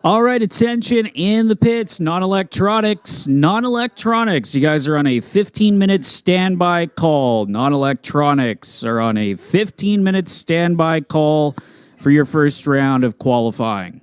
All right, attention in the pits, non-electronics, non-electronics. You guys are on a 15-minute standby call. Non-electronics are on a 15-minute standby call for your first round of qualifying.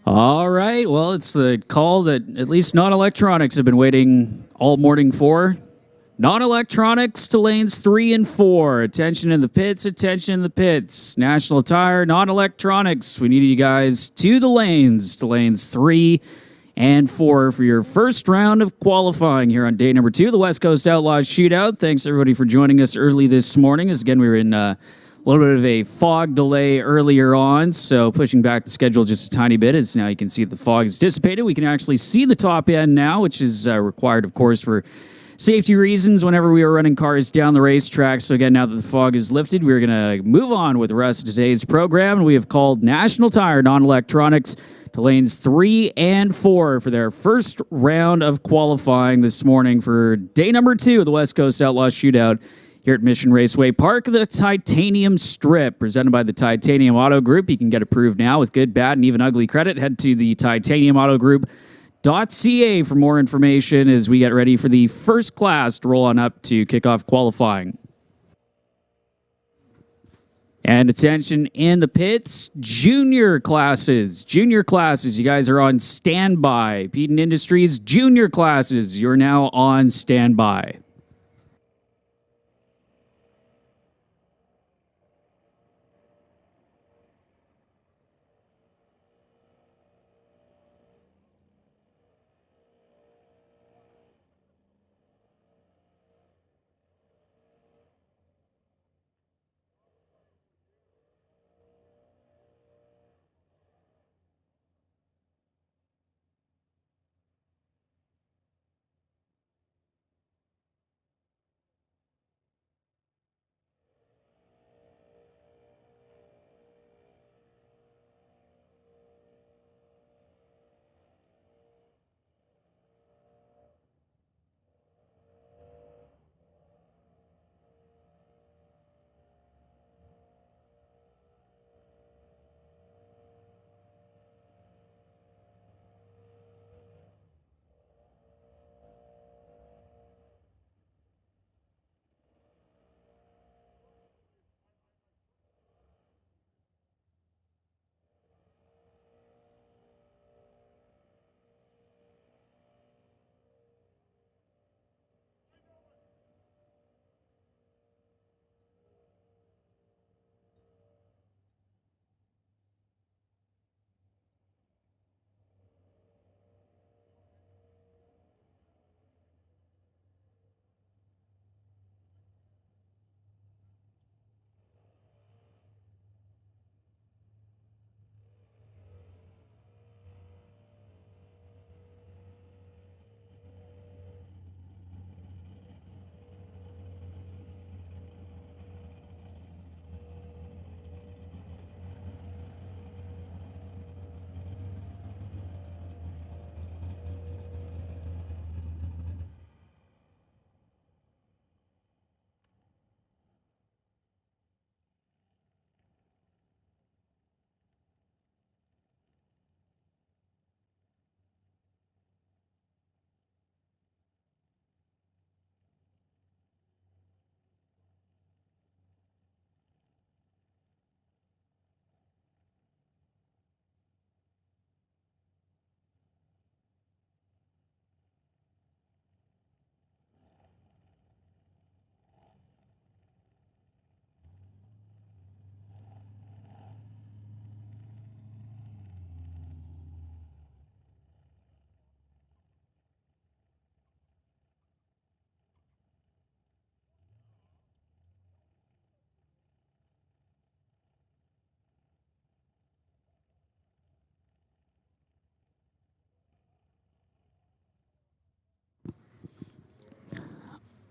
All right. Well, it's the call that at least non-electronics have been waiting all morning for. Non-electronics to lanes 3 and 4. Attention in the pits. Attention in the pits. National Tire. Non-electronics. We need you guys to lanes 3 and 4 for your first round of qualifying here on day number 2, the West Coast Outlaw Shootout. Thanks everybody for joining us early this morning. As again, we were in a little bit of a fog delay earlier on, so pushing back the schedule just a tiny bit, as now you can see the fog is dissipated. We can actually see the top end now, which is required, of course, for safety reasons whenever we are running cars down the racetrack. So again, now that the fog is lifted, we're going to move on with the rest of today's program. We have called National Tire Non-Electronics to lanes 3 and 4 for their first round of qualifying this morning for day number 2 of the West Coast Outlaw Shootout here at Mission Raceway Park, the Titanium Strip, presented by the Titanium Auto Group. You can get approved now with good, bad, and even ugly credit. Head to the titaniumautogroup.ca for more information as we get ready for the first class to roll on up to kick off qualifying. And attention in the pits, junior classes. Junior classes, you guys are on standby. Peden Industries, junior classes, you're now on standby.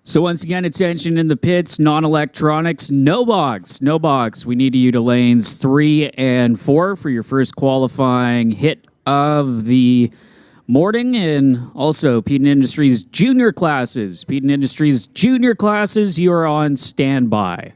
So once again, attention in the pits, non-electronics, no box, no box. We need you to lanes 3 and 4 for your first qualifying hit of the morning, and also Peden Industries junior classes. Peden Industries junior classes, you are on standby.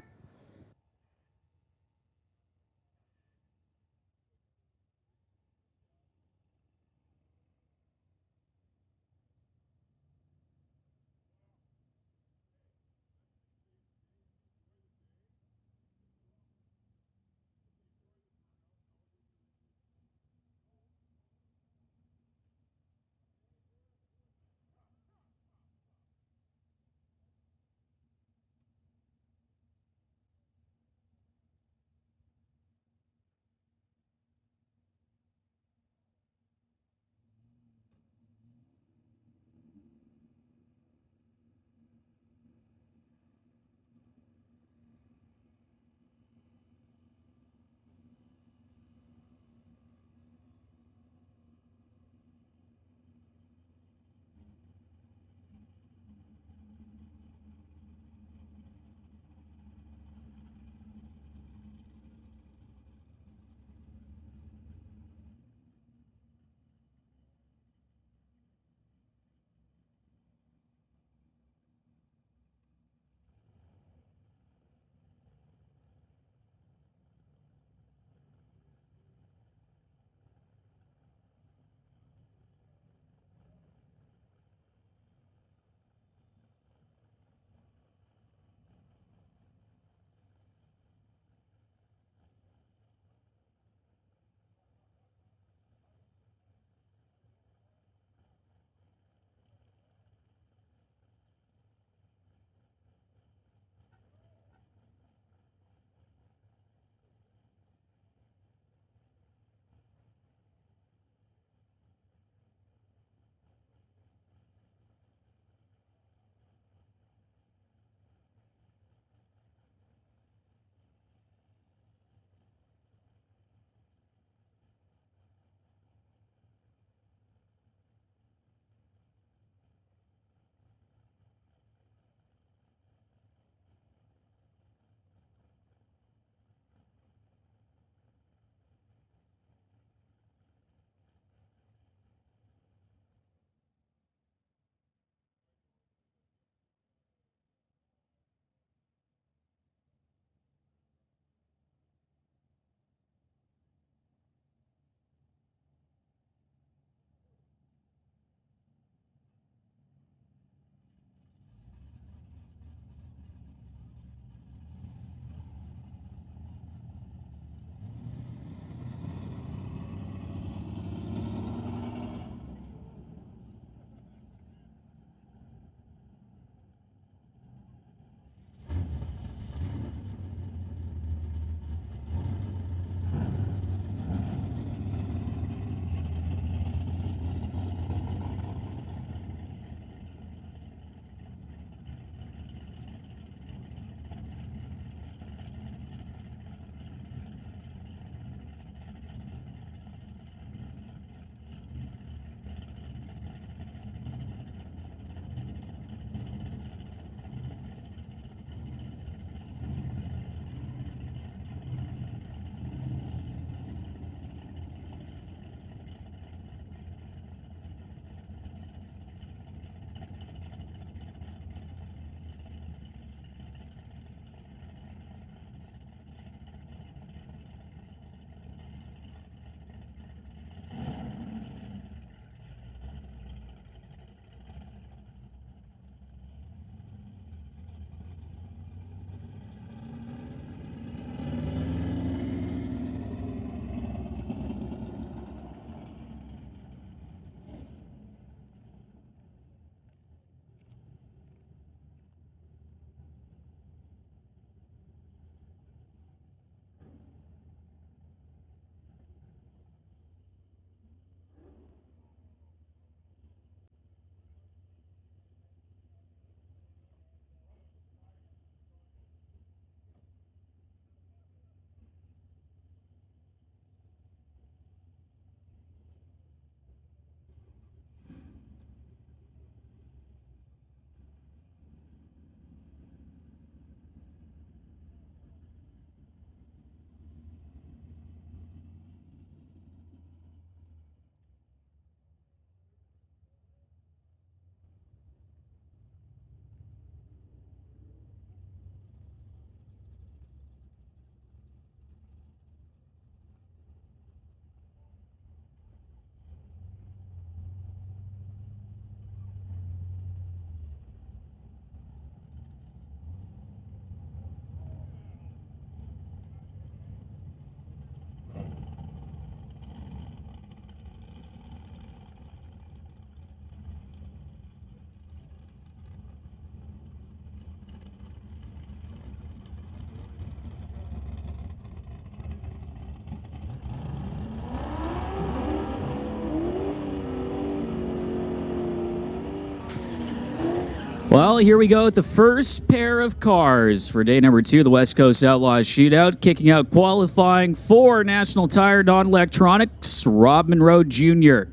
Well, here we go with the first pair of cars for day number 2 of the West Coast Outlaw Shootout. Kicking out qualifying for National Tire Non-Electronics, Rob Monroe Jr.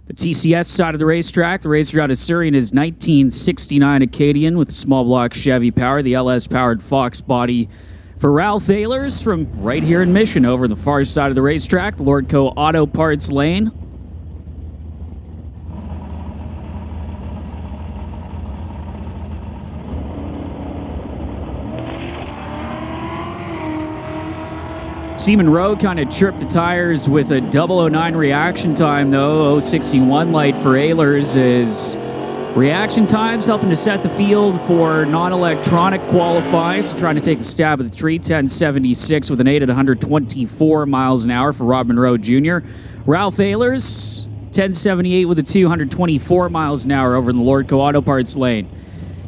The TCS side of the racetrack, the racer out of Surrey in his 1969 Acadian with a small block Chevy power, the LS-powered Fox body for Ralph Ehlers from right here in Mission over on the far side of the racetrack, the Lordco Auto Parts lane. Seaman Rowe kind of chirped the tires with a 009 reaction time, though. 061 light for Ehlers is reaction times helping to set the field for non-electronic qualifying. So trying to take the stab at the tree. 1076 with an 8 at 124 miles an hour for Rob Monroe Jr. Ralph Ehlers, 1078 with a 224 miles an hour over in the Lordco Auto Parts lane.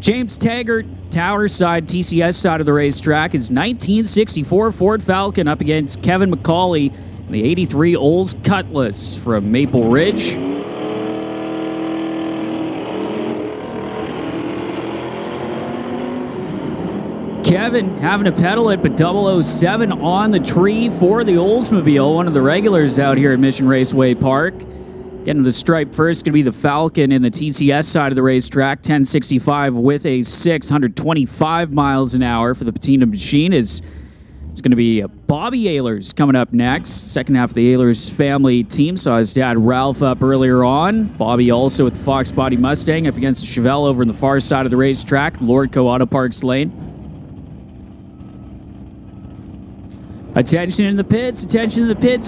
James Taggart, Tower side, TCS side of the racetrack, is 1964 Ford Falcon up against Kevin McCauley in the 83 Olds Cutlass from Maple Ridge. Kevin having to pedal it, but 007 on the tree for the Oldsmobile, one of the regulars out here at Mission Raceway Park. Getting to the stripe first, going to be the Falcon in the TCS side of the racetrack. 1065 with a 625 miles an hour for the Patina machine. It's going to be Bobby Ehlers coming up next. Second half of the Ehlers family team. Saw his dad Ralph up earlier on. Bobby also with the Fox Body Mustang up against the Chevelle over on the far side of the racetrack. Lordco Auto Parks lane. Attention in the pits,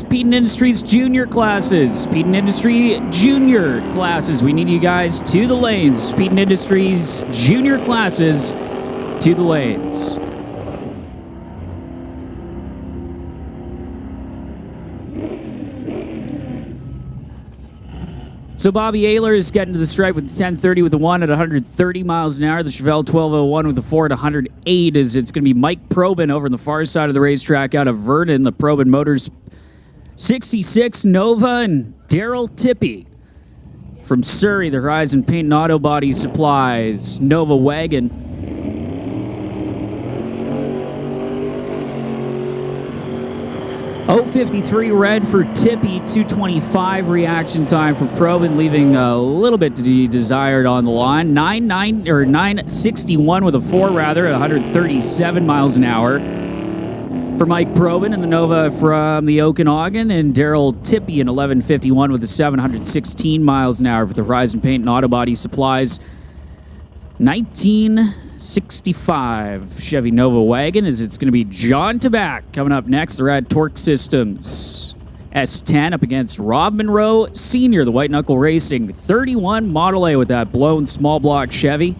Peden Industries Junior classes. Peden Industry Junior classes. We need you guys to the lanes. Peden Industries Junior classes to the lanes. So Bobby Ehlers getting to the stripe with the 1030 with the 1 at 130 miles an hour. The Chevelle 1201 with the 4 at 108 as it's going to be Mike Probin over on the far side of the racetrack out of Vernon. The Probin Motors 66 Nova and Daryl Tippy from Surrey. The Horizon Paint and Auto Body Supplies Nova wagon. .053 red for Tippy, 225 reaction time for Probin, leaving a little bit to be desired on the line. 961 with a 4 rather, 137 miles an hour for Mike Probin in the Nova from the Okanagan, and Daryl Tippy in 1151 with a 716 miles an hour for the Horizon Paint and Auto Body Supplies. 1965 Chevy Nova wagon, as it's going to be John Tabak coming up next. The Rad Torque Systems S10 up against Rob Monroe Sr., the White Knuckle Racing 31 Model A with that blown small block Chevy.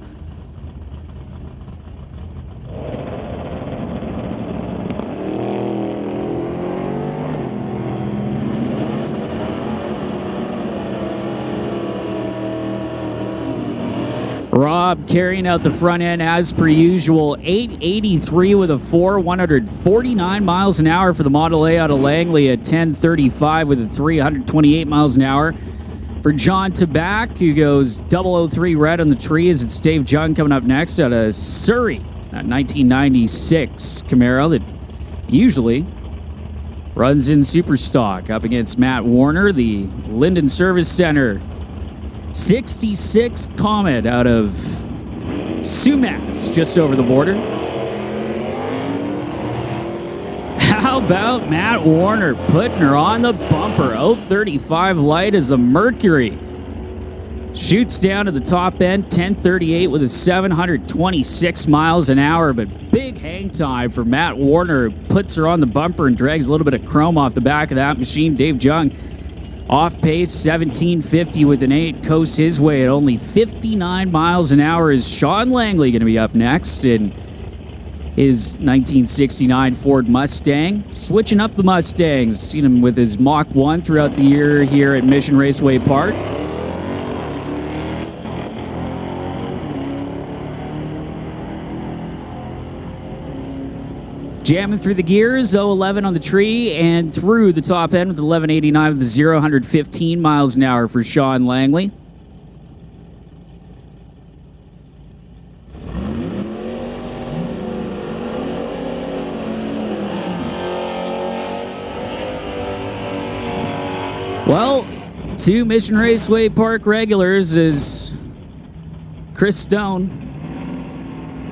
Rob carrying out the front end as per usual. 883 with a 4, 149 miles an hour for the Model A out of Langley at 1035 with a 3, 128 miles an hour. For John Tabak, who goes 003 red on the tree, as it's Dave Jung coming up next out of Surrey. That 1996 Camaro that usually runs in super stock up against Matt Warner, the Linden Service Center 66 Comet out of Sumas, just over the border. How about Matt Warner putting her on the bumper? 035 light as the Mercury shoots down to the top end. 1038 with a 726 miles an hour, but big hang time for Matt Warner. Puts her on the bumper and drags a little bit of chrome off the back of that machine. Dave Jung off pace, 1750 with an 8, coasts his way at only 59 miles an hour. Is Sean Langley going to be up next in his 1969 Ford Mustang? Switching up the Mustangs. Seen him with his Mach 1 throughout the year here at Mission Raceway Park. Jamming through the gears, 011 on the tree, and through the top end with 1189 with the 0, 115 miles an hour for Sean Langley. Well, two Mission Raceway Park regulars is Chris Stone,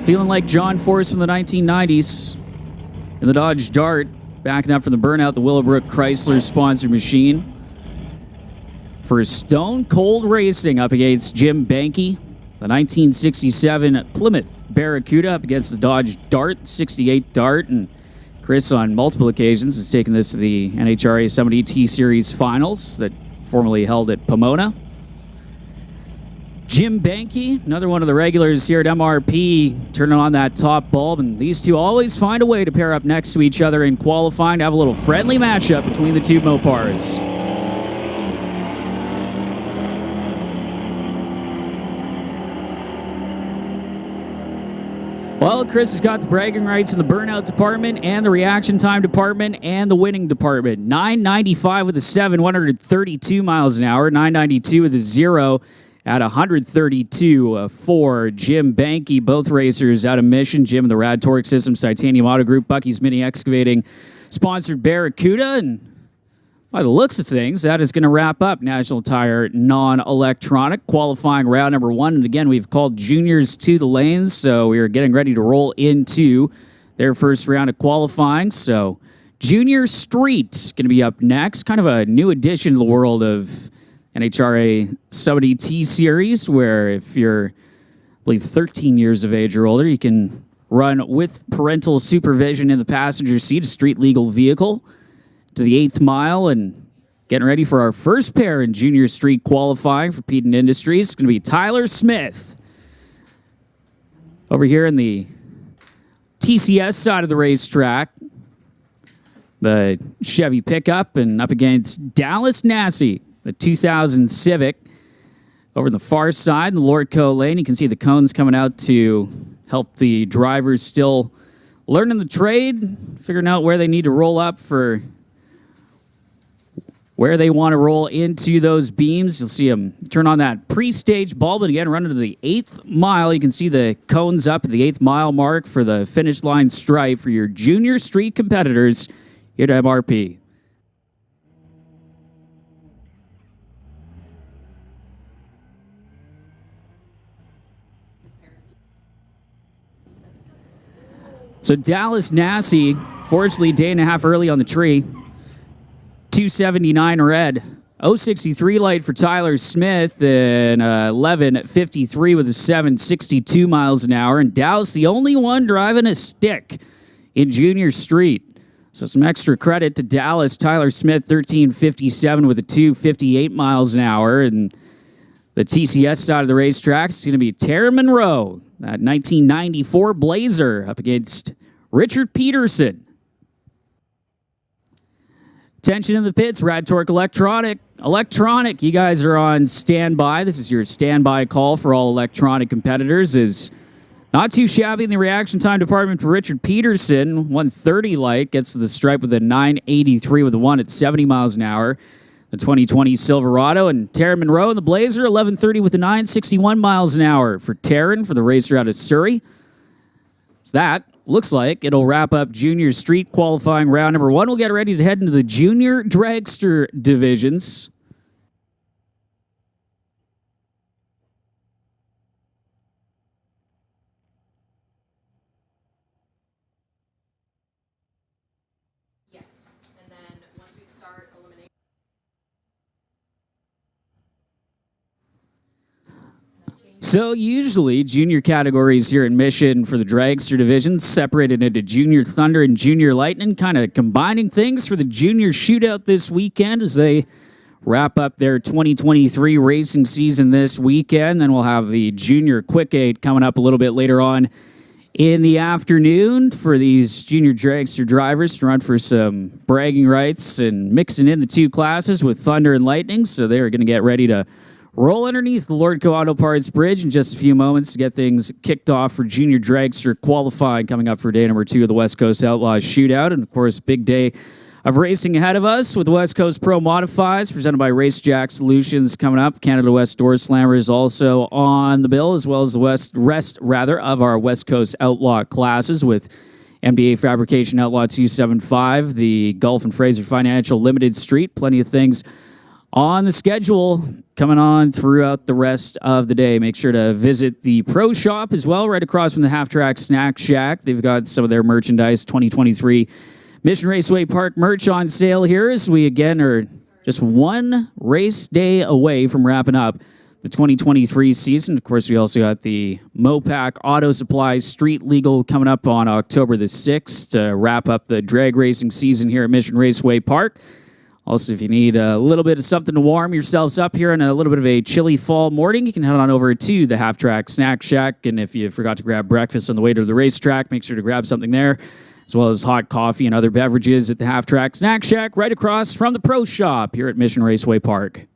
feeling like John Force from the 1990s in the Dodge Dart, backing up from the Burnout, the Willowbrook Chrysler sponsored machine. For Stone Cold Racing up against Jim Banky, the 1967 Plymouth Barracuda up against the Dodge Dart, 68 Dart, and Chris on multiple occasions has taken this to the NHRA 70 T-Series finals that formerly held at Pomona. Jim Banky, another one of the regulars here at MRP, turning on that top bulb, and these two always find a way to pair up next to each other in qualifying, to have a little friendly matchup between the two Mopars. Well, Chris has got the bragging rights in the burnout department and the reaction time department and the winning department. 995 with a 7, 132 miles an hour. 992 with a 0 at 132 for Jim Banky. Both racers out of Mission. Jim in the Rad Torque Systems Titanium Auto Group, Bucky's Mini Excavating sponsored Barracuda. And by the looks of things, that is going to wrap up National Tire non-electronic qualifying round number 1. And again, we've called juniors to the lanes, so we are getting ready to roll into their first round of qualifying. So Junior Street going to be up next, kind of a new addition to the world of NHRA 70 T-Series, where if you're, I believe, 13 years of age or older, you can run with parental supervision in the passenger seat, a street legal vehicle, to the 8th mile, and getting ready for our first pair in Junior Street qualifying for Peden Industries. It's going to be Tyler Smith over here in the TCS side of the racetrack, the Chevy pickup, and up against Dallas Nassy, the 2000 Civic. Over on the far side in the Lordco lane, you can see the cones coming out to help the drivers still learning the trade, figuring out where they need to roll up for where they want to roll into those beams. You'll see them turn on that pre-stage bulb, and again, run into the 8th mile. You can see the cones up at the 8th mile mark for the finish line stripe for your Junior Street competitors here at MRP. So Dallas Nassy, fortunately, a day and a half early on the tree. 279 red. 063 light for Tyler Smith, and 1153 with a 762 miles an hour. And Dallas, the only one driving a stick in Junior Street. So some extra credit to Dallas. Tyler Smith, 1357 with a 258 miles an hour. And the TCS side of the racetrack is going to be Tara Monroe, that 1994 Blazer, up against Richard Peterson. Attention in the pits, Rad Torque Electronic. You guys are on standby. This is your standby call for all electronic competitors. Is not too shabby in the reaction time department for Richard Peterson. 130 light, gets to the stripe with a 983 with a 1 at 70 miles an hour. The 2020 Silverado, and Tara Monroe in the Blazer, 1130 with a 961 miles an hour for Taryn for the racer out of Surrey. So that looks like it'll wrap up Junior Street qualifying round number 1. We'll get ready to head into the Junior Dragster divisions. Yes, and then once we start eliminating. So usually junior categories here in Mission for the Dragster division separated into Junior Thunder and Junior Lightning, kind of combining things for the Junior Shootout this weekend as they wrap up their 2023 racing season this weekend. Then we'll have the Junior Quick 8 coming up a little bit later on in the afternoon for these Junior Dragster drivers to run for some bragging rights and mixing in the two classes with Thunder and Lightning. So they're going to get ready to roll underneath the Lordco Auto Parts Bridge in just a few moments to get things kicked off for Junior Dragster qualifying coming up for day number 2 of the West Coast Outlaw Shootout. And, of course, big day of racing ahead of us with the West Coast Pro Modifieds presented by RaceJack Solutions coming up. Canada West Door Slammer is also on the bill, as well as the rest of our West Coast Outlaw classes with MDA Fabrication Outlaw 275, the Gulf and Fraser Financial Limited Street. Plenty of things on the schedule coming on throughout the rest of the day. Make sure to visit the Pro Shop as well, right across from the Half Track Snack Shack. They've got some of their merchandise, 2023 Mission Raceway Park merch on sale here, as we again are just one race day away from wrapping up the 2023 season. Of course, we also got the Mopac Auto Supply Street Legal coming up on October the 6th to wrap up the drag racing season here at Mission Raceway Park. Also, if you need a little bit of something to warm yourselves up here in a little bit of a chilly fall morning, you can head on over to the Half Track Snack Shack. And if you forgot to grab breakfast on the way to the racetrack, make sure to grab something there, as well as hot coffee and other beverages at the Half Track Snack Shack right across from the Pro Shop here at Mission Raceway Park.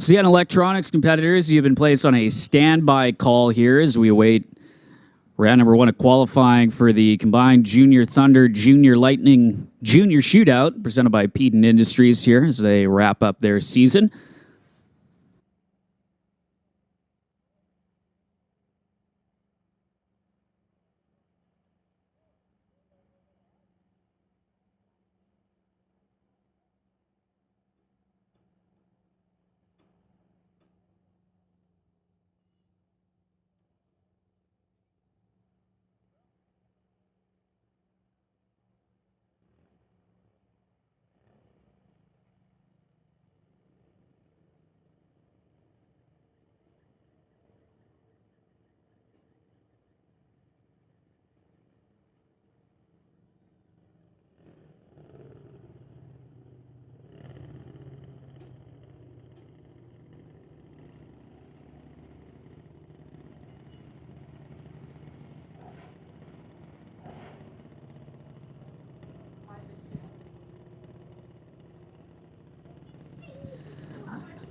So yeah, electronics competitors, you've been placed on a standby call here as we await round number 1 of qualifying for the combined Junior Thunder, Junior Lightning, Junior Shootout, presented by Peden Industries here as they wrap up their season.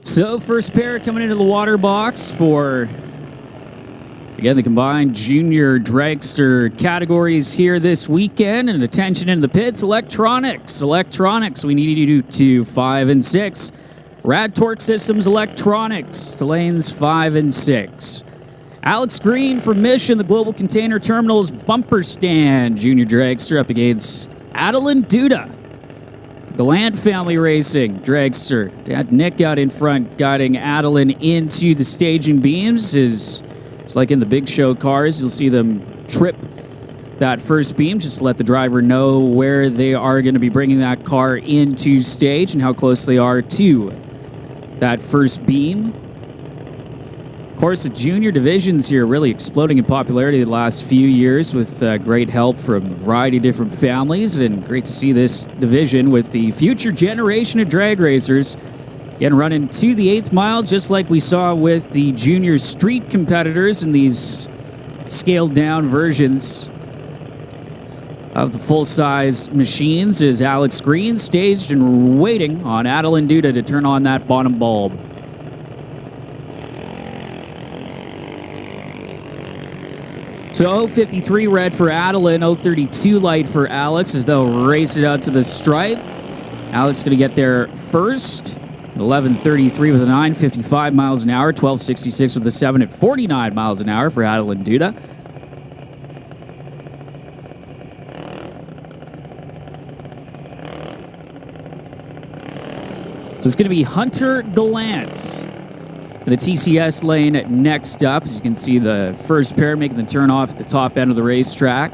So first pair coming into the water box for, again, the combined junior dragster categories here this weekend. And attention in the pits, electronics. We need you to 5 and 6. Rad Torque Systems Electronics to lanes 5 and 6. Alex Green from Mission, the Global Container Terminals bumper stand. Junior dragster up against Adeline Duda. The Land Family Racing dragster. Dad Nick out in front, guiding Adeline into the staging beams. It's like in the big show cars. You'll see them trip that first beam, just to let the driver know where they are going to be bringing that car into stage and how close they are to that first beam. Of course, the junior divisions here really exploding in popularity the last few years with great help from a variety of different families, and great to see this division with the future generation of drag racers getting running to the 8th mile, just like we saw with the junior street competitors in these scaled down versions of the full-size machines, is Alex Green staged and waiting on Adeline Duda to turn on that bottom bulb. So 053 red for Adeline, 032 light for Alex as they'll race it out to the stripe. Alex going to get there first. 11:33 with a 9, 55 miles an hour. 12:66 with a 7 at 49 miles an hour for Adeline Duda. So it's going to be Hunter Gallant in the TCS lane next up. As you can see, the first pair making the turn off at the top end of the racetrack.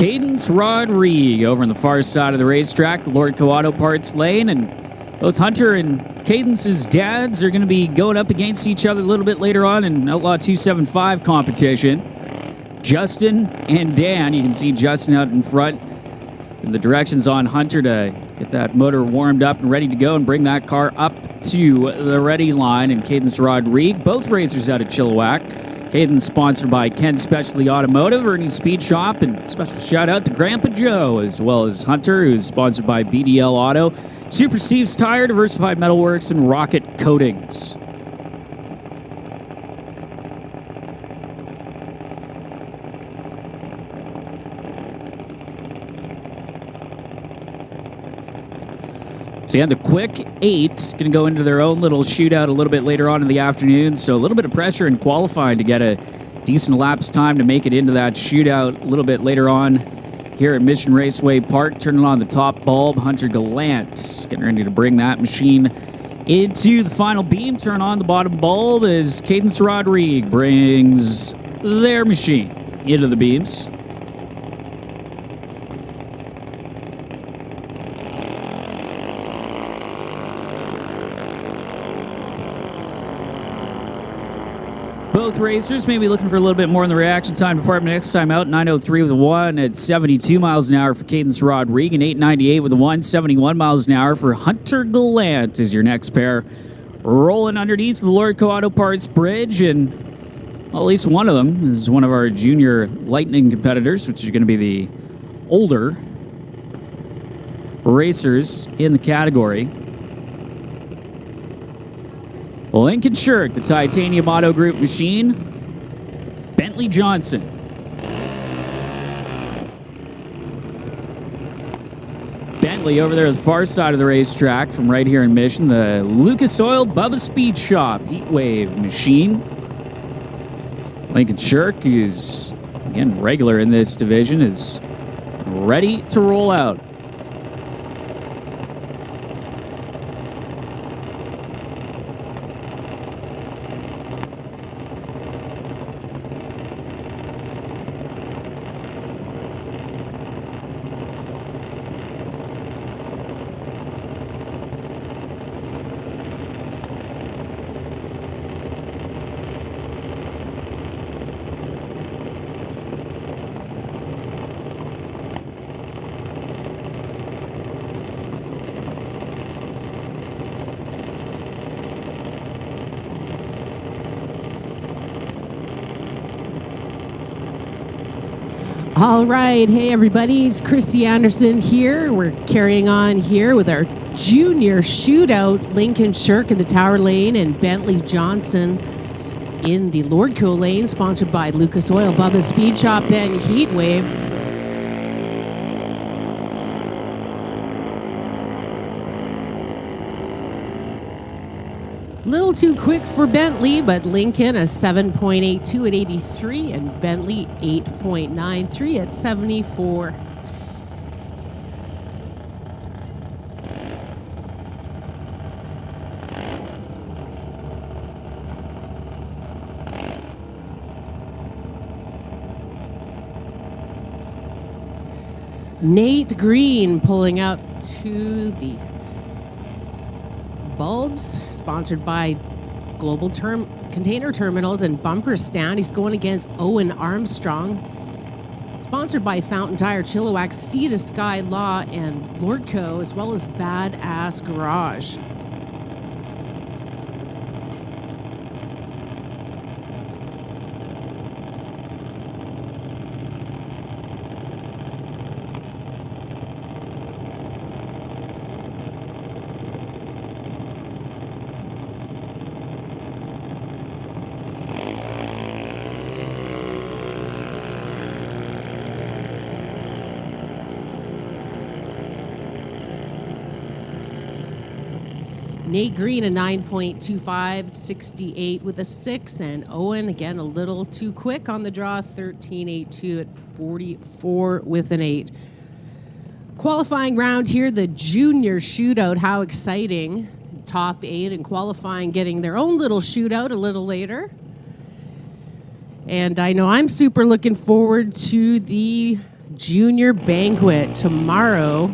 Cadence Rodrigue over on the far side of the racetrack, the Lordco Auto Parts lane, and both Hunter and Cadence's dads are going to be going up against each other a little bit later on in Outlaw 275 competition. Justin and Dan, you can see Justin out in front, and the directions on Hunter to get that motor warmed up and ready to go and bring that car up to the ready line. And Cadence Rodrigue, both racers out of Chilliwack. Cadence sponsored by Ken Specialty Automotive, Ernie's Speed Shop, and special shout out to Grandpa Joe, as well as Hunter, who's sponsored by BDL Auto, Super Steve's Tire, Diversified Metalworks, and Rocket Coatings. So yeah, the quick 8 going to go into their own little shootout a little bit later on in the afternoon. So a little bit of pressure in qualifying to get a decent elapsed time to make it into that shootout a little bit later on here at Mission Raceway Park. Turning on the top bulb, Hunter Gallant getting ready to bring that machine into the final beam. Turn on the bottom bulb as Cadence Rodrigue brings their machine into the beams. Both racers may be looking for a little bit more in the reaction time department next time out. 9:03 with a 1 at 72 miles an hour for Cadence Rodrigue, and 8:98 with a 1, 71 miles an hour for Hunter Gallant is your next pair. Rolling underneath the Lordco Auto Parts Bridge, and well, at least one of them is one of our junior Lightning competitors, which is going to be the older racers in the category. Lincoln Shirk, the Titanium Auto Group machine. Bentley Johnson. Bentley over there at the far side of the racetrack from right here in Mission. The Lucas Oil Bubba Speed Shop Heatwave machine. Lincoln Shirk, who's, again, regular in this division, is ready to roll out. All right. Hey, everybody. It's Chrissy Anderson here. We're carrying on here with our junior shootout. Lincoln Shirk in the Tower Lane and Bentley Johnson in the Lordco Lane, sponsored by Lucas Oil, Bubba Speed Shop, and Heatwave. Little too quick for Bentley, but Lincoln a 7.82 at 83 and Bentley 8.93 at 74. Nate Green pulling up to the bulbs, sponsored by Global Container Terminals and Bumper Stand. He's going against Owen Armstrong, sponsored by Fountain Tire, Chilliwack, Sea to Sky Law, and Lordco, as well as Badass Garage. Nate Green, a 9.25, 68 with a 6, and Owen, again, a little too quick on the draw, 13.82 at 44 with an 8. Qualifying round here, the junior shootout. How exciting. Top 8 and qualifying getting their own little shootout a little later. And I know I'm super looking forward to the Junior Banquet tomorrow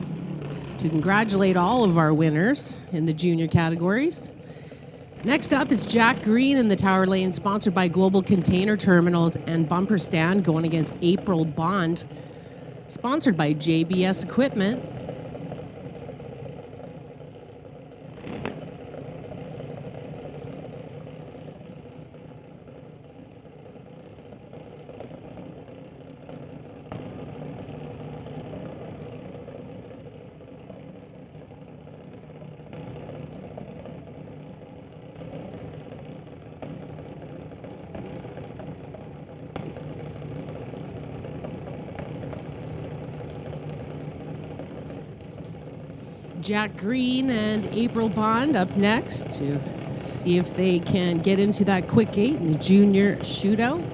to congratulate all of our winners in the junior categories. Next up is Jack Green in the Tower Lane, sponsored by Global Container Terminals and Bumper Stand, going against April Bond, sponsored by JBS Equipment. Jack Green and April Bond up next to see if they can get into that quick gate in the junior shootout.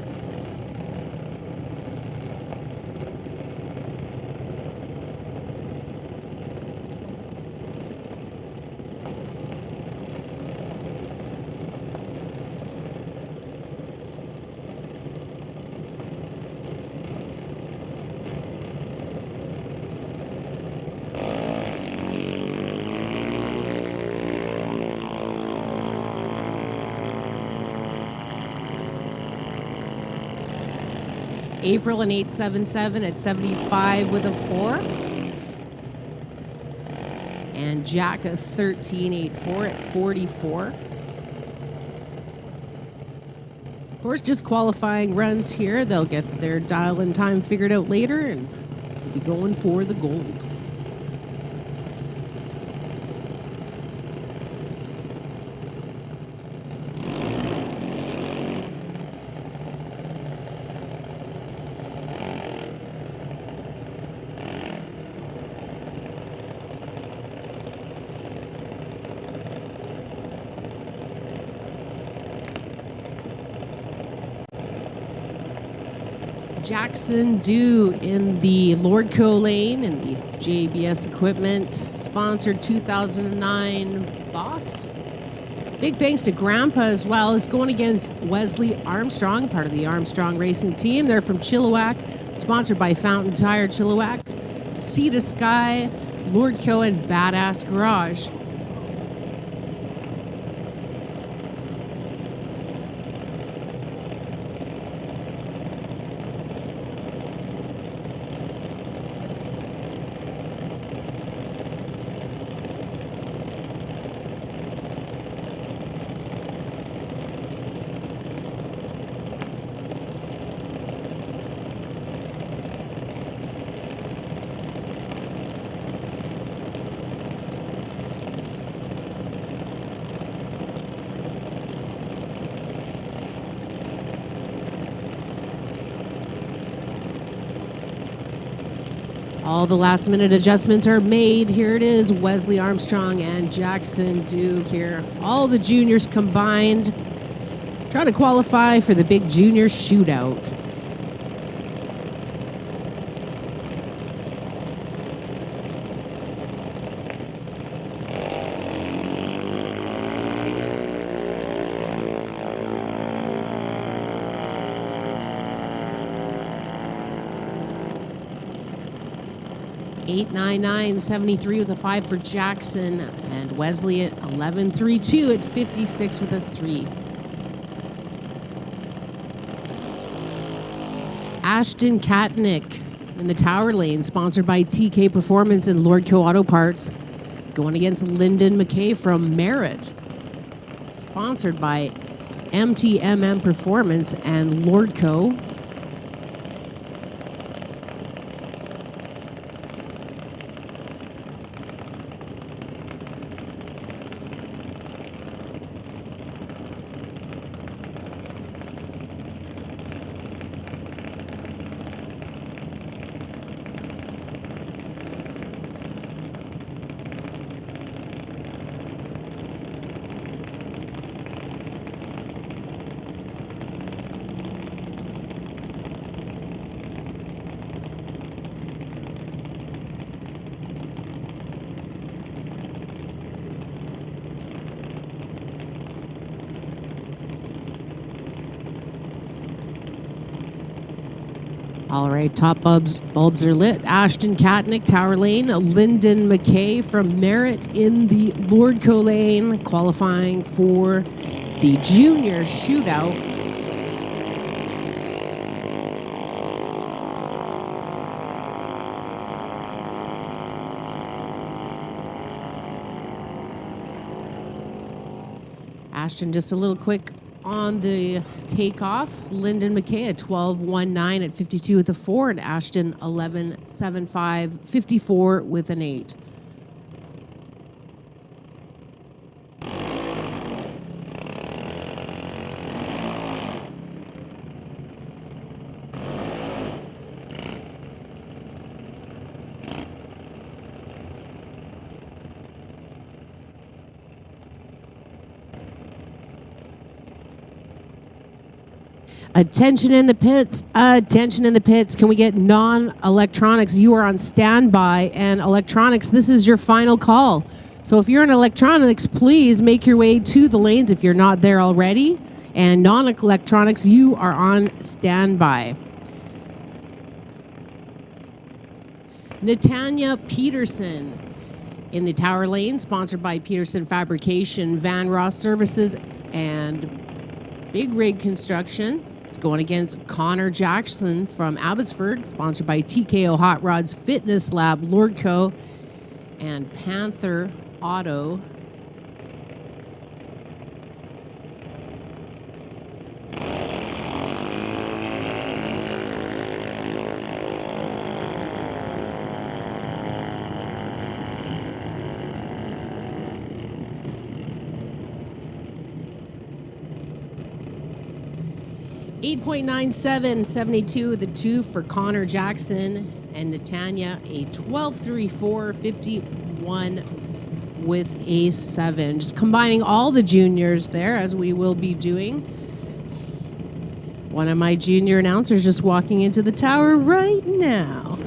April an 877 at 75 with a 4. And Jack a 1384 at 44. Of course, just qualifying runs here. They'll get their dial-in time figured out later and we'll be going for the gold. Jackson Dew in the Lordco lane in the JBS Equipment sponsored 2009 Boss. Big thanks to Grandpa as well. Is going against Wesley Armstrong, part of the Armstrong Racing team. They're from Chilliwack, sponsored by Fountain Tire Chilliwack, Sea to Sky, Lordco, and Badass Garage. All the last minute adjustments are made. Here it is, Wesley Armstrong and Jackson Dew here. All the juniors combined, trying to qualify for the big junior shootout. $899.73 with a 5 for Jackson, and Wesley at $11.32 at 56 with a 3. Ashton Katnick in the Tower Lane, sponsored by TK Performance and Lordco Auto Parts, going against Lyndon McKay from Merritt, sponsored by MTMM Performance and Lordco. All right, top bulbs are lit. Ashton Katnick, Tower Lane. Lyndon McKay from Merritt in the Lordco lane, qualifying for the junior shootout. Ashton just a little quick on the takeoff. Lyndon McKay at 12.19 at 52 with a 4, and Ashton 11.75, 54 with an 8. Attention in the pits. Attention in the pits. Can we get non-electronics? You are on standby, and electronics, this is your final call. So if you're in electronics, please make your way to the lanes if you're not there already. And non-electronics, you are on standby. Natanya Peterson in the Tower Lane, sponsored by Peterson Fabrication, Van Ross Services, and Big Rig Construction. It's going against Connor Jackson from Abbotsford, sponsored by TKO Hot Rods Fitness Lab, Lordco, and Panther Auto. .97, 72 the 2 for Connor Jackson, and Natanya a 12.34, 51 with a 7. Just combining all the juniors there, as we will be doing. One of my junior announcers just walking into the tower right now.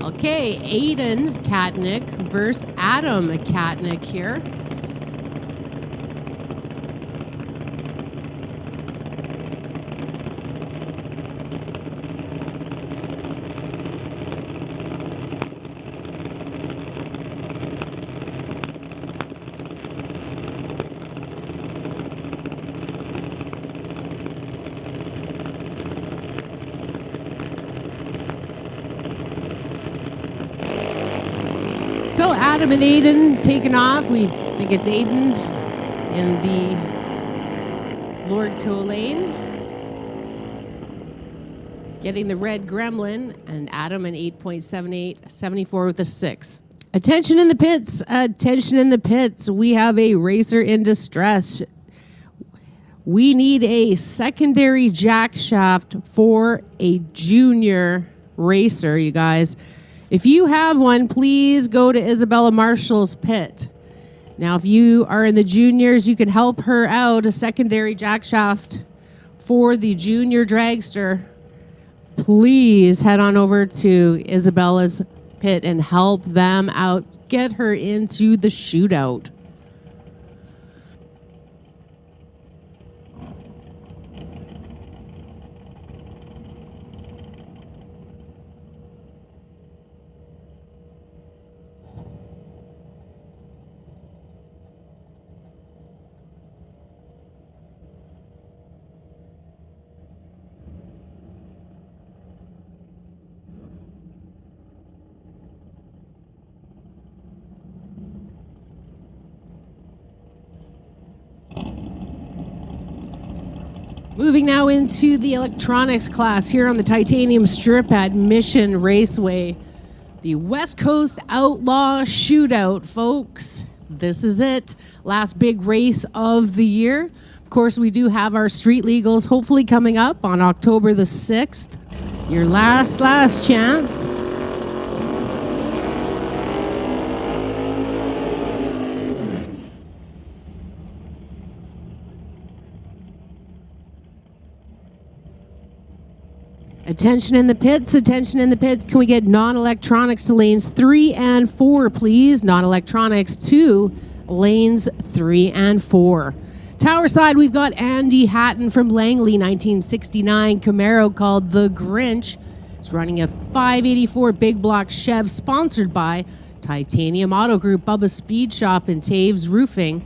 Okay, Aiden Katnick versus Adam Katnick here. So Adam and Aiden taking off. We think it's Aiden in the Lordco lane, getting the red gremlin, and Adam an 8.78, 74 with a 6. Attention in the pits. Attention in the pits. We have a racer in distress. We need a secondary jack shaft for a junior racer, you guys. If you have one, please go to Isabella Marshall's pit. Now, if you are in the juniors, you can help her out, a secondary jack shaft for the junior dragster. Please head on over to Isabella's pit and help them out. Get her into the shootout. Moving now into the electronics class here on the Titanium Strip at Mission Raceway. The West Coast Outlaw Shootout, folks. This is it. Last big race of the year. Of course, we do have our street legals hopefully coming up on October the 6th. Your last chance. Attention in the pits, attention in the pits. Can we get non-electronics to lanes 3 and 4, please? Non-electronics to lanes 3 and 4. Tower side, we've got Andy Hatton from Langley, 1969 Camaro called the Grinch. It's running a 584 big block Chev, sponsored by Titanium Auto Group, Bubba's Speed Shop, and Taves Roofing.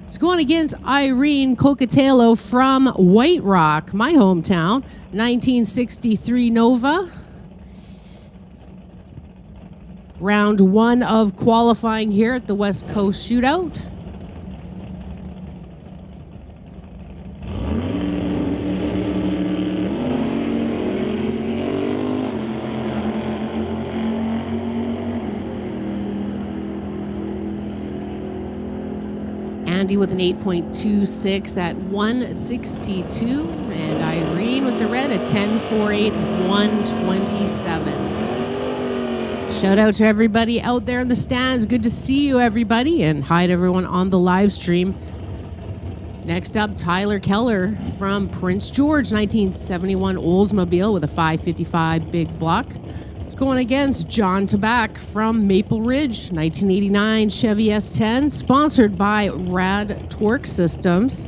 It's going against Irene Cocatello from White Rock, my hometown, 1963 Nova. Round 1 of qualifying here at the West Coast Shootout. Andy with an 8.26 at 162, and Irene with the red at 10.48, 127. Shout out to everybody out there in the stands. Good to see you, everybody, and hi to everyone on the live stream. Next up, Tyler Keller from Prince George, 1971 Oldsmobile with a 555 big block. It's going against John Tabak from Maple Ridge, 1989 Chevy S10, sponsored by Rad Torque Systems.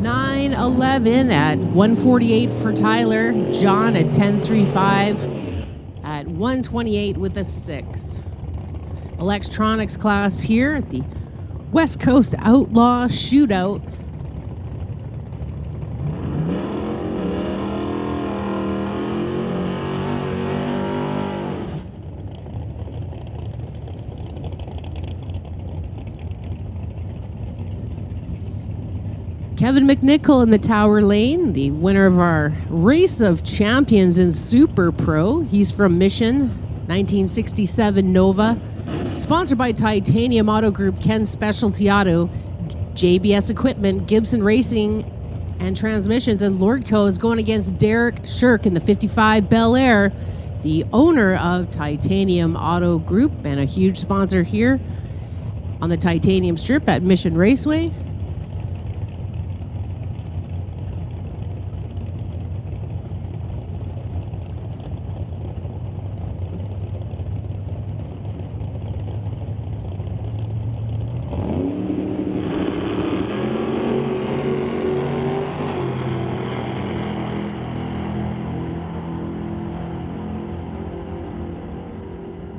$9.11 at 148 for Tyler. John at 10.35. At 128 with a 6. Electronics class here at the West Coast Outlaw Shootout. Kevin McNichol in the Tower Lane, the winner of our Race of Champions in Super Pro. He's from Mission, 1967 Nova. Sponsored by Titanium Auto Group, Ken Specialty Auto, JBS Equipment, Gibson Racing and Transmissions, and Lordco is going against Derek Shirk in the 55 Bel Air, the owner of Titanium Auto Group and a huge sponsor here on the Titanium Strip at Mission Raceway.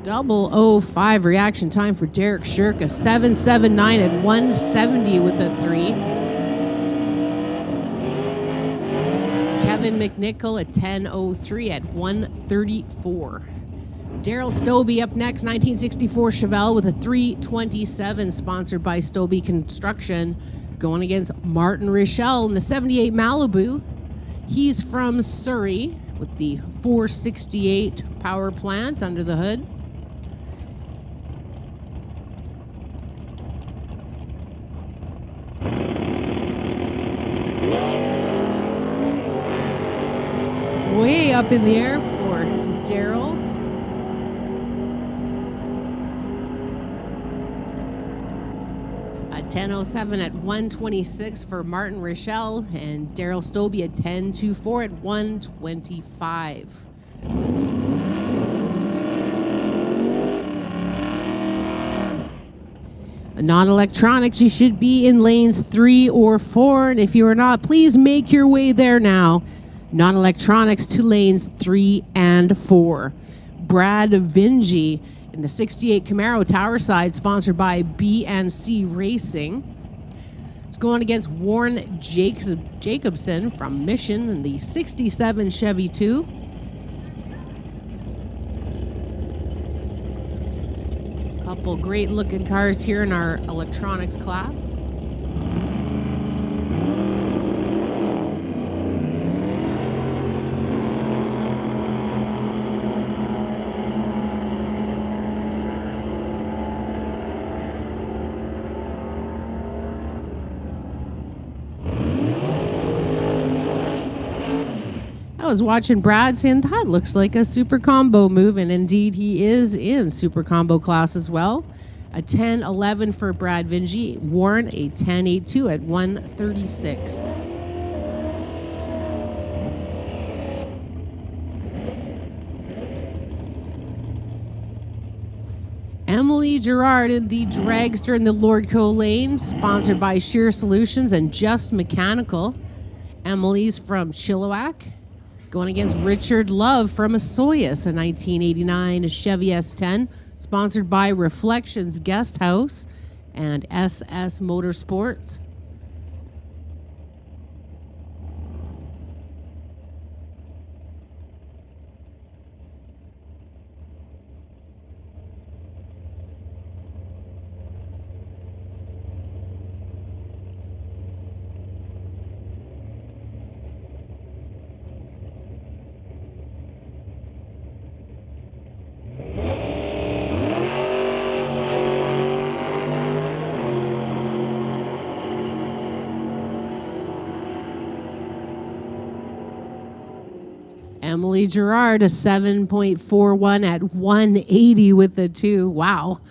.005 reaction time for Derek Shirk, a 7.79 at 170 with a 3. Kevin McNichol at 10.03 at 134. Daryl Stobie up next, 1964 Chevelle with a 327, sponsored by Stobie Construction, going against Martin Rochelle in the 78 Malibu. He's from Surrey with the 468 power plant under the hood. Way up in the air for Daryl. A 10.07 at 126 for Martin Rochelle, and Daryl Stobie at 10.24 at 125. Non-electronics, you should be in lanes 3 or 4, and if you are not, please make your way there now. Non-electronics to lanes 3 and 4. Brad Vingy in the 68 Camaro Tower Side, sponsored by B&C Racing. It's going against Warren Jacobson from Mission in the 67 Chevy 2. Couple great looking cars here in our electronics class. That was watching Brad saying that looks like a super combo move, and indeed he is in super combo class as well. A 10-11 for Brad Vinci. Warren a 10-8-2 at 136. Emily Gerard in the dragster in the Lordco lane, sponsored by Sheer Solutions and Just Mechanical. Emily's from Chilliwack, going against Richard Love from Osoyoos, a 1989 Chevy S10, sponsored by Reflections Guest House and SS Motorsports. Emily Gerard, a 7.41 at 180 with the 2. Wow.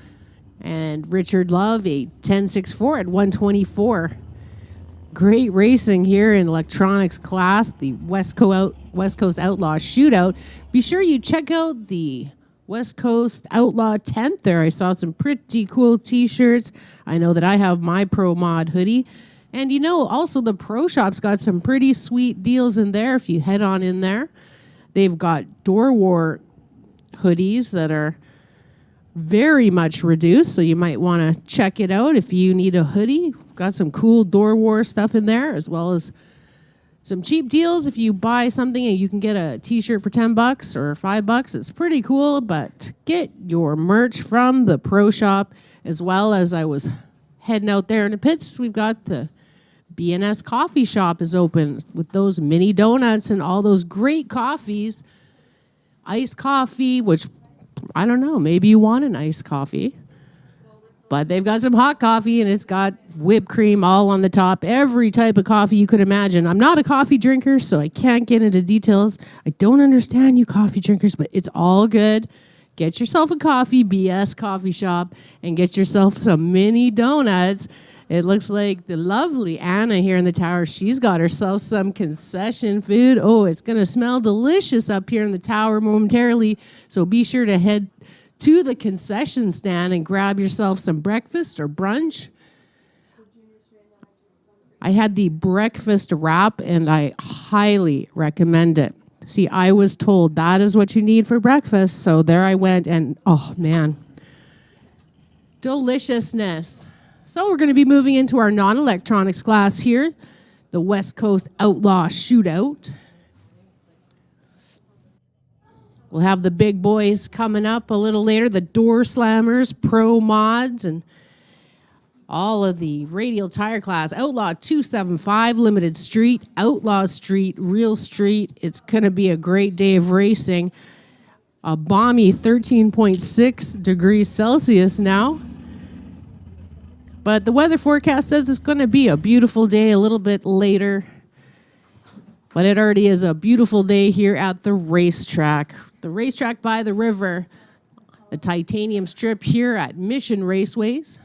And Richard Love, a 10.64 at 124. Great racing here in electronics class, the West Coast Outlaw Shootout. Be sure you check out the West Coast Outlaw tent there. I saw some pretty cool t-shirts. I know that I have my Pro Mod hoodie. And you know, also the Pro Shop's got some pretty sweet deals in there if you head on in there. They've got Door War hoodies that are very much reduced, so you might want to check it out if you need a hoodie. Got some cool Door War stuff in there, as well as some cheap deals. If you buy something and you can get a t-shirt for $10 or $5, it's pretty cool. But get your merch from the Pro Shop, as well as I was heading out there in the pits. We've got the BNS Coffee Shop is open with those mini donuts and all those great coffees. Iced coffee, which I don't know, maybe you want an iced coffee. But they've got some hot coffee, and it's got whipped cream all on the top. Every type of coffee you could imagine. I'm not a coffee drinker, so I can't get into details. I don't understand you coffee drinkers, but it's all good. Get yourself a coffee, BS Coffee Shop, and get yourself some mini donuts. It looks like the lovely Anna here in the tower, she's got herself some concession food. Oh, it's going to smell delicious up here in the tower momentarily. So be sure to head to the concession stand and grab yourself some breakfast or brunch. I had the breakfast wrap, and I highly recommend it. See, I was told that is what you need for breakfast. So there I went, and oh, man, deliciousness. So we're going to be moving into our non-electronics class here, the West Coast Outlaw Shootout. We'll have the big boys coming up a little later, the Door Slammers, Pro Mods, and all of the radial tire class. Outlaw 275, Limited Street, Outlaw Street, Real Street. It's going to be a great day of racing. A balmy 13.6 degrees Celsius now. But the weather forecast says it's going to be a beautiful day a little bit later. But it already is a beautiful day here at the racetrack. The racetrack by the river. The titanium strip here at Mission Raceways.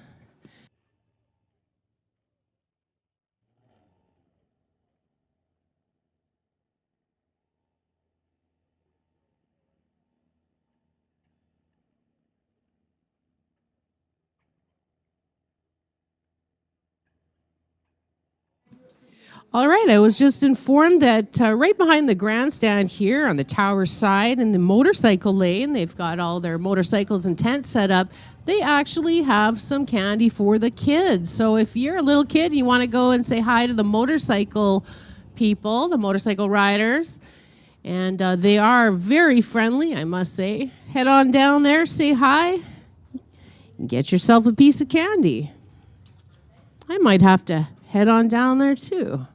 All right, I was just informed that right behind the grandstand here on the tower side in the motorcycle lane, they've got all their motorcycles and tents set up. They actually have some candy for the kids. So if you're a little kid and you want to go and say hi to the motorcycle people, the motorcycle riders, and they are very friendly, I must say. Head on down there, say hi, and get yourself a piece of candy. I might have to head on down there too.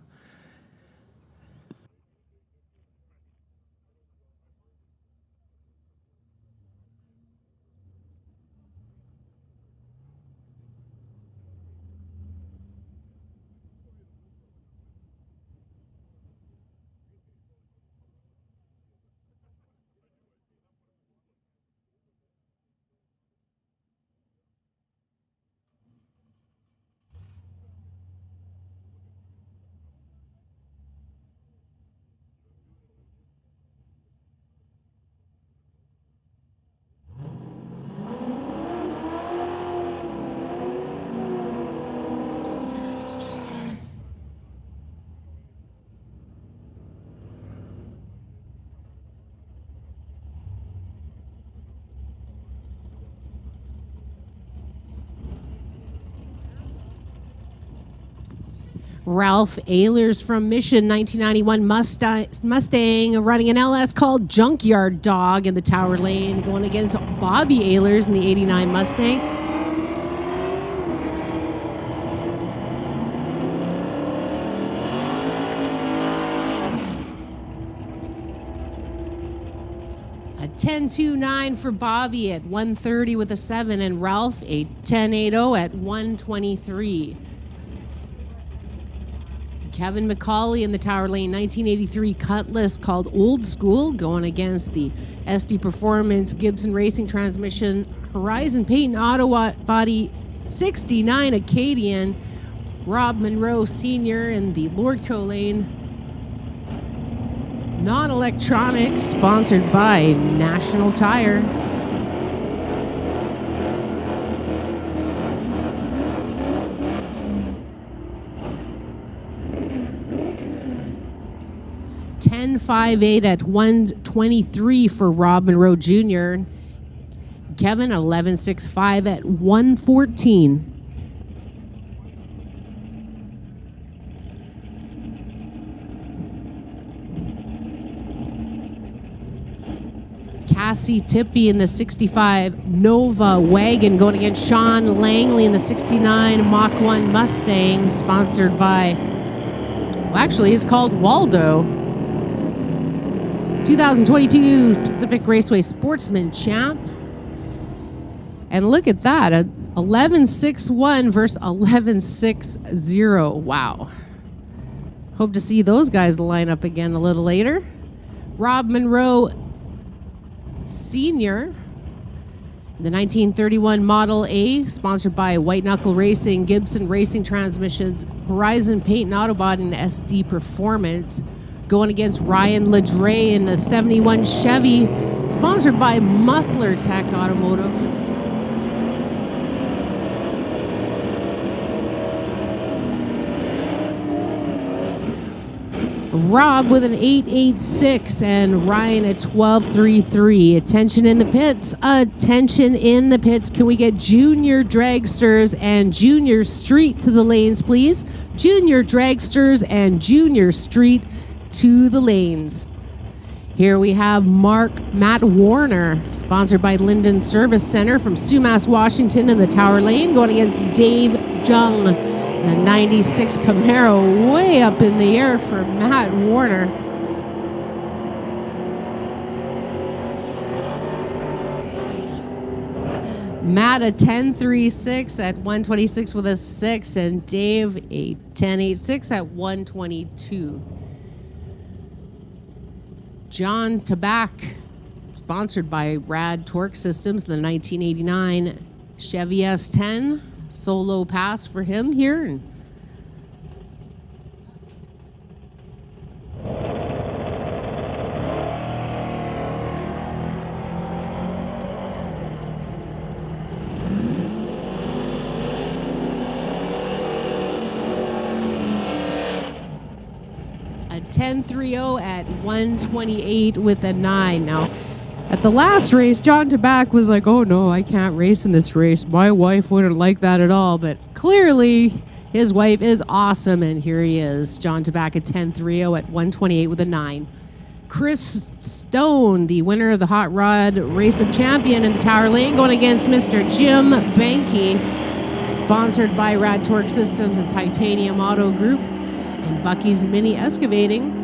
Ralph Ehlers from Mission, 1991 Mustang, running an LS called Junkyard Dog in the Tower Lane, going against Bobby Ehlers in the 89 Mustang. A 10.29 for Bobby at 130 with a 7, and Ralph a 10.80 at 123. Kevin McCauley in the Tower Lane, 1983 Cutlass called Old School, going against the SD Performance Gibson Racing Transmission Horizon Payton Auto Body 69 Acadian. Rob Monroe Sr. in the Lordco Lane. Non-electronics, sponsored by National Tire. $10.58 at 123 for Rob Monroe Jr. Kevin 11.65 at 114. Cassie Tippy in the 65 Nova Wagon, going against Sean Langley in the 69 Mach 1 Mustang, sponsored by, well, actually it's called Waldo. 2022 Pacific Raceway Sportsman Champ. And look at that, a 11.61 versus 11.60. Wow. Hope to see those guys line up again a little later. Rob Monroe Sr., the 1931 Model A, sponsored by White Knuckle Racing, Gibson Racing Transmissions, Horizon Payton Autobot, and SD Performance, going against Ryan Ledre in the 71 Chevy, sponsored by Muffler Tech Automotive. Rob with an 8.86 and Ryan at 12.33. Attention in the pits. Attention in the pits. Can we get Junior Dragsters and Junior Street to the lanes, please? Junior Dragsters and Junior Street to the lanes. Here we have Matt Warner, sponsored by Linden Service Center from Sumas, Washington in the Tower Lane, going against Dave Jung. The 96 Camaro way up in the air for Matt Warner. Matt a 10.36 at 126 with a 6, and Dave a 10.86 at 122. John Tabak, sponsored by Rad Torque Systems, the 1989 Chevy S10. Solo pass for him here. A 10.30 at 128 with a 9. Now, at the last race, John Tabak was like, oh no, I can't race in this race. My wife wouldn't like that at all. But clearly, his wife is awesome, and here he is. John Tabak at 10.30 at 128 with a 9. Chris Stone, the winner of the Hot Rod Race of Champion in the Tower Lane, going against Mr. Jim Banky, sponsored by Rad Torque Systems and Titanium Auto Group, and Bucky's Mini Excavating.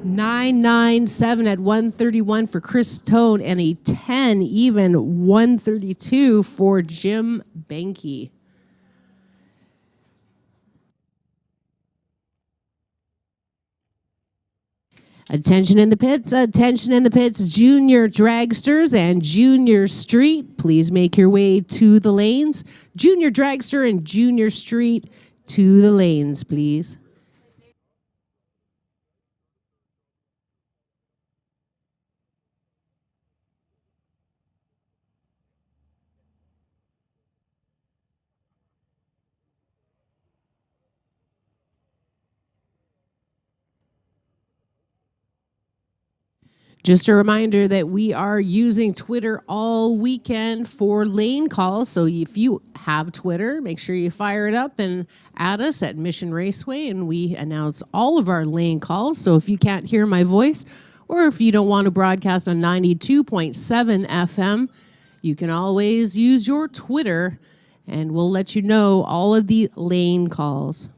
9.97 at 131 for Chris Stone, and a 10 even 132 for Jim Banky. Attention in the pits, Junior Dragsters and Junior Street. Please make your way to the lanes. Junior Dragster and Junior Street to the lanes, please. Just a reminder that we are using Twitter all weekend for lane calls. So if you have Twitter, make sure you fire it up and add us at Mission Raceway, and we announce all of our lane calls. So if you can't hear my voice, or if you don't want to broadcast on 92.7 FM, you can always use your Twitter, and we'll let you know all of the lane calls.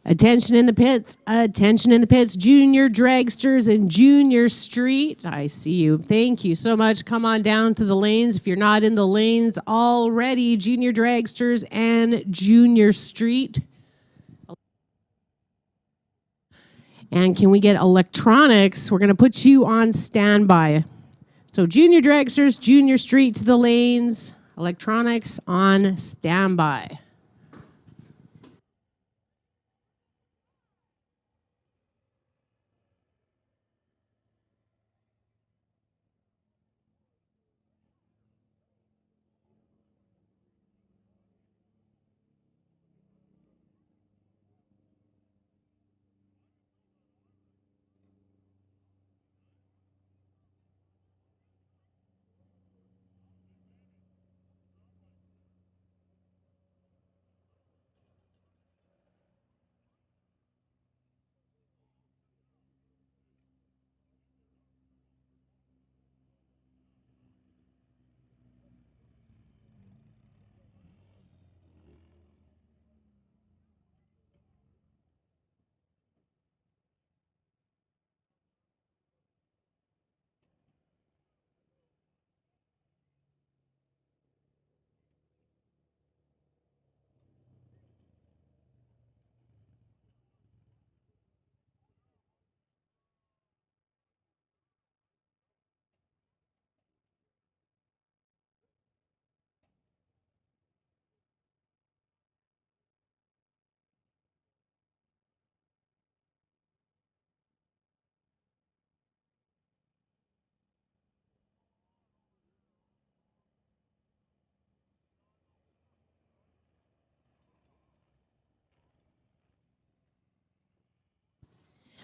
Attention in the pits, junior dragsters and junior street. I see you. Thank you so much. Come on down to the lanes. If you're not in the lanes already, junior dragsters and junior street. And can we get electronics? We're going to put you on standby. So junior dragsters, junior street to the lanes, electronics on standby.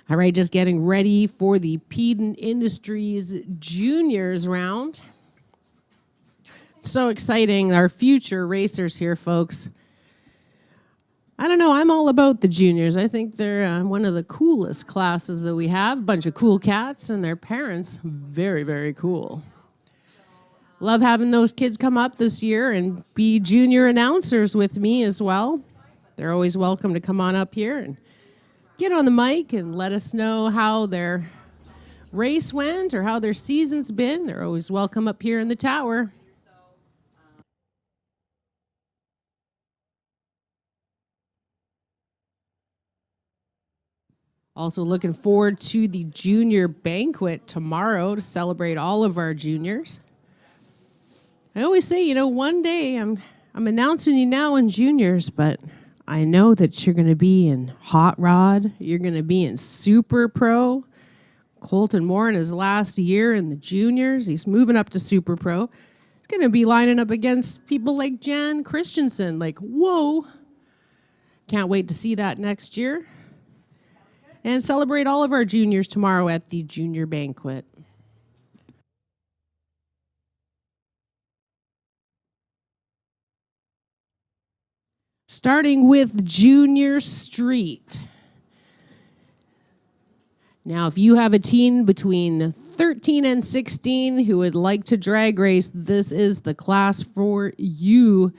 All right, just getting ready for the Peden Industries Juniors round. So exciting, our future racers here, folks. I don't know, I'm all about the juniors. I think they're one of the coolest classes that we have. A bunch of cool cats and their parents, very, very cool. Love having those kids come up this year and be junior announcers with me as well. They're always welcome to come on up here and get on the mic and let us know how their race went or how their season's been. They're always welcome up here in the tower. Also looking forward to the junior banquet tomorrow to celebrate all of our juniors. I always say, one day I'm announcing you now in juniors, but I know that you're going to be in Hot Rod. You're going to be in Super Pro. Colton Moore in his last year in the juniors. He's moving up to Super Pro. He's going to be lining up against people like Jan Christensen. Like, whoa. Can't wait to see that next year. And celebrate all of our juniors tomorrow at the junior banquet. starting with Junior Street. Now, if you have a teen between 13 and 16 who would like to drag race, this is the class for you.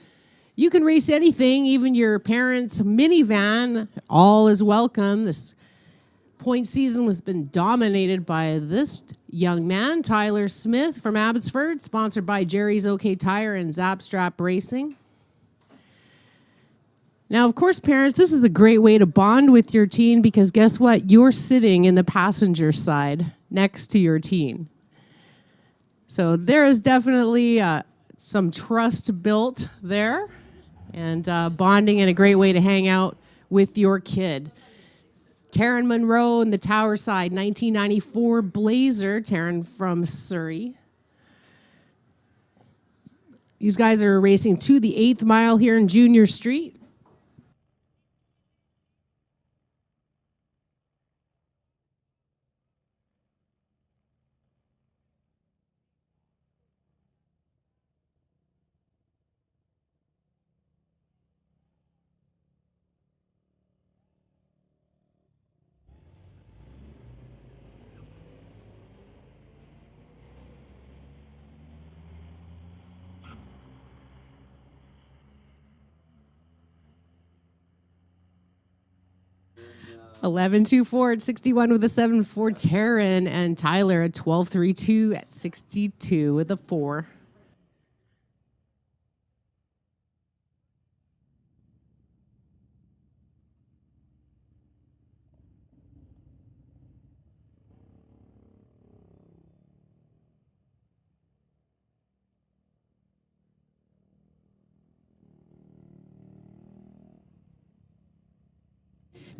You can race anything, even your parents' minivan. All is welcome. This point season has been dominated by this young man, Tyler Smith from Abbotsford, sponsored by Jerry's OK Tire and Zapstrap Racing. Now, of course, parents, this is a great way to bond with your teen because guess what? You're sitting in the passenger side next to your teen. So there is definitely some trust built there and bonding and a great way to hang out with your kid. Taryn Monroe in the Tower Side, 1994 Blazer, Taryn from Surrey. These guys are racing to the 8th mile here in Junior Street. $11.24 at 61 with a 7 for Taryn, and Tyler at $12.32 at 62 with a 4.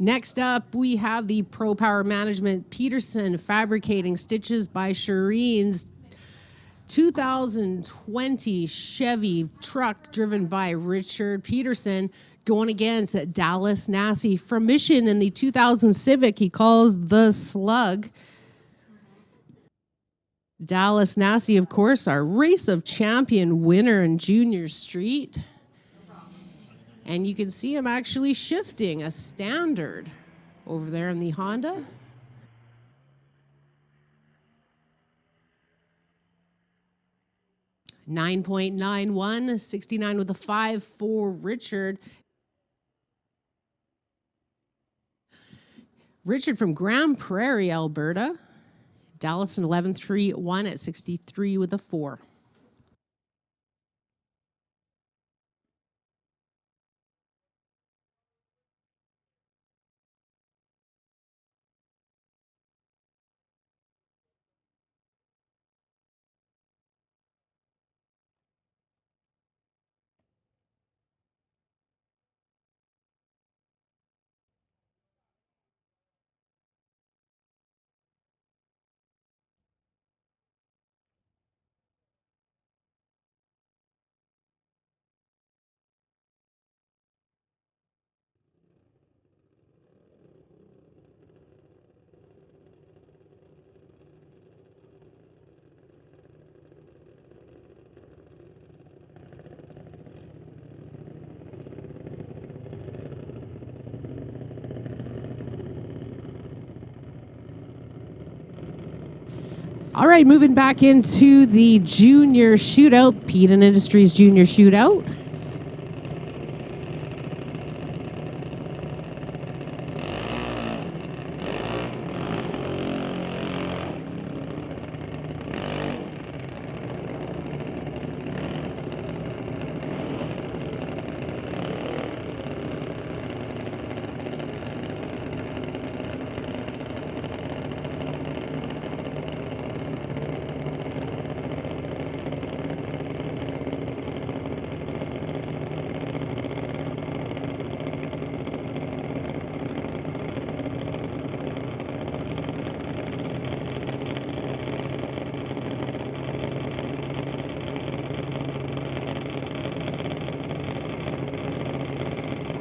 Next up, we have the Pro Power Management Peterson Fabricating Stitches by Shireen's 2020 Chevy truck driven by Richard Peterson going against Dallas Nassy from Mission in the 2000 Civic he calls the Slug. Dallas Nassy, of course, our Race of Champion winner in Junior Street. And you can see him actually shifting a standard over there in the Honda. $9.91, 69 with a 5 for Richard. Richard from Grand Prairie, Alberta. Dallas in 11.31 at 63 with a 4. All right, moving back into the Junior Shootout, Peden Industries Junior Shootout.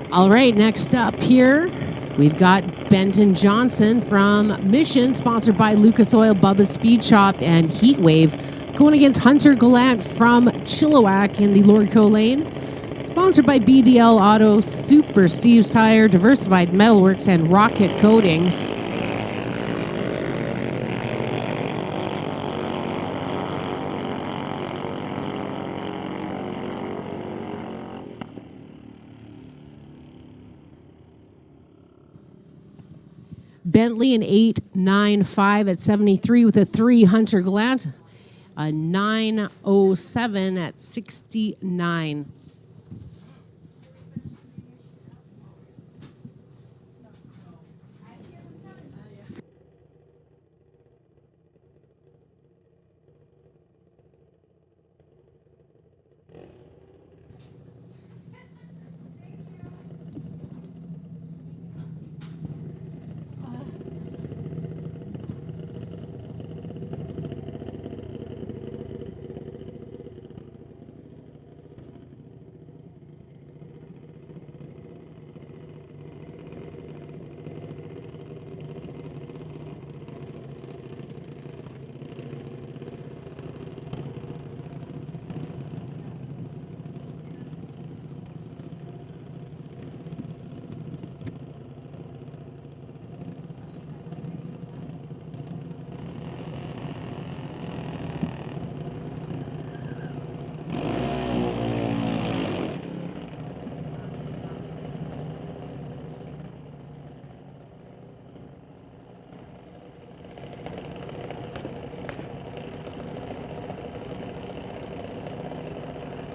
All right, next up here, we've got Benton Johnson from Mission, sponsored by Lucas Oil, Bubba's Speed Shop, and Heatwave, going against Hunter Gallant from Chilliwack in the Lordco lane. It's Sponsored by BDL Auto, Super Steve's Tire, Diversified Metalworks, and Rocket Coatings. Bentley an 895 at 73 with a 3 Hunter Glant, a 907 at 69.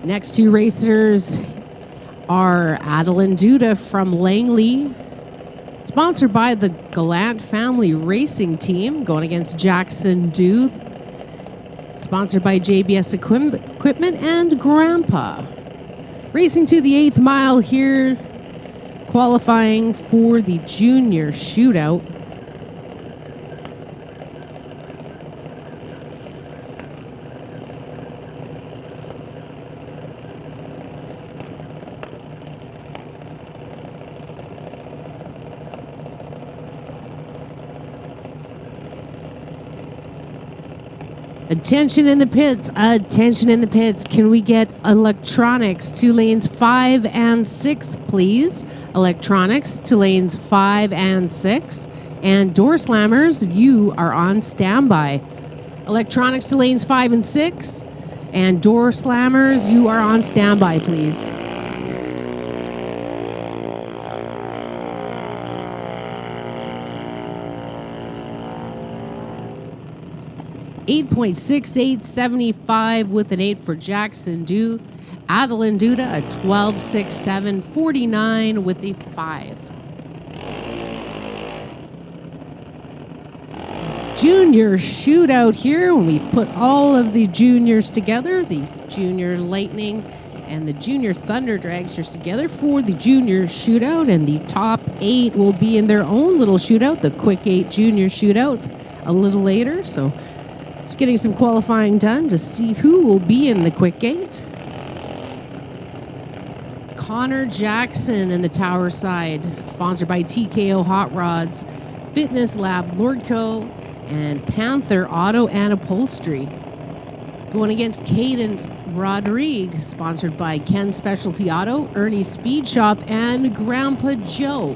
Next two racers are Adeline Duda from Langley, sponsored by the Gallant Family Racing Team, going against Jackson Dew, sponsored by JBS Equipment and Grandpa. Racing to the 8th mile here, qualifying for the junior shootout. Attention in the pits, attention in the pits. Can we get electronics to lanes 5 and 6, please? Electronics to lanes 5 and 6. And door slammers, you are on standby. Electronics to lanes 5 and 6. And door slammers, you are on standby, please. 8.6875 with an 8 for Jackson Dew. Adeline Duda, a 12.6749 with a 5. Junior shootout here when we put all of the juniors together, the Junior Lightning and the Junior Thunder Dragsters together for the junior shootout, and the top 8 will be in their own little shootout, the Quick 8 Junior Shootout, a little later. So just getting some qualifying done to see who will be in the Quick 8. Connor Jackson in the Tower Side, sponsored by TKO Hot Rods, Fitness Lab, Lordco, and Panther Auto and Upholstery. Going against Cadence Rodrigue, sponsored by Ken Specialty Auto, Ernie Speed Shop, and Grandpa Joe.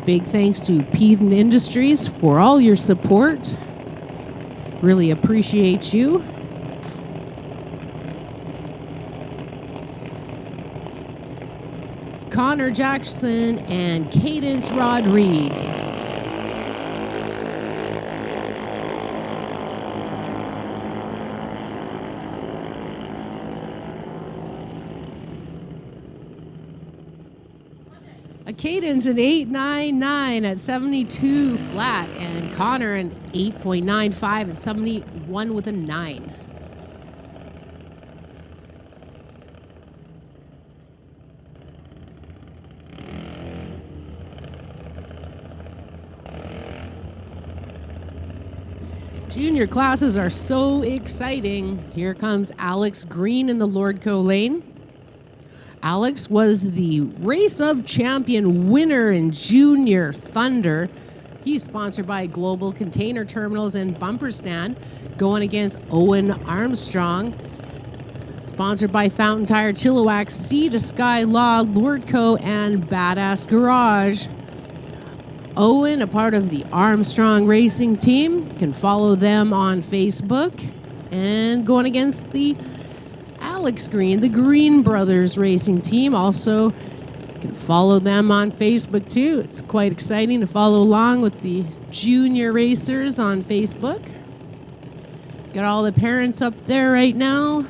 Big thanks to Peden Industries for all your support. Really appreciate you. Connor Jackson and Cadence Rodrigue. A Cadence an 8.99 at 72 flat, and Connor an 8.95 at 71 with a 9. Junior classes are so exciting. Here comes Alex Green in the Lordco lane. Alex was the Race of Champion winner in Junior Thunder. He's sponsored by Global Container Terminals and Bumper Stand, going against Owen Armstrong. Sponsored by Fountain Tire, Chilliwack, Sea to Sky Law, Lordco, and Badass Garage. Owen, a part of the Armstrong Racing Team, can follow them on Facebook. And going against the Alex Green, the Green Brothers Racing Team, also can follow them on Facebook too. It's quite exciting to follow along with the junior racers on Facebook. Got all the parents up there right now.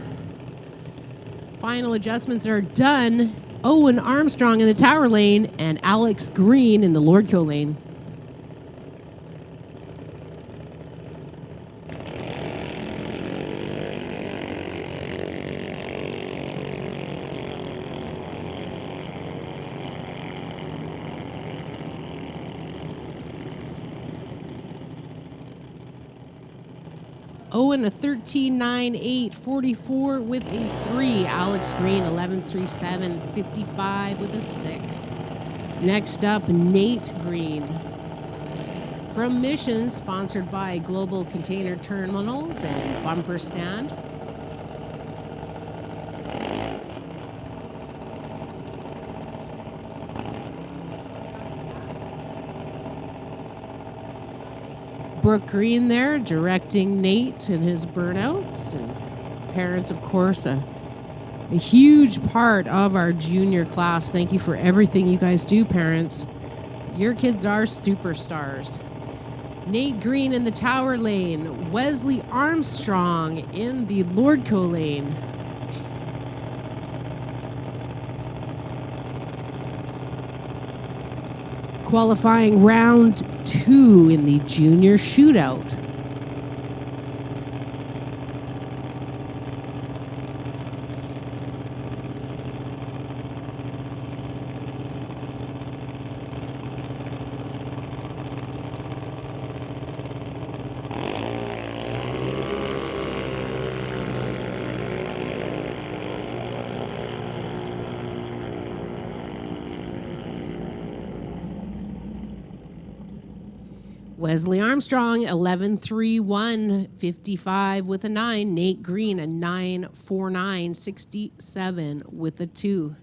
Final adjustments are done. Owen Armstrong in the Tower lane and Alex Green in the Lordco lane. Owen a 13.98.44 with a 3. Alex Green 11.37.55 with a 6. Next up, Nate Green. From Mission, sponsored by Global Container Terminals and Bumper Stand. Brooke Green there directing Nate and his burnouts. And parents, of course, a huge part of our junior class. Thank you for everything you guys do, parents. Your kids are superstars. Nate Green in the Tower lane. Wesley Armstrong in the Lordco lane. Qualifying round 2 in the junior shootout. Wesley Armstrong, 11.31.55 with a 9. Nate Green, a 9.49.67 with a 2.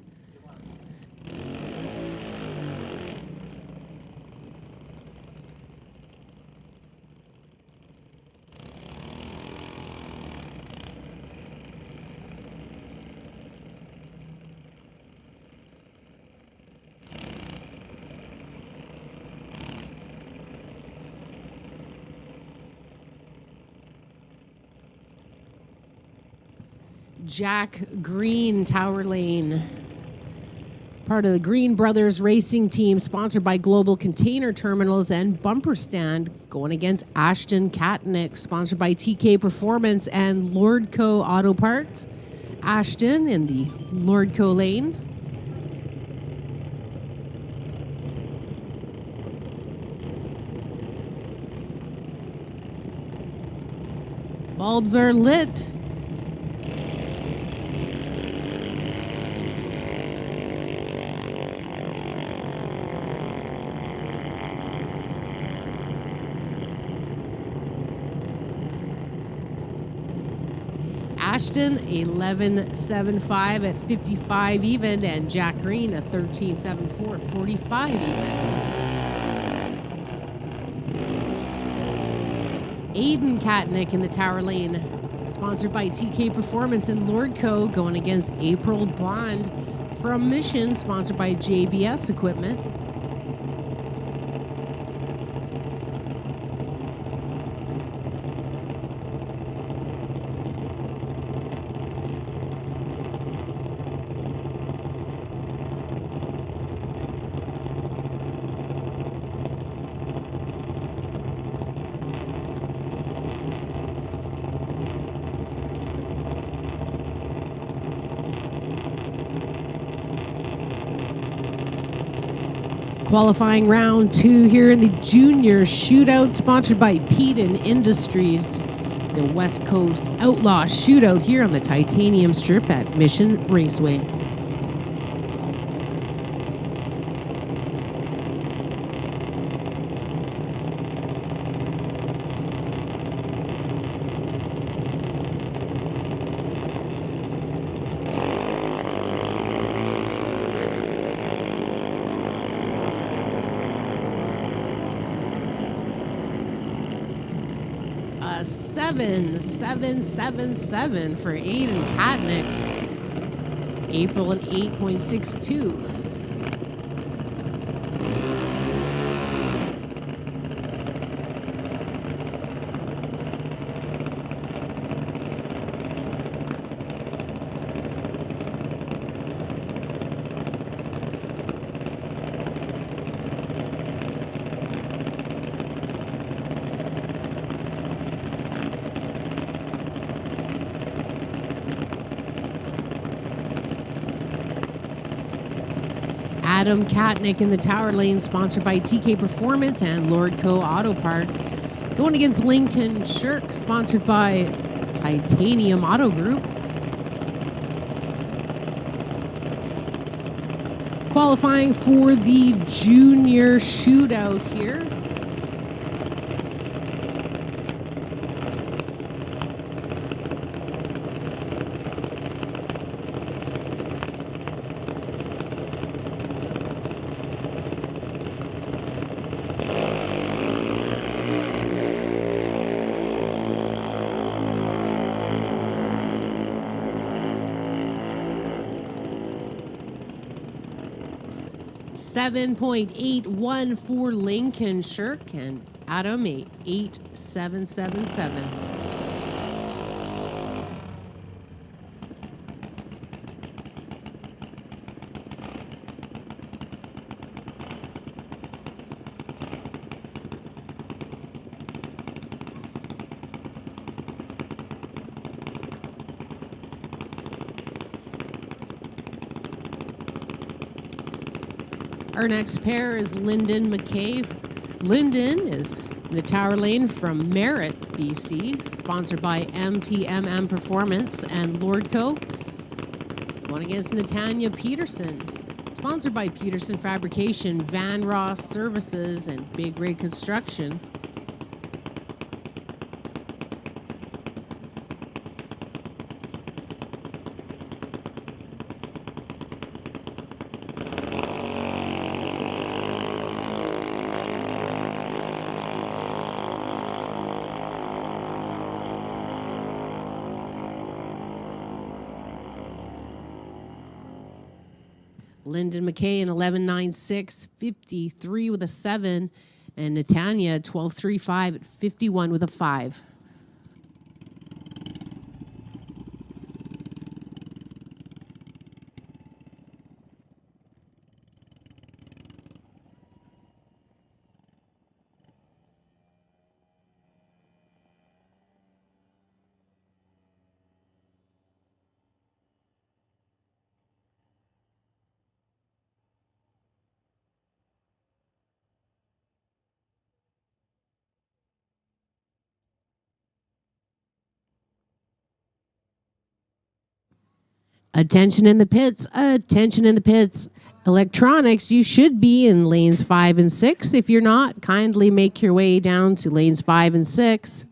Jack Green, Tower lane. Part of the Green Brothers Racing Team, sponsored by Global Container Terminals and Bumper Stand, going against Ashton Katnick, sponsored by TK Performance and Lordco Auto Parts. Ashton in the Lordco lane. Bulbs are lit. Ashton, 11.75 at 55 even, and Jack Green, a 13.74 at 45 even. Aiden Katnick in the Tower lane, sponsored by TK Performance and Lordco, going against April Bond from Mission, sponsored by JBS Equipment. Qualifying round 2 here in the junior shootout, sponsored by Peden Industries. The West Coast Outlaw Shootout here on the Titanium Strip at Mission Raceway. 8.7777 for Aiden Katnick. April, an 8.62. Adam Katnick in the Tower Lane, sponsored by TK Performance and Lordco Auto Parts. Going against Lincoln Shirk, sponsored by Titanium Auto Group. Qualifying for the junior shootout here. .881 for Lincoln Shirk and Adam 8777. Our next pair is Lyndon McCabe. Lyndon is in the Tower Lane from Merritt, BC, sponsored by MTMM Performance and Lordco. Going against Natanya Peterson, sponsored by Peterson Fabrication, Van Ross Services, and Big Rig Construction. Lyndon McKay in 11.96.53 with a 7, and Natanya 12.35 at 51 with a 5. Attention in the pits, attention in the pits. Electronics, you should be in lanes 5 and 6. If you're not, kindly make your way down to lanes 5 and 6.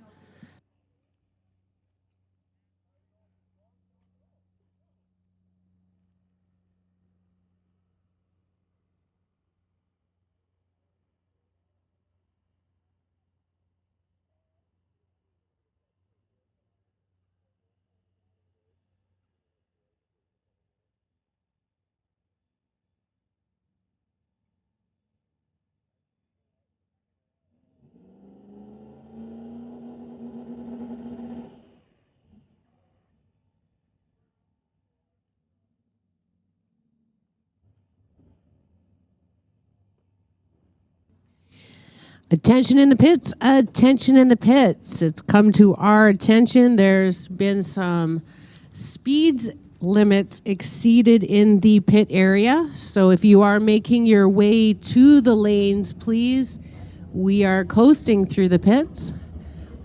Attention in the pits, attention in the pits. It's come to our attention. There's been some speed limits exceeded in the pit area. So if you are making your way to the lanes, please, we are coasting through the pits.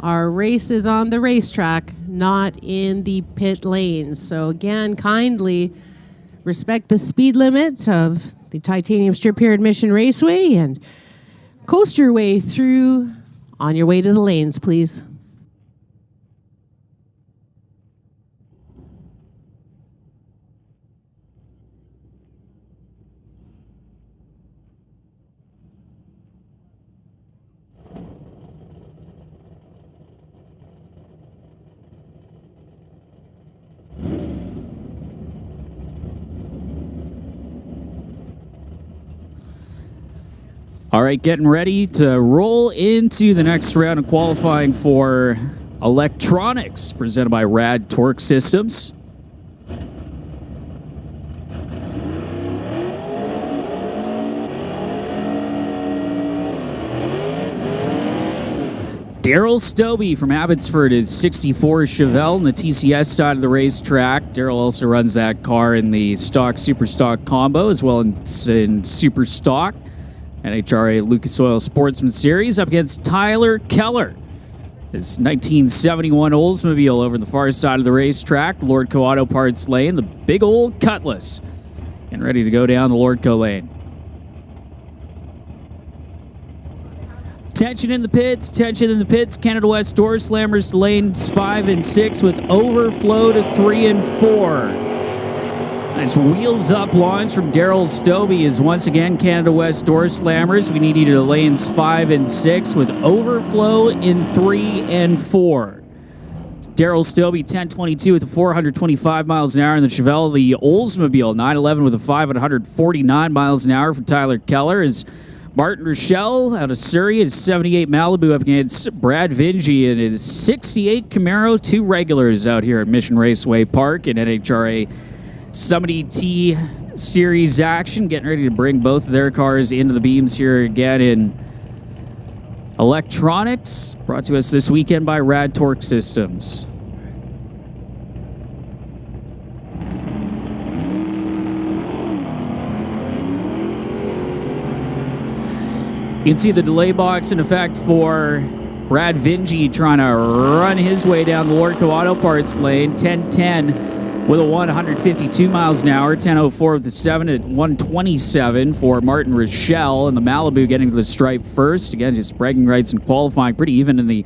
Our race is on the racetrack, not in the pit lanes. So again, kindly respect the speed limits of the Titanium Strip here at Mission Raceway and coast your way through on your way to the lanes, please. All right, getting ready to roll into the next round of qualifying for electronics presented by Rad Torque Systems. Daryl Stobie from Abbotsford is 64 Chevelle in the TCS side of the racetrack. Daryl also runs that car in the stock super stock combo as well in super stock. NHRA Lucas Oil Sportsman Series up against Tyler Keller. His 1971 Oldsmobile over on the far side of the racetrack, the Lordco Auto Parts lane, the big old Cutlass. Getting ready to go down the Lordco lane. Tension in the pits, tension in the pits. Canada West door slammers lanes 5 and 6 with overflow to 3 and 4. Nice wheels up launch from Daryl Stobie is once again Canada West door slammers. We need you to lanes 5 and 6 with overflow in 3 and 4. Daryl Stobie 1022 with a 425 miles an hour in the Chevelle. The Oldsmobile 911 with a 549 miles an hour for Tyler Keller is Martin Rochelle out of Surrey is 78 Malibu up against Brad Vingy and his 68 Camaro, 2 regulars out here at Mission Raceway Park in NHRA Summit T Series action. Getting ready to bring both of their cars into the beams here again in electronics. Brought to us this weekend by Rad Torque Systems. You can see the delay box in effect for Brad Vingy trying to run his way down the Lordco Auto Parts lane. 1010 with a 152 miles an hour. 1004 with the 7 at 127 for Martin Rochelle. And the Malibu getting to the stripe first. Again, just bragging rights and qualifying pretty even in the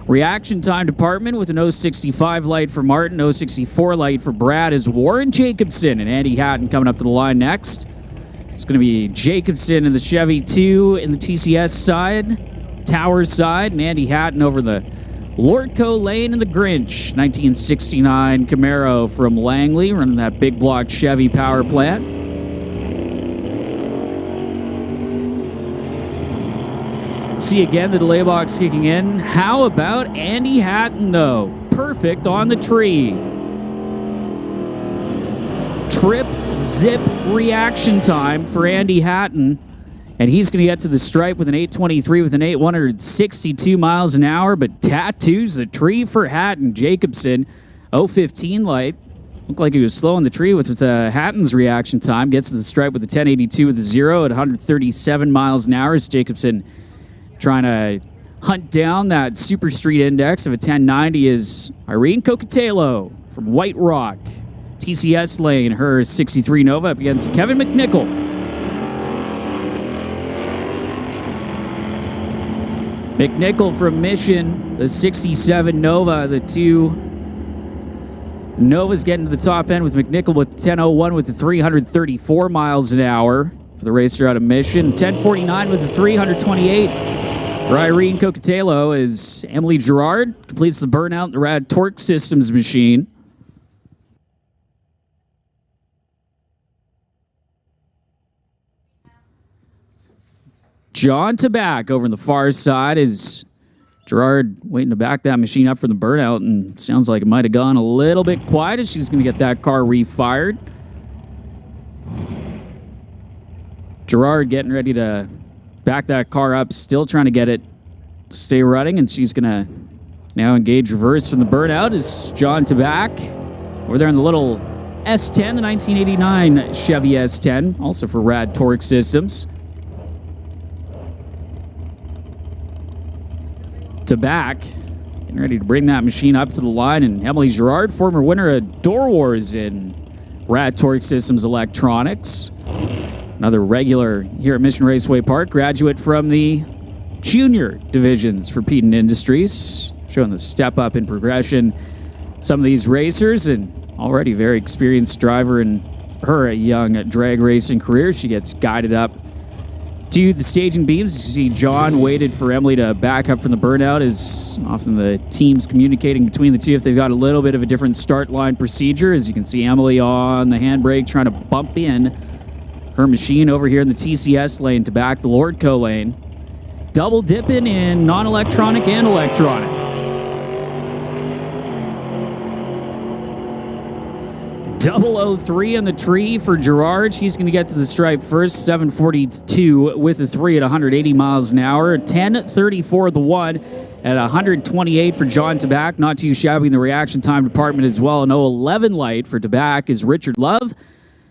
reaction time department with an 065 light for Martin, 064 light for Brad is Warren Jacobson and Andy Hatton coming up to the line next. It's going to be Jacobson in the Chevy 2 in the TCS side, Towers side, and Andy Hatton over the Lordco lane in the Grinch. 1969 Camaro from Langley, running that big block Chevy power plant. See again the delay box kicking in. How about Andy Hatton, though? Perfect on the tree. Trip zip reaction time for Andy Hatton, and he's going to get to the stripe with an 823 with an 162 miles an hour, but tattoos the tree for Hatton. Jacobson 015 light, looked like he was slow on the tree with Hatton's reaction time, gets to the stripe with a 1082 with a 0 at 137 miles an hour as Jacobson trying to hunt down that super street index of a 1090 is Irene Cocatello from White Rock. TCS lane, her 63 Nova up against Kevin McNichol. McNichol from Mission, the 67 Nova, the 2 Novas getting to the top end with McNichol with 1001 with the 334 miles an hour for the racer out of Mission. 1049 with the 328. For Irene Cocatello is Emily Gerard, completes the burnout in the Rad Torque Systems machine. John Tabak over on the far side is Gerard waiting to back that machine up for the burnout, and sounds like it might have gone a little bit quiet as she's going to get that car refired. Gerard getting ready to back that car up, still trying to get it to stay running, and she's going to now engage reverse from the burnout is John Tabak. Over there in the little S10, the 1989 Chevy S10, also for Rad Torque Systems. Tabak getting ready to bring that machine up to the line, and Emily Gerard, former winner of Door Wars in Rad Torque Systems Electronics. Another regular here at Mission Raceway Park, graduate from the junior divisions for Peden Industries, showing the step up in progression. Some of these racers, and already very experienced driver in her young drag racing career. She gets guided up to the staging beams. You see John waited for Emily to back up from the burnout, as often the teams communicating between the two if they've got a little bit of a different start line procedure. As you can see Emily on the handbrake trying to bump in her machine over here in the TCS lane to back the Lordco lane. Double dipping in non-electronic and electronic. Double 03 on the tree for Gerard. She's going to get to the stripe first. 742 with a 3 at 180 miles an hour. 1034 the 1 at 128 for John Tabak. Not too shabby in the reaction time department as well. An 011 light for Tabak is Richard Love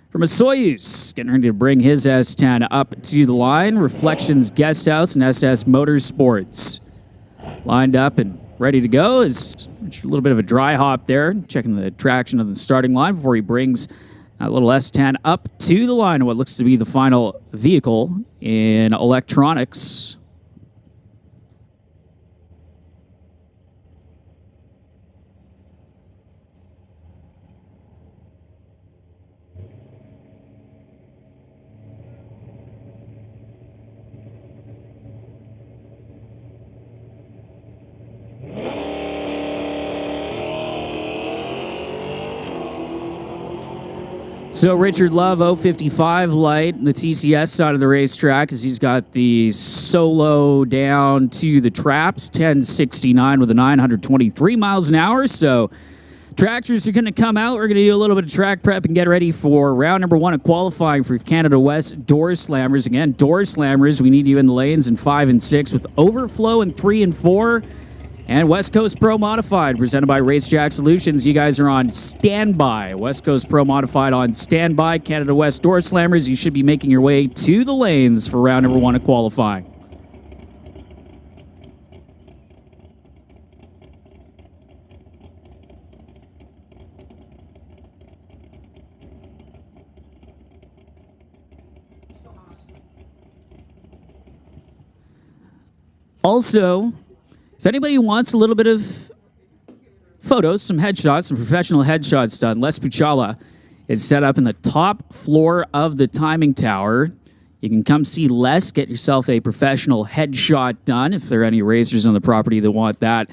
from a Soyuz. Getting ready to bring his S10 up to the line. Reflections Guest House and SS Motorsports lined up and ready to go. Is a little bit of a dry hop there, checking the traction of the starting line before he brings that little S10 up to the line, what looks to be the final vehicle in electronics. So Richard Love, 055 light, the TCS side of the racetrack, as he's got the solo down to the traps, 1069 with a 923 miles an hour. So tractors are going to come out. We're going to do a little bit of track prep and get ready for round number 1 of qualifying for Canada West Door Slammers. Again, Door Slammers, we need you in the lanes in 5 and 6 with Overflow in 3 and 4. And West Coast Pro Modified, presented by Racejack Solutions. You guys are on standby. West Coast Pro Modified on standby. Canada West Door Slammers, you should be making your way to the lanes for round number 1 of qualifying. Also, if anybody wants a little bit of photos, some headshots, some professional headshots done, Les Puchala is set up in the top floor of the timing tower. You can come see Les, get yourself a professional headshot done if there are any racers on the property that want that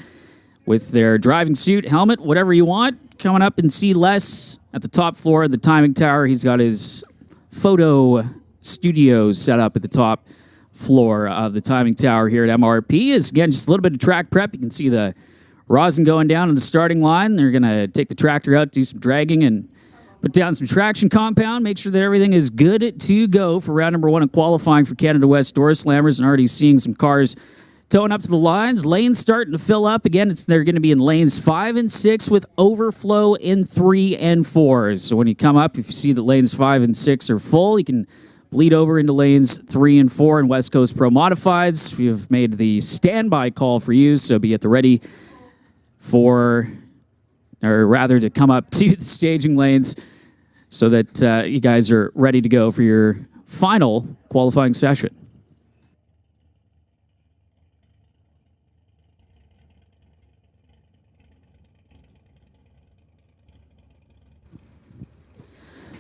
with their driving suit, helmet, whatever you want. Coming up and see Les at the top floor of the timing tower. He's got his photo studios set up at the top floor of the timing tower here at MRP. Is again just a little bit of track prep. You can see the rosin going down in the starting line. They're going to take the tractor out, do some dragging, and put down some traction compound. Make sure that everything is good to go for round number 1 of qualifying for Canada West Door Slammers. And already seeing some cars towing up to the lines. Lanes starting to fill up again. They're going to be in lanes 5 and 6 with Overflow in 3 and 4. So when you come up, if you see that lanes 5 and 6 are full, you can bleed over into lanes 3 and 4 in West Coast Pro Modifieds. We have made the standby call for you, so be at the ready for, or rather to come up to the staging lanes so that you guys are ready to go for your final qualifying session.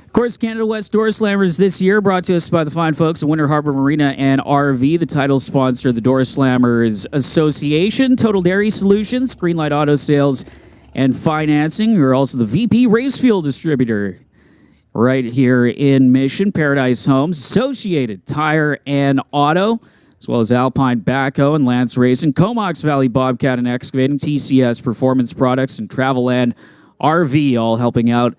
Of course, Canada West Door Slammers this year brought to us by the fine folks at Winter Harbor Marina and RV, the title sponsor of the Door Slammers Association, Total Dairy Solutions, Greenlight Auto Sales and Financing. We're also the VP Race Fuel Distributor right here in Mission, Paradise Homes, Associated Tire and Auto, as well as Alpine Backhoe and Lance Racing, Comox Valley Bobcat and Excavating, TCS Performance Products, and Travel and RV, all helping out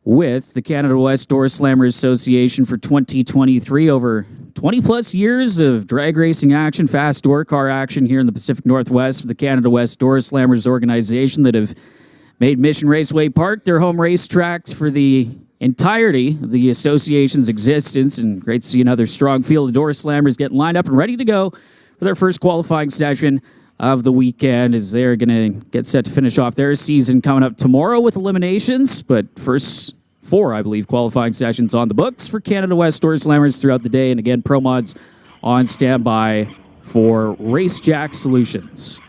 with the Canada West Door Slammers Association for 2023. Over 20-plus years of drag racing action, fast door car action here in the Pacific Northwest for the Canada West Door Slammers organization that have made Mission Raceway Park their home racetrack for the entirety of the association's existence. And great to see another strong field of Door Slammers getting lined up and ready to go for their first qualifying session of the weekend, as they're going to get set to finish off their season coming up tomorrow with eliminations. But first 4, I believe, qualifying sessions on the books for Canada West Door Slammers throughout the day. And again, Pro Mods on standby for Racejack Solutions.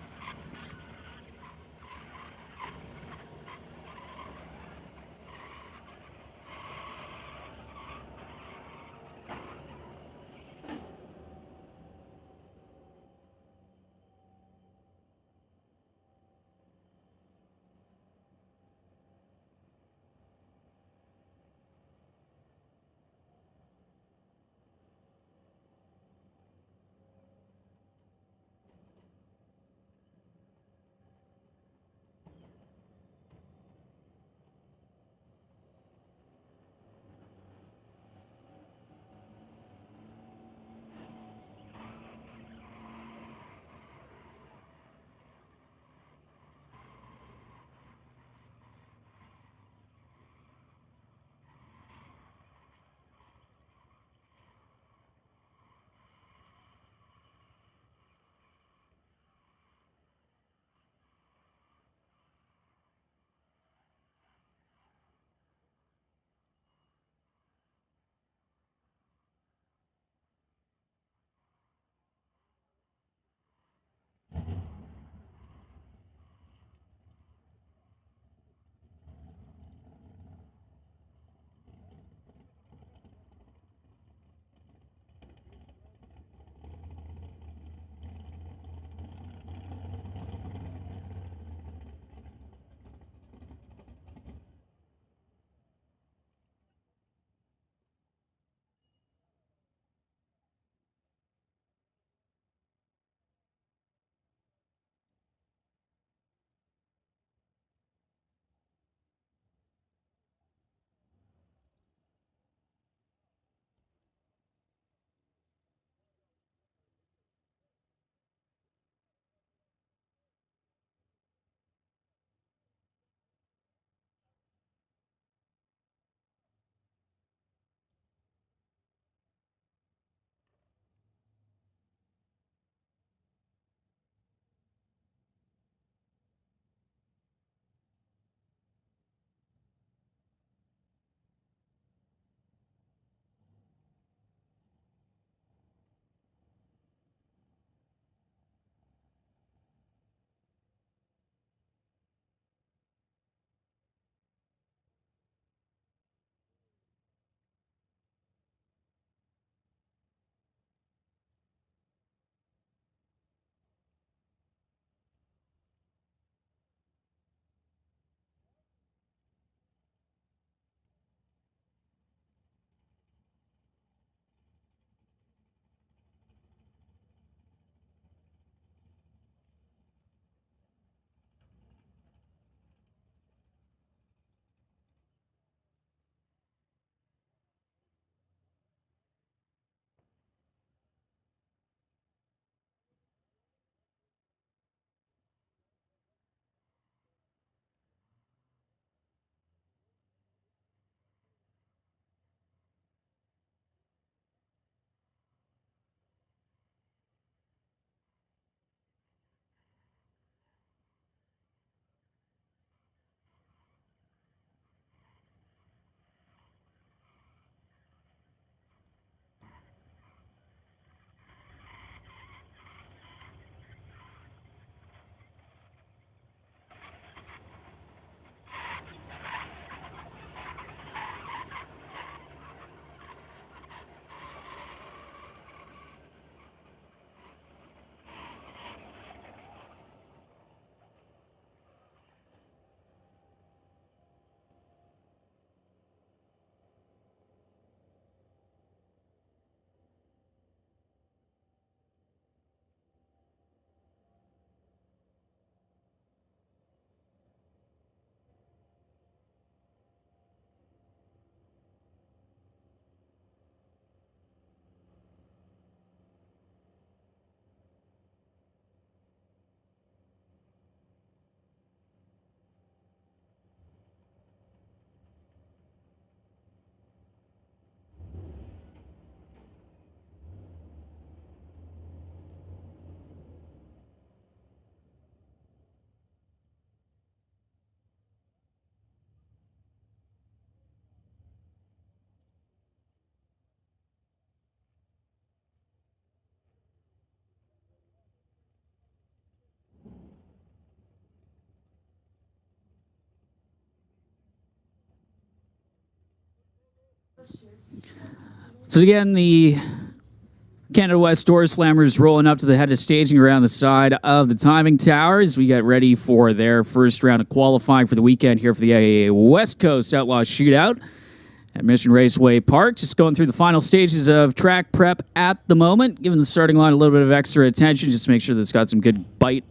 So again, the Canada West Door Slammers rolling up to the head of staging around the side of the timing tower as we get ready for their first round of qualifying for the weekend here for the West Coast Outlaw Shootout at Mission Raceway Park. Just going through the final stages of track prep at the moment, giving the starting line a little bit of extra attention just to make sure that it's got some good bite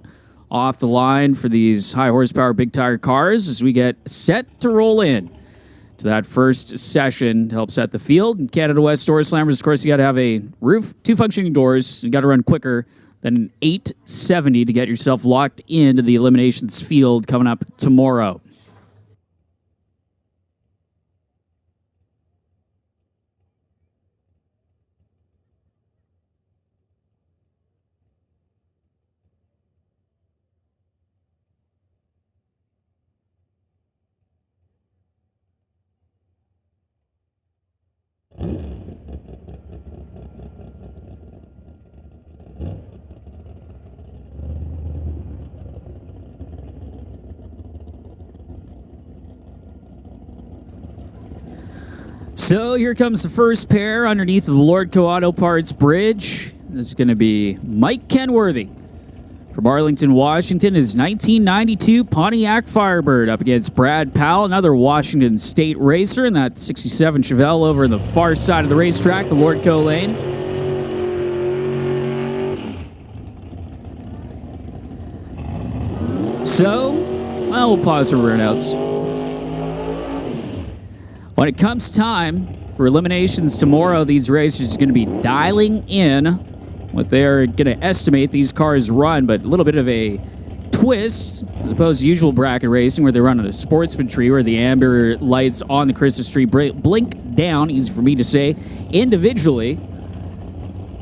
off the line for these high horsepower, big tire cars as we get set to roll in to that first session to help set the field. In Canada West Door Slammers, of course, you got to have a roof, 2 functioning doors. You got to run quicker than an 870 to get yourself locked into the eliminations field coming up tomorrow. So here comes the first pair underneath the Lordco Auto Parts Bridge. This is going to be Mike Kenworthy from Arlington, Washington. His 1992 Pontiac Firebird up against Brad Powell, another Washington State racer, in that 67 Chevelle over on the far side of the racetrack, the Lordco lane. So, well, we'll pause for burnouts. When it comes time for eliminations tomorrow, these racers are going to be dialing in what they're going to estimate these cars run, but a little bit of a twist as opposed to usual bracket racing where they run on a sportsman tree where the amber lights on the Christmas tree blink down, easy for me to say, individually.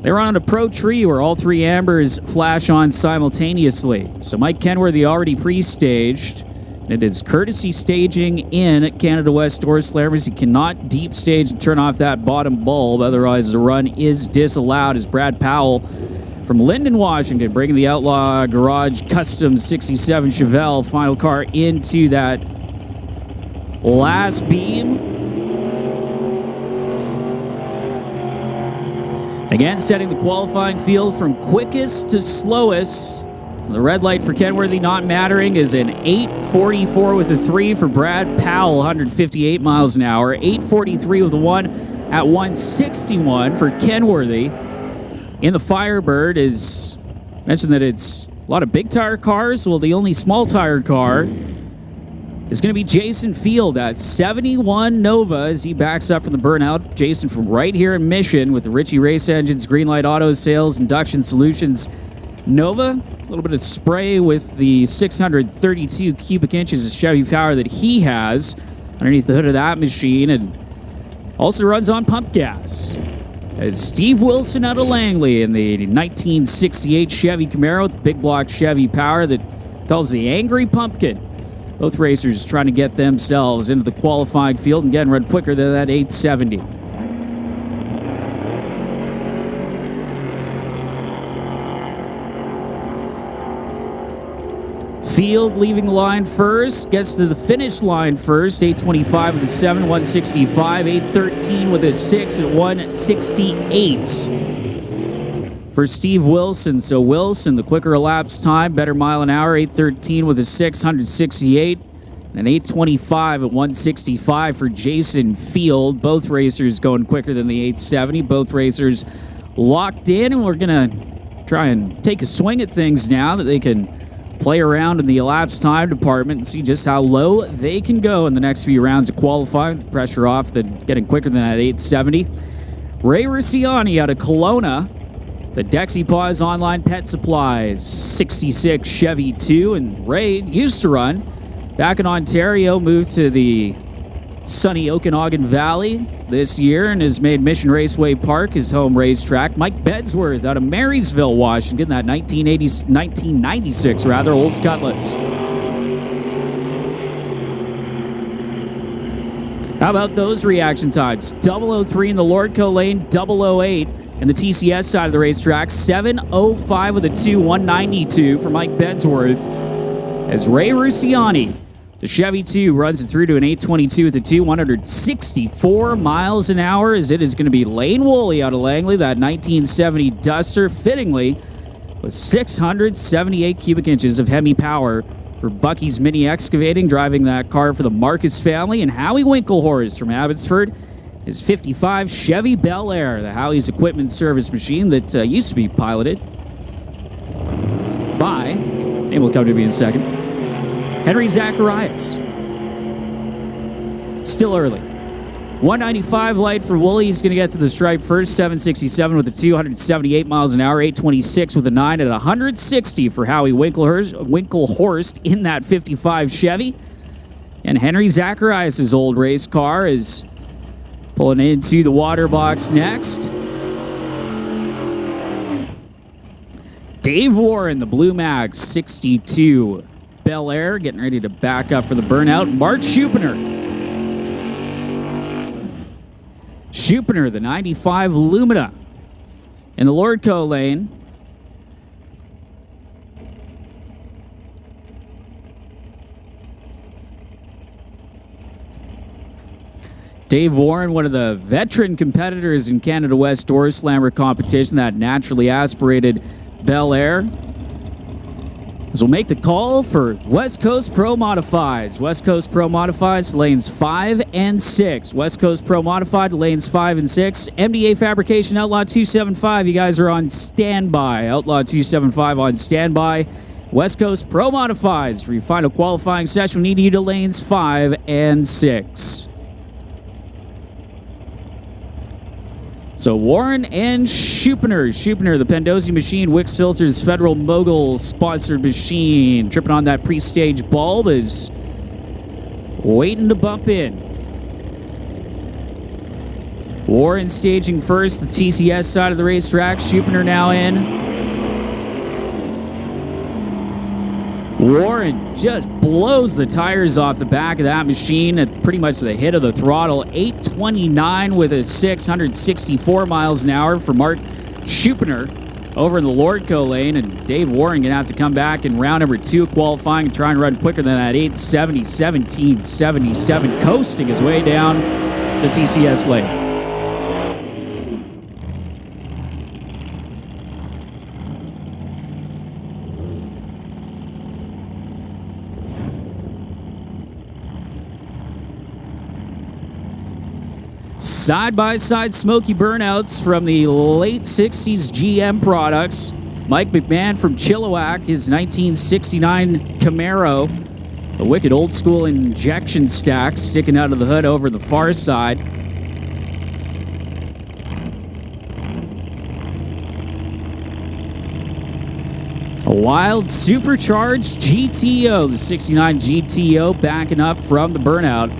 They run on a pro tree where all 3 ambers flash on simultaneously. So Mike Kenworthy already pre-staged. It is courtesy staging in Canada West Door Slammers. You cannot deep stage and turn off that bottom bulb, otherwise the run is disallowed, as Brad Powell from Linden, Washington, bringing the Outlaw Garage Custom 67 Chevelle final car into that last beam. Again, setting the qualifying field from quickest to slowest. So the red light for Kenworthy not mattering is an 8:44 with a 3 for Brad Powell, 158 miles an hour. 8:43 with a 1 at 161 for Kenworthy. In the Firebird is mentioned that it's a lot of big tire cars. Well, the only small tire car is going to be Jason Field at 71 Nova as he backs up from the burnout. Jason from right here in Mission with the Ritchie Race Engines, Greenlight Auto Sales, Induction Solutions Nova. A little bit of spray with the 632 cubic inches of Chevy power that he has underneath the hood of that machine, and also runs on pump gas. As Steve Wilson out of Langley in the 1968 Chevy Camaro with big block Chevy power that calls the Angry Pumpkin. Both racers trying to get themselves into the qualifying field and again run quicker than that 870. Field leaving the line first, gets to the finish line first, 825 with a 7, 165, 813 with a 6 at 168 for Steve Wilson. So Wilson, the quicker elapsed time, better mile an hour, 813 with a 6, 168, and 825 at 165 for Jason Field. Both racers going quicker than the 870. Both racers locked in, and we're going to try and take a swing at things now that they can play around in the elapsed time department and see just how low they can go in the next few rounds of qualifying. The pressure off, then getting quicker than that 870. Ray Rusciani out of Kelowna, the Dexy Paws Online Pet Supplies 66 Chevy 2, and Ray used to run back in Ontario, moved to the sunny Okanagan Valley this year and has made Mission Raceway Park his home racetrack. Mike Bedsworth out of Marysville, Washington, that 1996 Olds Cutlass. How about those reaction times? 003 in the Lordco lane, 008 in the TCS side of the racetrack, 705 with a 2, 192 for Mike Bedsworth, as Ray Rusciani The Chevy 2 runs it through to an 822 with the 2, 164 miles an hour, as it is going to be Lane Woolley out of Langley, that 1970 Duster, fittingly with 678 cubic inches of Hemi power for Bucky's Mini Excavating, driving that car for the Marcus family. And Howie Winklehorst from Abbotsford, his 55 Chevy Bel Air, the Howie's equipment service machine that used to be piloted by, and will come to me in a second, Henry Zacharias. Still early. 195 light for Woolley. He's going to get to the stripe first. 767 with the 278 miles an hour. 826 with the 9 at 160 for Howie Winklehorst in that 55 Chevy. And Henry Zacharias' old race car is pulling into the water box next. Dave Warren, the Blue Max 62 Bel Air, getting ready to back up for the burnout. Mark Schuppener. Schuppener, the 95 Lumina in the Lordco lane. Dave Warren, one of the veteran competitors in Canada West Door Slammer competition, that naturally aspirated Bel Air. This will make the call for West Coast Pro Modifieds. West Coast Pro Modifieds, lanes 5 and 6. West Coast Pro Modified, lanes 5 and 6. MDA Fabrication, Outlaw 275. You guys are on standby. Outlaw 275 on standby. West Coast Pro Modifieds for your final qualifying session. We need you to lanes 5 and 6. So Warren and Schuppener. Schuppener, the Pendozzi machine, Wix Filters Federal Mogul sponsored machine. Tripping on that pre-stage bulb is waiting to bump in. Warren staging first, the TCS side of the racetrack. Schuppener now in. Warren just blows the tires off the back of that machine at pretty much the hit of the throttle. 829 with a 664 miles an hour for Mark Schuppener over in the Lordco lane. And Dave Warren going to have to come back in round number 2 qualifying and try and run quicker than that 870, 1777, coasting his way down the TCS lane. Side-by-side smoky burnouts from the late 60s GM products. Mike McMahon from Chilliwack, his 1969 Camaro. A wicked old-school injection stack sticking out of the hood over the far side. A wild supercharged GTO, the 69 GTO backing up from the burnout.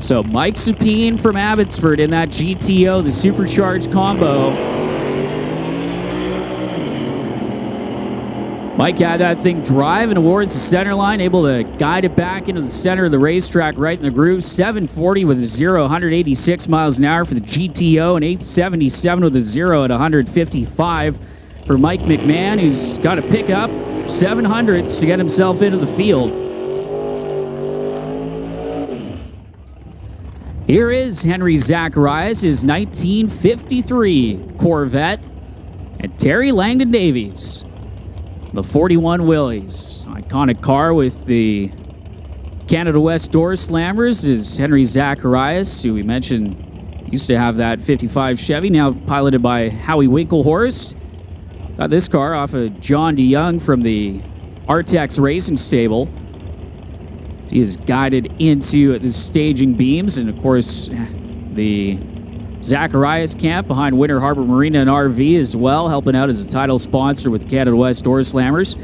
So Mike Sapine from Abbotsford in that GTO, the supercharged combo. Mike had that thing driving towards the center line, able to guide it back into the center of the racetrack, right in the groove. 740 with a 0, 186 miles an hour for the GTO, and 877 with a 0 at 155 for Mike McMahon, who's got to pick up 700s to get himself into the field. Here is Henry Zacharias, his 1953 Corvette, and Terry Langdon Davies, the 41 Willys. Iconic car with the Canada West Door Slammers is Henry Zacharias, who we mentioned used to have that 55 Chevy, now piloted by Howie Winklehorst. Got this car off of John DeYoung from the Artex Racing Stable. He is guided into the staging beams, and of course, the Zacharias camp behind Winter Harbor Marina and RV as well, helping out as a title sponsor with Canada West Door Slammers.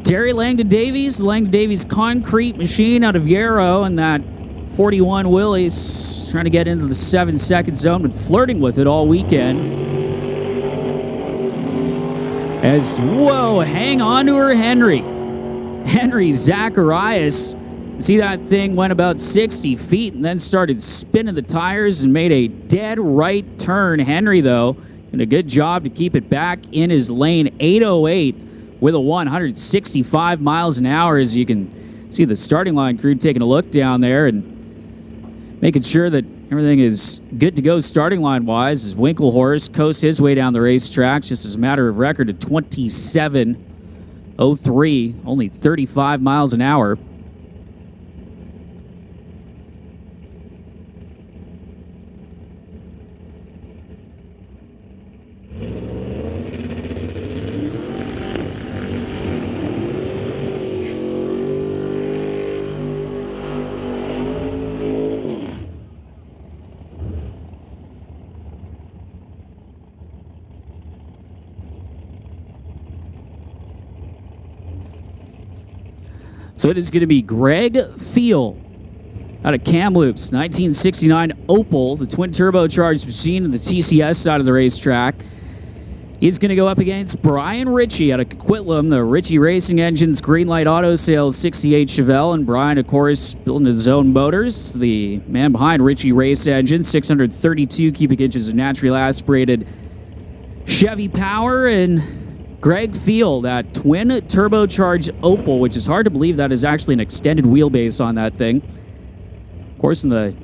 Terry Langdon Davies, the Langdon Davies concrete machine out of Yarrow, and that 41 Willys trying to get into the 7-second zone, but flirting with it all weekend. As, whoa, hang on to her, Henry. Henry Zacharias See, that thing went about 60 feet and then started spinning the tires and made a dead right turn. Henry, though, did a good job to keep it back in his lane. 808 with a 165 miles an hour, as you can see the starting line crew taking a look down there and making sure that everything is good to go starting line-wise as Winklehorse coasts his way down the racetrack, just as a matter of record at 27:03, only 35 miles an hour. So it is going to be Greg Feel out of Kamloops, 1969 Opel, the twin turbocharged machine in the TCS side of the racetrack. He's going to go up against Brian Ritchie out of Coquitlam, the Ritchie Racing Engines Greenlight Auto Sales 68 Chevelle. And Brian, of course, building his own motors. The man behind Ritchie Race Engines, 632 cubic inches of naturally aspirated Chevy power. And Greg Feel, that twin turbocharged Opel, which is hard to believe that is actually an extended wheelbase on that thing. Of course, in the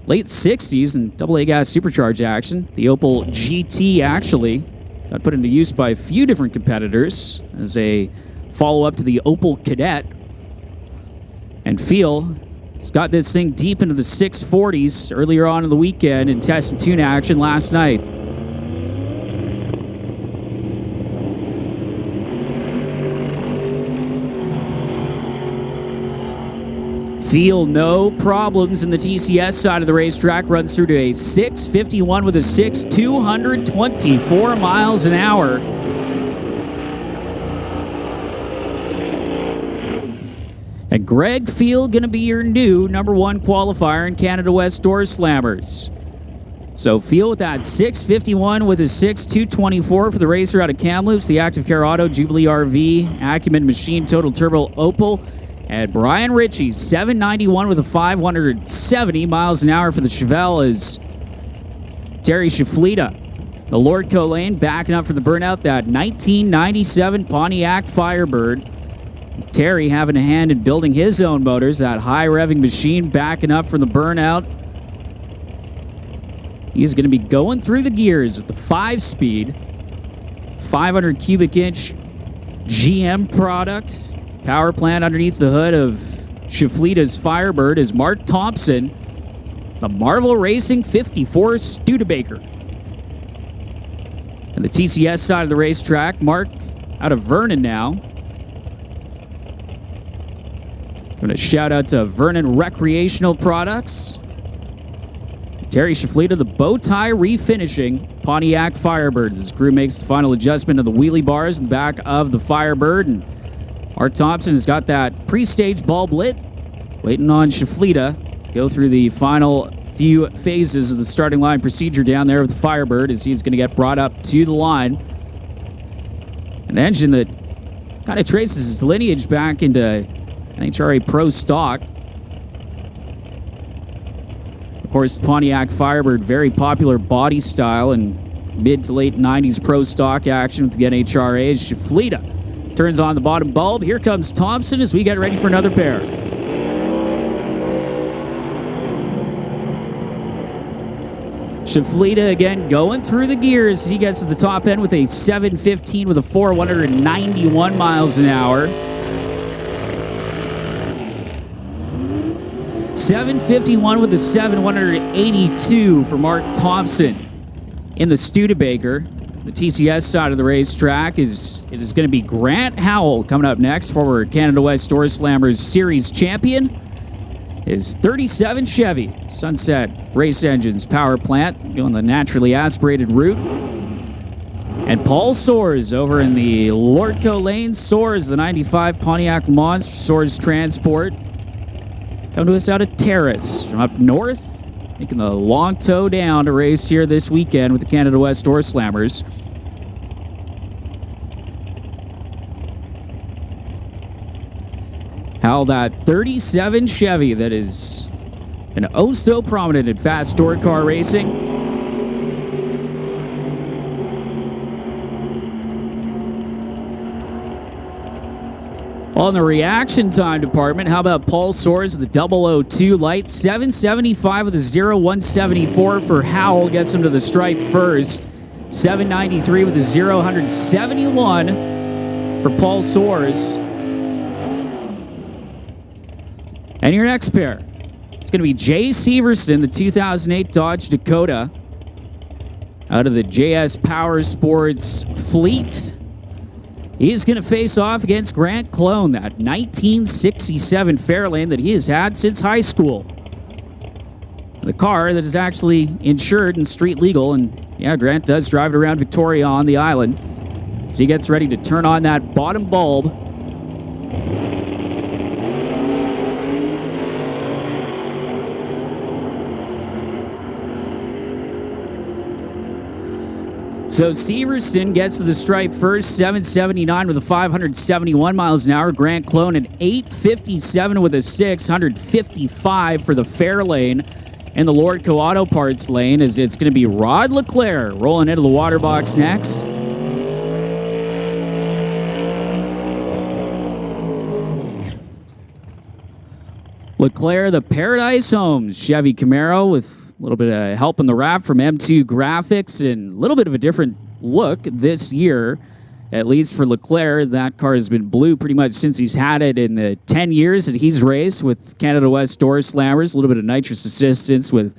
late 60s in AA gas supercharged action, the Opel GT actually got put into use by a few different competitors as a follow-up to the Opel Kadett. And Feel has got this thing deep into the 640s earlier on in the weekend in test and tune action last night. Feel no problems in the TCS side of the racetrack. Runs through to a 6:51 with a 224 miles an hour. And Greg Feel going to be your new #1 qualifier in Canada West Door Slammers. So Feel with that 6:51 with a 224 for the racer out of Kamloops, the Active Care Auto, Jubilee RV, Acumen Machine, Total Turbo Opel. And Brian Ritchie, 791 with a 570 miles an hour for the Chevelle is Terry Shaflita. The Lordco lane backing up for the burnout, that 1997 Pontiac Firebird. Terry having a hand in building his own motors, that high revving machine backing up from the burnout. He's going to be going through the gears with the 5-speed, 500 cubic inch GM product. Power plant underneath the hood of Shaflita's Firebird is Mark Thompson, the Marvel Racing 54 Studebaker. And the TCS side of the racetrack, Mark out of Vernon now. Going to shout out to Vernon Recreational Products. Terry Shaflita, the bow tie refinishing Pontiac Firebird. His crew makes the final adjustment of the wheelie bars in the back of the Firebird. And Mark Thompson has got that pre-stage bulb lit, waiting on Shaflita to go through the final few phases of the starting line procedure down there with the Firebird as he's going to get brought up to the line. An engine that kind of traces his lineage back into NHRA Pro stock. Of course, the Pontiac Firebird, very popular body style in mid to late 90s Pro stock action with the NHRA. Shaflita turns on the bottom bulb. Here comes Thompson as we get ready for another pair. Shaflita again going through the gears. He gets to the top end with a 7:15 with a 191 miles an hour. 7:51 with a 182 for Mark Thompson in the Studebaker. The TCS side of the racetrack is going to be Grant Howell coming up next, former Canada West Door Slammers Series champion. His 37 Chevy Sunset Race Engines power plant going the naturally aspirated route. And Paul Soares over in the Lordco lane. Soares, the 95 Pontiac Monster Soares Transport. Come to us out of Terrace from up north. Making the long tow down to race here this weekend with the Canada West Door Slammers. how that 37 Chevy that is an oh so prominent in fast stored car racing on the reaction time department. How about Paul Soares with the 002 light, 775 with a 0174 for Howell, gets him to the stripe first, 793 with a 171 for Paul Soares. And your next pair, it's going to be Jay Severson, the 2008 Dodge Dakota, out of the JS Power Sports fleet. He's going to face off against Grant Clone, that 1967 Fairlane that he has had since high school. The car that is actually insured and street legal, and yeah, Grant does drive it around Victoria on the island. So he gets ready to turn on that bottom bulb. So Severson gets to the stripe first, 779 with a 571 miles an hour. Grant Clone at 857 with a 655 for the Fairlane. And the Lordco Auto Parts lane, as it's going to be Rod Leclerc rolling into the water box next. Leclerc, the Paradise Homes Chevy Camaro, with a little bit of help in the wrap from M2 Graphics and a little bit of a different look this year, at least for Leclerc. That car has been blue pretty much since he's had it in the 10 years that he's raced with Canada West Door Slammers. A little bit of nitrous assistance with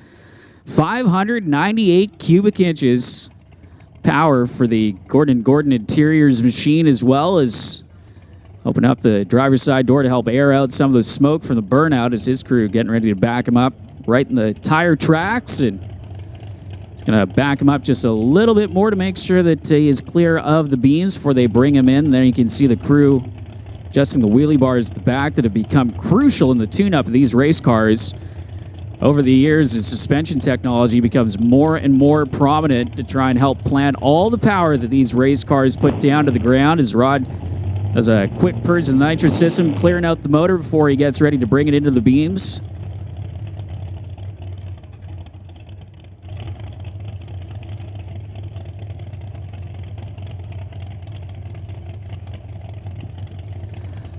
598 cubic inches power for the Gordon Interiors machine, as well as open up the driver's side door to help air out some of the smoke from the burnout as his crew getting ready to back him up right in the tire tracks, and he's going to back him up just a little bit more to make sure that he is clear of the beams before they bring him in. There you can see the crew adjusting the wheelie bars at the back that have become crucial in the tune-up of these race cars. Over the years, the suspension technology becomes more and more prominent to try and help plant all the power that these race cars put down to the ground, as Rod does a quick purge of the nitrous system, clearing out the motor before he gets ready to bring it into the beams.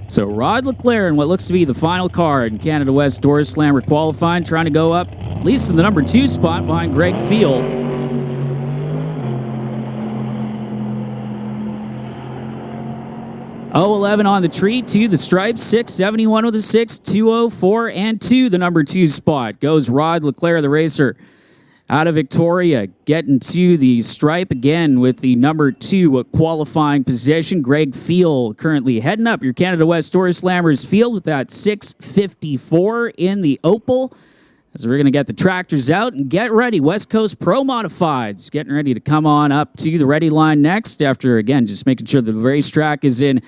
So Rod Leclerc in what looks to be the final car in Canada West Door Slammer qualifying, trying to go up at least in the number 2 spot behind Greg Field. .011 on the tree, to the stripe, 671 with a 6, 204, and to the number 2 spot goes Rod Leclerc, the racer, out of Victoria, getting to the stripe again with the number 2 qualifying position. Greg Field currently heading up your Canada West Door Slammers field with that 654 in the Opal. As we're going to get the tractors out and get ready. West Coast Pro Modifieds getting ready to come on up to the ready line next after, again, just making sure the racetrack is in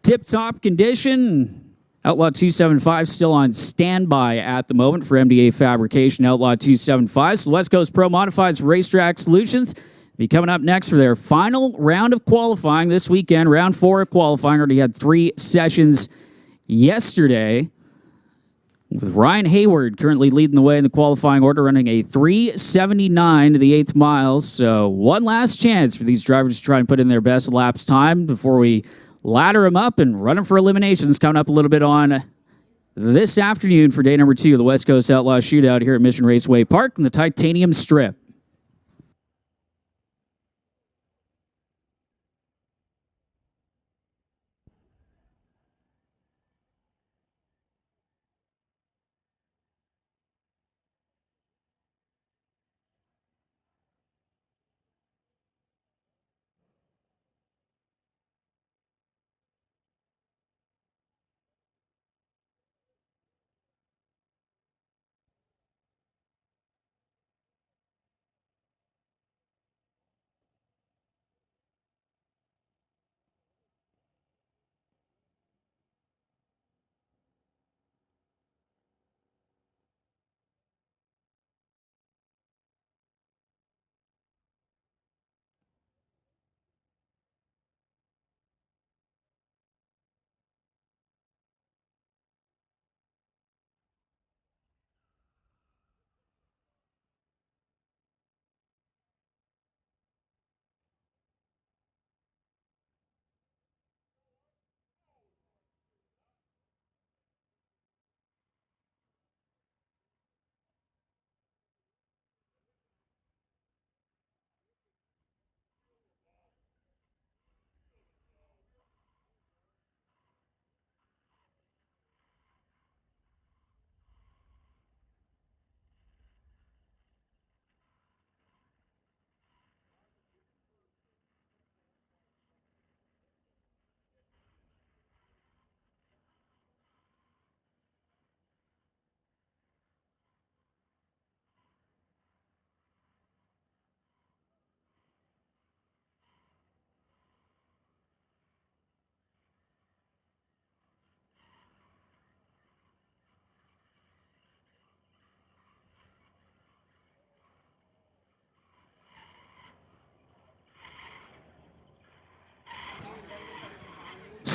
tip-top condition. Outlaw 275 still on standby at the moment for MDA Fabrication. Outlaw 275. So West Coast Pro Modifieds Racetrack Solutions be coming up next for their final round of qualifying this weekend. Round 4 of qualifying. Already had 3 sessions yesterday, with Ryan Hayward currently leading the way in the qualifying order, running a 3:79 to the 8th mile. So one last chance for these drivers to try and put in their best laps time before we ladder them up and run them for eliminations coming up a little bit on this afternoon for day number 2 of the West Coast Outlaw Shootout here at Mission Raceway Park in the Titanium Strip.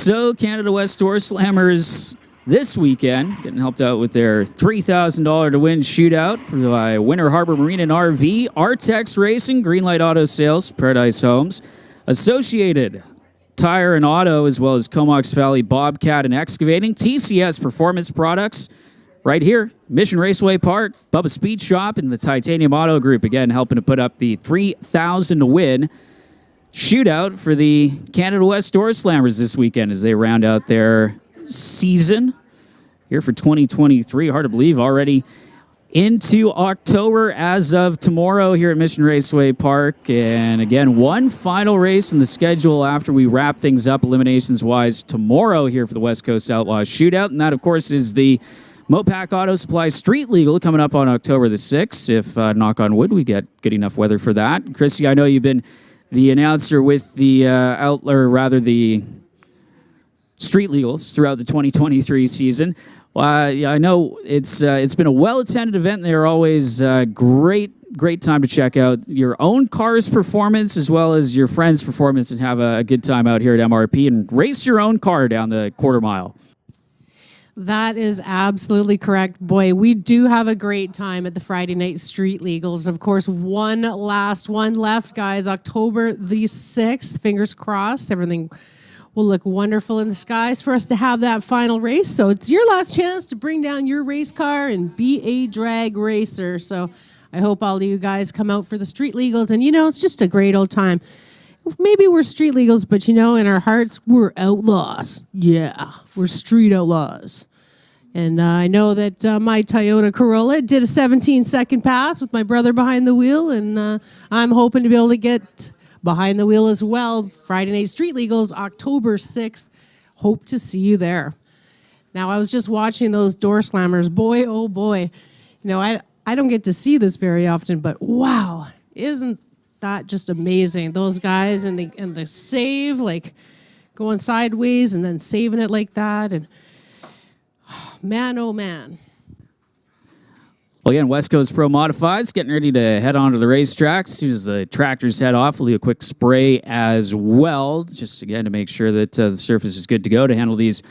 So Canada West Door Slammers this weekend getting helped out with their $3,000 to win shootout by Winter Harbor Marine and RV, Artex Racing, Greenlight Auto Sales, Paradise Homes, Associated Tire and Auto, as well as Comox Valley Bobcat and Excavating, TCS Performance Products, right here, Mission Raceway Park, Bubba Speed Shop, and the Titanium Auto Group, again, helping to put up the $3,000 to win shootout for the Canada West Door Slammers this weekend as they round out their season here for 2023. Hard to believe, already into October as of tomorrow here at Mission Raceway Park. And again, one final race in the schedule after we wrap things up eliminations-wise tomorrow here for the West Coast Outlaws Shootout. And that, of course, is the Mopac Auto Supply Street Legal coming up on October the 6th. If, knock on wood, we get good enough weather for that. Chrissy, I know you've been the announcer with the the street legals throughout the 2023 season. I know it's been a well-attended event. They're always great time to check out your own car's performance as well as your friend's performance and have a good time out here at MRP and race your own car down the quarter mile. That is absolutely correct. Boy, we do have a great time at the Friday Night Street Legals. Of course, one last one left, guys. October the 6th. Fingers crossed. Everything will look wonderful in the skies for us to have that final race. So it's your last chance to bring down your race car and be a drag racer. So I hope all of you guys come out for the Street Legals. And, it's just a great old time. Maybe we're street legals, but in our hearts, we're outlaws. Yeah, we're street outlaws. And I know that my Toyota Corolla did a 17-second pass with my brother behind the wheel, and I'm hoping to be able to get behind the wheel as well. Friday Night Street Legals, October 6th. Hope to see you there. Now, I was just watching those door slammers. Boy, oh boy. I don't get to see this very often, but wow, isn't that just amazing? Those guys and the save, like going sideways and then saving it like that, and man, oh man. Well, again, West Coast Pro Modifieds getting ready to head on to the racetrack. As soon as the tractors head off, we'll do a quick spray as well, just again to make sure that the surface is good to go to handle these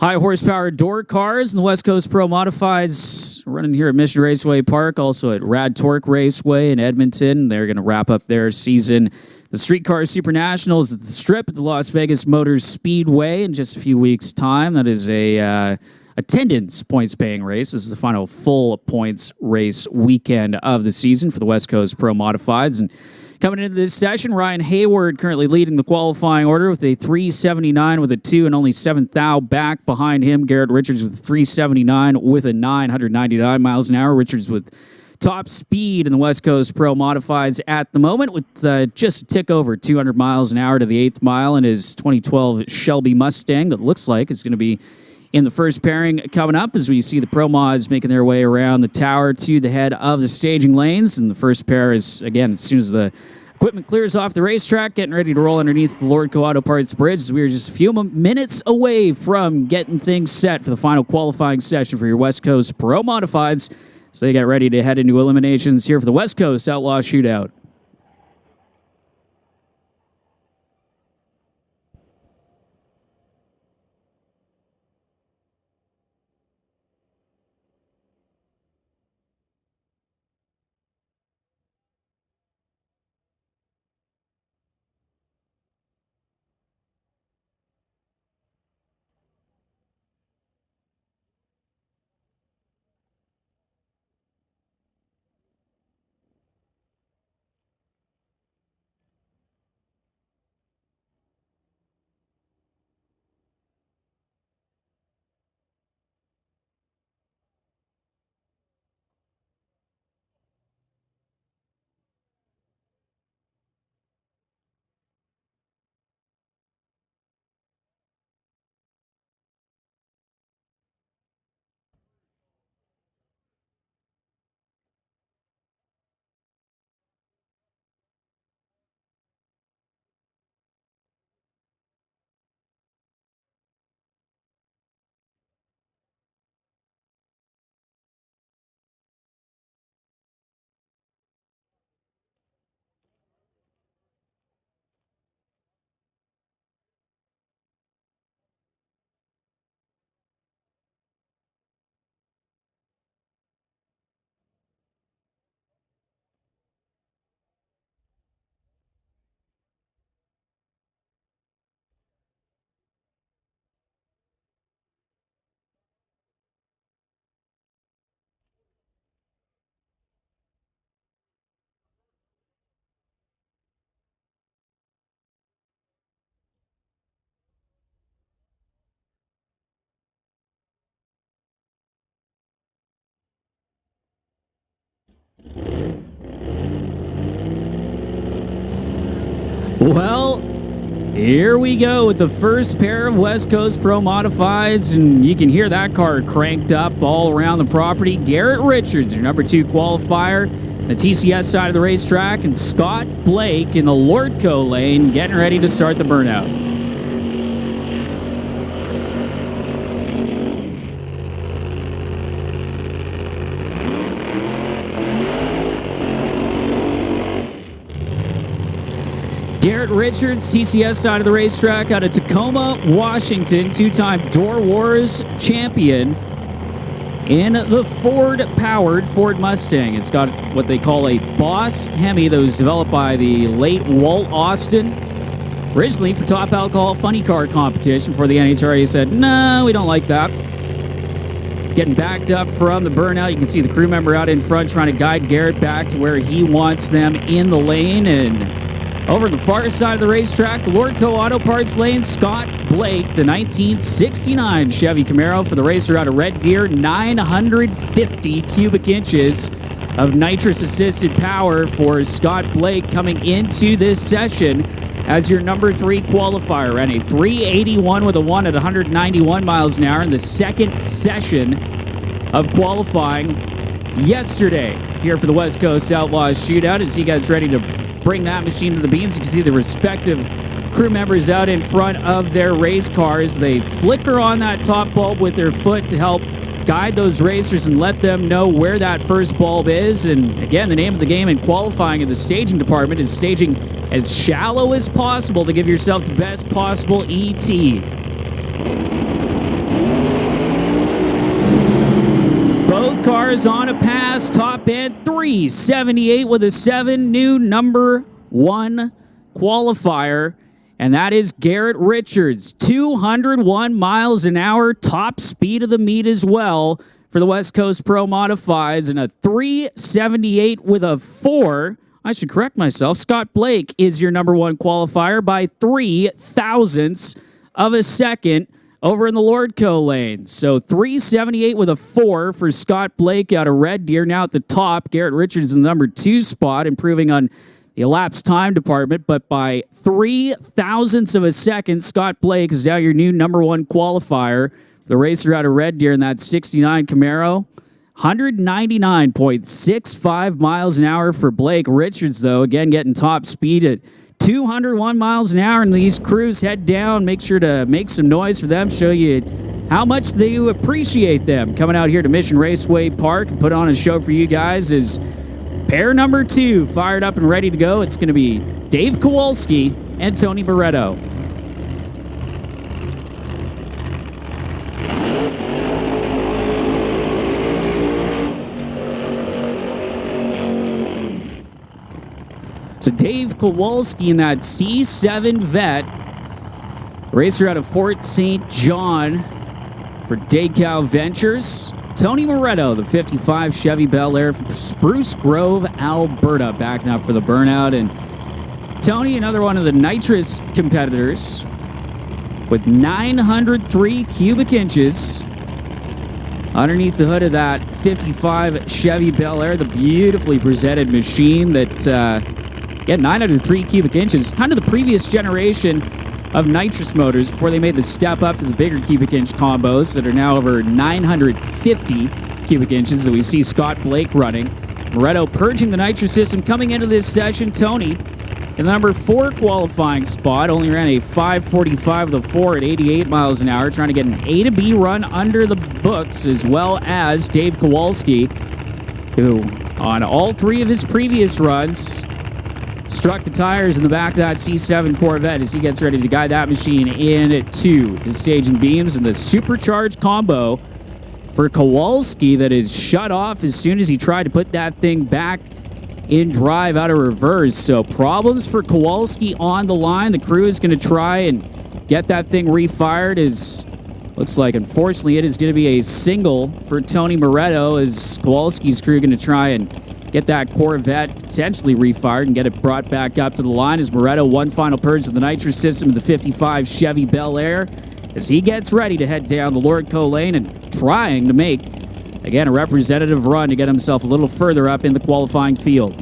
high horsepower door cars. And the West Coast Pro Modifieds running here at Mission Raceway Park, also at Rad Torque Raceway in Edmonton. They're going to wrap up their season. The Streetcar Super Nationals at the Strip at the Las Vegas Motors Speedway in just a few weeks' time. That is a attendance points-paying race. This is the final full points race weekend of the season for the West Coast Pro Modifieds. And coming into this session, Ryan Hayward currently leading the qualifying order with a 379 with a 2 and only 7th thou back behind him. Garrett Richards with 379 with a 999 miles an hour. Richards with top speed in the West Coast Pro Modifieds at the moment with just a tick over 200 miles an hour to the 8th mile in his 2012 Shelby Mustang that looks like it's going to be in the first pairing coming up as we see the Pro Mods making their way around the tower to the head of the staging lanes. And the first pair is, again, as soon as the equipment clears off the racetrack, getting ready to roll underneath the Lordco Auto Parts Bridge. We are just a few minutes away from getting things set for the final qualifying session for your West Coast Pro Modifieds. So they get ready to head into eliminations here for the West Coast Outlaw Shootout. Well, here we go with the first pair of West Coast Pro Modifieds, and you can hear that car cranked up all around the property. Garrett Richards, your number 2 qualifier, the TCS side of the racetrack, and Scott Blake in the Lordco lane getting ready to start the burnout. Garrett Richards, TCS side of the racetrack out of Tacoma, Washington, 2-time Door Wars champion in the Ford-powered Ford Mustang. It's got what they call a Boss Hemi that was developed by the late Walt Austin. Originally for Top Alcohol Funny Car competition for the NHRA said, no, we don't like that. Getting backed up from the burnout. You can see the crew member out in front trying to guide Garrett back to where he wants them in the lane. And over the far side of the racetrack, the Lordco Auto Parts lane, Scott Blake, the 1969 Chevy Camaro for the racer out of Red Deer, 950 cubic inches of nitrous-assisted power for Scott Blake coming into this session as your number 3 qualifier. Ran a 381 with a 1 at 191 miles an hour in the second session of qualifying yesterday here for the West Coast Outlaws Shootout. As he gets ready to bring that machine to the beams, you can see the respective crew members out in front of their race cars. They flicker on that top bulb with their foot to help guide those racers and let them know where that first bulb is. And again, the name of the game in qualifying in the staging department is staging as shallow as possible to give yourself the best possible ET. Both cars on a pass, top end 378 with a 7, new number 1 qualifier, and that is Garrett Richards. 201 miles an hour, top speed of the meet as well for the West Coast Pro Modifieds, and a 378 with a 4. I should correct myself. Scott Blake is your number 1 qualifier by 3 thousandths of a second over in the Lordco lane. So 378 with a 4 for Scott Blake out of Red Deer. Now at the top, Garrett Richards in the number 2 spot, improving on the elapsed time department, but by 3 thousandths of a second, Scott Blake is now your new number 1 qualifier. The racer out of Red Deer in that 69 Camaro. 199.65 miles an hour for Blake. Richards, though, again getting top speed at 201 miles an hour, and these crews head down. Make sure to make some noise for them, show you how much they appreciate them coming out here to Mission Raceway Park and put on a show for you guys. Is pair number 2 fired up and ready to go. It's going to be Dave Kowalski and Tony Moretto. So Dave Kowalski in that C7 Vet, racer out of Fort St. John for Daycow Ventures. Tony Moretto, the 55 Chevy Bel Air from Spruce Grove, Alberta, backing up for the burnout. And Tony, another one of the nitrous competitors with 903 cubic inches underneath the hood of that 55 Chevy Bel Air, the beautifully presented machine that... 903 cubic inches, kind of the previous generation of nitrous motors before they made the step up to the bigger cubic inch combos that are now over 950 cubic inches that we see Scott Blake running. Moretto purging the nitrous system coming into this session. Tony in the number 4 qualifying spot, only ran a 545 with a 4 at 88 miles an hour, trying to get an A to B run under the books, as well as Dave Kowalski, who on all 3 of his previous runs struck the tires in the back of that C7 Corvette as he gets ready to guide that machine into the staging beams, and the supercharged combo for Kowalski that is shut off as soon as he tried to put that thing back in drive out of reverse. So problems for Kowalski on the line. The crew is going to try and get that thing refired. As looks like, unfortunately, it is going to be a single for Tony Moretto, as Kowalski's crew going to try and get that Corvette potentially refired and get it brought back up to the line, as Moretto one final purge of the nitrous system of the 55 Chevy Bel Air as he gets ready to head down the Lordco lane and trying to make, again, a representative run to get himself a little further up in the qualifying field.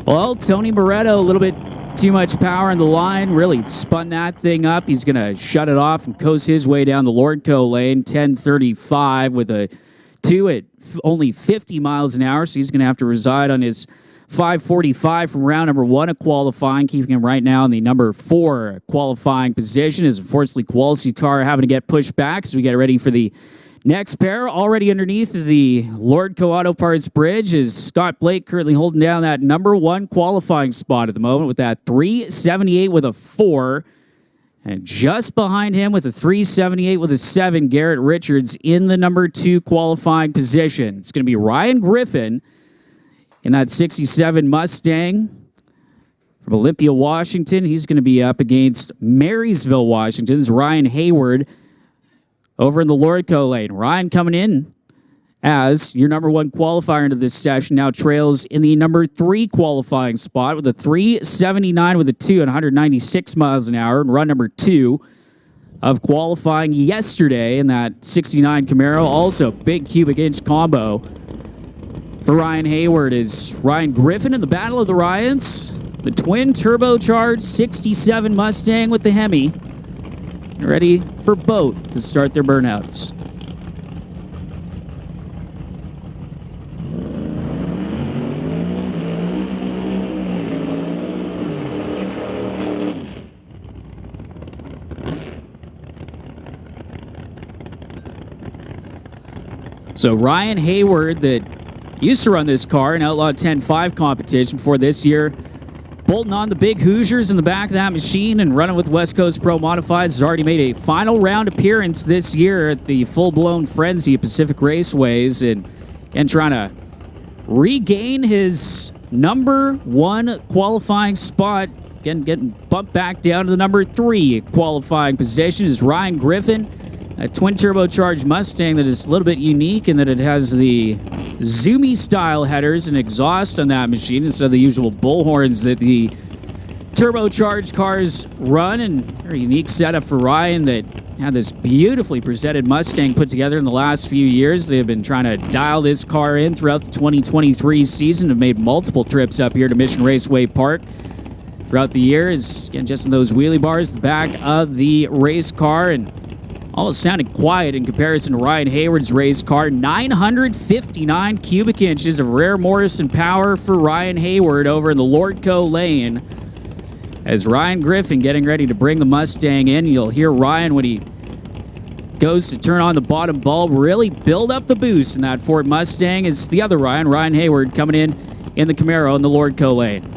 Well, Tony Moretto, a little bit too much power on the line, really spun that thing up. He's going to shut it off and coast his way down the Lordco lane, 10:35 with a 2 at only 50 miles an hour, so he's going to have to reside on his 5:45 from round number 1 of qualifying, keeping him right now in the number 4 qualifying position. As unfortunately, Kowalski's car having to get pushed back as we get ready for the next pair. Already underneath the Lordco Auto Parts Bridge is Scott Blake, currently holding down that number 1 qualifying spot at the moment with that 378 with a 4. And just behind him with a 378 with a 7, Garrett Richards in the number 2 qualifying position. It's going to be Ryan Griffin in that 67 Mustang from Olympia, Washington. He's going to be up against Marysville, Washington's Ryan Hayward over in the Lordco lane. Ryan coming in as your number 1 qualifier into this session, now trails in the number 3 qualifying spot with a 379 with a 2 at 196 miles an hour, and run number 2 of qualifying yesterday in that 69 Camaro. Also, big cubic inch combo for Ryan Hayward is Ryan Griffin in the Battle of the Ryans, the twin turbocharged 67 Mustang with the Hemi, ready for both to start their burnouts. So Ryan Hayward, that used to run this car in Outlaw 10.5 competition before this year, bolting on the big Hoosiers in the back of that machine and running with West Coast Pro Modifieds, has already made a final round appearance this year at the full-blown frenzy of Pacific Raceways, and again trying to regain his number 1 qualifying spot. Again, getting bumped back down to the number 3 qualifying position is Ryan Griffin, a twin turbocharged Mustang that is a little bit unique in that it has the Zoomy style headers and exhaust on that machine instead of the usual bullhorns that the turbocharged cars run. And a very unique setup for Ryan that had this beautifully presented Mustang put together in the last few years. They have been trying to dial this car in throughout the 2023 season, have made multiple trips up here to Mission Raceway Park throughout the year. Is again just in those wheelie bars, the back of the race car, and all sounded quiet in comparison to Ryan Hayward's race car. 959 cubic inches of rare Morrison power for Ryan Hayward over in the Lordco lane. As Ryan Griffin getting ready to bring the Mustang in, you'll hear Ryan when he goes to turn on the bottom bulb really build up the boost in that Ford Mustang. Is the other Ryan Hayward, coming in the Camaro in the Lordco lane.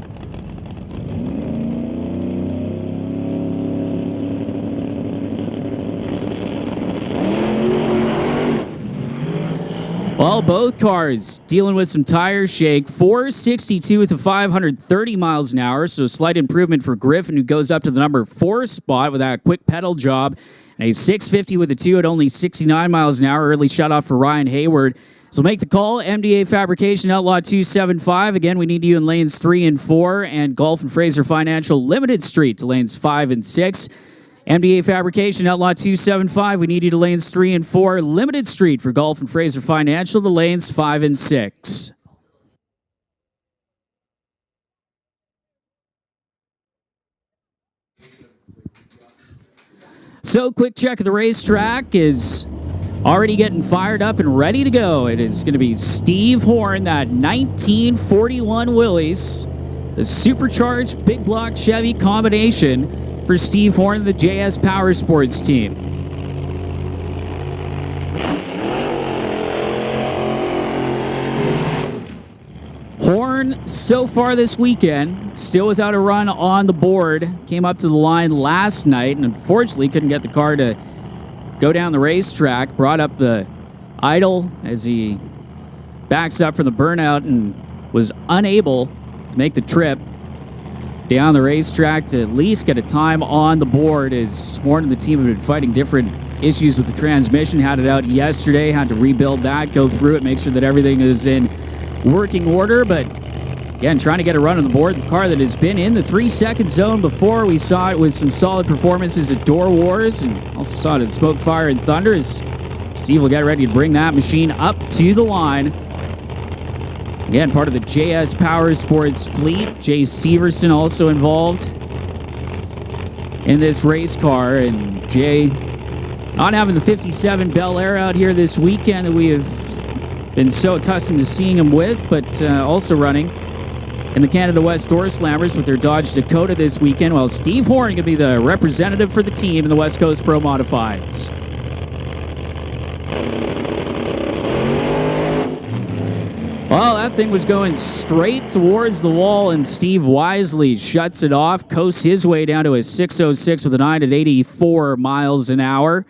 Well, both cars dealing with some tire shake. 462 with a 530 miles an hour, so a slight improvement for Griffin, who goes up to the number 4 spot with that quick pedal job. And a 650 with a 2 at only 69 miles an hour. Early shut off for Ryan Hayward. So make the call, MDA Fabrication, Outlaw 275. Again, we need you in lanes 3 and 4, and Golf and Fraser Financial Limited Street to lanes 5 and 6. MDA Fabrication, Outlaw 275. We need you to lanes 3 and 4. Limited Street for Golf and Fraser Financial to lanes 5 and 6. So, quick check of the racetrack is already getting fired up and ready to go. It is going to be Steve Horn, that 1941 Willys, the supercharged big block Chevy combination for Steve Horn, the JS Power Sports team. Horn, so far this weekend, still without a run on the board. Came up to the line last night and unfortunately couldn't get the car to go down the racetrack. Brought up the idle as he backs up for the burnout and was unable to make the trip down the racetrack to at least get a time on the board. As Horn and the team have been fighting different issues with the transmission. Had it out yesterday, had to rebuild that, go through it, make sure that everything is in working order. But again, trying to get a run on the board. The car that has been in the 3-second zone before. We saw it with some solid performances at Door Wars, and also saw it at Smoke, Fire, and Thunder. As Steve will get ready to bring that machine up to the line. Again, part of the JS Power Sports fleet. Jay Severson also involved in this race car. And Jay not having the 57 Bel Air out here this weekend that we have been so accustomed to seeing him with, but also running in the Canada West Door Slammers with their Dodge Dakota this weekend, while Steve Horn going to be the representative for the team in the West Coast Pro Modifieds. Well, that thing was going straight towards the wall, and Steve wisely shuts it off, coasts his way down to a 6:06 with a 9 at 84 miles an hour.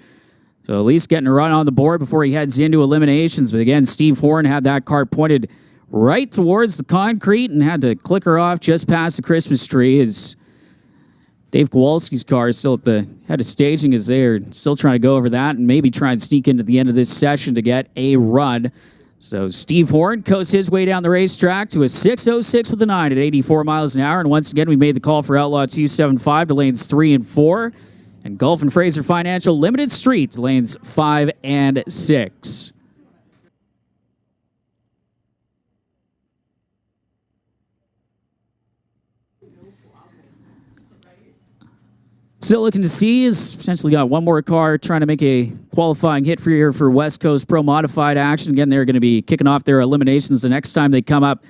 So at least getting a run on the board before he heads into eliminations. But again, Steve Horn had that car pointed right towards the concrete and had to click her off just past the Christmas tree, as Dave Kowalski's car is still at the head of staging, as they're still trying to go over that and maybe try and sneak into the end of this session to get a run. So Steve Horn coasts his way down the racetrack to a 6:06 with a 9 at 84 miles an hour. And once again, we made the call for Outlaw 275 to lanes 3 and 4. And Gulf and Fraser Financial Limited Street to lanes 5 and 6. Still looking to see is potentially got one more car trying to make a qualifying hit for here for West Coast Pro Modified action. Again, they're going to be kicking off their eliminations the next time they come up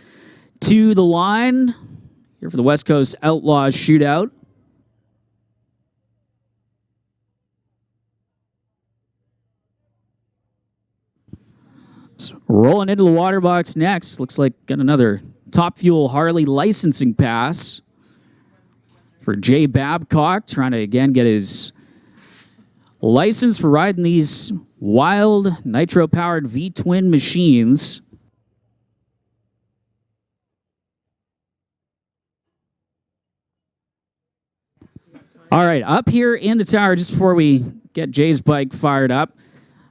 to the line here for the West Coast Outlaw Shootout. So rolling into the water box next. Looks like got another Top Fuel Harley licensing pass for Jay Babcock, trying to, again, get his license for riding these wild nitro-powered V-twin machines. All right, up here in the tower, just before we get Jay's bike fired up,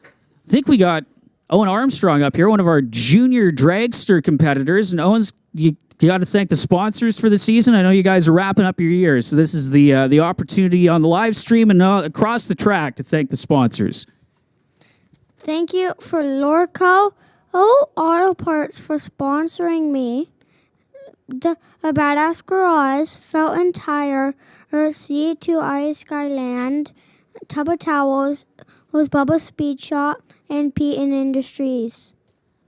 I think we got Owen Armstrong up here, one of our junior dragster competitors. And Owen's, you got to thank the sponsors for the season. I know you guys are wrapping up your year, so this is the opportunity on the live stream and across the track to thank the sponsors. Thank you for Lordco Auto Parts for sponsoring me. A Badass Garage, Felton Tire, C2I Skyland, Tub of Towels, was Bubba Speed Shop, and Peyton Industries.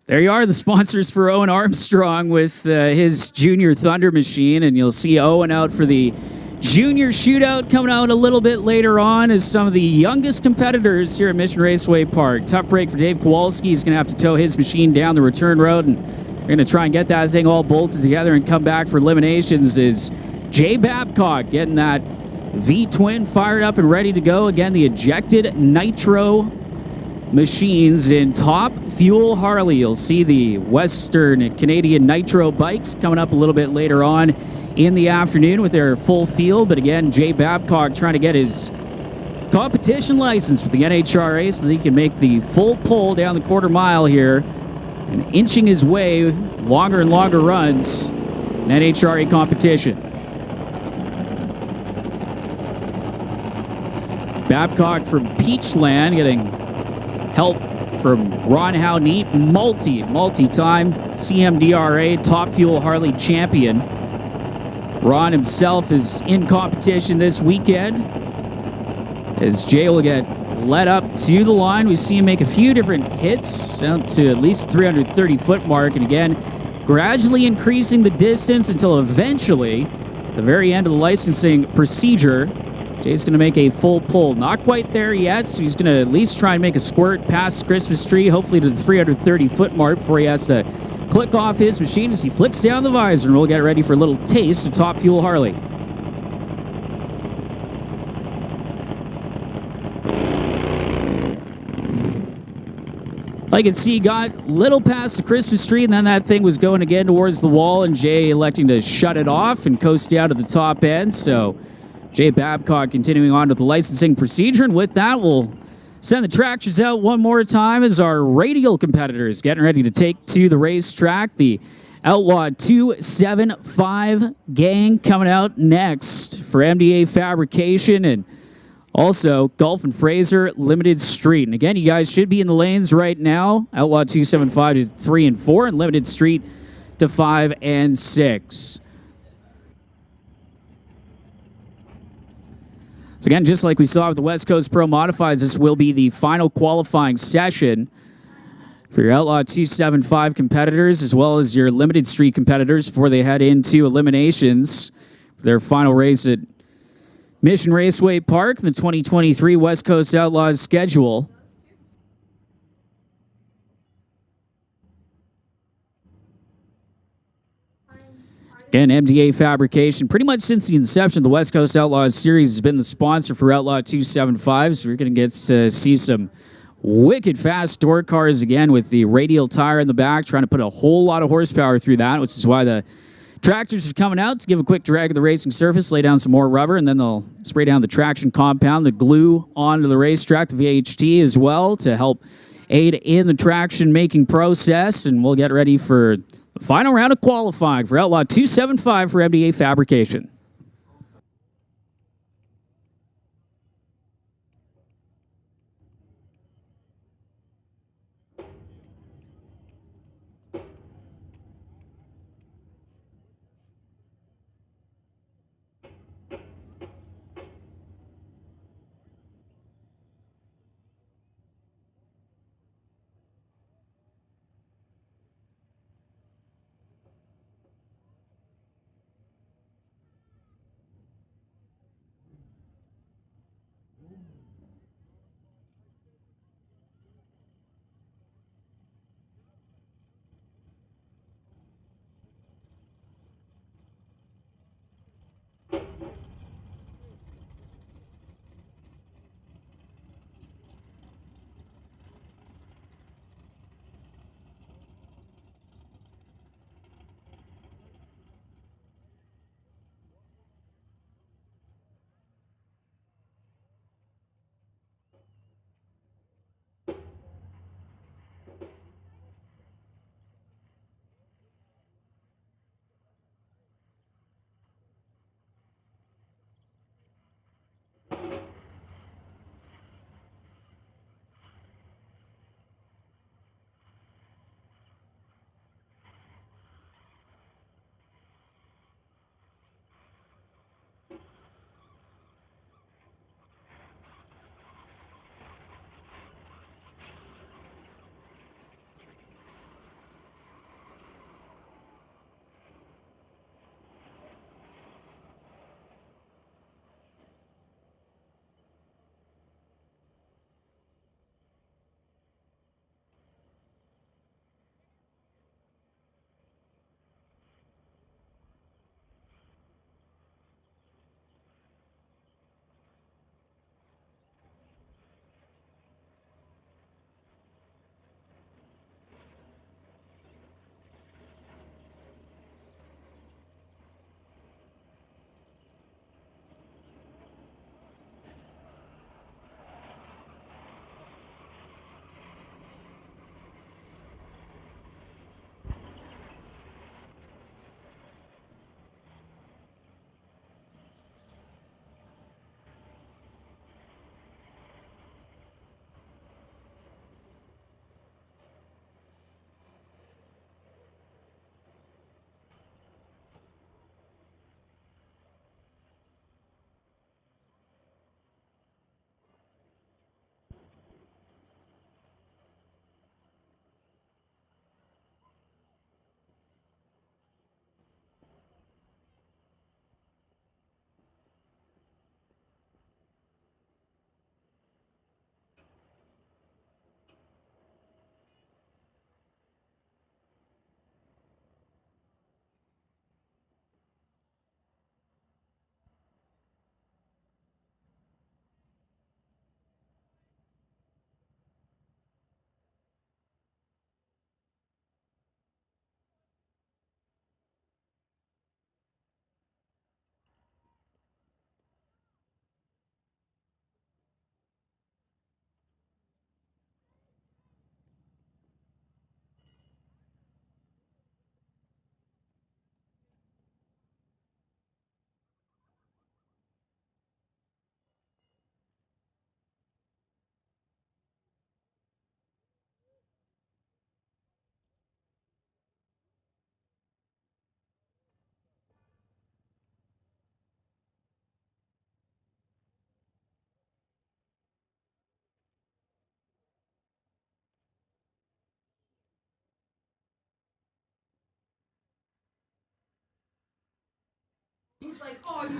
There you are, the sponsors for Owen Armstrong with his Junior Thunder machine, and you'll see Owen out for the Junior Shootout coming out a little bit later on as some of the youngest competitors here at Mission Raceway Park. Tough break for Dave Kowalski. He's going to have to tow his machine down the return road, and we're going to try and get that thing all bolted together and come back for eliminations. Is Jay Babcock getting that V-twin fired up and ready to go. Again, the ejected nitro machines in Top Fuel Harley. You'll see the Western Canadian Nitro bikes coming up a little bit later on in the afternoon with their full field. But again, Jay Babcock trying to get his competition license with the NHRA so that he can make the full pull down the quarter mile here and inching his way longer and longer runs in NHRA competition. Babcock from Peachland getting help from Ron Howneat, multi-time CMDRA Top Fuel Harley champion. Ron himself is in competition this weekend as Jay will get led up to the line. We see him make a few different hits down to at least 330-foot mark, and again, gradually increasing the distance until eventually, the very end of the licensing procedure, Jay's going to make a full pull. Not quite there yet, so he's going to at least try and make a squirt past the Christmas tree, hopefully to the 330-foot mark before he has to click off his machine as he flicks down the visor, and we'll get ready for a little taste of Top Fuel Harley. I can see he got little past the Christmas tree, and then that thing was going again towards the wall, and Jay electing to shut it off and coast down to the top end. So Jay Babcock continuing on with the licensing procedure, and with that, we'll send the tractors out one more time as our radial competitors getting ready to take to the racetrack. The Outlaw 275 gang coming out next for MDA Fabrication, and also Gulf and Fraser Limited Street. And again, you guys should be in the lanes right now. Outlaw 275 to 3 and 4, and Limited Street to 5 and 6. So again, just like we saw with the West Coast Pro Modifieds, this will be the final qualifying session for your Outlaw 275 competitors, as well as your Limited Street competitors before they head into eliminations for their final race at Mission Raceway Park, the 2023 West Coast Outlaws schedule. Again, MDA Fabrication, pretty much since the inception of the West Coast Outlaws series, has been the sponsor for Outlaw 275. So we're going to get to see some wicked fast door cars again with the radial tire in the back, trying to put a whole lot of horsepower through that, which is why the tractors are coming out to give a quick drag of the racing surface, lay down some more rubber, and then they'll spray down the traction compound, the glue onto the racetrack, the VHT as well, to help aid in the traction making process. And we'll get ready for the final round of qualifying for Outlaw 275 for MDA Fabrication.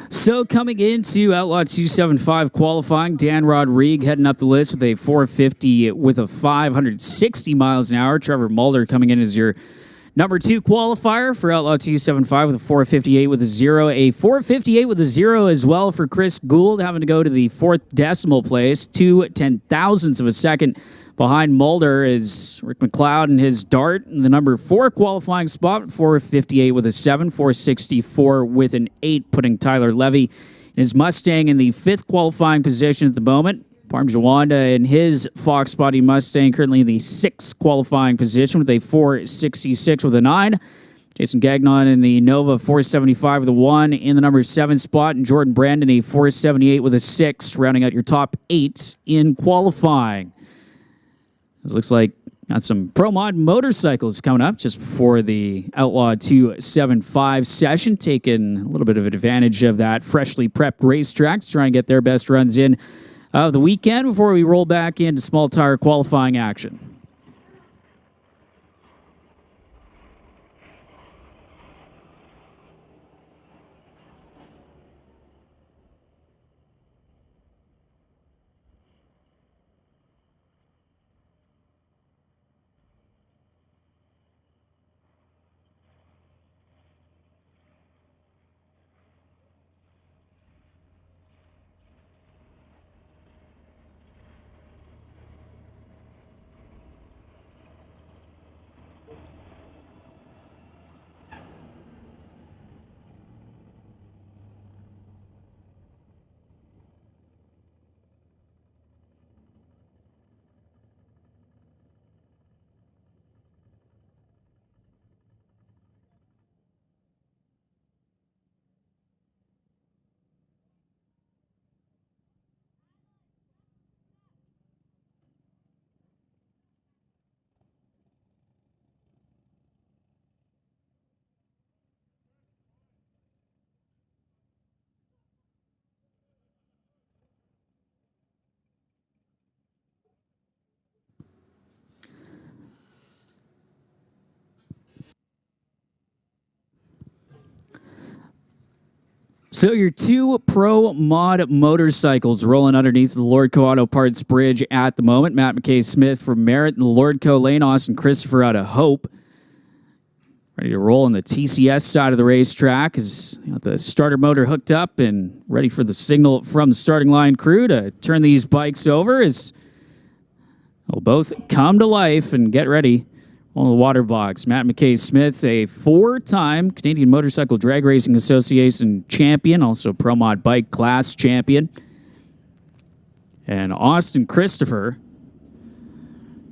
So coming into Outlaw 275 qualifying, Dan Rodrigue heading up the list with a 450 with a 560 miles an hour. Trevor Mulder coming in as your number 2 qualifier for Outlaw 275 with a 458 with a 0. A 458 with a 0 as well for Chris Gould, having to go to the 4th decimal place, 2/10,000ths of a second. Behind Mulder is Rick McLeod and his Dart in the number 4 qualifying spot, 458 with a 7, 464 with an 8, putting Tyler Levy and his Mustang in the 5th qualifying position at the moment. Parmjawanda in his Fox Body Mustang currently in the 6th qualifying position with a 466 with a 9. Jason Gagnon in the Nova 475 with a 1 in the number 7 spot, and Jordan Brandon a 478 with a 6, rounding out your top 8 in qualifying. It looks like got some Pro Mod motorcycles coming up just before the Outlaw 275 session, taking a little bit of advantage of that freshly prepped racetrack to try and get their best runs in of the weekend before we roll back into small tire qualifying action. So your 2 Pro Mod motorcycles rolling underneath the Lordco Auto Parts Bridge at the moment. Matt McKay Smith from Merritt and the Lordco Lane, Austin Christopher out of Hope. Ready to roll on the TCS side of the racetrack. Is got the starter motor hooked up and ready for the signal from the starting line crew to turn these bikes over as they'll both come to life and get ready on the water box. Matt McKay Smith, a 4-time Canadian Motorcycle Drag Racing Association champion, also Pro Mod Bike Class champion. And Austin Christopher,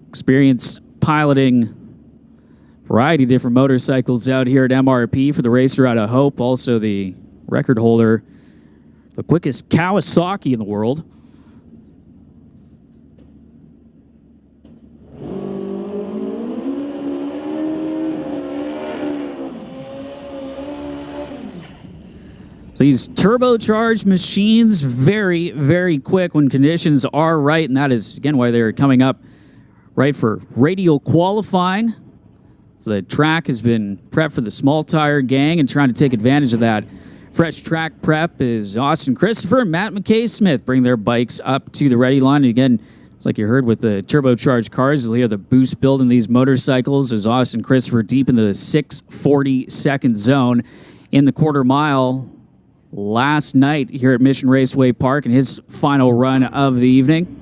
experience piloting a variety of different motorcycles out here at MRP for the racer out of Hope, also the record holder, the quickest Kawasaki in the world. These turbocharged machines, very, very quick when conditions are right, and that is, again, why they're coming up right for radial qualifying. So the track has been prepped for the small tire gang, and trying to take advantage of that fresh track prep is Austin Christopher and Matt McKay Smith bring their bikes up to the ready line. And again, it's like you heard with the turbocharged cars, you'll hear the boost build in these motorcycles as Austin Christopher deep into the 6:40 zone in the quarter mile last night here at Mission Raceway Park in his final run of the evening.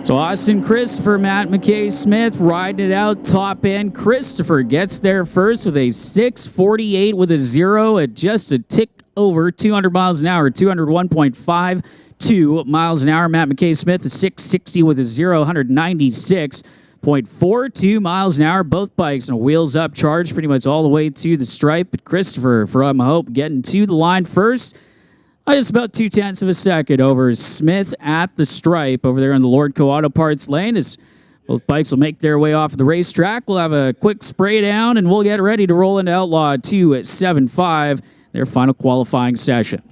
So Austin Christopher, Matt McKay Smith riding it out top end. Christopher gets there first with a 6:48 with a 0 at just a tick over 200 miles an hour, 201.52 miles an hour. Matt McKay Smith, a 6:60 with a 0, 196.42 miles an hour. Both bikes on a wheels up charge pretty much all the way to the stripe. But Christopher from Hope getting to the line first. Just about 0.2 of a second over Smith at the stripe over there in the Lordco Auto Parts lane. As both bikes will make their way off the racetrack. We'll have a quick spray down and we'll get ready to roll into Outlaw 275, their final qualifying session.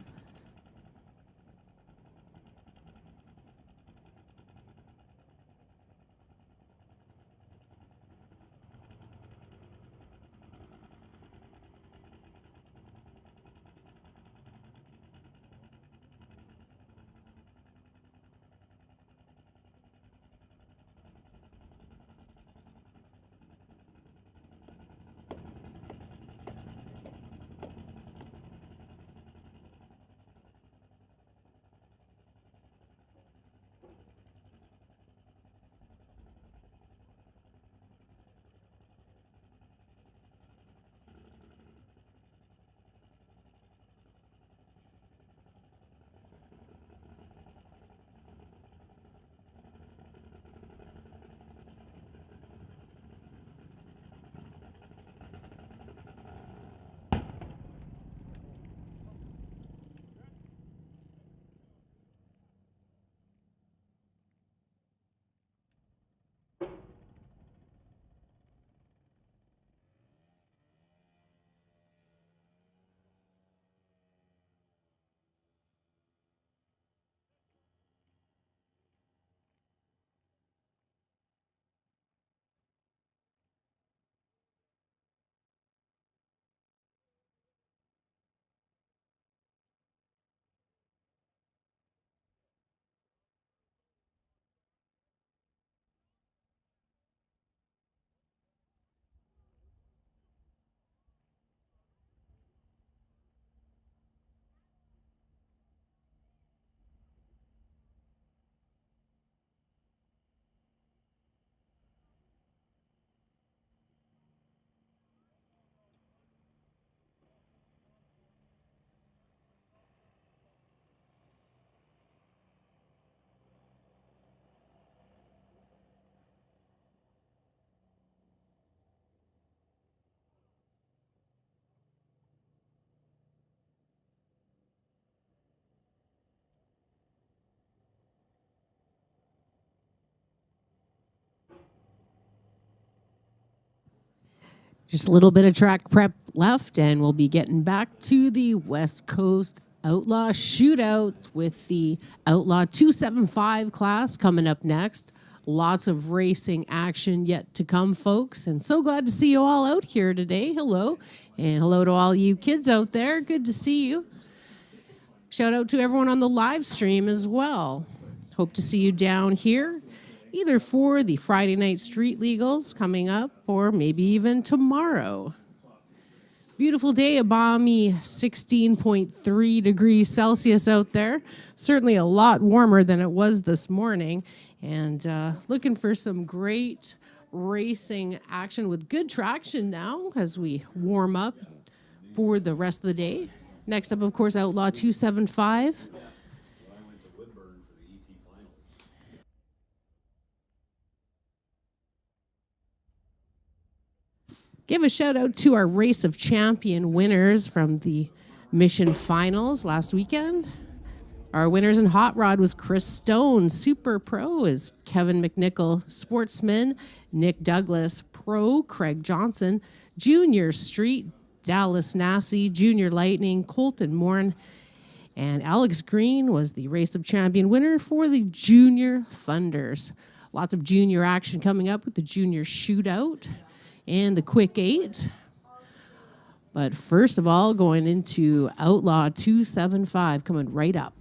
Just a little bit of track prep left, and we'll be getting back to the West Coast Outlaw Shootout with the Outlaw 275 class coming up next. Lots of racing action yet to come, folks, and so glad to see you all out here today. Hello, and hello to all you kids out there. Good to see you. Shout out to everyone on the live stream as well. Hope to see you down here, either for the Friday night street legals coming up or maybe even tomorrow. Beautiful day, a balmy 16.3 degrees Celsius out there. Certainly a lot warmer than it was this morning. And looking for some great racing action with good traction now as we warm up for the rest of the day. Next up, of course, Outlaw 275. Give a shout out to our Race of Champion winners from the Mission Finals last weekend. Our winners in Hot Rod was Chris Stone. Super Pro is Kevin McNichol. Sportsman, Nick Douglas. Pro, Craig Johnson. Junior Street, Dallas Nassy. Junior Lightning, Colton Morn. And Alex Green was the Race of Champion winner for the Junior Thunders. Lots of junior action coming up with the Junior Shootout and the Quick 8. But first of all, going into Outlaw 275, coming right up.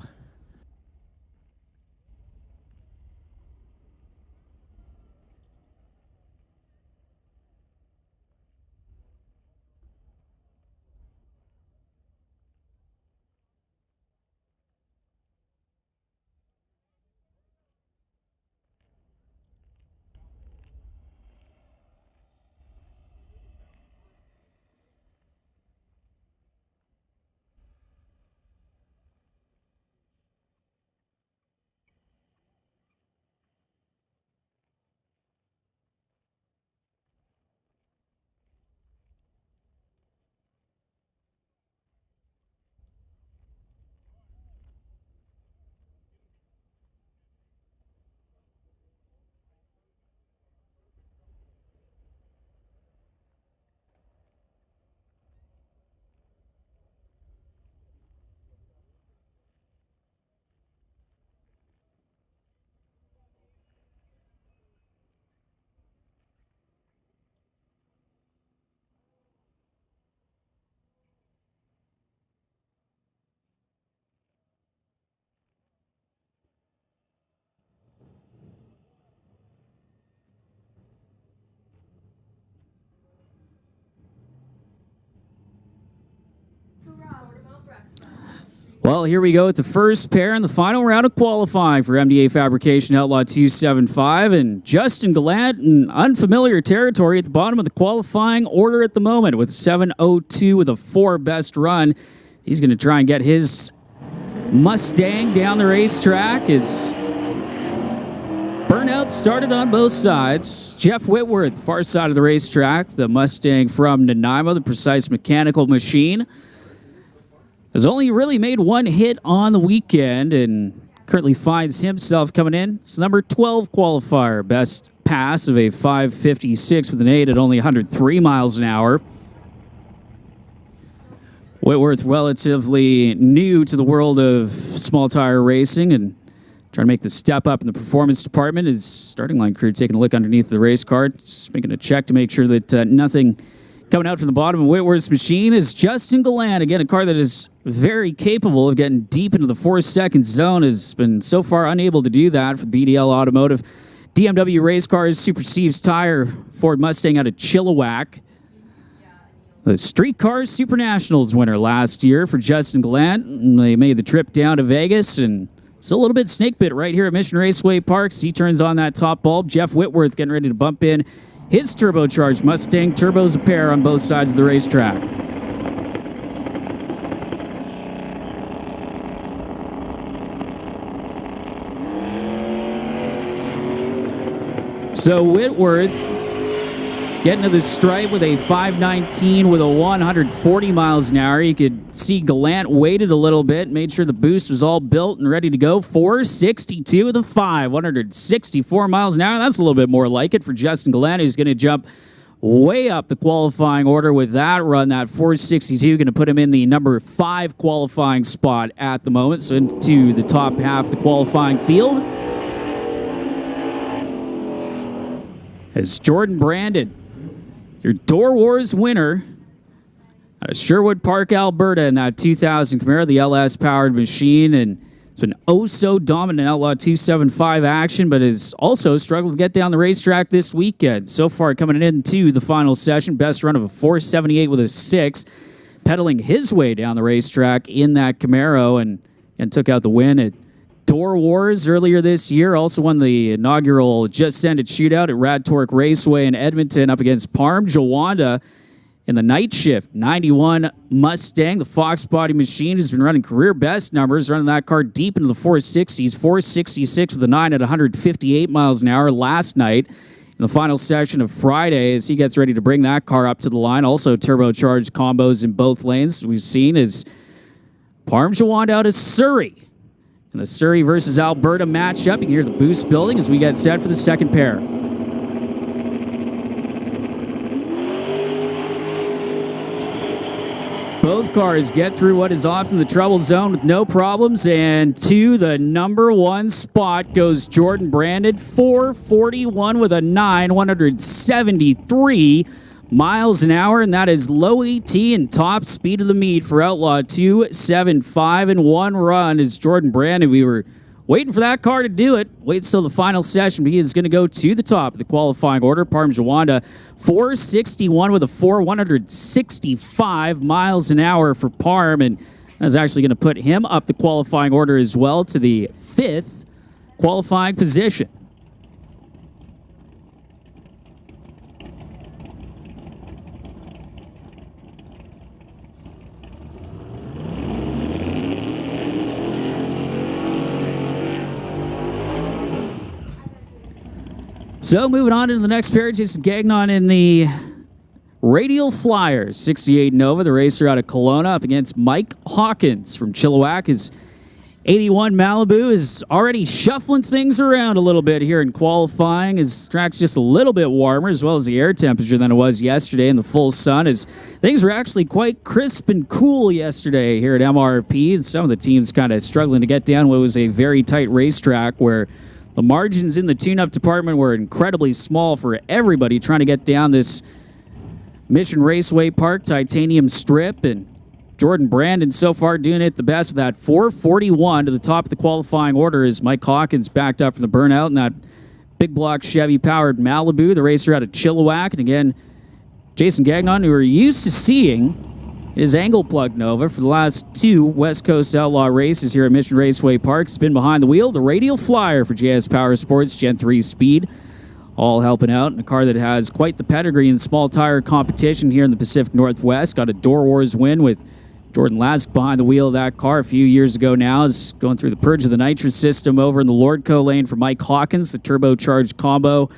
Well, here we go with the first pair in the final round of qualifying for MDA Fabrication Outlaw 275. And Justin Gallant in unfamiliar territory at the bottom of the qualifying order at the moment with 7:02 with a 4 best run. He's going to try and get his Mustang down the racetrack. His burnout started on both sides. Jeff Whitworth, far side of the racetrack, the Mustang from Nanaimo, the Precise Mechanical Machine, has only really made one hit on the weekend and currently finds himself coming in. It's the number 12 qualifier. Best pass of a 5:56 with an 8 at only 103 miles an hour. Whitworth, relatively new to the world of small tire racing and trying to make the step up in the performance department. His starting line crew taking a look underneath the race car, just making a check to make sure that nothing coming out from the bottom of Whitworth's machine is Justin Gallant. Again, a car that is very capable of getting deep into the 4-second zone, has been so far unable to do that for BDL Automotive. DMW Race Cars, Super Steve's Tire, Ford Mustang out of Chilliwack. The Street Cars Super Nationals winner last year for Justin Gallant. They made the trip down to Vegas and it's a little bit snake bit right here at Mission Raceway Parks. He turns on that top bulb. Jeff Whitworth getting ready to bump in his turbocharged Mustang. Turbos a pair on both sides of the racetrack. So Whitworth getting to the stripe with a 519 with a 140 miles an hour. You could see Gallant waited a little bit, made sure the boost was all built and ready to go. 462 with a 5, 164 miles an hour. That's a little bit more like it for Justin Gallant, who's going to jump way up the qualifying order with that run. That 462 going to put him in the number 5 qualifying spot at the moment. So into the top half of the qualifying field. As Jordan Brandon, your Door Wars winner out of Sherwood Park, Alberta, in that 2000 Camaro, the LS-powered machine, and it's been so dominant in Outlaw 275 action, but has also struggled to get down the racetrack this weekend. So far, coming into the final session, best run of a 478 with a 6, pedaling his way down the racetrack in that Camaro, and took out the win at Door Wars earlier this year. Also won the inaugural Just Send It Shootout at Rad Torque Raceway in Edmonton up against Parm Jawanda in the night shift. 91 Mustang, the Fox body machine, has been running career best numbers, running that car deep into the 460s. 466 with a 9 at 158 miles an hour last night in the final session of Friday as he gets ready to bring that car up to the line. Also turbocharged combos in both lanes. We've seen is Parm Jawanda out of Surrey. In the Surrey versus Alberta matchup, you can hear the boost building as we get set for the second pair. Both cars get through what is often the trouble zone with no problems, and to the number 1 spot goes Jordan Brandon, 441 with a 9, 173 miles an hour, and that is low ET and top speed of the meet for Outlaw 275 in one run is Jordan Brandon. We were waiting for that car to do it. Wait till the final session. He is going to go to the top of the qualifying order. Parm Jawanda, 461 with a 4, 165 miles an hour for Parm, and that's actually going to put him up the qualifying order as well to the 5th qualifying position. So moving on into the next pair, Jason Gagnon in the Radial Flyer 68 Nova, the racer out of Kelowna, up against Mike Hawkins from Chilliwack. His 81 Malibu is already shuffling things around a little bit here in qualifying. His track's just a little bit warmer, as well as the air temperature than it was yesterday in the full sun, as things were actually quite crisp and cool yesterday here at MRP. And some of the teams kind of struggling to get down what was a very tight racetrack where the margins in the tune-up department were incredibly small for everybody trying to get down this Mission Raceway Park titanium strip, and Jordan Brandon so far doing it the best with that 441 to the top of the qualifying order as Mike Hawkins backed up from the burnout in that big block Chevy-powered Malibu, the racer out of Chilliwack. And again, Jason Gagnon, who we're used to seeing his angle plug Nova for the last 2 West Coast Outlaw races here at Mission Raceway Park. Spin behind the wheel, the Radial Flyer for JS Power Sports Gen 3 Speed. All helping out in a car that has quite the pedigree in small tire competition here in the Pacific Northwest. Got a Door Wars win with Jordan Lask behind the wheel of that car a few years ago now. Is going through the purge of the nitrous system over in the Lordco lane for Mike Hawkins, the turbocharged combo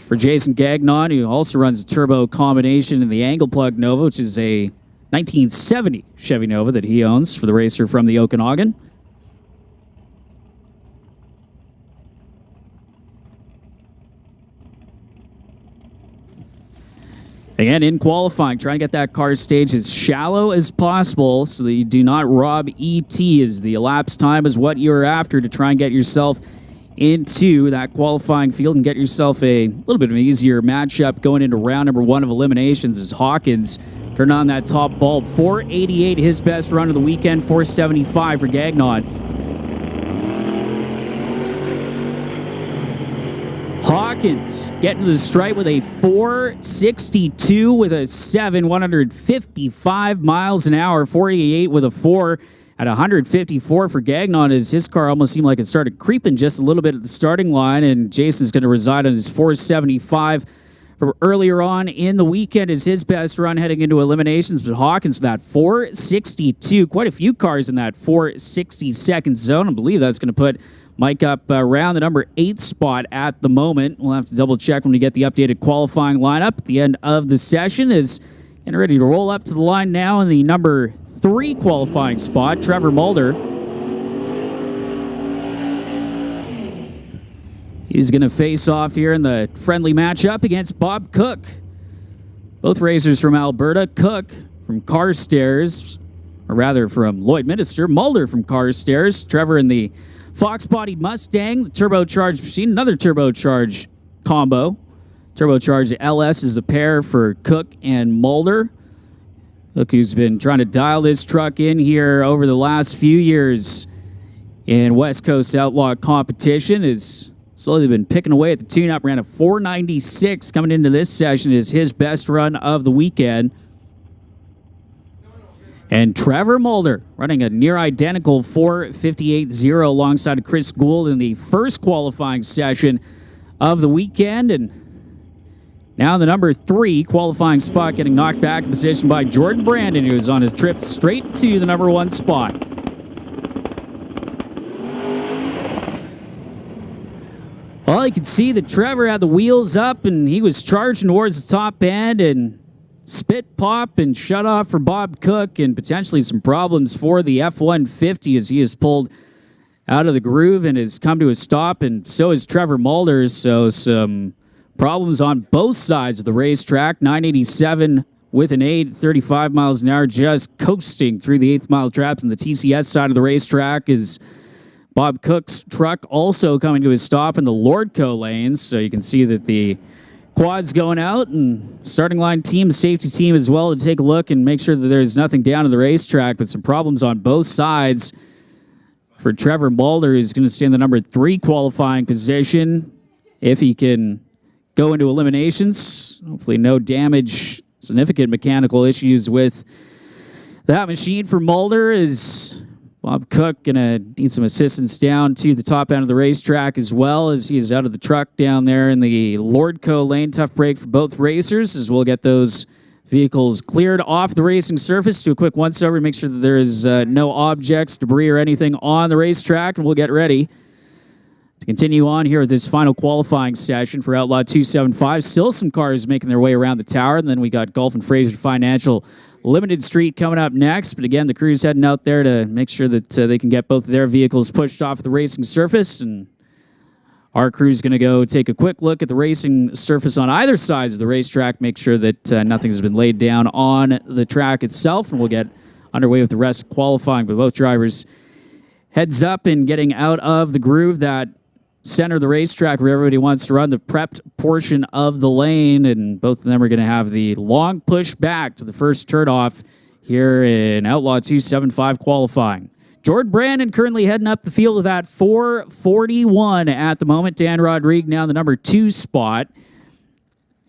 for Jason Gagnon, who also runs a turbo combination in the angle plug Nova, which is a 1970 Chevy Nova that he owns for the racer from the Okanagan. Again, in qualifying, trying to get that car stage as shallow as possible so that you do not rob ET, as the elapsed time is what you're after to try and get yourself into that qualifying field and get yourself a little bit of an easier matchup going into round number 1 of eliminations as Hawkins turned on that top bulb. 488, his best run of the weekend, 475 for Gagnon. Hawkins getting to the stripe with a 462 with a 7, 155 miles an hour, 488 with a 4 at 154 for Gagnon, as his car almost seemed like it started creeping just a little bit at the starting line, and Jason's going to reside on his 475 from earlier on in the weekend is his best run heading into eliminations, but Hawkins with that 462, quite a few cars in that 460-second zone. I believe that's going to put Mike up around the number 8 spot at the moment. We'll have to double check when we get the updated qualifying lineup at the end of the session. Is getting ready to roll up to the line now in the number 3 qualifying spot, Trevor Mulder. He's going to face off here in the friendly matchup against Bob Cook Both racers from Alberta. Cook from Carstairs, or rather from Lloydminster. Mulder from Carstairs. Trevor in the Fox-bodied Mustang, the turbocharged machine, another turbocharged combo. Turbocharged LS is a pair for Cook and Mulder. Look, who's been trying to dial this truck in here over the last few years in West Coast Outlaw competition, has slowly been picking away at the tune-up. Ran a 496 coming into this session, is his best run of the weekend. And Trevor Mulder running a near identical 458.0 alongside Chris Gould in the first qualifying session of the weekend. And now the number 3 qualifying spot getting knocked back in position by Jordan Brandon, who is on his trip straight to the number 1 spot. Well, you can see that Trevor had the wheels up and he was charging towards the top end, and spit pop and shut off for Bob Cook, and potentially some problems for the F-150 as he is pulled out of the groove and has come to a stop, and so is Trevor Mulder. So some problems on both sides of the racetrack. 987 with an 8, 35 miles an hour, just coasting through the 8th mile traps. And the TCS side of the racetrack is Bob Cook's truck also coming to a stop in the Lordco lanes. So you can see that the quad's going out, and starting line team, safety team as well, to take a look and make sure that there's nothing down in the racetrack, but some problems on both sides for Trevor Mulder, who's going to stay in the number 3 qualifying position if he can go into eliminations. Hopefully no damage, significant mechanical issues with that machine for Mulder. Is Bob Cook going to need some assistance down to the top end of the racetrack as well, as he is out of the truck down there in the Lordco lane. Tough break for both racers as we'll get those vehicles cleared off the racing surface. Do a quick once-over to make sure that there is no objects, debris, or anything on the racetrack, and we'll get ready to continue on here with this final qualifying session for Outlaw 275. Still some cars making their way around the tower, and then we got Gulf and Fraser Financial Limited Street coming up next. But again, the crew's heading out there to make sure that they can get both of their vehicles pushed off the racing surface, and our crew's going to go take a quick look at the racing surface on either sides of the racetrack, make sure that nothing has been laid down on the track itself, and we'll get underway with the rest of qualifying. But both drivers heads up and getting out of the groove that center of the racetrack where everybody wants to run the prepped portion of the lane, and both of them are going to have the long push back to the first turnoff here in Outlaw 275 qualifying. Jordan Brandon currently heading up the field with that 441 at the moment. Dan Rodriguez now in the number 2 spot.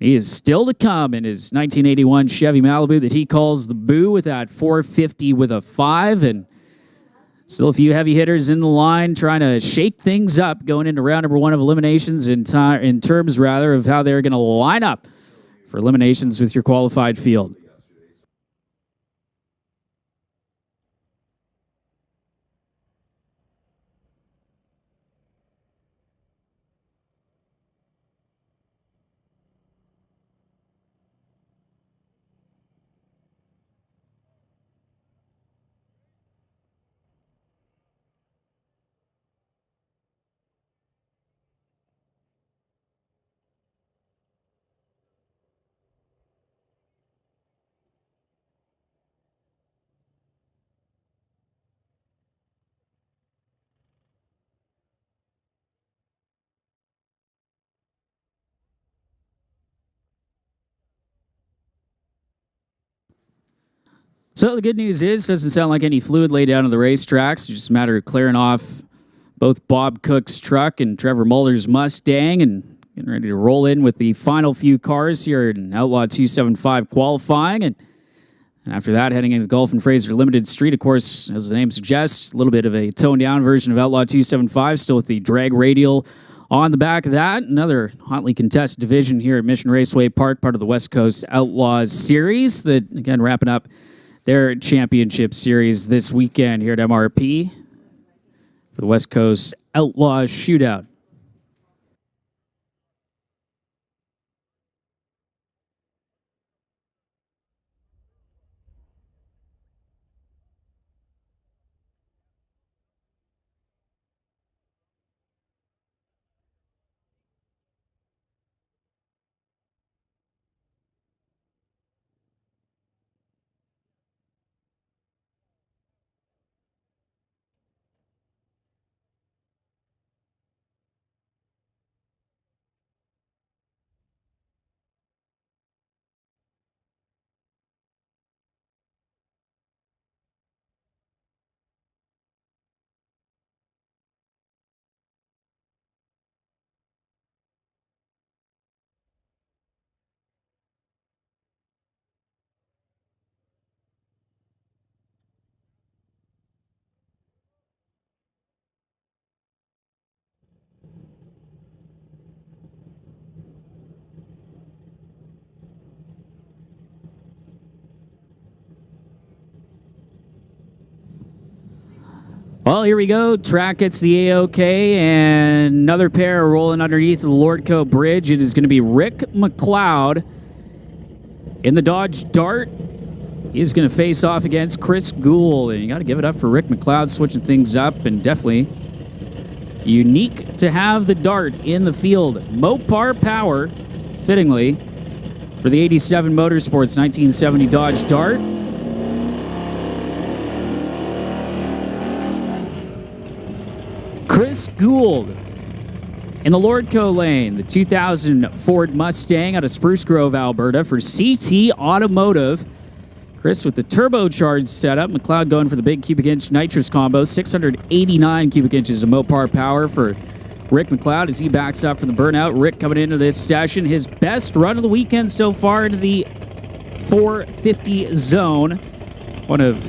He is still to come in his 1981 Chevy Malibu that he calls the Boo with that 450 with a 5, and still a few heavy hitters in the line trying to shake things up going into round number 1 of eliminations in terms rather of how they're going to line up for eliminations with your qualified field. So the good news is, doesn't sound like any fluid laid down on the racetracks. It's just a matter of clearing off both Bob Cook's truck and Trevor Mulder's Mustang and getting ready to roll in with the final few cars here in Outlaw 275 qualifying. And after that, heading into Gulf and Fraser Limited Street, of course, as the name suggests, a little bit of a toned-down version of Outlaw 275, still with the drag radial on the back of that. Another hotly contested division here at Mission Raceway Park, part of the West Coast Outlaws series that, again, wrapping up their championship series this weekend here at MRP for the West Coast Outlaws Shootout. Well, here we go. Track gets the A-OK, and another pair rolling underneath the Lordco bridge. It is going to be Rick McLeod in the Dodge Dart. He's going to face off against Chris Gould, and you got to give it up for Rick McLeod switching things up, and definitely unique to have the Dart in the field. Mopar power, fittingly, for the 87 Motorsports 1970 Dodge Dart. Chris Gould in the Lordco lane, the 2000 Ford Mustang out of Spruce Grove, Alberta for CT Automotive. Chris with the turbocharged setup. McLeod going for the big cubic inch nitrous combo. 689 cubic inches of Mopar power for Rick McLeod as he backs up from the burnout. Rick coming into this session, his best run of the weekend so far into the 450 zone. One of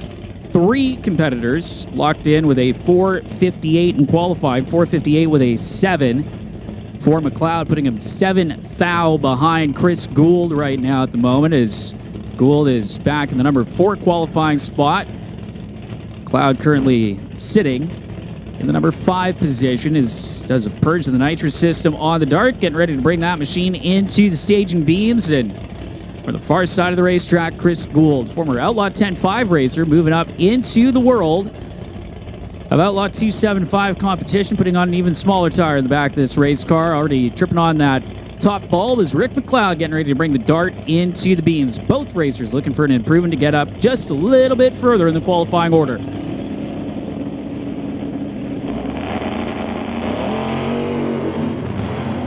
3 competitors locked in with a 458 in qualifying, 458 with a 7 for McLeod, putting him 7 thou behind Chris Gould right now at the moment, as Gould is back in the number 4 qualifying spot. McLeod currently sitting in the number 5 position, does a purge of the nitrous system on the Dart, getting ready to bring that machine into the staging beams. And on the far side of the racetrack, Chris Gould, former Outlaw 10.5 racer, moving up into the world of Outlaw 275 competition, putting on an even smaller tire in the back of this race car. Already tripping on that top bulb is Rick McLeod, getting ready to bring the Dart into the beams. Both racers looking for an improvement to get up just a little bit further in the qualifying order.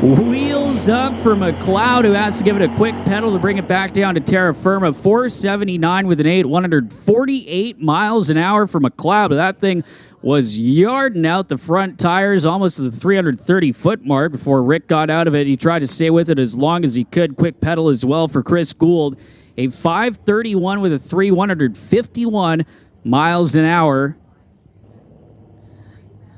Wheels up for McLeod, who has to give it a quick pedal to bring it back down to terra firma. 479 with an 8, 148 miles an hour for McLeod. But that thing was yarding out the front tires almost to the 330-foot mark before Rick got out of it. He tried to stay with it as long as he could. Quick pedal as well for Chris Gould. A 531 with a 3, 151 miles an hour.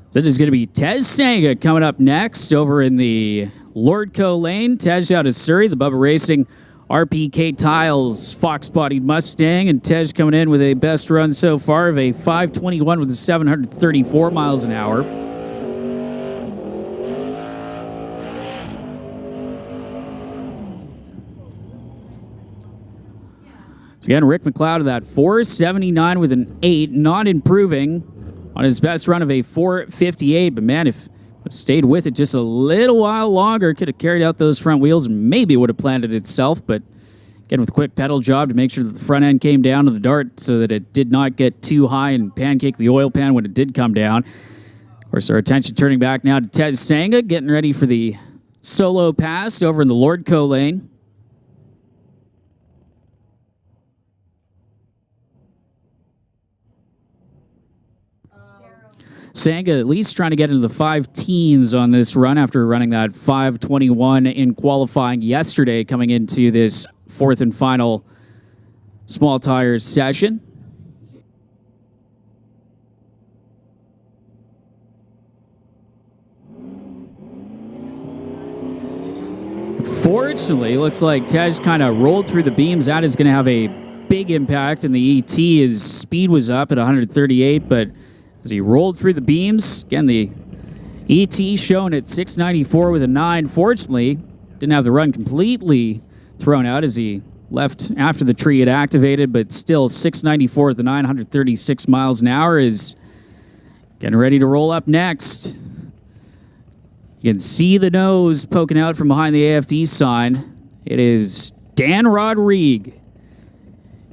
So it is going to be Tej Sanga coming up next over in the Lordco lane. Tej out of Surrey, the Bubba Racing RPK Tiles Fox-bodied Mustang. And Tej coming in with a best run so far of a 521 with a 734 miles an hour. So again, Rick McLeod of that 479 with an 8, not improving on his best run of a 458, but man, if it stayed with it just a little while longer, could have carried out those front wheels and maybe it would have planted itself, but again with a quick pedal job to make sure that the front end came down to the Dart so that it did not get too high and pancake the oil pan when it did come down. Of course, our attention turning back now to Tej Sanga, getting ready for the solo pass over in the Lordco lane. Sanga at least trying to get into the 5 teens on this run after running that 521 in qualifying yesterday, coming into this 4th and final small tires session. Fortunately, looks like Tej kind of rolled through the beams. That is going to have a big impact, and the ET, his speed was up at 138, but as he rolled through the beams, again, the ET shown at 694 with a 9. Fortunately, didn't have the run completely thrown out as he left after the tree had activated, but still 694 with a 936 miles an hour is getting ready to roll up next. You can see the nose poking out from behind the AFD sign. It is Dan Rodrigue.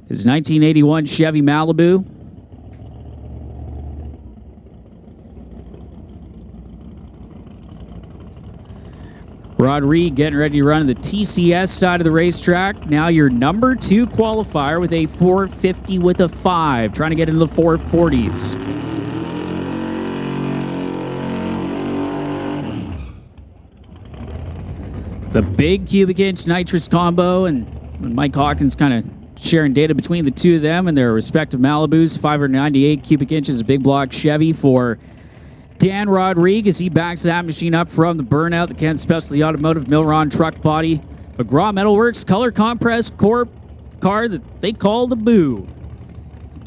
His 1981 Chevy Malibu. Rodrigue getting ready to run the TCS side of the racetrack. Now your number 2 qualifier with a 450 with a 5. Trying to get into the 440s. The big cubic inch nitrous combo, and Mike Hawkins kind of sharing data between the two of them and their respective Malibus. 598 cubic inches of big block Chevy for Dan Rodrigue as he backs that machine up from the burnout. The Kent Specialty Automotive Milron truck body. McGraw Metalworks color compressed core car that they call the Boo.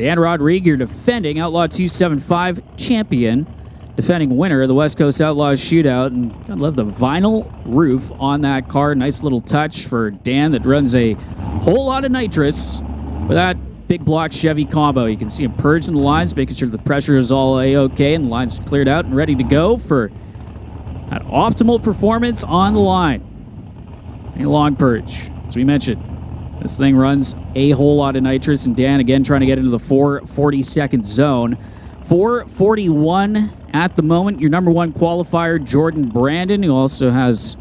Dan Rodriguez, your defending Outlaw 275 champion, defending winner of the West Coast Outlaws Shootout. And I love the vinyl roof on that car. Nice little touch for Dan that runs a whole lot of nitrous with that big block Chevy combo. You can see him purging the lines, making sure the pressure is all A-OK and the lines are cleared out and ready to go for that optimal performance on the line. A long purge, as we mentioned. This thing runs a whole lot of nitrous, and Dan again trying to get into the 440-second zone. 441 at the moment. Your number one qualifier, Jordan Brandon, who also has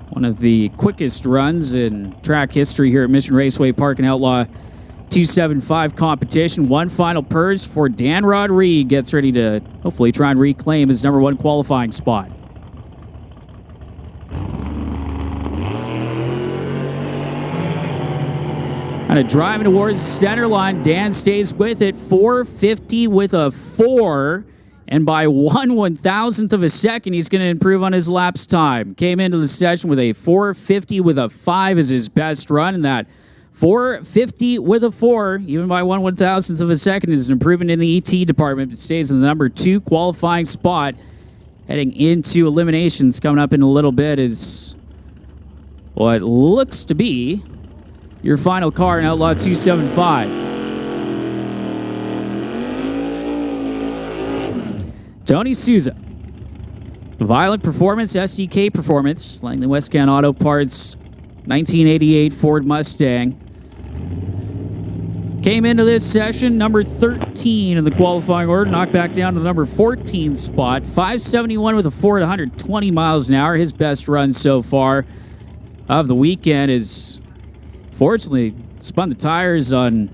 one of the quickest runs in track history here at Mission Raceway Park and Outlaw 275 competition. One final purge for Dan Rodriguez. Gets ready to hopefully try and reclaim his number one qualifying spot. Kind of driving towards center line. Dan stays with it. 450 with a 4. And by 1/1000th of a second, he's going to improve on his laps time. Came into the session with a 450 with a 5 as his best run. And that 450 with a 4, even by 1/1000th of a second, is an improvement in the ET department. It stays in the number 2 qualifying spot. Heading into eliminations coming up in a little bit is what looks to be your final car in Outlaw 275. Tony Souza. Violent Performance, SDK Performance, Langley Westcan Auto Parts, 1988 Ford Mustang. Came into this session number 13 in the qualifying order, knocked back down to the number 14 spot. 571 with a 4 at 120 miles an hour. His best run so far of the weekend is, fortunately, spun the tires on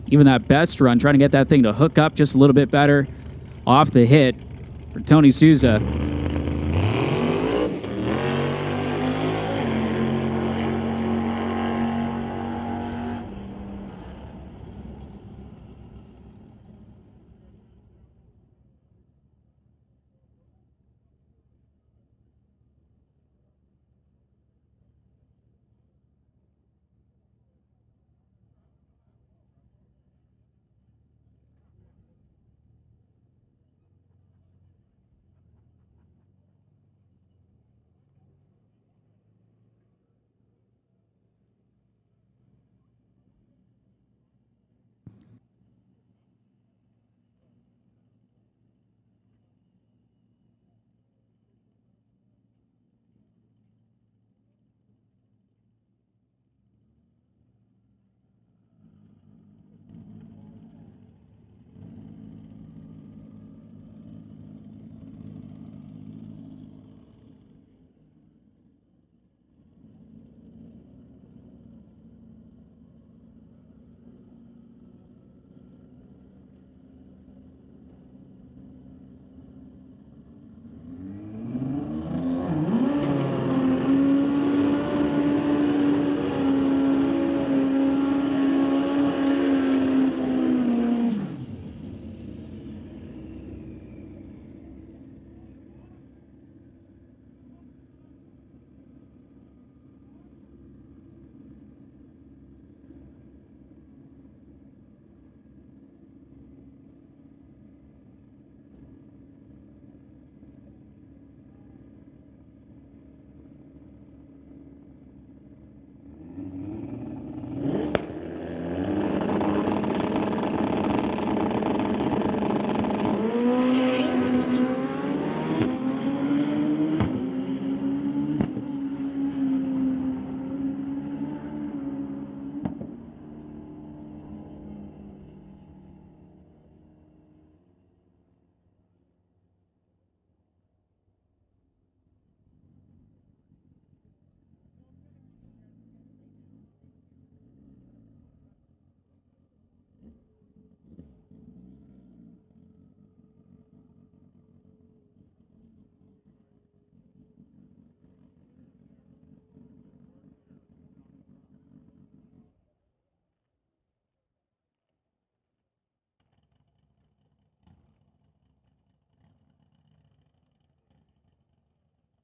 even that best run, trying to get that thing to hook up just a little bit better off the hit for Tony Souza.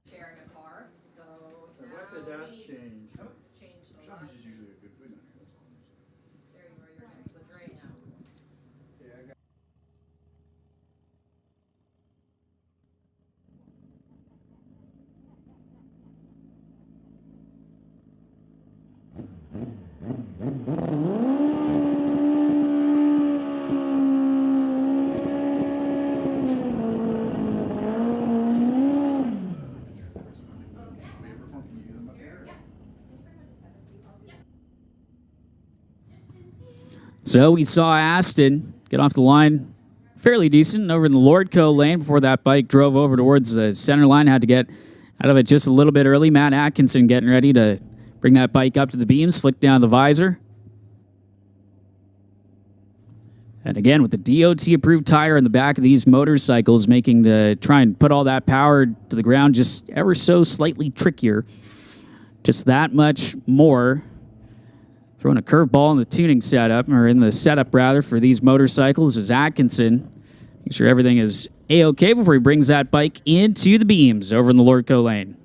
Sharing a car, so what did that change? changed a lot. Is usually a good thing. There you are, you're against the drain now. So we saw Aston get off the line fairly decent over in the Lordco lane before that bike drove over towards the center line. Had to get out of it just a little bit early. Matt Atkinson getting ready to bring that bike up to the beams, flick down the visor. And again, with the DOT-approved tire in the back of these motorcycles, making the try and put all that power to the ground just ever so slightly trickier. Just that much more. Throwing a curveball in the tuning setup, or in the setup rather, for these motorcycles is Atkinson. Make sure everything is A-OK before he brings that bike into the beams over in the Lordco lane.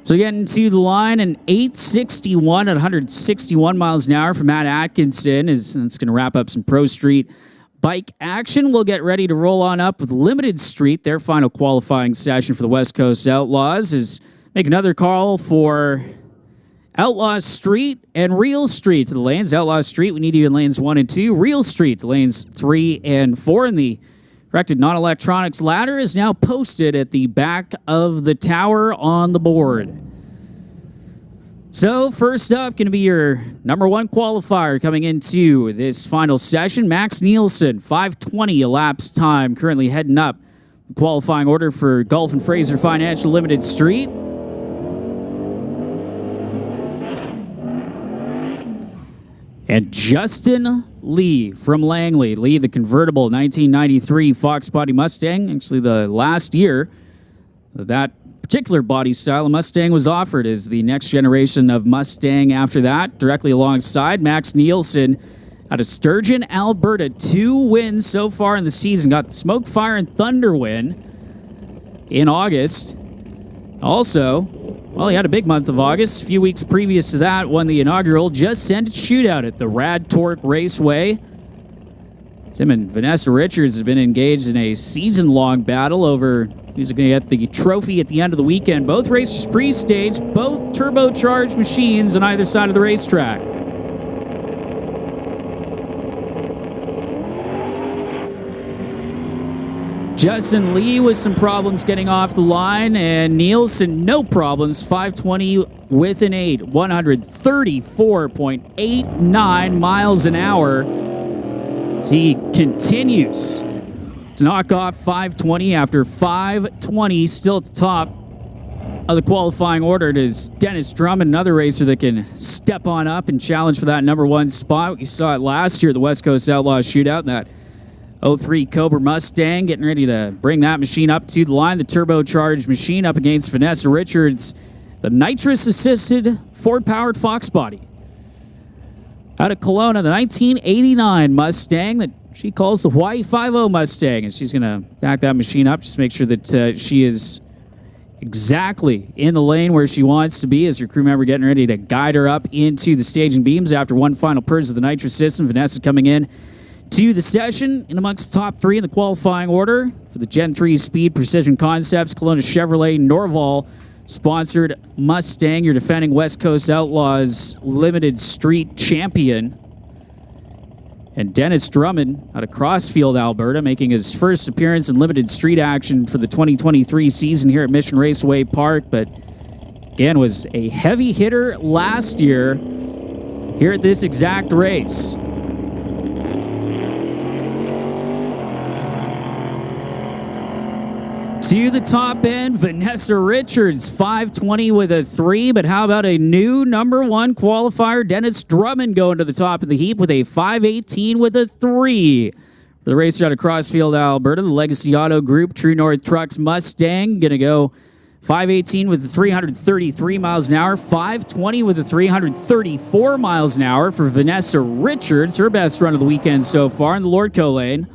So getting to the line, an 861 at 161 miles an hour for Matt Atkinson. It's going to wrap up some Pro Street bike action. We'll get ready to roll on up with Limited Street. Their final qualifying session for the West Coast Outlaws is make another call for Outlaw Street and Real Street to the lanes. Outlaw Street, we need you in lanes 1 and 2. Real Street to lanes 3 and 4. And the corrected non-electronics ladder is now posted at the back of the tower on the board. So first up, going to be your number 1 qualifier coming into this final session. Max Nielsen, 5:20 elapsed time, currently heading up the qualifying order for Gulf and Fraser Financial Limited Street. And Justin Lee from Langley. Lee, the convertible 1993 Fox Body Mustang. Actually, the last year that particular body style of Mustang was offered as the next generation of Mustang after that. Directly alongside Max Nielsen out of Sturgeon, Alberta. 2 wins so far in the season. Got the Smoke, Fire, and Thunder win in August. Also, well, he had a big month of August. A few weeks previous to that, won the inaugural Just Send It Shootout at the Rad Torque Raceway. Tim and Vanessa Richards have been engaged in a season-long battle over who's going to get the trophy at the end of the weekend. Both races pre-staged, both turbocharged machines on either side of the racetrack. Justin Lee with some problems getting off the line, and Nielsen, no problems, 5:20 with an 8, 134.89 miles an hour. As he continues to knock off 5:20 after 5:20, still at the top of the qualifying order. It is Dennis Drummond, another racer that can step on up and challenge for that number 1 spot. You saw it last year, the West Coast Outlaw Shootout, that 03 Cobra Mustang, getting ready to bring that machine up to the line. The turbocharged machine up against Vanessa Richards, the nitrous-assisted Ford-powered Fox Body. Out of Kelowna, the 1989 Mustang that she calls the Hawaii 5.0 Mustang, and she's going to back that machine up just to make sure that she is exactly in the lane where she wants to be as your crew member getting ready to guide her up into the staging beams after one final purge of the nitrous system. Vanessa coming in to the session in amongst the top 3 in the qualifying order for the Gen 3 Speed Precision Concepts Kelowna Chevrolet Norval sponsored Mustang, your defending West Coast Outlaws Limited Street champion. And Dennis Drummond out of Crossfield, Alberta, making his first appearance in Limited Street action for the 2023 season here at Mission Raceway Park, but again was a heavy hitter last year here at this exact race. To the top end, Vanessa Richards, 5:20 with a 3, but how about a new number 1 qualifier, Dennis Drummond, going to the top of the heap with a 5:18 with a 3. For the racer out of Crossfield, Alberta, the Legacy Auto Group, True North Trucks Mustang, going to go 5:18 with the 333 miles an hour, 5:20 with the 334 miles an hour for Vanessa Richards, her best run of the weekend so far in the Lordco lane.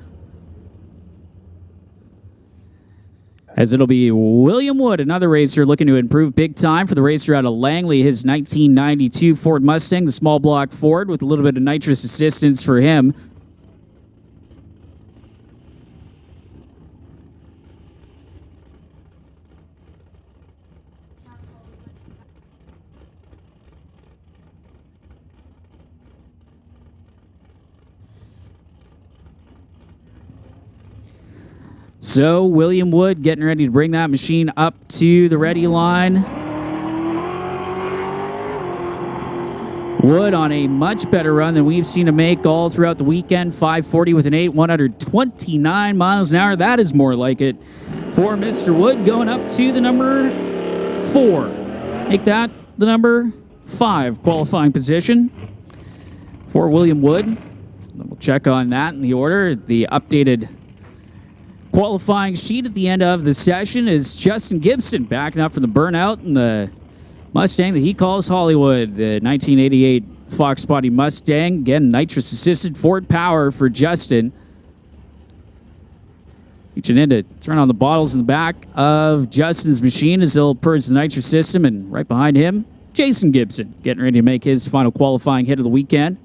As it'll be William Wood, another racer looking to improve big time for the racer out of Langley, his 1992 Ford Mustang, the small block Ford, with a little bit of nitrous assistance for him. So William Wood getting ready to bring that machine up to the ready line. Wood on a much better run than we've seen him make all throughout the weekend. 540 with an 8, 129 miles an hour. That is more like it for Mr. Wood, going up to the number 4. Make that the number 5 qualifying position for William Wood. Then we'll check on that in the order. The updated qualifying sheet at the end of the session is Justin Gibson backing up from the burnout in the Mustang that he calls Hollywood, the 1988 Fox Body Mustang. Again, nitrous assisted Ford power for Justin. Reaching in to turn on the bottles in the back of Justin's machine as he'll purge the nitrous system, and right behind him, Jason Gibson getting ready to make his final qualifying hit of the weekend.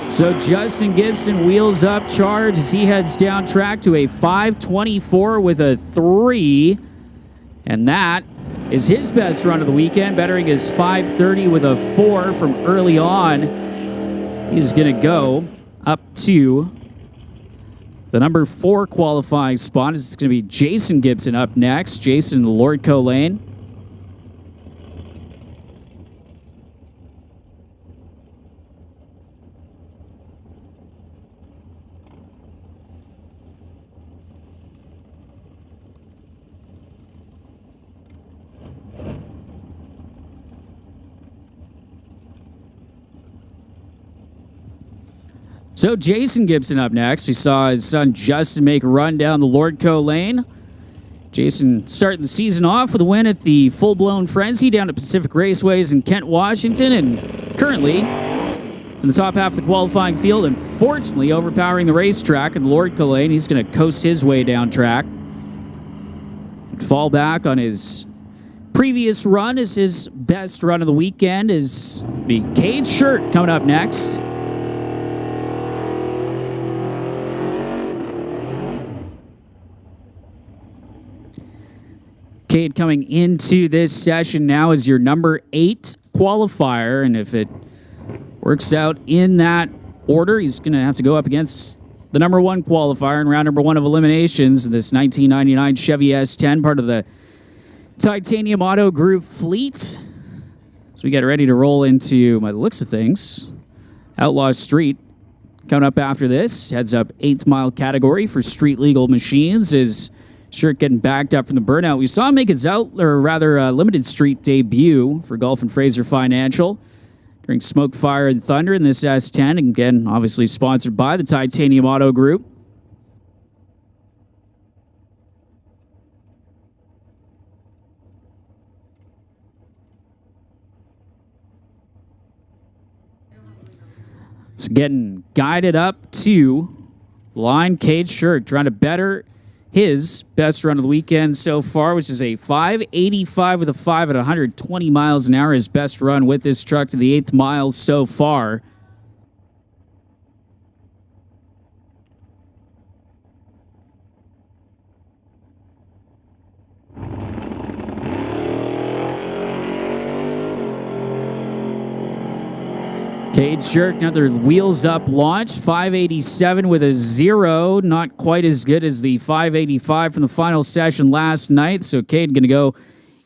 So Justin Gibson wheels up charge as he heads down track to a 524 with a 3. And that is his best run of the weekend, bettering his 530 with a 4 from early on. He's going to go up to the number 4 qualifying spot. It's going to be Jason Gibson up next. Jason in the Lordco lane. So Jason Gibson up next. We saw his son Justin make a run down the Lordco lane. Jason starting the season off with a win at the Full-Blown Frenzy down at Pacific Raceways in Kent, Washington, and currently in the top half of the qualifying field, and fortunately overpowering the racetrack in the Lordco lane. He's going to coast his way down track and fall back on his previous run as his best run of the weekend. Is the Cade Shirt coming up next. Cade coming into this session now as your number 8 qualifier, and if it works out in that order, he's going to have to go up against the number 1 qualifier in round number 1 of eliminations in this 1999 Chevy S10, part of the Titanium Auto Group fleet. So we get ready to roll into, by the looks of things, Outlaw Street. Coming up after this, heads up 8th mile category for street legal machines is Shirt getting backed up from the burnout. We saw him make his limited street debut for Gulf and Fraser Financial during Smoke, Fire, and Thunder in this S10. Again, obviously sponsored by the Titanium Auto Group. So getting guided up to line, Cade Shirt trying to better his best run of the weekend so far, which is a 585 with a 5 at 120 miles an hour. His best run with this truck to the 8th mile so far. Cade Shirt, another wheels up launch, 587 with a 0. Not quite as good as the 585 from the final session last night. So Cade going to go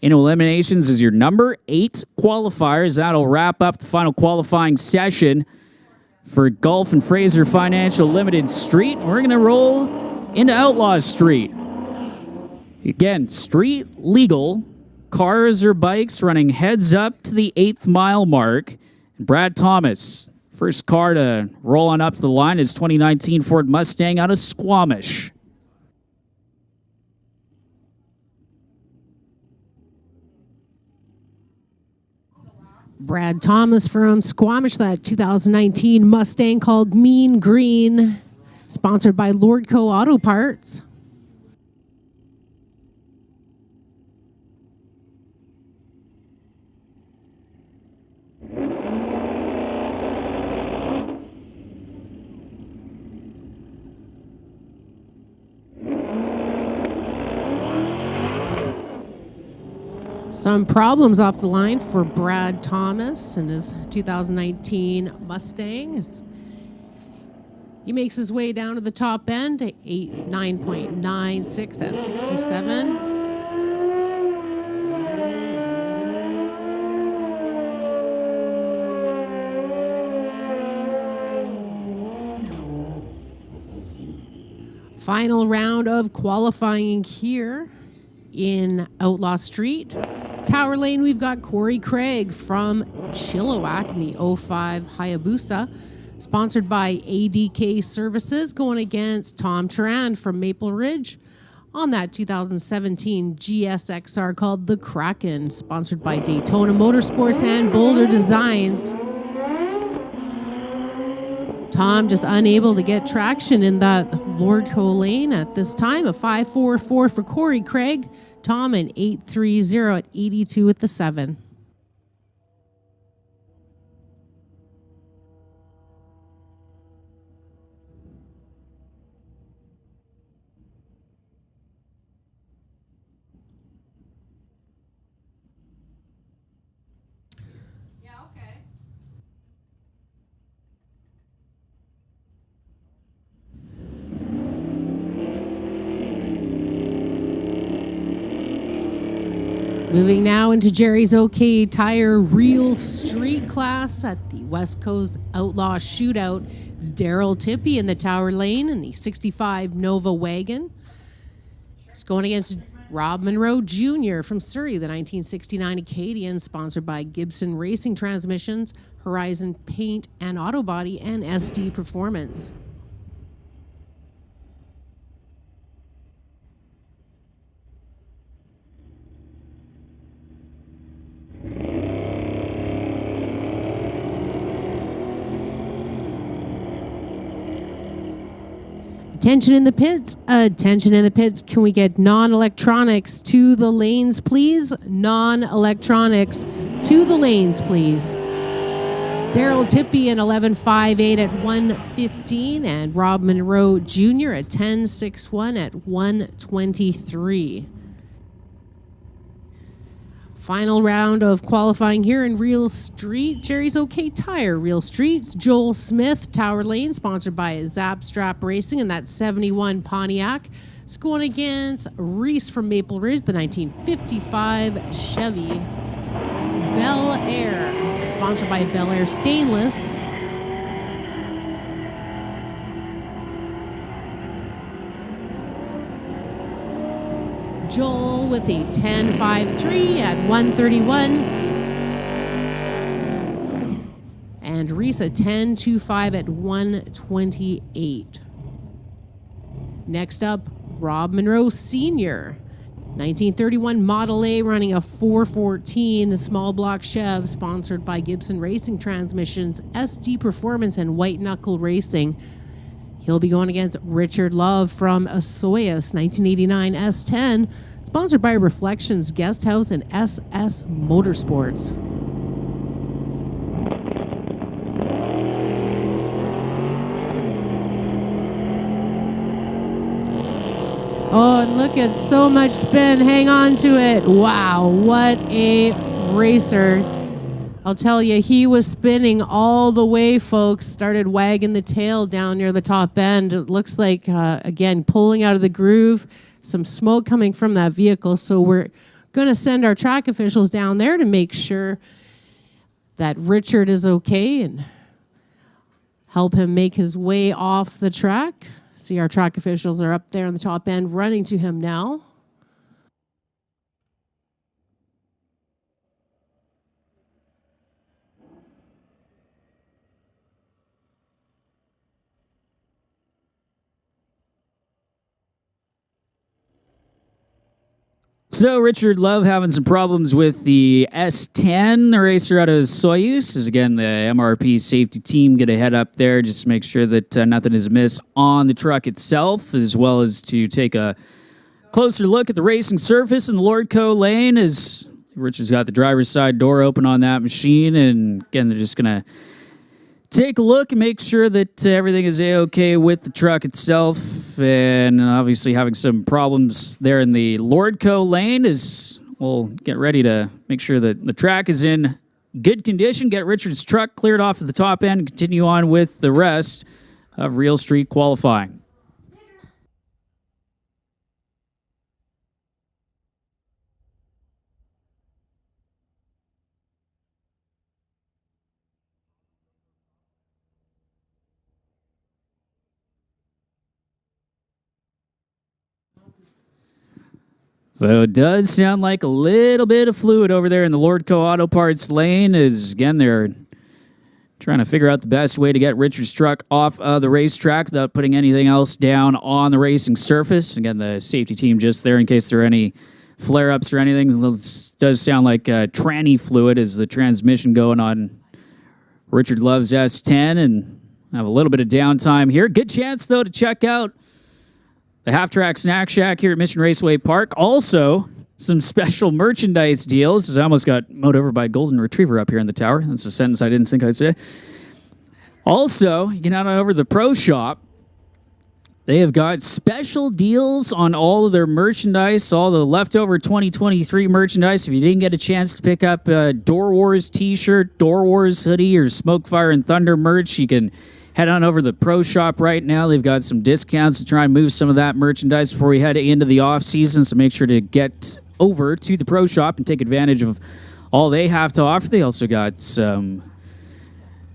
into eliminations as your number 8 qualifiers. That'll wrap up the final qualifying session for Gulf and Fraser Financial Limited Street. We're going to roll into Outlaw Street. Again, street legal cars or bikes running heads up to the 8th mile mark. Brad Thomas, first car to roll on up to the line is 2019 Ford Mustang out of Squamish. Brad Thomas from Squamish, that 2019 Mustang called Mean Green, sponsored by Lordco Auto Parts. Some problems off the line for Brad Thomas and his 2019 Mustang. He makes his way down to the top end, 9.96 at 67. Final round of qualifying here in Outlaw Street. Tower Lane, we've got Corey Craig from Chilliwack in the 05 Hayabusa, sponsored by ADK Services, going against Tom Turan from Maple Ridge on that 2017 GSXR called the Kraken, sponsored by Daytona Motorsports and Boulder Designs. Tom just unable to get traction in that Lordco lane at this time. A 5.44 for Corey Craig. Tom an 8.30 at 82 at the 7. Yeah, okay. Moving now into Jerry's OK Tire Real Street class at the West Coast Outlaw Shootout. It's Daryl Tippy in the Tower Lane in the 65 Nova wagon. It's going against Rob Monroe Jr. from Surrey, the 1969 Acadian, sponsored by Gibson Racing Transmissions, Horizon Paint and Auto Body, and SD Performance. Attention in the pits. Attention in the pits. Can we get non-electronics to the lanes, please? Non-electronics to the lanes, please. Daryl Tippy in 11.58 at 1:15, and Rob Monroe Jr. at 10.61 at 1:23. Final round of qualifying here in Real Street. Jerry's OK Tire, Real Streets. Joel Smith, Tower Lane, sponsored by Zapstrap Racing, and that 71 Pontiac. It's going against Reese from Maple Ridge, the 1955 Chevy Bel Air, sponsored by Bel Air Stainless. Joel with a 10.53 at 1:31. And Reese a 10.25 at 1:28. Next up, Rob Monroe Sr., 1931 Model A, running a 414 small block Chev, sponsored by Gibson Racing Transmissions, SD Performance, and White Knuckle Racing. He'll be going against Richard Love from Osoyoos, 1989 S10, sponsored by Reflections Guest House and SS Motorsports. Oh, and look at so much spin. Hang on to it. Wow, what a racer. I'll tell you, he was spinning all the way, folks. Started wagging the tail down near the top end. It looks like, again, pulling out of the groove. Some smoke coming from that vehicle. So we're going to send our track officials down there to make sure that Richard is okay and help him make his way off the track. See, our track officials are up there on the top end running to him now. So Richard Love having some problems with the S10, the racer out of Soyuz. Is again the MRP safety team get a head up there just to make sure that nothing is amiss on the truck itself, as well as to take a closer look at the racing surface in the Lordco lane as Richard's got the driver's side door open on that machine. And again, they're just going to take a look and make sure that everything is A-okay with the truck itself. And obviously having some problems there in the Lordco lane as we'll get ready to make sure that the track is in good condition, get Richard's truck cleared off at the top end, and continue on with the rest of Real Street qualifying. So it does sound like a little bit of fluid over there in the Lordco Auto Parts lane as, again, they're trying to figure out the best way to get Richard's truck off of the racetrack without putting anything else down on the racing surface. Again, the safety team just there in case there are any flare-ups or anything. It does sound like tranny fluid is the transmission going on Richard Love's S10, and have a little bit of downtime here. Good chance, though, to check out the Half-Track Snack Shack here at Mission Raceway Park. Also, some special merchandise deals. I almost got mowed over by a golden retriever up here in the tower. That's a sentence I didn't think I'd say. Also, you can head on over to the Pro Shop. They have got special deals on all of their merchandise, all the leftover 2023 merchandise. If you didn't get a chance to pick up a Door Wars t-shirt, Door Wars hoodie, or Smoke, Fire, and Thunder merch, you can head on over to the Pro Shop right now. They've got some discounts to try and move some of that merchandise before we head into the off season. So make sure to get over to the Pro Shop and take advantage of all they have to offer. They also got some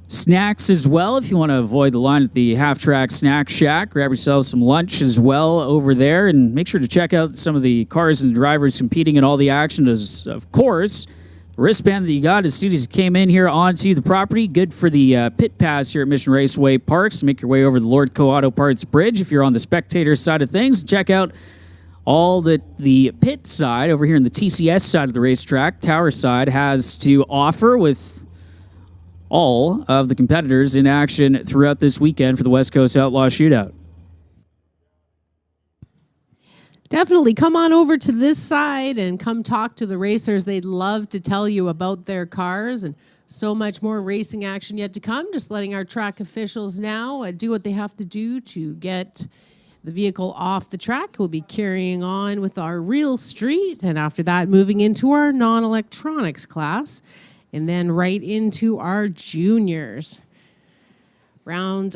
snacks as well. If you want to avoid the line at the Half-Track Snack Shack, grab yourself some lunch as well over there. And make sure to check out some of the cars and drivers competing in all the action. As, of course, wristband that you got as soon as you came in here onto the property. Good for the pit pass here at Mission Raceway Parks. Make your way over the Lordco Auto Parts Bridge if you're on the spectator side of things. Check out all that the pit side over here in the TCS side of the racetrack, Tower side, has to offer with all of the competitors in action throughout this weekend for the West Coast Outlaw Shootout. Definitely come on over to this side and come talk to the racers. They'd love to tell you about their cars and so much more racing action yet to come. Just letting our track officials now do what they have to do to get the vehicle off the track. We'll be carrying on with our Real Street, and after that moving into our non-electronics class, and then right into our juniors. Round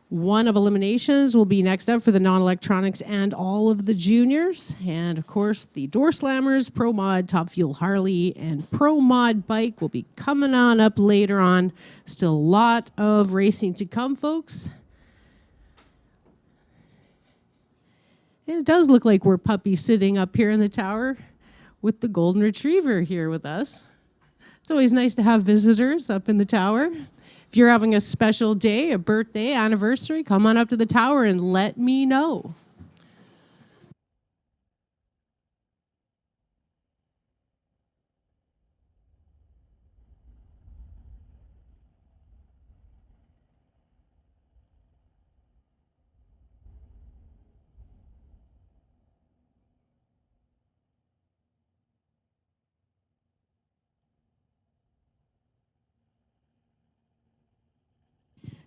one of eliminations will be next up for the non-electronics and all of the juniors. And of course, the Door Slammers, Pro Mod, Top Fuel Harley, and Pro Mod Bike will be coming on up later on. Still a lot of racing to come, folks. And it does look like we're puppy sitting up here in the tower with the golden retriever here with us. It's always nice to have visitors up in the tower. If you're having a special day, a birthday, anniversary, come on up to the tower and let me know.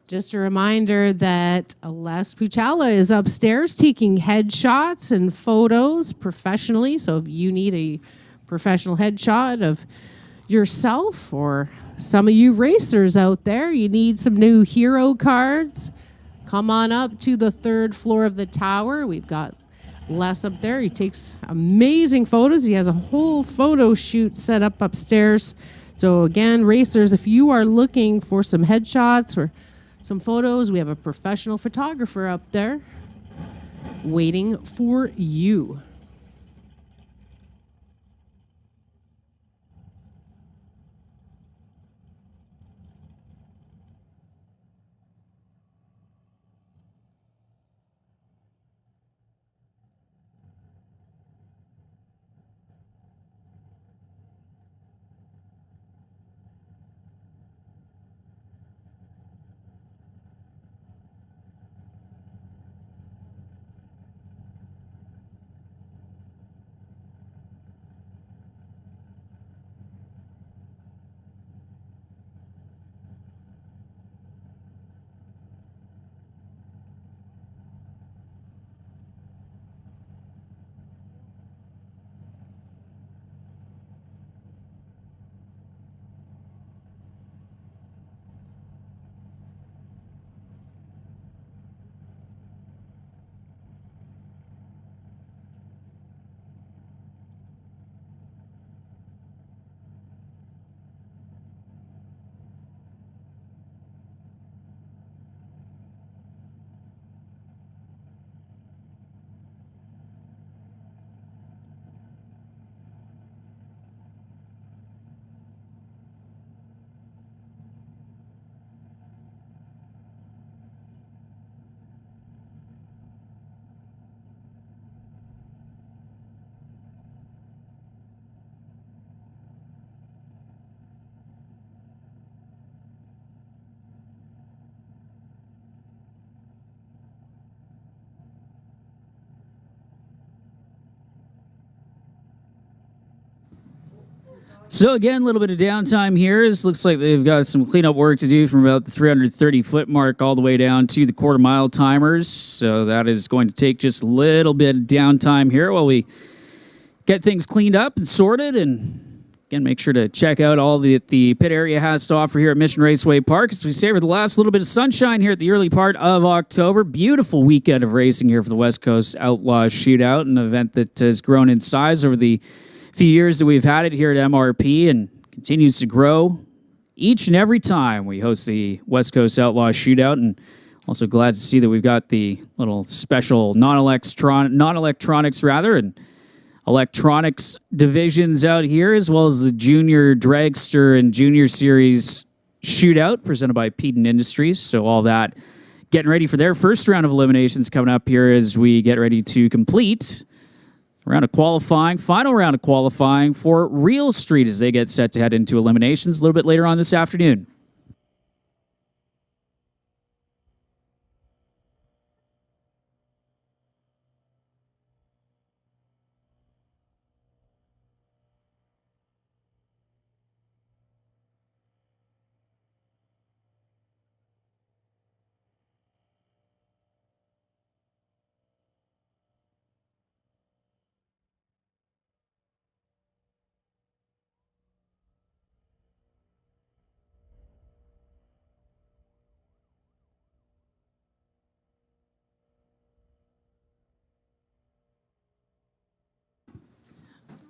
Just a reminder that Les Puchala is upstairs taking headshots and photos professionally. So if you need a professional headshot of yourself or some of you racers out there, you need some new hero cards, come on up to the third floor of the tower. We've got Les up there. He takes amazing photos. He has a whole photo shoot set up upstairs. So again, racers, if you are looking for some headshots or some photos, we have a professional photographer up there waiting for you. So again, a little bit of downtime here. It looks like they've got some cleanup work to do from about the 330-foot mark all the way down to the quarter-mile timers. So that is going to take just a little bit of downtime here while we get things cleaned up and sorted. And again, make sure to check out all that the pit area has to offer here at Mission Raceway Park as we savor the last little bit of sunshine here at the early part of October. Beautiful weekend of racing here for the West Coast Outlaw Shootout, an event that has grown in size over the few years that we've had it here at MRP and continues to grow each and every time we host the West Coast Outlaw Shootout. And also glad to see that we've got the little special non-electronics and electronics divisions out here, as well as the Junior Dragster and Junior Series Shootout presented by Peden Industries. So all that getting ready for their first round of eliminations coming up here as we get ready to complete round of qualifying, final round of qualifying for Real Street as they get set to head into eliminations a little bit later on this afternoon.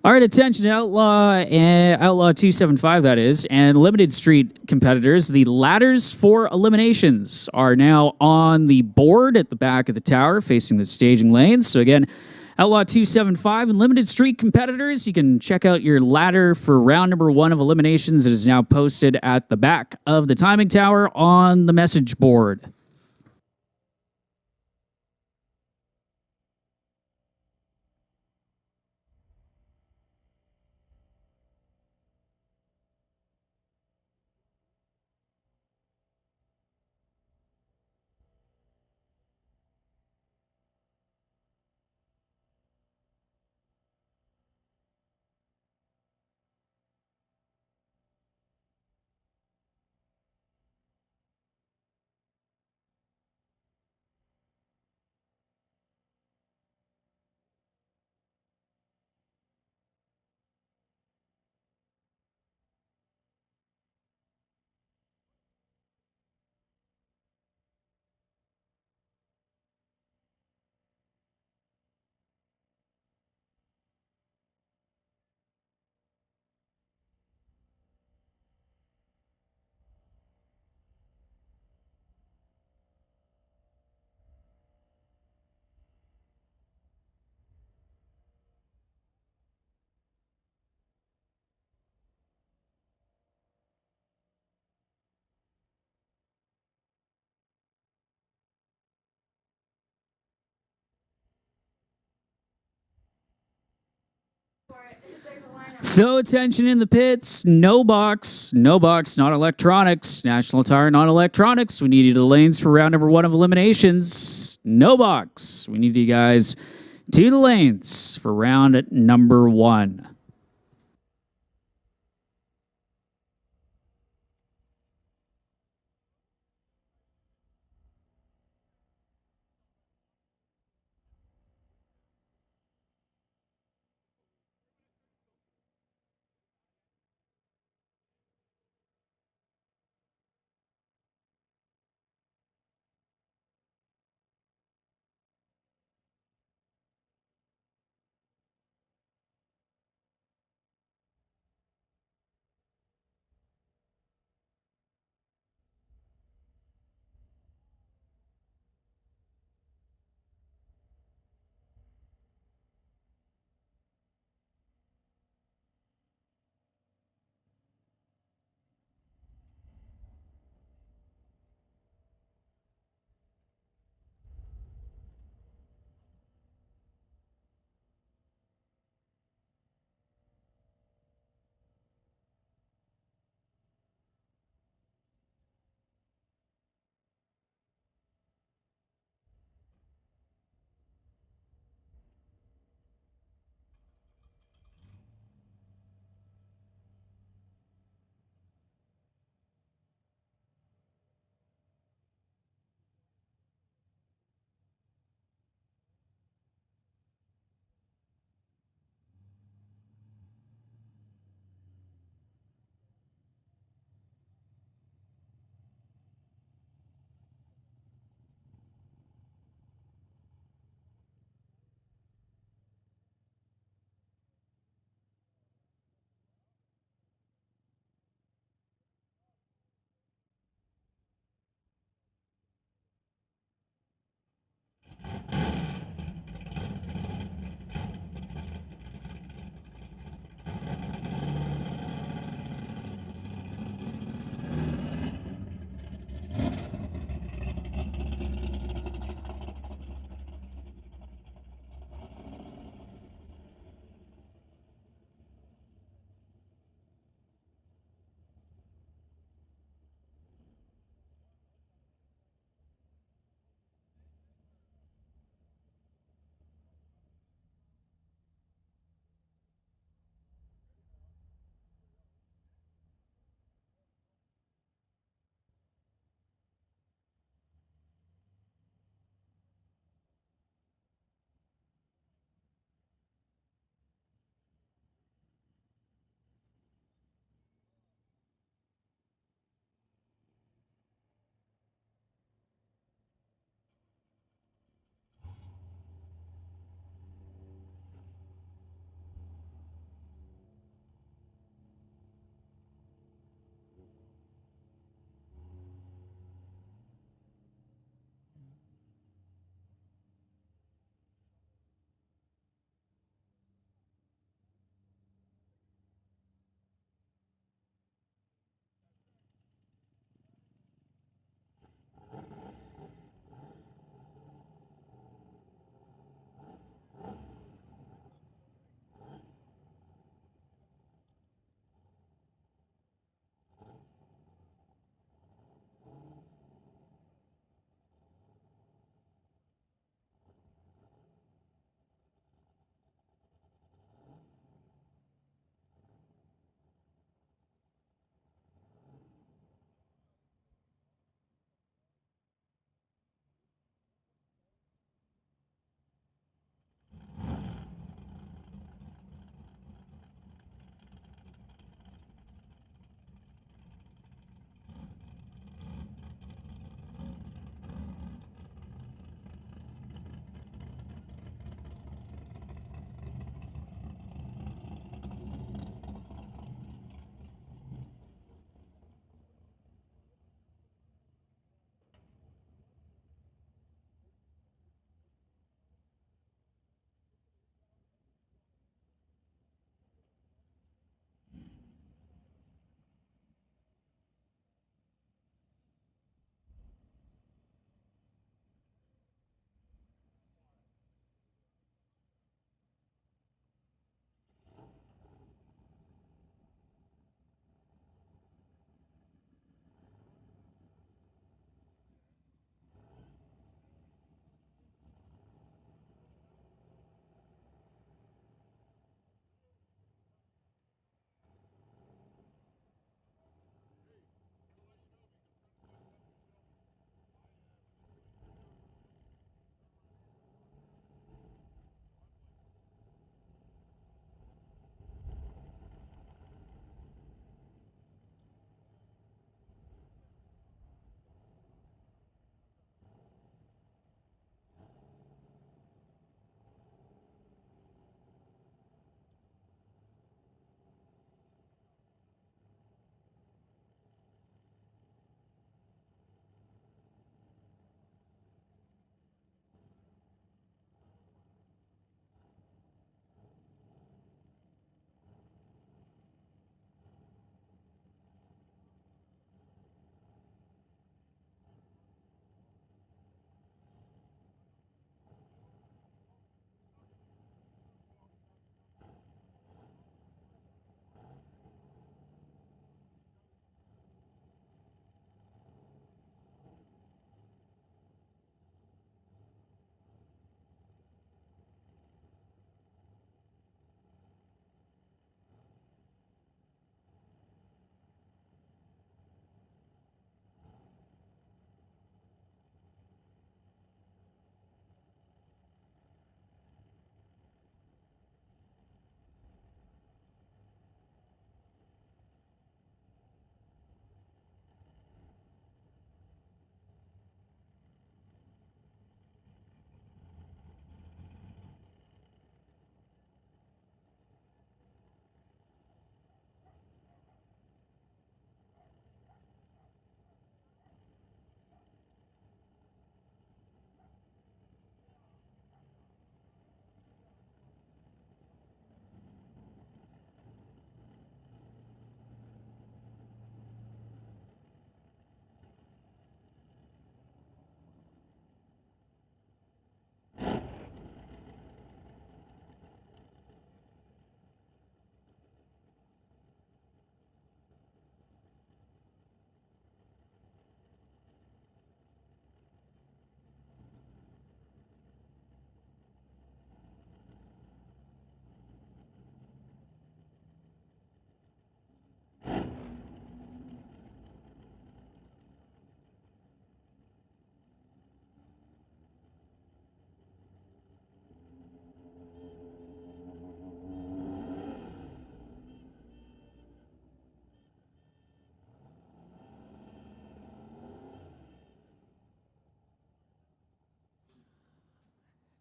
All right, attention Outlaw 275, that is, and Limited Street competitors. The ladders for eliminations are now on the board at the back of the tower facing the staging lanes. So again, Outlaw 275 and Limited Street competitors, you can check out your ladder for round number 1 of eliminations. It is now posted at the back of the timing tower on the message board. So attention in the pits, no box, not electronics. National Tire, not electronics. We need you to the lanes for round number 1 of eliminations. No box. We need you guys to the lanes for round number 1.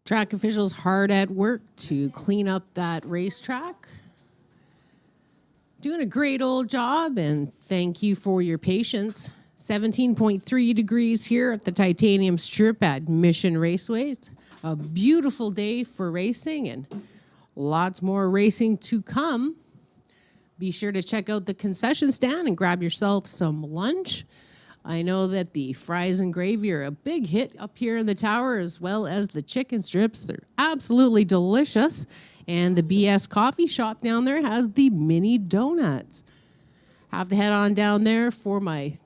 Track officials hard at work to clean up that racetrack. Doing a great old job, and thank you for your patience. 17.3 degrees here at the Titanium Strip at Mission Raceway. It's a beautiful day for racing and lots more racing to come. Be sure to check out the concession stand and grab yourself some lunch. I know that the fries and gravy are a big hit up here in the tower, as well as the chicken strips. They're absolutely delicious. And the BS coffee shop down there has the mini donuts. Have to head on down there for my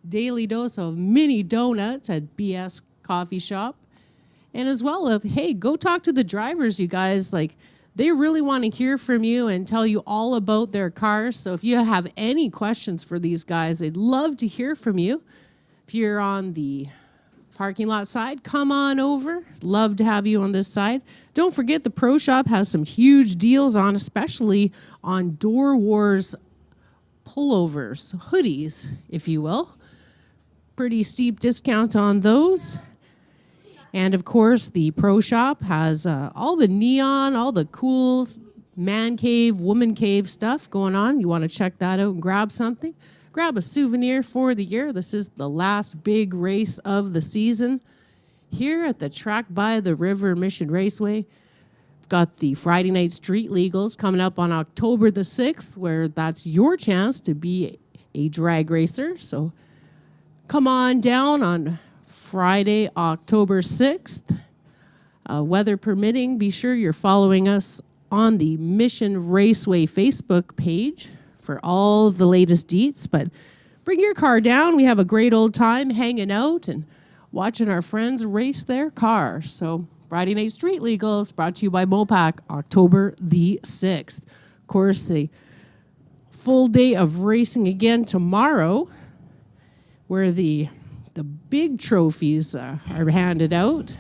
daily dose of mini donuts at BS coffee shop. And as well of, hey, go talk to the drivers, you guys. Like, they really want to hear from you and tell you all about their cars. So if you have any questions for these guys, I'd love to hear from you. If you're on the parking lot side, come on over. Love to have you on this side. Don't forget the Pro Shop has some huge deals on, especially on Door Wars pullovers, hoodies, if you will. Pretty steep discount on those. And of course, the Pro Shop has all the neon, all the cool man cave, woman cave stuff going on. You want to check that out and grab something. Grab a souvenir for the year. This is the last big race of the season here at the track by the River Mission Raceway. We've got the Friday Night Street Legals coming up on October the 6th, where that's your chance to be a drag racer. So come on down on Friday, October 6th. Weather permitting, be sure you're following us on the Mission Raceway Facebook page for all the latest deets. But bring your car down. We have a great old time hanging out and watching our friends race their cars. So Friday Night Street Legals brought to you by Mopac, October the 6th. Of course, the full day of racing again tomorrow, where the big trophies are handed out.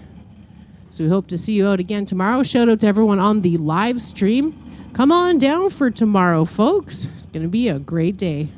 So we hope to see you out again tomorrow. Shout out to everyone on the live stream. Come on down for tomorrow, folks. It's going to be a great day.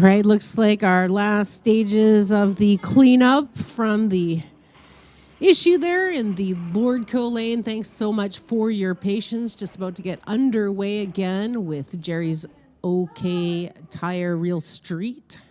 All right, looks like our last stages of the cleanup from the issue there in the Lordco lane. Thanks so much for your patience. Just about to get underway again with Jerry's OK Tire Real Street.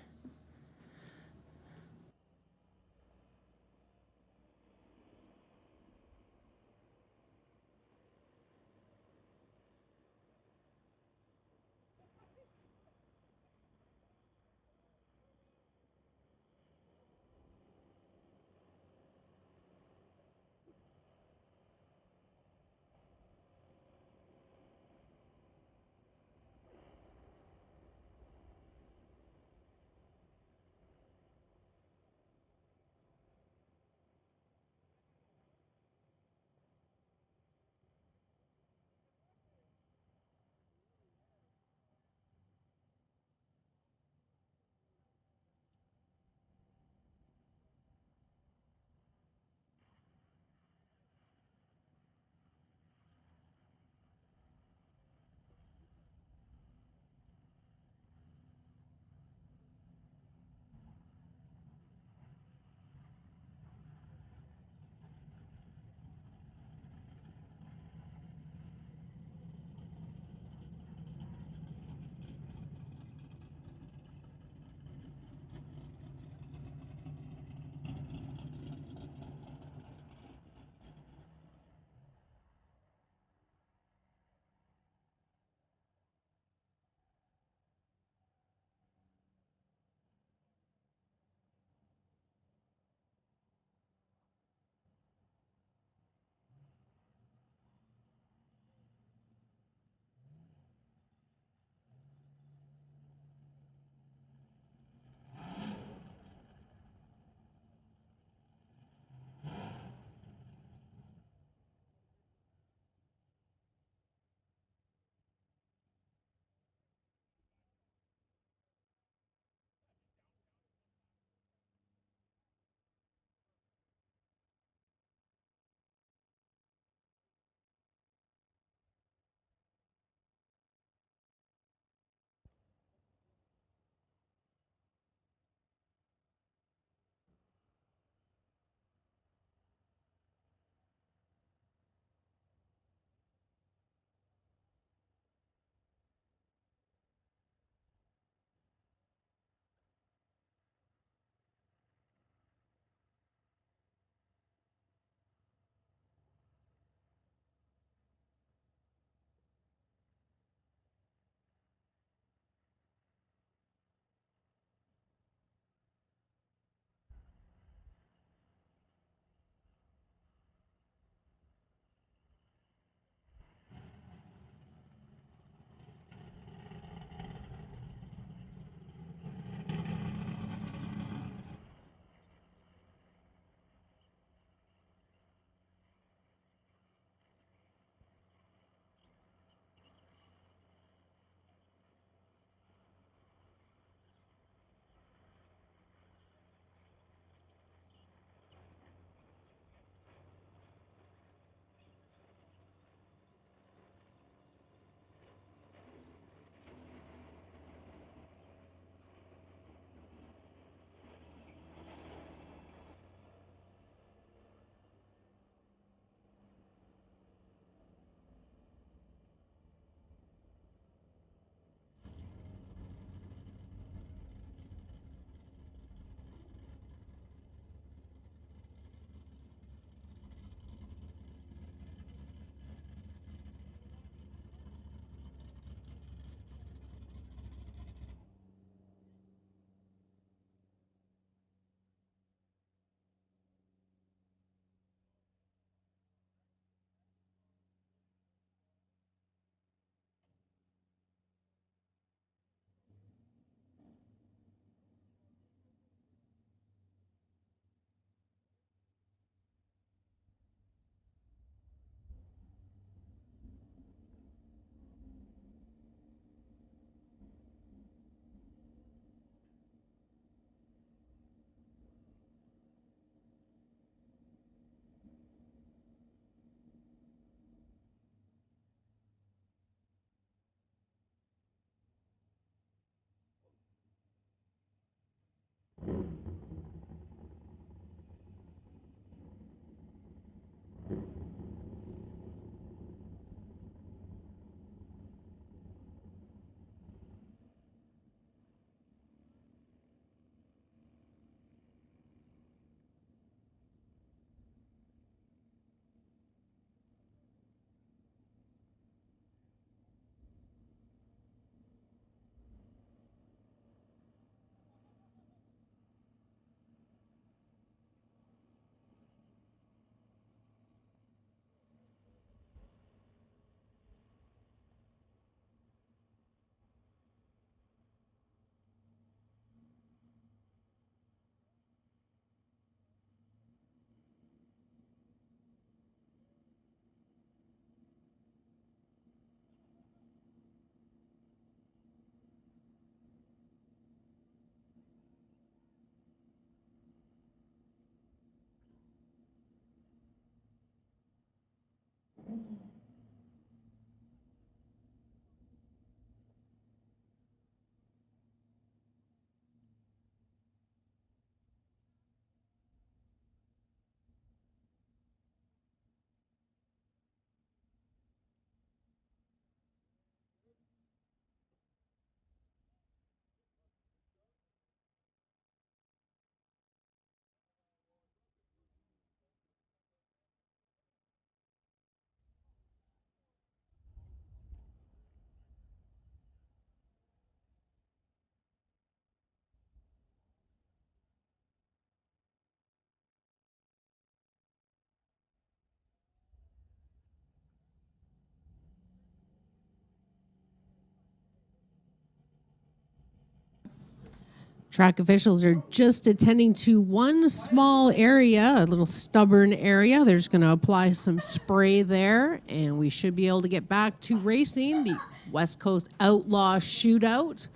Track officials are just attending to one small area, a little stubborn area. They're just going to apply some spray there, and we should be able to get back to racing. The West Coast Outlaw Shootout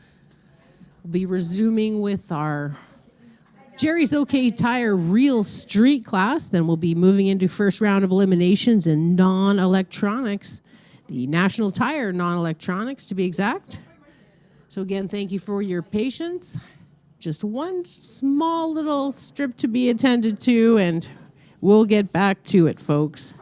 will be resuming with our Jerry's OK Tire Real Street class. Then we'll be moving into first round of eliminations in non-electronics, the National Tire non-electronics to be exact. So again, thank you for your patience. Just one small little strip to be attended to, and we'll get back to it, folks.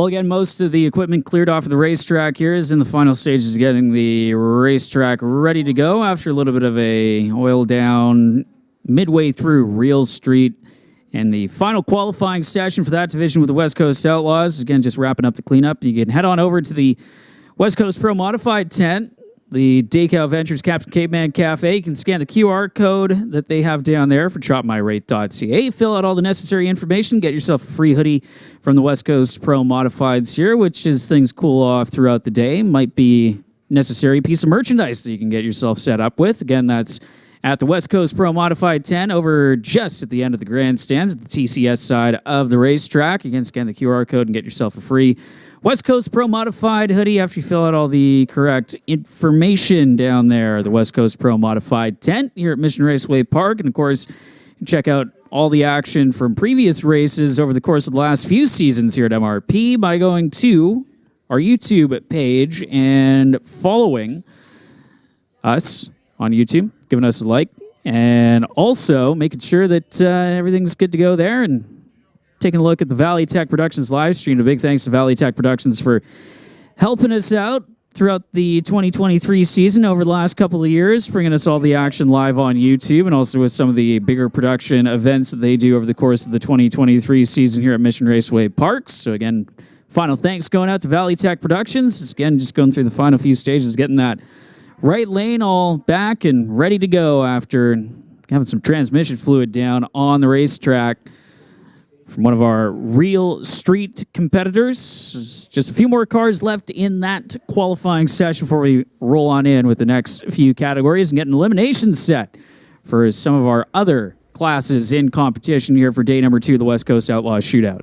Well, again, most of the equipment cleared off of the racetrack here is in the final stages of getting the racetrack ready to go after a little bit of a oil down midway through Real Street. And the final qualifying session for that division with the West Coast Outlaws. Again, just wrapping up the cleanup. You can head on over to the West Coast Pro Modified tent, the Decal Ventures Captain Caveman Cafe. You can scan the QR code that they have down there for chopmyrate.ca. Fill out all the necessary information. Get yourself a free hoodie from the West Coast Pro Modifieds here, which as things cool off throughout the day, might be necessary piece of merchandise that you can get yourself set up with. Again, that's at the West Coast Pro Modified 10 over just at the end of the grandstands at the TCS side of the racetrack. You can scan the QR code and get yourself a free West Coast Pro Modified hoodie after you fill out all the correct information down there. The West Coast Pro Modified tent here at Mission Raceway Park. And of course, you can check out all the action from previous races over the course of the last few seasons here at MRP by going to our YouTube page and following us on YouTube, giving us a like, and also making sure that everything's good to go there, and taking a look at the Valley Tech Productions live stream. A big thanks to Valley Tech Productions for helping us out throughout the 2023 season over the last couple of years, bringing us all the action live on YouTube, and also with some of the bigger production events that they do over the course of the 2023 season here at Mission Raceway Parks. So again, final thanks going out to Valley Tech Productions. Again, just going through the final few stages, getting that right lane all back and ready to go after having some transmission fluid down on the racetrack from one of our real street competitors. Just a few more cars left in that qualifying session before we roll on in with the next few categories and get an elimination set for some of our other classes in competition here for day number 2 of the West Coast Outlaw Shootout.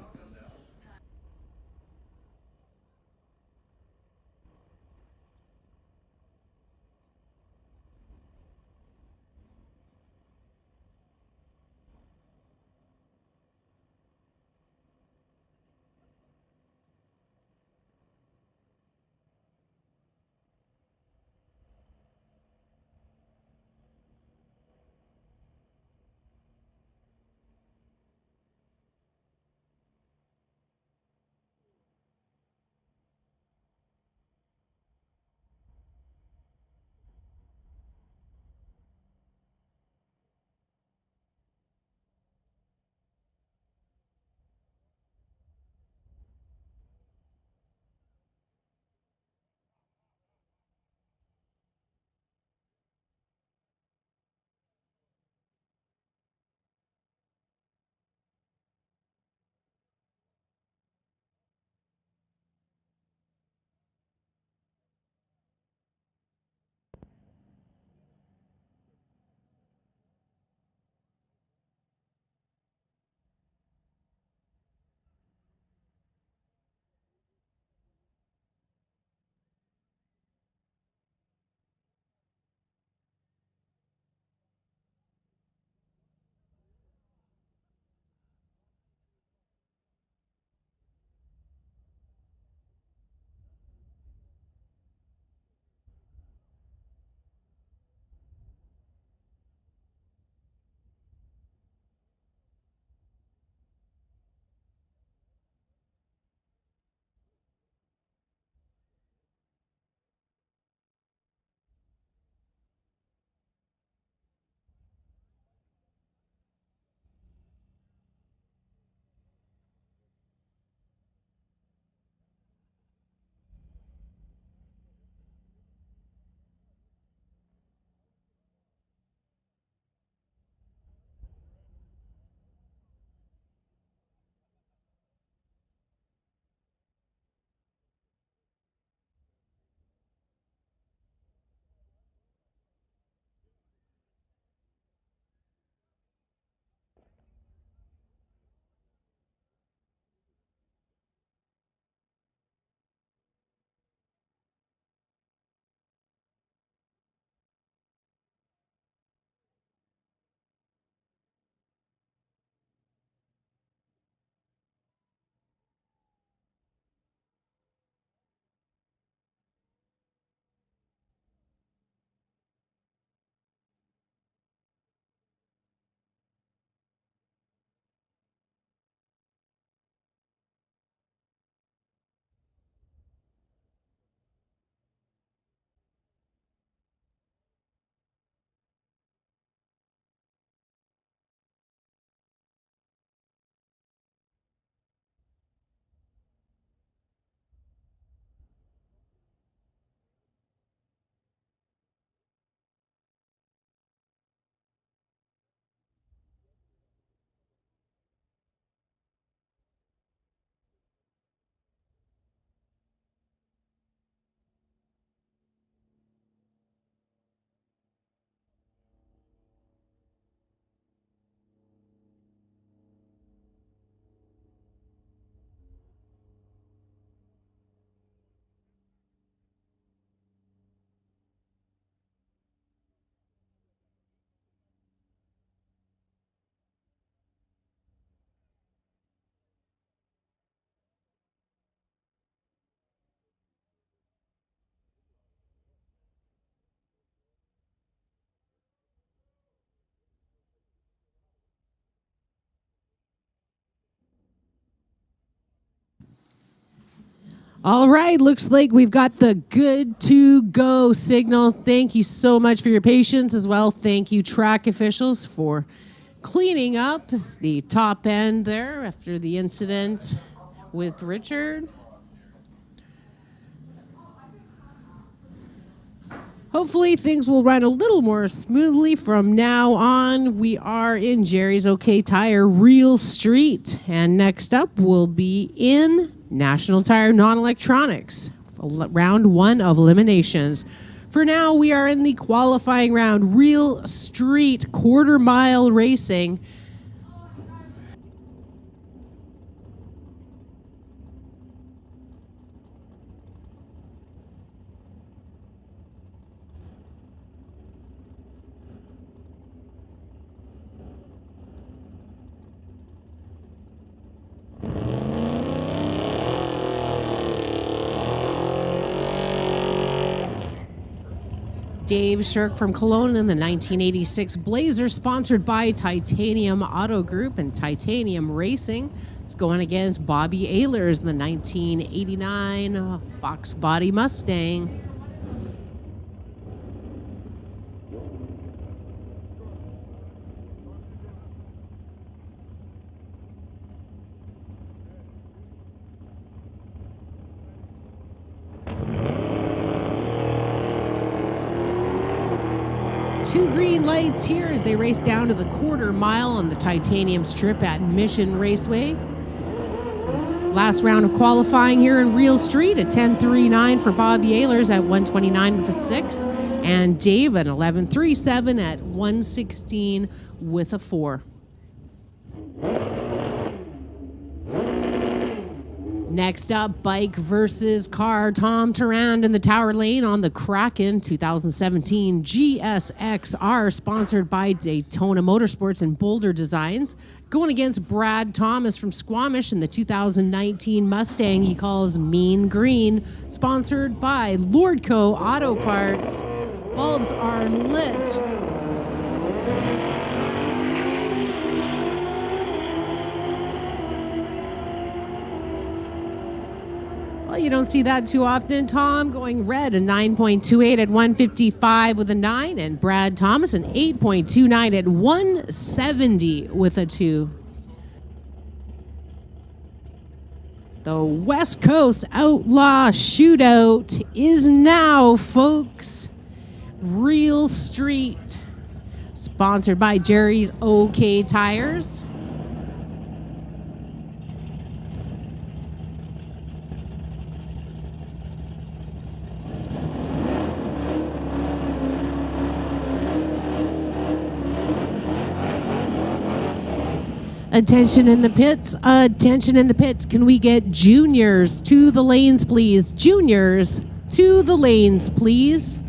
All right, looks like we've got the good to go signal. Thank you so much for your patience as well. Thank you, track officials, for cleaning up the top end there after the incident with Richard. Hopefully things will run a little more smoothly from now on. We are in Jerry's OK Tire Real Street. And next up will be in National Tire Non-Electronics, round 1 of eliminations. For now, we are in the qualifying round, Real Street quarter-mile racing. Dave Shirk from Cologne in the 1986 Blazer, sponsored by Titanium Auto Group and Titanium Racing. It's going against Bobby Ehlers in the 1989 Fox Body Mustang. Two green lights here as they race down to the quarter mile on the Titanium Strip at Mission Raceway. Last round of qualifying here in Real Street, a 10.39 for Bobby Ehlers at 129 with a 6, and Dave an 11.37 at 116 with a 4. Next up, bike versus car. Tom Turand in the Tower Lane on the Kraken 2017 GSXR, sponsored by Daytona Motorsports and Boulder Designs. Going against Brad Thomas from Squamish in the 2019 Mustang he calls Mean Green, sponsored by Lordco Auto Parts. Bulbs are lit. Well, you don't see that too often. Tom going red, a 9.28 at 155 with a 9, and Brad Thomas an 8.29 at 170 with a 2. The West Coast Outlaw Shootout is now, folks. Real Street, sponsored by Jerry's OK Tires. Attention in the pits, attention in the pits. Can we get juniors to the lanes, please? Juniors to the lanes, please.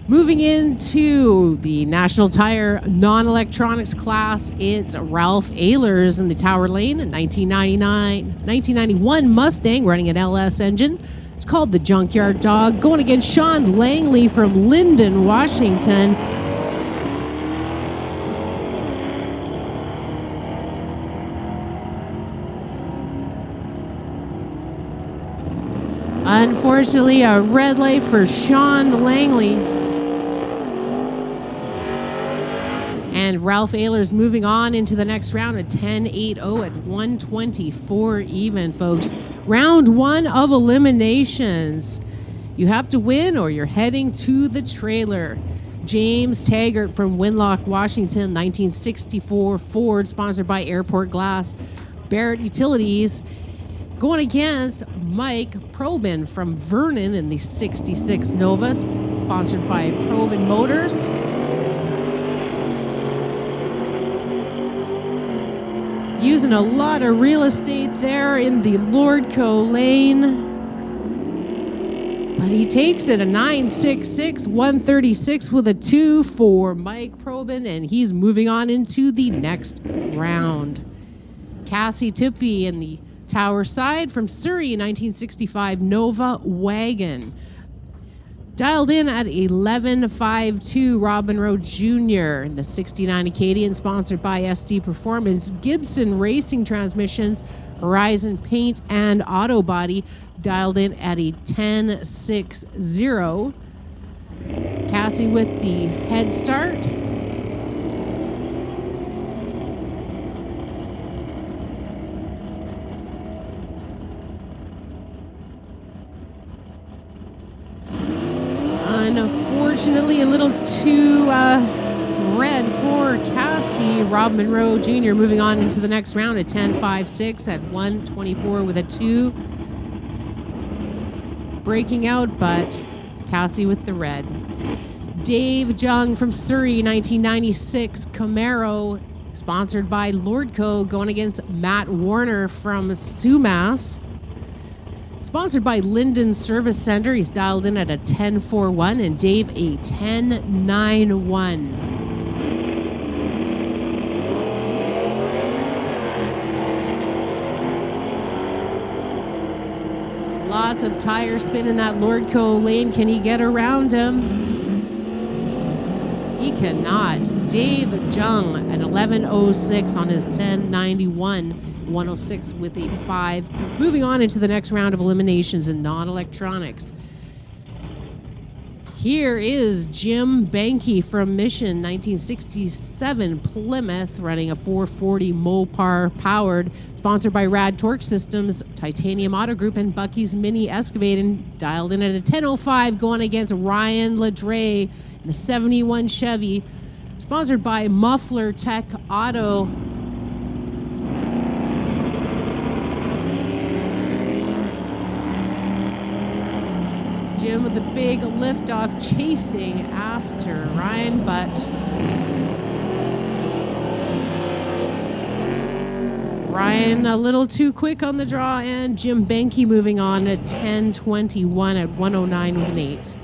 Moving into the National Tire Non-Electronics class, it's Ralph Ehlers in the Tower Lane, a 1991 Mustang running an LS engine. It's called the Junkyard Dog, going against Sean Langley from Linden, Washington. Unfortunately, a red light for Sean Langley. And Ralph Ehlers moving on into the next round, a 10.80 at 124 even, folks. Round 1 of eliminations. You have to win or you're heading to the trailer. James Taggart from Winlock, Washington, 1964 Ford, sponsored by Airport Glass. Barrett Utilities, going against Mike Probin from Vernon in the 66 Nova, sponsored by Provin Motors. Using a lot of real estate there in the Lordco lane. But he takes it, a 9.66, 136 with a 2 for Mike Probin, and he's moving on into the next round. Cassie Tippy in the Tower Side from Surrey, 1965 Nova Wagon. Dialed in at 11.52, Rob Monroe Jr. in the 69 Acadian, sponsored by SD Performance, Gibson Racing Transmissions, Horizon Paint and Auto Body, dialed in at a 10.60. Cassie with the head start. Unfortunately, a little too red for Cassie. Rob Monroe Jr. moving on into the next round at 10.56 at 1:24 with a 2. Breaking out, but Cassie with the red. Dave Jung from Surrey, 1996 Camaro, sponsored by Lordco, going against Matt Warner from Sumas. Sponsored by Linden Service Center. He's dialed in at a 10.41 and Dave a 10.91. Lots of tire spin in that Lordco lane. Can he get around him? He cannot. Dave Jung at 11.06 on his 10.91. 106 with a 5. Moving on into the next round of eliminations in non-electronics. Here is Jim Banky from Mission, 1967 Plymouth, running a 440 Mopar powered, sponsored by Rad Torque Systems, Titanium Auto Group, and Bucky's Mini Excavate, and dialed in at a 10.05, going against Ryan Ladre in the 71 Chevy, sponsored by Muffler Tech Auto. Jim with the big liftoff chasing after Ryan, but Ryan a little too quick on the draw, and Jim Banky moving on at 10.21 at 109 with an 8.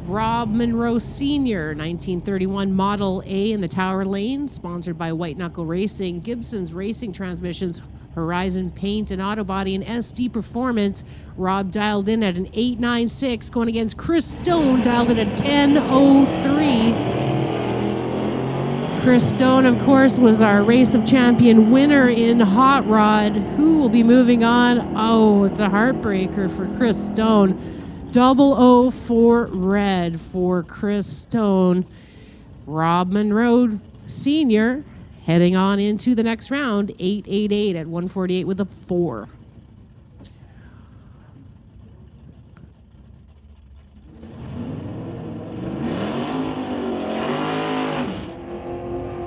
Rob Monroe Sr., 1931 Model A in the Tower Lane, sponsored by White Knuckle Racing, Gibson's Racing Transmissions, Horizon Paint and Auto Body, and SD Performance. Rob dialed in at an 8.96, going against Chris Stone, dialed in at 10.03. Chris Stone, of course, was our Race of Champion winner in Hot Rod. Who will be moving on? Oh, it's a heartbreaker for Chris Stone. 004 red for Chris Stone. Rob Monroe Sr. heading on into the next round, 8.88 at 148 with a 4.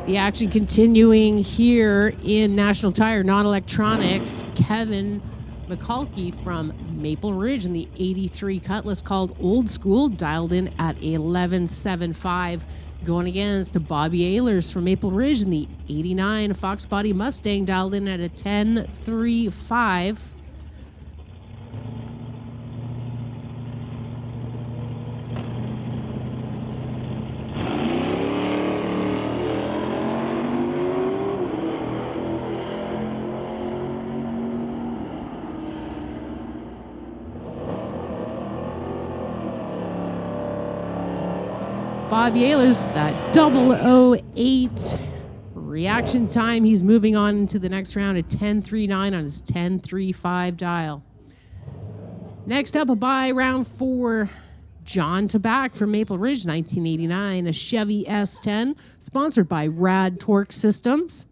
The action continuing here in National Tire Non-Electronics. Kevin McCulkey from Maple Ridge in the 83 Cutlass, called Old School, dialed in at 11.75. Going against Bobby Ehlers from Maple Ridge in the 89 Fox Body Mustang, dialed in at a 10.35. Bobby Ehlers, that 008 reaction time. He's moving on into the next round at 10.39 on his 10.35 dial. Next up, a bye round for John Tabak from Maple Ridge, 1989, a Chevy S10, sponsored by Rad Torque Systems.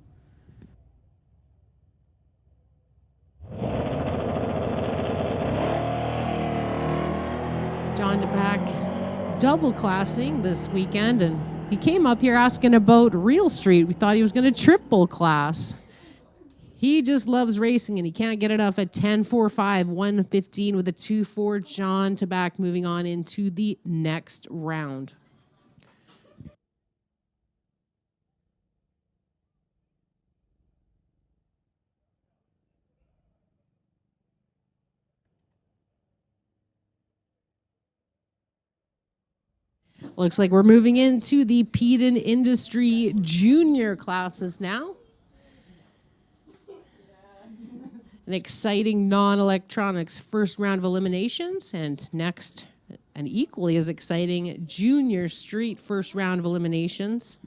John Tabak double classing this weekend, and he came up here asking about Real Street. We thought he was going to triple class. He just loves racing, and he can't get enough at 10.45, 1:15 with a 2.4. John Tabak moving on into the next round. Looks like we're moving into the Peden Industry Junior classes now. An exciting non-electronics first round of eliminations, and next An equally as exciting junior street first round of eliminations.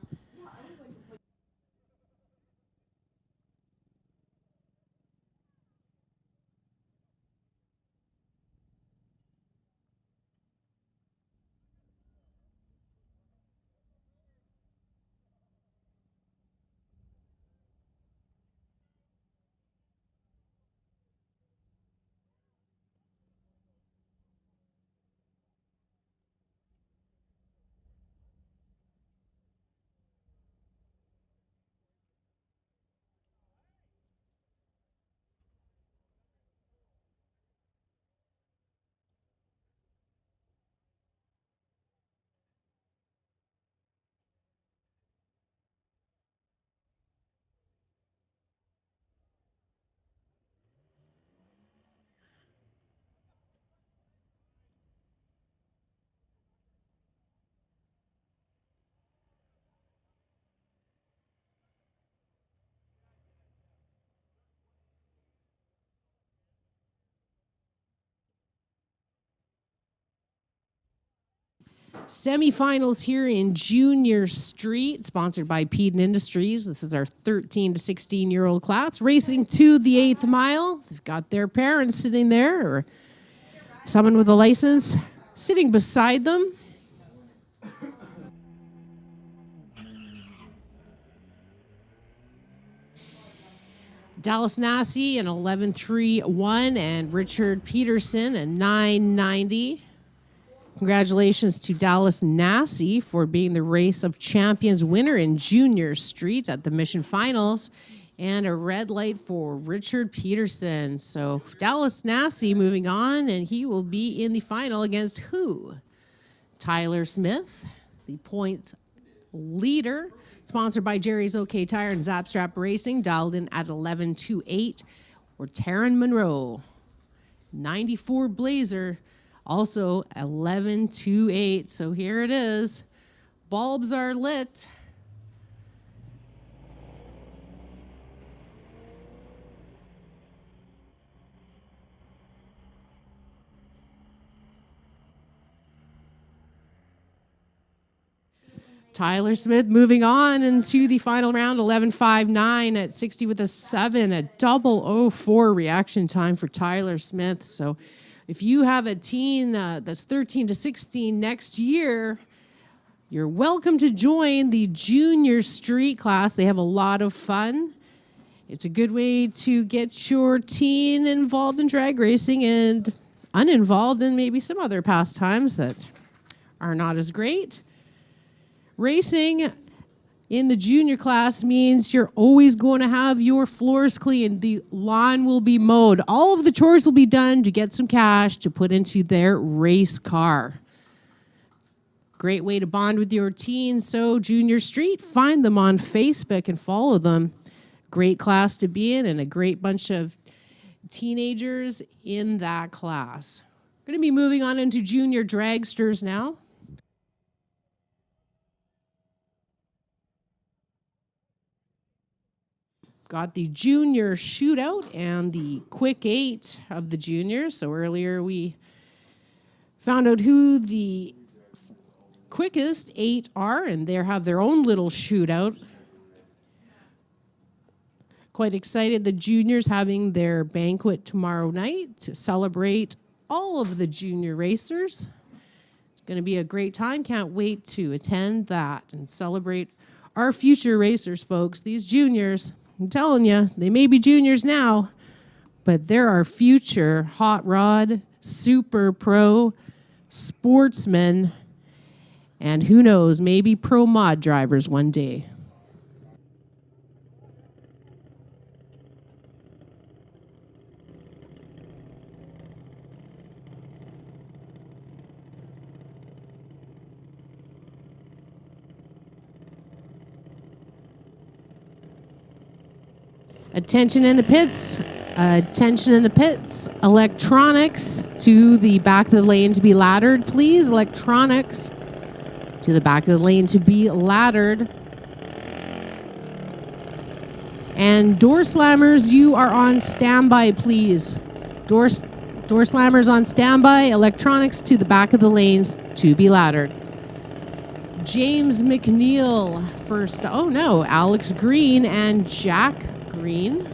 Semifinals here in Junior Street, sponsored by Peden Industries. This is our 13 to 16-year-old class racing to the 8th mile. They've got their parents sitting there, or someone with a license sitting beside them. Dallas Nassie an 11.31 and Richard Peterson a 9.90. Congratulations to Dallas Nassie for being the Race of Champions winner in Junior Street at the Mission Finals, and a red light for Richard Peterson. So Dallas Nassie moving on, and he will be in the final against who? Tyler Smith, the points leader, sponsored by Jerry's OK Tire and Zapstrap Racing, dialed in at 11.28, or Taryn Monroe, 94 Blazer, also 11.28. So here it is. Bulbs are lit. Tyler Smith moving on into the final round, 11.59 at 60 with a 7, a double 04 reaction time for Tyler Smith. So if you have a teen that's 13 to 16 next year, you're welcome to join the Junior Street class. They have a lot of fun. It's a good way to get your teen involved in drag racing and uninvolved in maybe some other pastimes that are not as great. Racing in the junior class means you're always going to have your floors cleaned. The lawn will be mowed. All of the chores will be done to get some cash to put into their race car. Great way to bond with your teens. So Junior Street, find them on Facebook and follow them. Great class to be in, and a great bunch of teenagers in that class. Going to be moving on into junior dragsters now. Got the junior shootout and the quick 8 of the juniors. So earlier we found out who the quickest 8 are, and they have their own little shootout. Quite excited. The juniors having their banquet tomorrow night to celebrate all of the junior racers. It's going to be a great time. Can't wait to attend that and celebrate our future racers, folks. These juniors, I'm telling you, they may be juniors now, but they're our future hot rod, super pro, sportsmen, and who knows, maybe pro mod drivers one day. Attention in the pits. Attention in the pits. Electronics to the back of the lane to be laddered, please. Electronics to the back of the lane to be laddered. And door slammers, you are on standby, please. Door Door slammers on standby. Electronics to the back of the lanes to be laddered. James McNeil first. Oh no, Alex Green and Jack Green.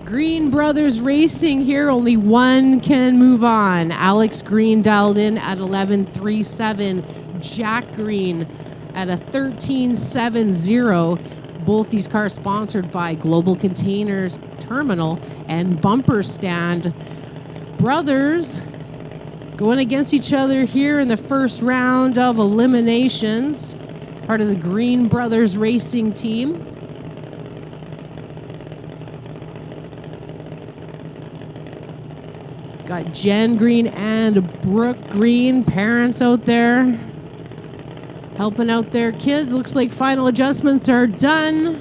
Green Brothers Racing here. Only one can move on. Alex Green dialed in at 11.37. Jack Green at a 13.70. Both these cars sponsored by Global Containers Terminal and Bumper Stand. Brothers going against each other here in the first round of eliminations. Part of the Green Brothers Racing team. Got Jen Green and Brooke Green, parents out there helping out their kids. Looks like final adjustments are done.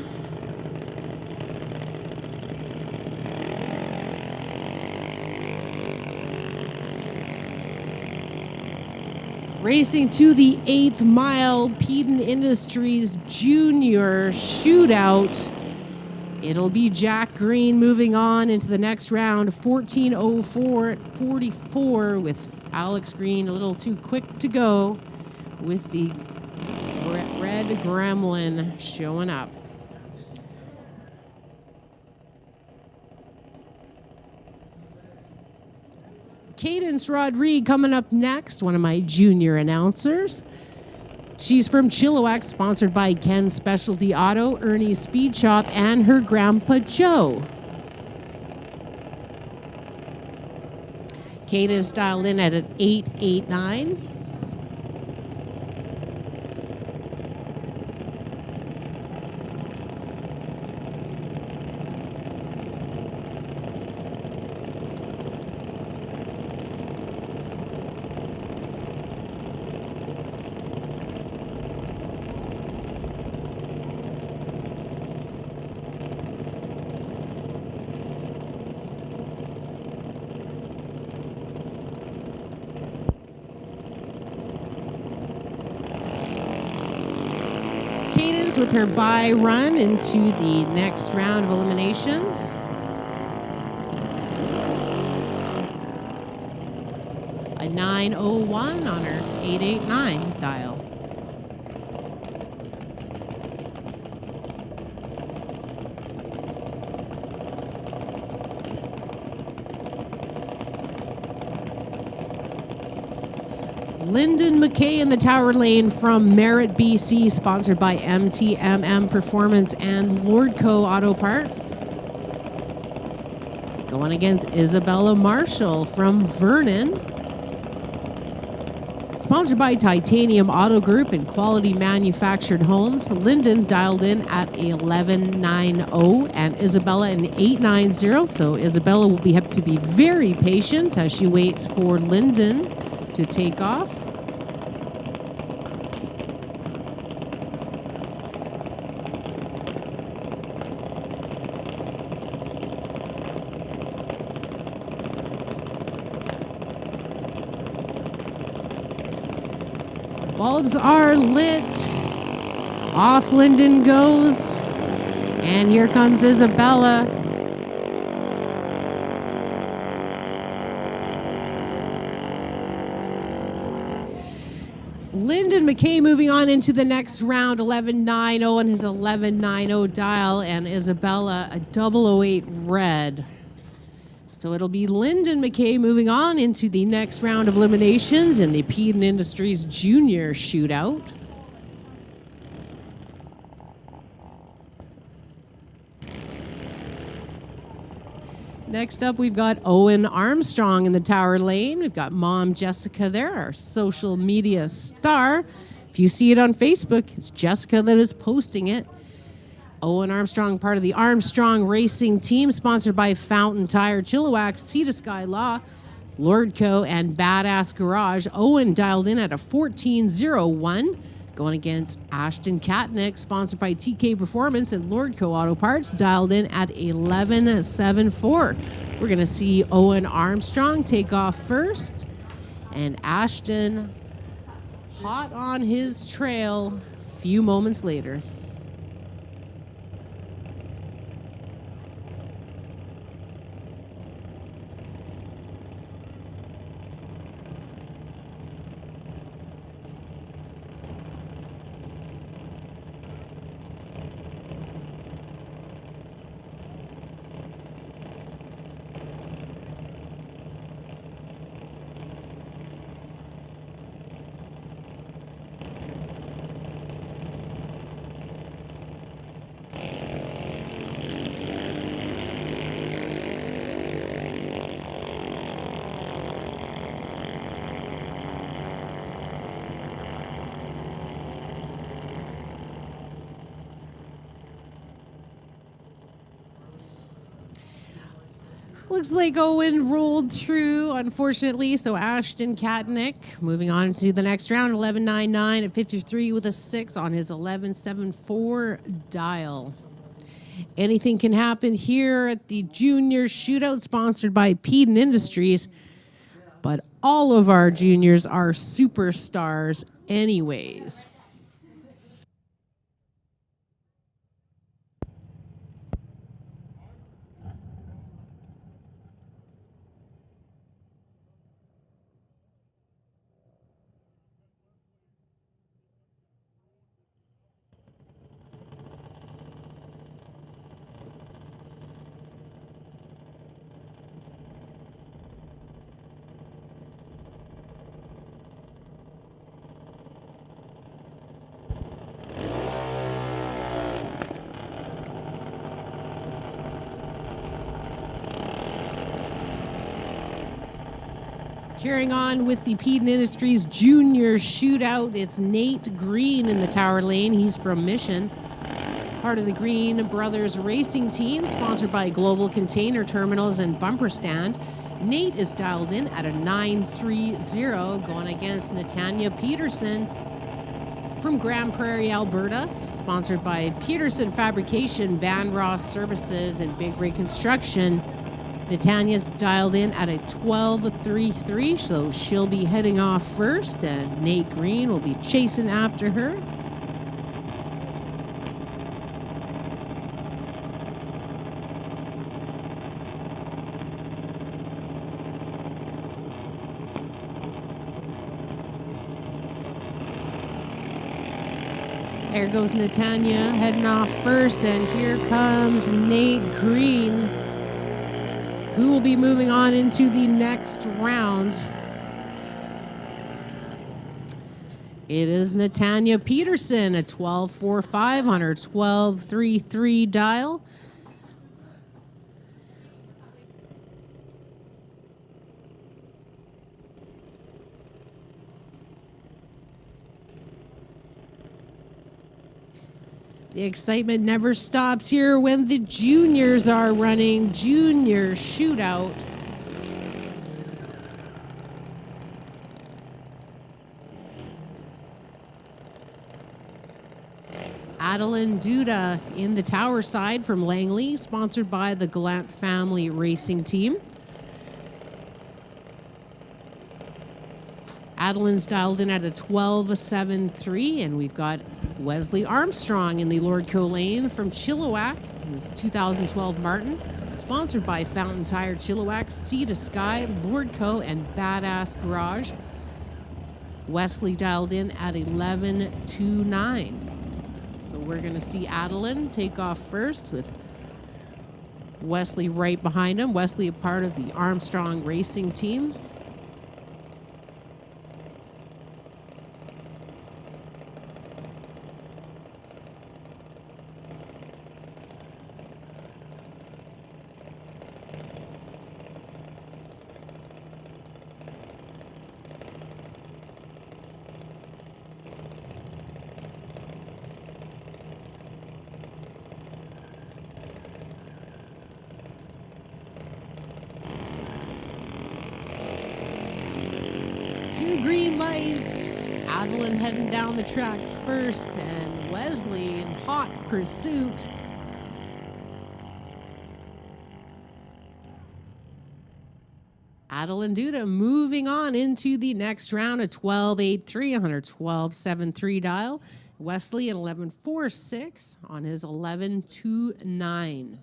Racing to the 8th mile, Peden Industries Junior Shootout. It'll be Jack Green moving on into the next round, 14.04 at 44, with Alex Green a little too quick to go with the red gremlin showing up. Cadence Rodrigue coming up next, one of my junior announcers. She's from Chilliwack, sponsored by Ken's Specialty Auto, Ernie's Speed Shop, and her grandpa Joe. Cadence dialed in at an 8.89. With her bye run into the next round of eliminations. A 9.01 on her 8.89 dial. Lyndon McKay in the tower lane from Merritt, BC, sponsored by MTMM Performance and Lordco Auto Parts. Going against Isabella Marshall from Vernon. Sponsored by Titanium Auto Group and Quality Manufactured Homes. Lyndon dialed in at 11.90 and Isabella an 8.90. So Isabella will have to be very patient as she waits for Lyndon to take off. Bulbs are lit. Off Lyndon goes. And here comes Isabella. Lyndon McKay moving on into the next round, 11.90 on his 11.90 dial, and Isabella a 008 red. So it'll be Lyndon McKay moving on into the next round of eliminations in the Peden Industries Junior Shootout. Next up, we've got Owen Armstrong in the tower lane. We've got Mom Jessica there, our social media star. If you see it on Facebook, it's Jessica that is posting it. Owen Armstrong, part of the Armstrong Racing team, sponsored by Fountain Tire, Chilliwack, Sea to Sky Law, Lordco, and Badass Garage. Owen dialed in at a 14.01. Going against Ashton Katnick, sponsored by TK Performance and Lordco Auto Parts, dialed in at 11.74. We're going to see Owen Armstrong take off first. And Ashton hot on his trail few moments later. Looks like Owen rolled through, unfortunately. So Ashton Katnick moving on to the next round, 11.99 at 53 with a 6 on his 11.74 dial. Anything can happen here at the Junior Shootout, sponsored by Peden Industries. But all of our juniors are superstars anyways. Carrying on with the Peden Industries Junior Shootout, it's Nate Green in the tower lane. He's from Mission, part of the Green Brothers Racing Team, sponsored by Global Container Terminals and Bumper Stand. Nate is dialed in at a 930, going against Netanya Peterson from Grand Prairie, Alberta, sponsored by Peterson Fabrication, Van Ross Services, and Big Rig Construction. Natanya's dialed in at a 12.33, so she'll be heading off first, and Nate Green will be chasing after her. There goes Netanya heading off first, and here comes Nate Green, who will be moving on into the next round. It is Netanya Peterson, a 12.45 on her 12.33 dial. The excitement never stops here when the juniors are running Junior Shootout. Adeline Duda in the tower side from Langley, sponsored by the Gallant Family Racing Team. Adeline's dialed in at a 12.73, and we've got Wesley Armstrong in the Lordco lane from Chilliwack, his 2012 Martin, sponsored by Fountain Tire Chilliwack, Sea to Sky, Lordco, and Badass Garage. Wesley dialed in at 11.29. So we're going to see Adeline take off first with Wesley right behind him. Wesley, a part of the Armstrong Racing Team. Two green lights. Adeline heading down the track first, and Wesley in hot pursuit. Adeline Duda moving on into the next round, a 12.83 on her 12.73 dial. Wesley an 11.46 on his 11.29.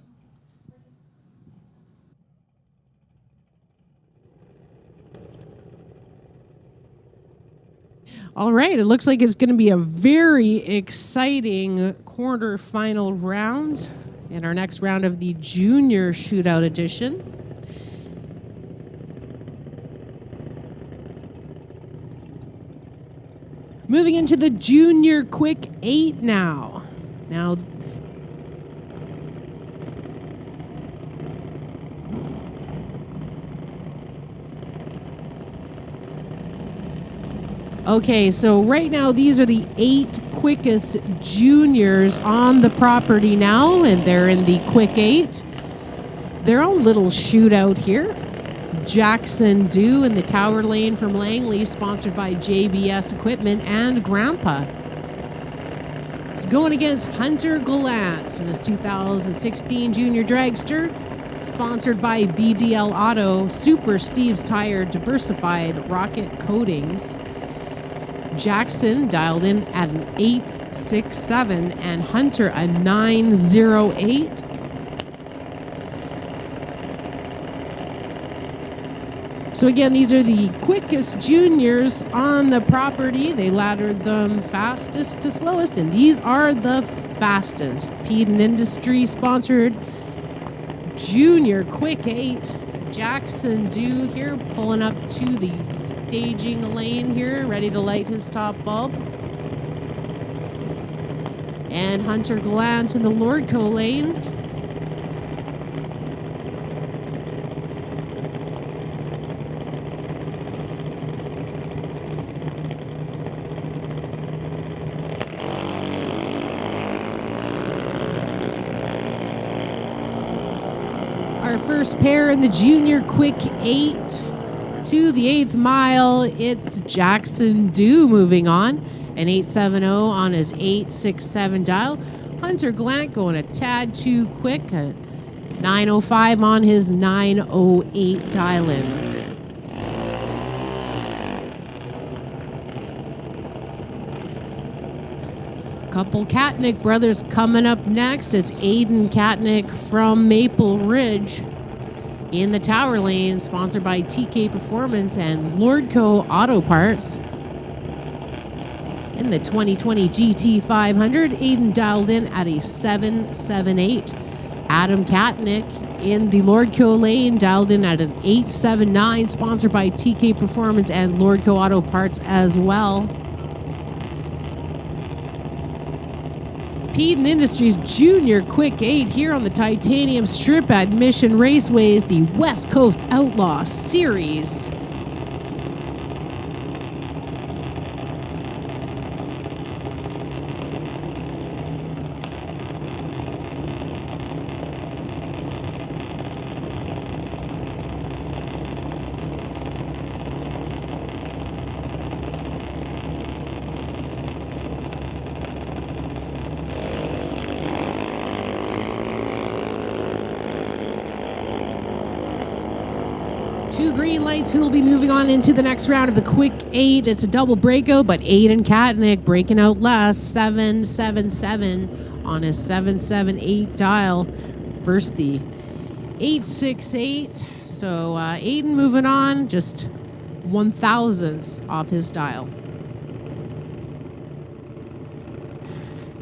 All right, it looks like it's going to be a very exciting quarterfinal round in our next round of the Junior Shootout edition. Moving into the Junior Quick 8 now. Okay, so right now these are the 8 quickest juniors on the property now, and they're in the Quick 8. Their own little shootout here. It's Jackson Dew in the Tower Lane from Langley, sponsored by JBS Equipment and Grandpa. He's going against Hunter Gallant in his 2016 Junior Dragster, sponsored by BDL Auto, Super Steve's Tire, Diversified Rocket Coatings. Jackson dialed in at an 8.67 and Hunter a 9.08. So again, these are the quickest juniors on the property. They laddered them fastest to slowest, and these are the fastest. Peden Industry sponsored Junior Quick 8. Jackson Dew here, pulling up to the staging lane here, ready to light his top bulb. And Hunter Gallant in the Lordco lane. Our first pair in the Junior Quick 8 to the 8th mile. It's Jackson Dew moving on. An 8.70 on his 8.67 dial. Hunter Gallant going a tad too quick. A 9.05 on his 9.08 dial in. Couple Katnick brothers coming up next. It's Aiden Katnick from Maple Ridge in the Tower Lane, sponsored by TK Performance and Lordco Auto Parts. In the 2020 GT 500, Aiden dialed in at a 7.78. Adam Katnick in the Lordco lane dialed in at an 8.79, sponsored by TK Performance and Lordco Auto Parts as well. Peden Industries Junior Quick 8 here on the Titanium Strip at Mission Raceways, the West Coast Outlaw Series. Two green lights, who will be moving on into the next round of the Quick 8. It's a double breakout, but Aiden Katnick breaking out last, 7.77 on his 7.78 dial versus the 8.68. So Aiden moving on, just 1/1000th off his dial.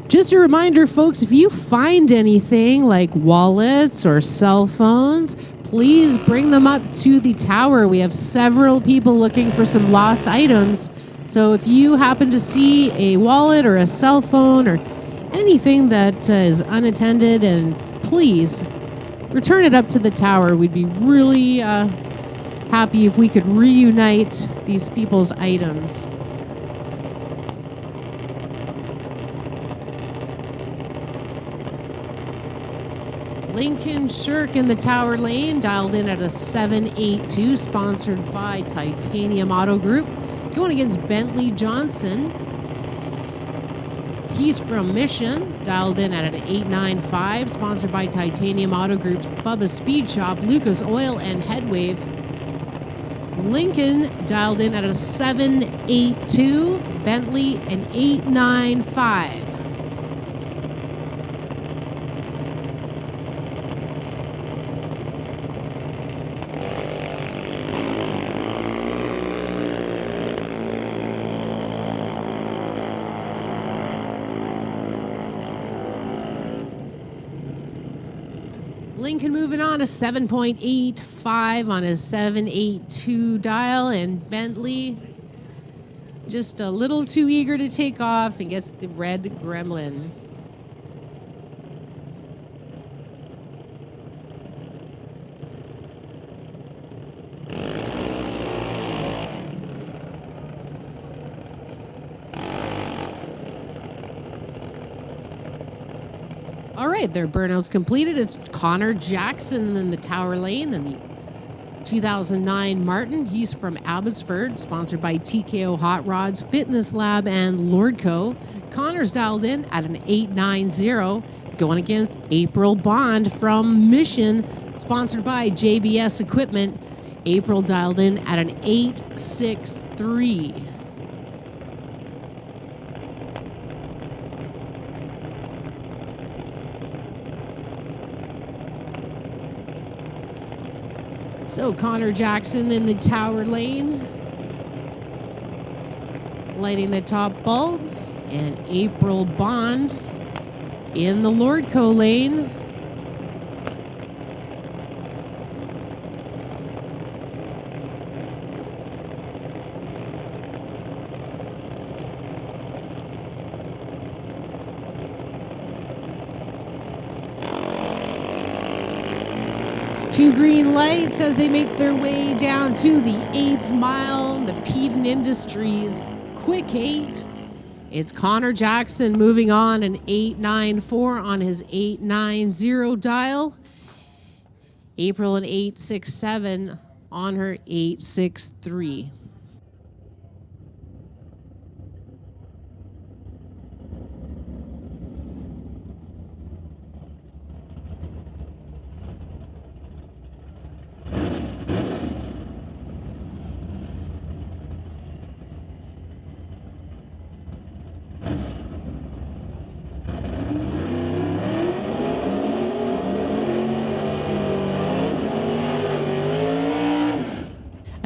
Just a reminder, folks, if you find anything like wallets or cell phones, please bring them up to the tower. We have several people looking for some lost items. So if you happen to see a wallet or a cell phone or anything that is unattended, and please return it up to the tower. We'd be really happy if we could reunite these people's items. Lincoln Shirk in the Tower Lane, dialed in at a 7.82, sponsored by Titanium Auto Group. Going against Bentley Johnson. He's from Mission, dialed in at an 8.95, sponsored by Titanium Auto Group's Bubba's Speed Shop, Lucas Oil, and Headwave. Lincoln dialed in at a 782. Bentley an 895. Lincoln moving on a 7.85 on his 782 dial, and Bentley just a little too eager to take off and gets the red gremlin. All right, their burnout's completed. It's Connor Jackson in the Tower Lane and the 2009 Martin. He's from Abbotsford, sponsored by TKO Hot Rods, Fitness Lab, and Lordco. Connor's dialed in at an 890, going against April Bond from Mission, sponsored by JBS Equipment. April dialed in at an 863. So Connor Jackson in the Tower Lane, lighting the top bulb, and April Bond in the Lordco lane. Two green lights as they make their way down to the 8th mile, the Peden Industries Quick 8. It's Connor Jackson moving on an 894 on his 890 dial. April an 867 on her 863.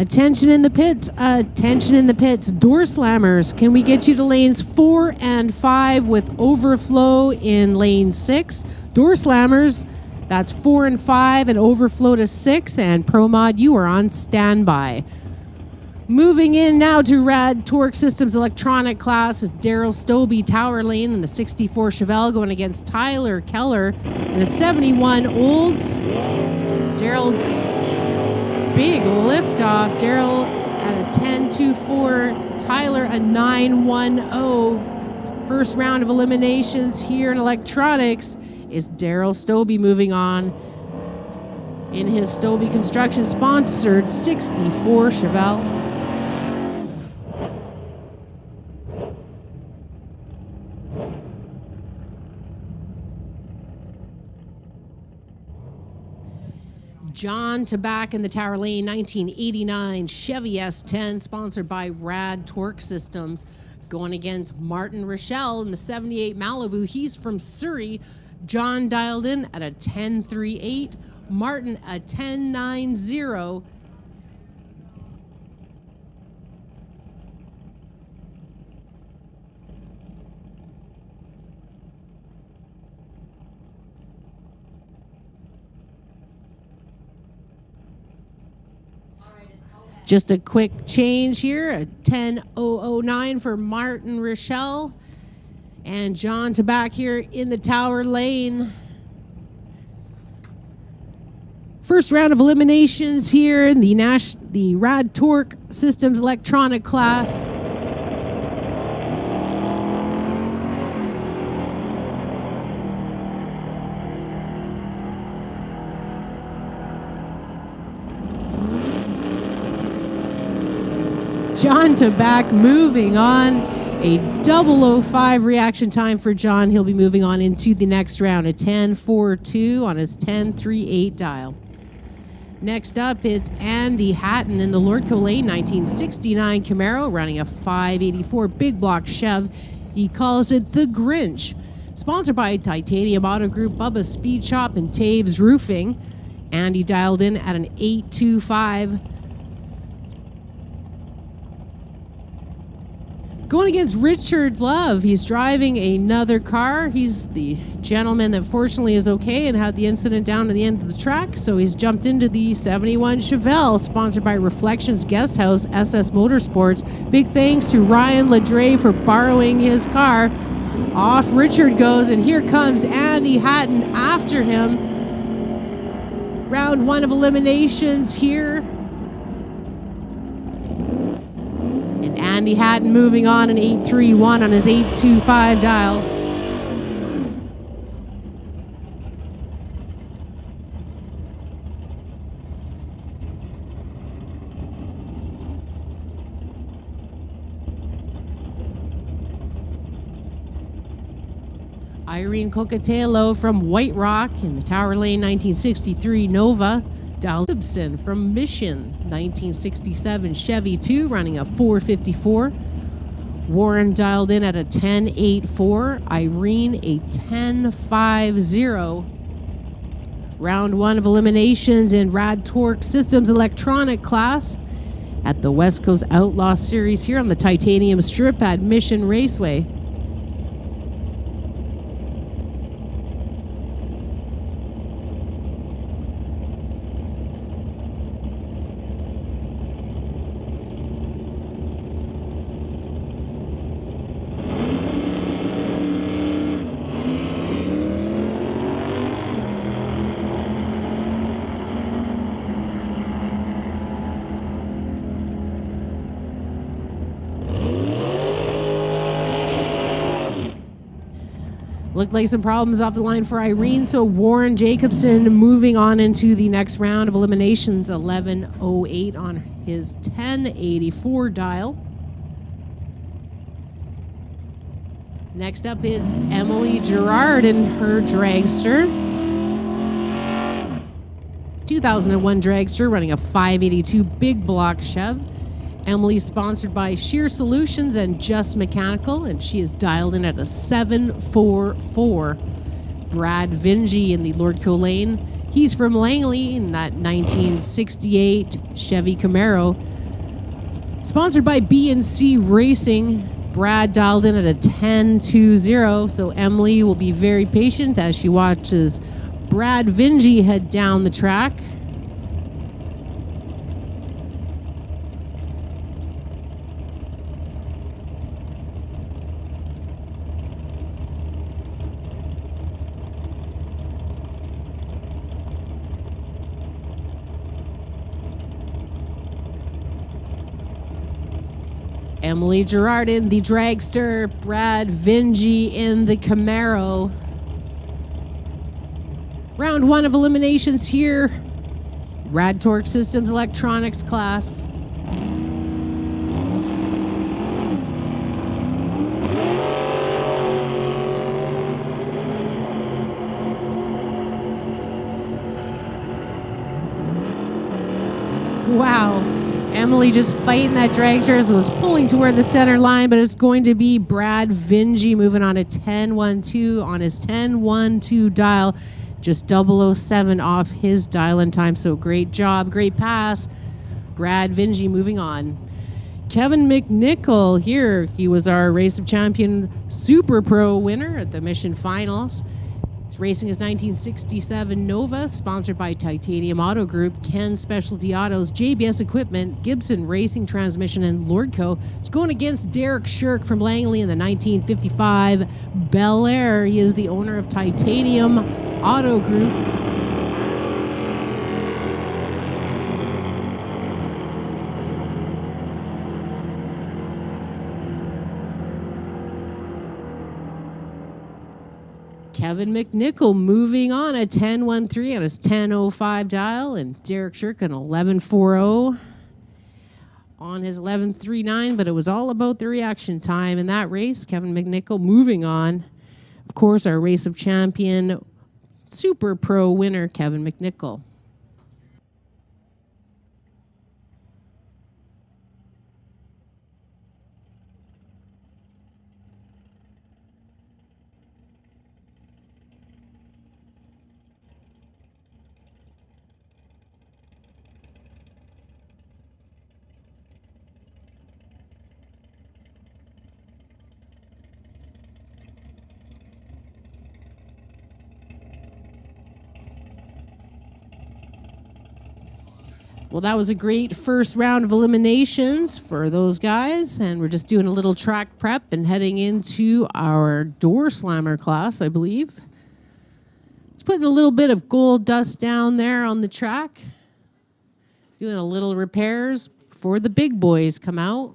Attention in the pits, attention in the pits. Door slammers, can we get you to lanes 4 and 5 with overflow in lane 6? Door slammers, that's 4 and 5 and overflow to 6. And Pro Mod, you are on standby. Moving in now to Rad Torque Systems electronic class is Daryl Stobie, Tower Lane in the 64 Chevelle, going against Tyler Keller in the 71 Olds. Daryl, big liftoff. Daryl at a 10.24. Tyler a 9.10. First round of eliminations here in electronics is Daryl Stobie moving on in his Stobie Construction sponsored 64 Chevelle. John Tabak in the Tower Lane 1989 Chevy S10, sponsored by Rad Torque Systems, going against Martin Rochelle in the 78 Malibu. He's from Surrey. John dialed in at a 10.38. Martin a 10.90. Just a quick change here, a 10.009 for Martin Rochelle. And John Tabak here in the Tower Lane. First round of eliminations here in the Rad Torque Systems electronic class. John Tabak moving on. A 005 reaction time for John. He'll be moving on into the next round. A 10.42 on his 10.38 dial. Next up, it's Andy Hatton in the Lordco Lane 1969 Camaro running a 584 big block Chev. He calls it the Grinch. Sponsored by Titanium Auto Group, Bubba's Speed Shop, and Taves Roofing. Andy dialed in at an 825. Going against Richard Love. He's driving another car. He's the gentleman that fortunately is okay and had the incident down to the end of the track. So he's jumped into the 71 Chevelle, sponsored by Reflections Guest House, SS Motorsports. Big thanks to Ryan Ladre for borrowing his car. Off Richard goes, and here comes Andy Hatton after him. Round one of eliminations here. And Andy Hatton moving on an 831 on his 825 dial. Irene Cocatello from White Rock in the Tower Lane 1963 Nova. Dal Gibson from Mission 1967 Chevy 2 running a 454. Warren dialed in at a 1084. Irene a 1050. Round one of eliminations in Rad Torque Systems electronic class at the West Coast Outlaw Series here on the Titanium Strip at Mission Raceway. Looked like some problems off the line for Irene, so Warren Jacobson moving on into the next round of eliminations, 11:08 on his 1084 dial. Next up is Emily Gerard in her dragster. 2001 dragster running a 582 big block Chev. Emily sponsored by Sheer Solutions and Just Mechanical, and she is dialed in at a 744. Brad Vingy in the Lordco Lane. He's from Langley in that 1968 Chevy Camaro. Sponsored by B&C Racing. Brad dialed in at a 1020, so Emily will be very patient as she watches Brad Vingy head down the track. Emily Gerard in the dragster, Brad Vingy in the Camaro. Round one of eliminations here. Rad Torque Systems electronics class. Wow. Emily just fighting that dragster as it was pulling toward the center line, but it's going to be Brad Vingy moving on a 1012 on his 1012 dial. Just 007 off his dial-in time, so great job, great pass. Brad Vingy moving on. Kevin McNichol here. He was our Race of Champion Super Pro winner at the Mission Finals. He's racing his 1967 Nova, sponsored by Titanium Auto Group, Ken Specialty Autos, JBS Equipment, Gibson Racing Transmission, and Lordco. It's going against Derek Shirk from Langley in the 1955 Bel Air. He is the owner of Titanium Auto Group. Kevin McNichol moving on a 1013 on his 1005 dial, and Derek Shirk an 1140 on his 1139, but it was all about the reaction time in that race. Kevin McNichol moving on. Of course, our Race of Champion Super Pro winner, Kevin McNichol. Well, that was a great first round of eliminations for those guys. And we're just doing a little track prep and heading into our door slammer class, I believe. It's putting a little bit of gold dust down there on the track. Doing a little repairs before the big boys come out.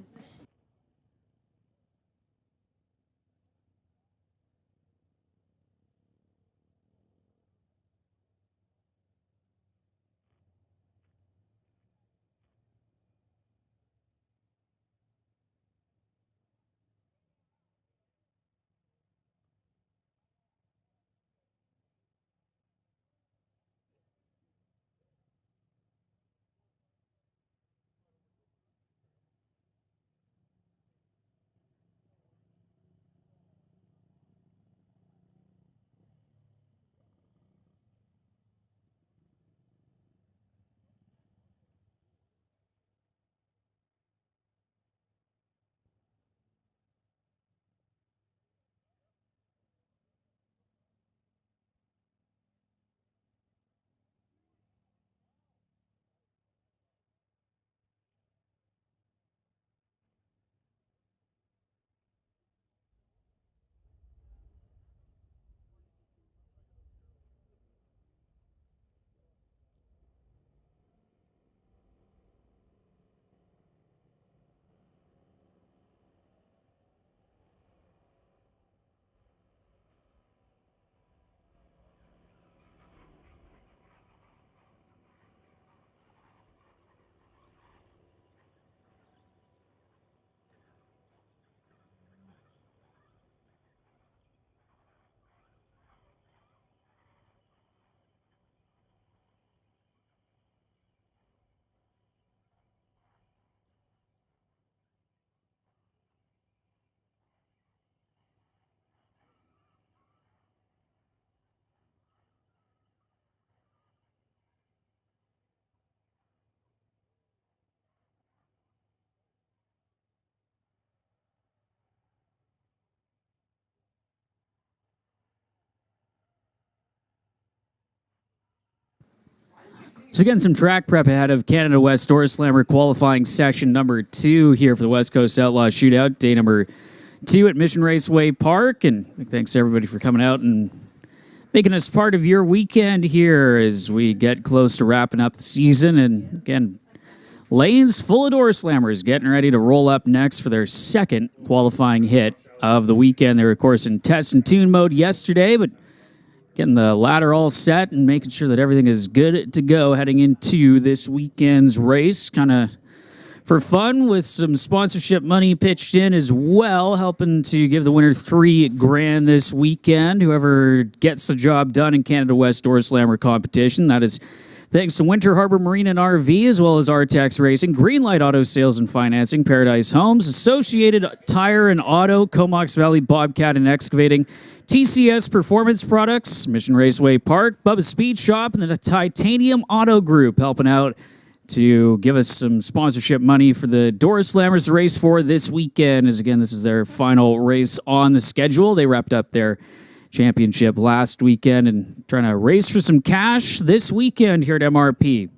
So again, some track prep ahead of Canada West Door Slammer qualifying session number 2 here for the West Coast Outlaw Shootout, day number 2 at Mission Raceway Park. And thanks to everybody for coming out and making us part of your weekend here as we get close to wrapping up the season. And again, lanes full of door slammers getting ready to roll up next for their second qualifying hit of the weekend. They were, of course, in test and tune mode yesterday, but getting the ladder all set and making sure that everything is good to go heading into this weekend's race. Kind of for fun with some sponsorship money pitched in as well, helping to give the winner $3,000 this weekend. Whoever gets the job done in Canada West Door Slammer competition, that is thanks to Winter Harbor Marine and RV, as well as Artex Racing, Greenlight Auto Sales and Financing, Paradise Homes, Associated Tire and Auto, Comox Valley Bobcat and Excavating, TCS Performance Products, Mission Raceway Park, Bubba's Speed Shop, and the Titanium Auto Group helping out to give us some sponsorship money for the Door Slammers to race for this weekend. As again, this is their final race on the schedule. They wrapped up their championship last weekend and trying to race for some cash this weekend here at MRP.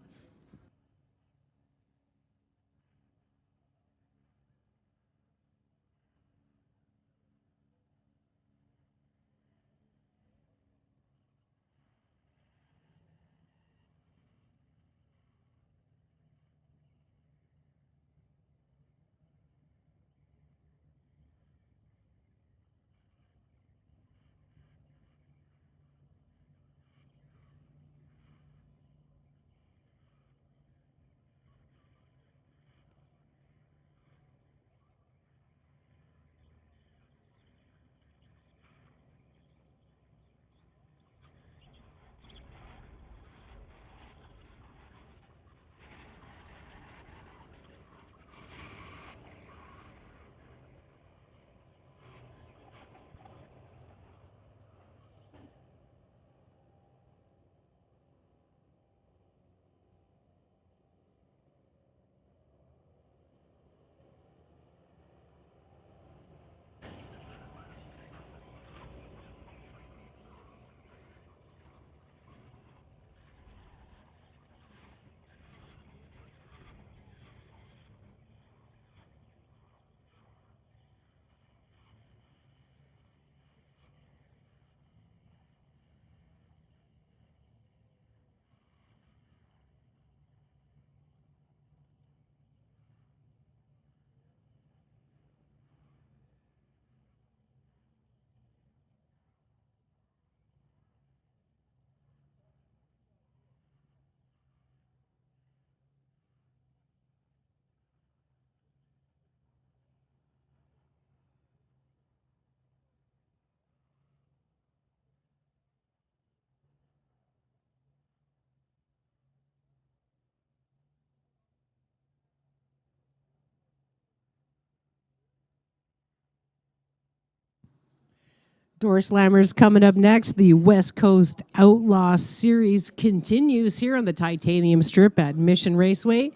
Door Slammers coming up next. The West Coast Outlaw Series continues here on the Titanium Strip at Mission Raceway.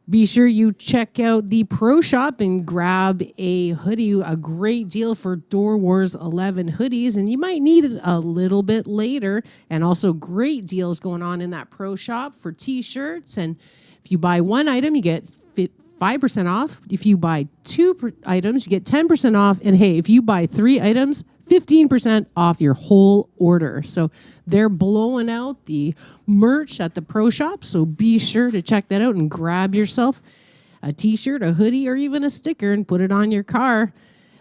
Be sure you check out the Pro Shop and grab a hoodie, a great deal for Door Wars 11 hoodies, and you might need it a little bit later. And also great deals going on in that Pro Shop for t-shirts. And if you buy one item, you get 5% off. If you buy two items, you get 10% off. And hey, if you buy 3 items, 15% off your whole order. So they're blowing out the merch at the Pro Shop. So be sure to check that out and grab yourself a t-shirt, a hoodie, or even a sticker and put it on your car.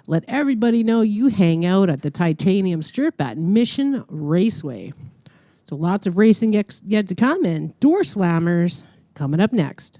Let everybody know you hang out at the Titanium Strip at Mission Raceway. So lots of racing yet to come, and Door Slammers coming up next.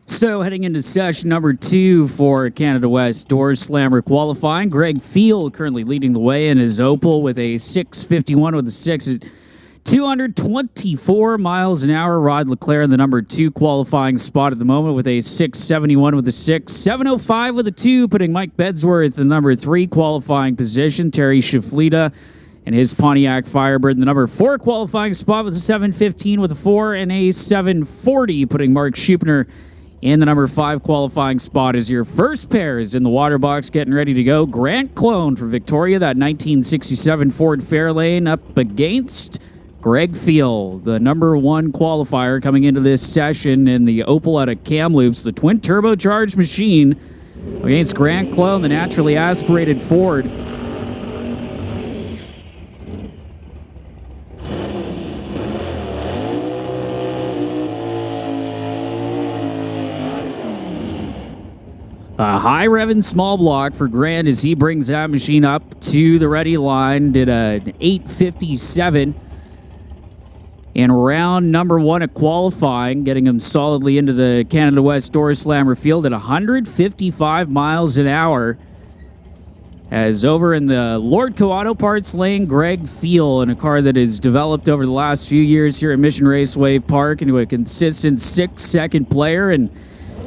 So heading into session number 2 for Canada West Door Slammer qualifying, Greg Field currently leading the way in his Opel with a 651 with a 6 at 224 miles an hour. Rod Leclerc in the number 2 qualifying spot at the moment with a 671 with a 6, 705 with a 2, putting Mike Bedsworth in the number 3 qualifying position. Terry Shaflita and his Pontiac Firebird in the number 4 qualifying spot with a 715 with a 4 and a 740, putting Mark Schupner in the number 5 qualifying spot. As your first pairs in the water box getting ready to go. Grant Clone for Victoria, that 1967 Ford Fairlane, up against Greg Field, the number 1 qualifier coming into this session in the Opel out of Kamloops, the twin turbocharged machine, against Grant Clone, the naturally aspirated Ford. A high revving small block for Grant as he brings that machine up to the ready line. Did an 8:57 in round number 1 of qualifying, getting him solidly into the Canada West Door Slammer field at 155 miles an hour. As over in the Lordco Auto Parts lane, Greg Feel, in a car that has developed over the last few years here at Mission Raceway Park into a consistent 6-second player, and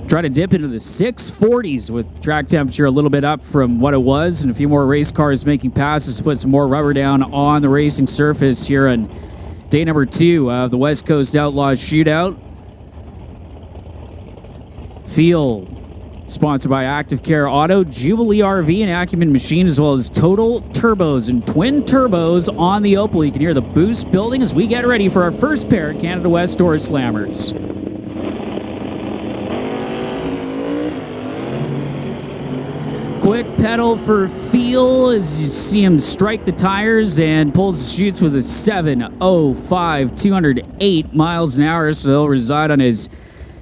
try to dip into the 640s with track temperature a little bit up from what it was, and a few more race cars making passes to put some more rubber down on the racing surface here on day number 2 of the West Coast Outlaw Shootout. Field sponsored by Active Care Auto, Jubilee RV, and Acumen Machine, as well as Total Turbos and Twin Turbos on the Opal. You can hear the boost building as we get ready for our first pair of Canada West Door Slammers. Quick pedal for Feel as you see him strike the tires and pulls the chutes with a 7:05, 208 miles an hour. So he'll reside on his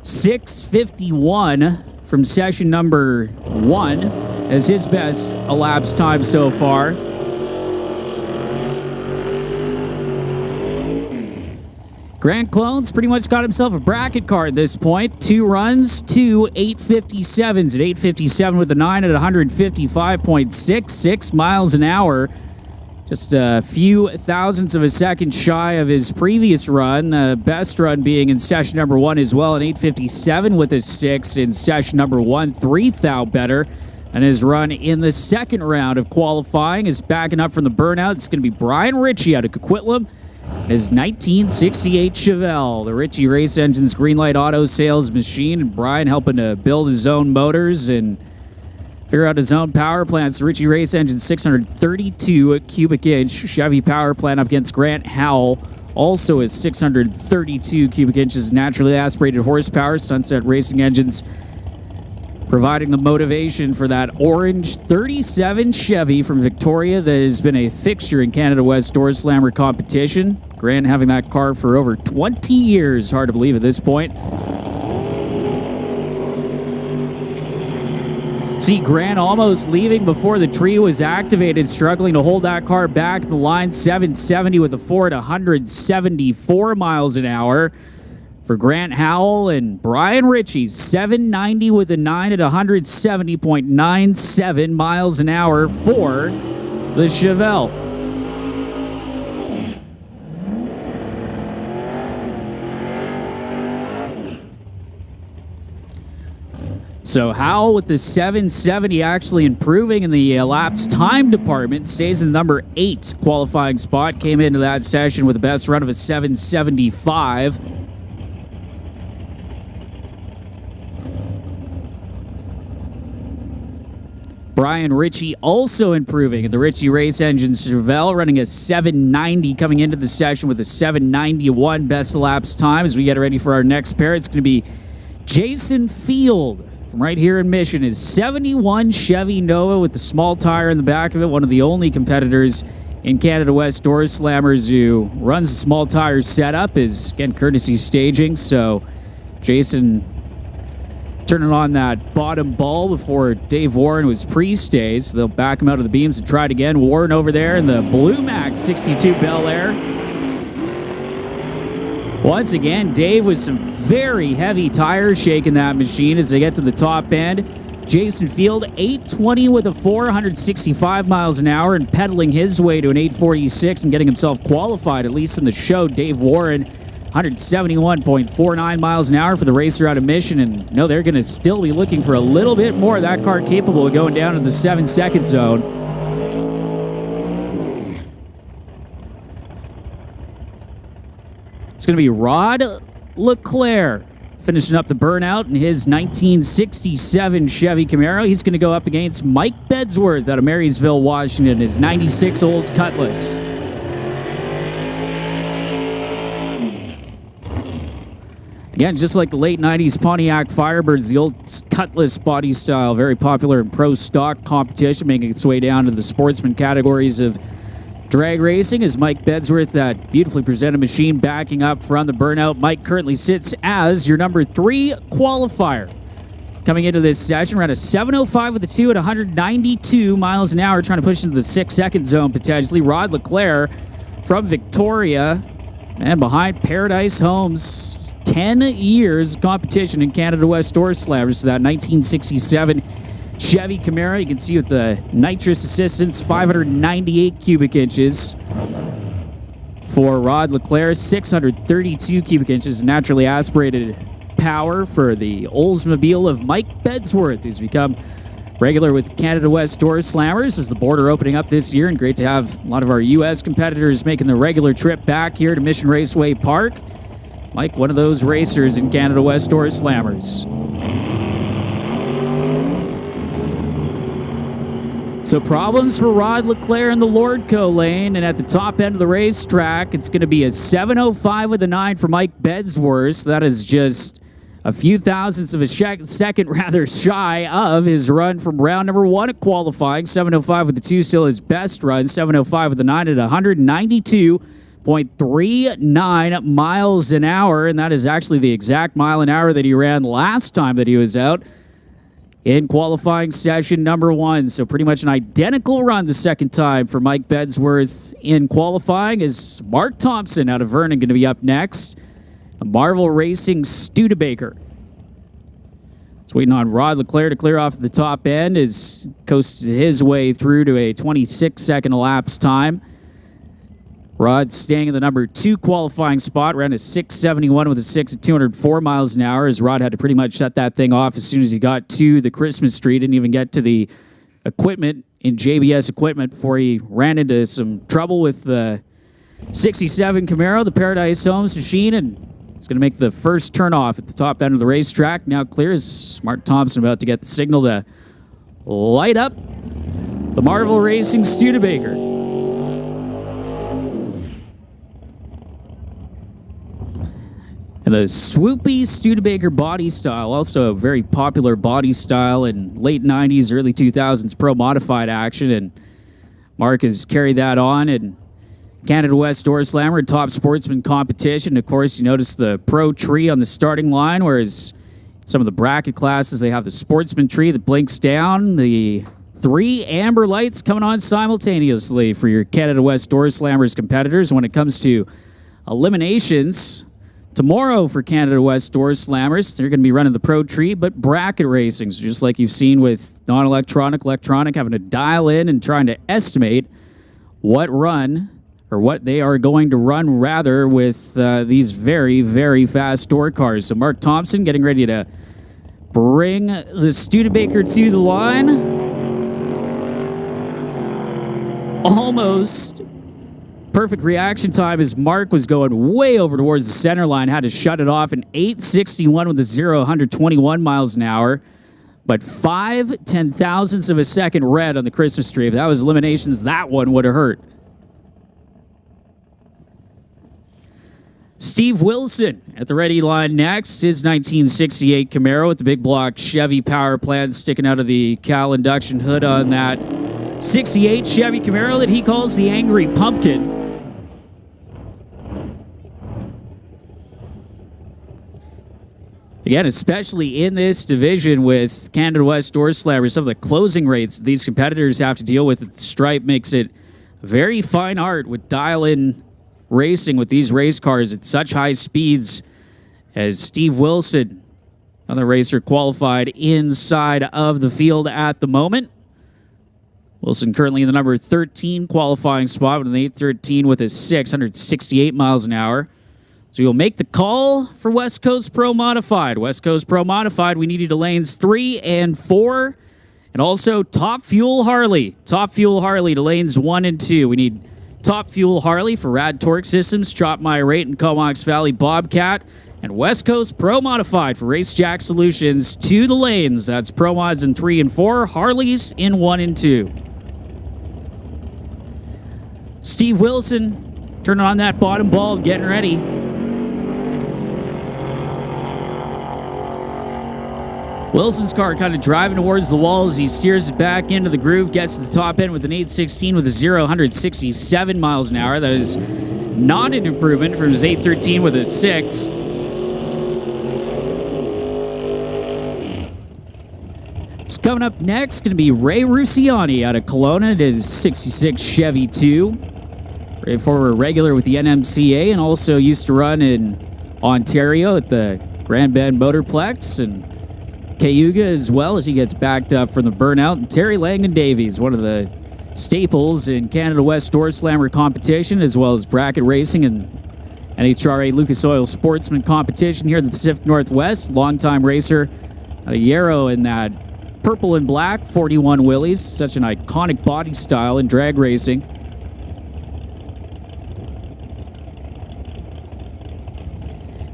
6:51 from session number 1 as his best elapsed time so far. Grant Clones pretty much got himself a bracket car at this point. 2 runs, 2 857s at 857 with a 9 at 155.66 miles an hour. Just a few thousandths of a second shy of his previous run. The best run being in session number 1 as well, an 857 with a 6 in session number 1, 3 thou better. And his run in the second round of qualifying is backing up from the burnout. It's going to be Brian Ritchie out of Coquitlam. His 1968 Chevelle, the Ritchie Race Engines Greenlight Auto Sales Machine, and Brian helping to build his own motors and figure out his own power plants. The Ritchie Race Engine 632 cubic inch Chevy power plant up against Grant Howell, also is 632 cubic inches naturally aspirated horsepower. Sunset Racing Engines providing the motivation for that orange 37 Chevy from Victoria that has been a fixture in Canada West Door Slammer competition. Grant having that car for over 20 years. Hard to believe at this point. See Grant almost leaving before the tree was activated, struggling to hold that car back. The line 770 with a 4 at 174 miles an hour. For Grant Howell and Brian Ritchie, 790 with a 9 at 170.97 miles an hour for the Chevelle. So Howell with the 770 actually improving in the elapsed time department, stays in the number 8 qualifying spot, came into that session with the best run of a 775. Brian Ritchie also improving in the Ritchie Race Engine Chevelle, running a 790 coming into the session with a 791 best elapsed time. As we get ready for our next pair, it's going to be Jason Field from right here in Mission. His 71 Chevy Nova with the small tire in the back of it, one of the only competitors in Canada West Door Slammers who runs a small tire setup, is again courtesy staging. So Jason turning on that bottom ball before Dave Warren was pre-staged. So they'll back him out of the beams and try it again. Warren over there in the Blue Max 62 Bel Air. Once again, Dave with some very heavy tires shaking that machine as they get to the top end. Jason Field, 820 with a 4, 165 miles an hour, and pedaling his way to an 846 and getting himself qualified, at least in the show. Dave Warren, 171.49 miles an hour for the racer out of Mission, and no, they're going to still be looking for a little bit more of that car capable of going down to the 7-second zone. It's going to be Rod Leclerc finishing up the burnout in his 1967 Chevy Camaro. He's going to go up against Mike Bedsworth out of Marysville, Washington, his 96 Olds Cutlass. Again, just like the late 90s Pontiac Firebirds, the old Cutlass body style, very popular in pro stock competition, making its way down to the sportsman categories of drag racing, as Mike Bedsworth, that beautifully presented machine, backing up from the burnout. Mike currently sits as your number 3 qualifier Coming into this session, we're at a 7:05 with the 2 at 192 miles an hour, trying to push into the 6-second zone potentially. Rod Leclerc from Victoria, and behind Paradise Homes, 10 years competition in Canada West Door Slammers. So that 1967 Chevy Camaro, you can see with the nitrous assistance, 598 cubic inches. For Rod Leclerc, 632 cubic inches naturally aspirated power for the Oldsmobile of Mike Bedsworth, who's become regular with Canada West Door Slammers as the border opening up this year, and great to have a lot of our U.S. competitors making the regular trip back here to Mission Raceway Park. Mike, one of those racers in Canada West Door Slammers. So problems for Rod Leclerc in the Lordco lane, and at the top end of the racetrack, it's going to be a 7:05 with a 9 for Mike Bedsworth. So that is just a few thousandths of a second rather shy of his run from round number 1 at qualifying. 7:05 with the 2 still his best run. 7:05 with the 9 at 192.39 miles an hour, and that is actually the exact mile an hour that he ran last time that he was out in qualifying session number 1. So pretty much an identical run the second time for Mike Bedsworth in qualifying. Is Mark Thompson out of Vernon going to be up next? The Marvel Racing Studebaker. It's waiting on Rod Leclerc to clear off the top end as coasted his way through to a 26-second elapsed time. Rod staying in the number 2 qualifying spot, ran a 6:71 with a 6 at 204 miles an hour, as Rod had to pretty much shut that thing off as soon as he got to the Christmas tree. Didn't even get to the equipment in JBS equipment before he ran into some trouble with the 67 Camaro, the Paradise Homes machine, and it's going to make the first turn off at the top end of the racetrack. Now clear as Mark Thompson about to get the signal to light up the Marvel Racing Studebaker. And the swoopy Studebaker body style, also a very popular body style in late 90s, early 2000s pro modified action. And Mark has carried that on in Canada West Door Slammer and Top Sportsman competition. Of course, you notice the pro tree on the starting line, whereas some of the bracket classes, they have the sportsman tree that blinks down. The 3 amber lights coming on simultaneously for your Canada West Door Slammers competitors. When it comes to eliminations, tomorrow for Canada West Door Slammers, they're going to be running the pro tree, but bracket racing, so just like you've seen with non-electronic, electronic, having to dial in and trying to estimate what run, or what they are going to run rather, with these very, very fast door cars. So Mark Thompson getting ready to bring the Studebaker to the line. Almost perfect reaction time as Mark was going way over towards the center line, had to shut it off in 8:61 with a 121 miles an hour, but 5/10,000ths of a second red on the Christmas tree. If that was eliminations, that one would have hurt. Steve Wilson at the ready line next. His 1968 Camaro with the big block Chevy power plant sticking out of the Cal induction hood on that 68 Chevy Camaro that he calls the Angry Pumpkin. Again, especially in this division with Canada West Door Slammers, some of the closing rates these competitors have to deal with at the stripe makes it very fine art with dial-in racing with these race cars at such high speeds. As Steve Wilson, another racer qualified inside of the field at the moment. Wilson currently in the number 13 qualifying spot with an 8:13 with a 668 miles an hour. So you'll make the call for West Coast Pro Modified. West Coast Pro Modified, we need you to lanes 3 and 4. And also Top Fuel Harley. Top Fuel Harley to lanes 1 and 2. We need Top Fuel Harley for Rad Torque Systems, Chop My Rate, and Comox Valley Bobcat. And West Coast Pro Modified for Race Jack Solutions to the lanes. That's Pro Mods in 3 and 4, Harleys in 1 and 2. Steve Wilson turning on that bottom bulb, getting ready. Wilson's car kind of driving towards the wall as he steers it back into the groove, gets to the top end with an 8:16 with a 167 miles an hour. That is not an improvement from his 8:13 with a 6. Coming up next, going to be Ray Rusciani out of Kelowna. It is 66 Chevy 2. Ray, former regular with the NMCA and also used to run in Ontario at the Grand Bend Motorplex and Cayuga as well as he gets backed up from the burnout. And Terry Langdon Davies, one of the staples in Canada West Door Slammer competition, as well as bracket racing and NHRA Lucas Oil Sportsman competition here in the Pacific Northwest. Longtime racer out of Yarrow in that purple and black 41 Willys. Such an iconic body style in drag racing.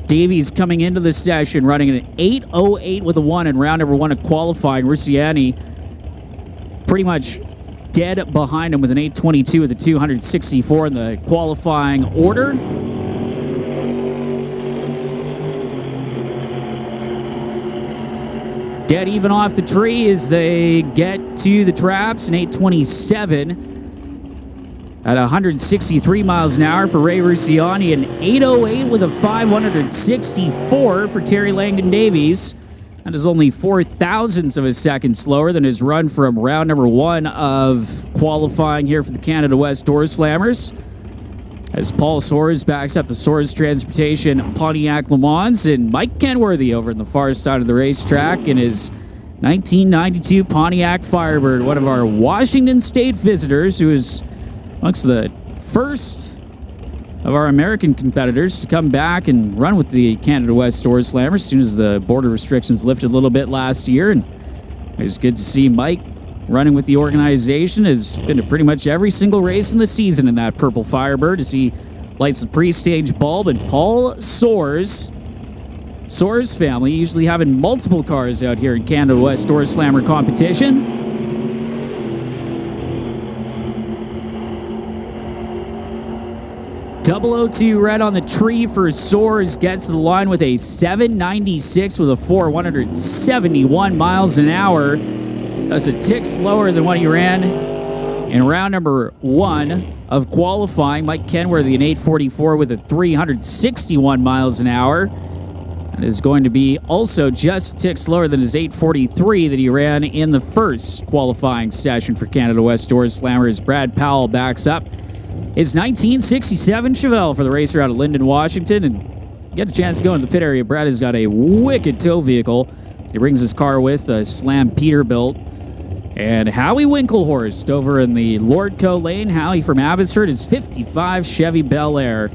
Davies coming into the session running an 8:08 with a 1 in round number 1 of qualifying. Rusciani pretty much dead behind him with an 8:22 with a 264 in the qualifying order. Dead even off the tree as they get to the traps, an 8:27 at 163 miles an hour for Ray Rusciani, an 8:08 with a 564 for Terry Langdon Davies. That is only 0.04 of a second slower than his run from round number 1 of qualifying here for the Canada West Door Slammers. As Paul Soares backs up the Soares Transportation Pontiac Le Mans, and Mike Kenworthy over on the far side of the racetrack in his 1992 Pontiac Firebird, one of our Washington State visitors, who is amongst the first of our American competitors to come back and run with the Canada West Door Slammers as soon as the border restrictions lifted a little bit last year. And it's good to see Mike running with the organization. Has been to pretty much every single race in the season in that purple Firebird as he lights the pre-stage bulb. And Paul Soares family usually having multiple cars out here in Canada West Door Slammer competition. .002 red on the tree for Soares, gets to the line with a 796 with a 171 miles an hour. That's a tick slower than what he ran in round number 1 of qualifying. Mike Kenworthy, an 844 with a 361 miles an hour. That is going to be also just a tick slower than his 843 that he ran in the first qualifying session for Canada West Door Slammer as Brad Powell backs up his 1967 Chevelle for the racer out of Lyndon, Washington. And get a chance to go into the pit area. Brad has got a wicked tow vehicle. He brings his car with a Slam Peterbilt. And Howie Winklehorst over in the Lordco lane. Howie from Abbotsford is 55 Chevy Bel Air.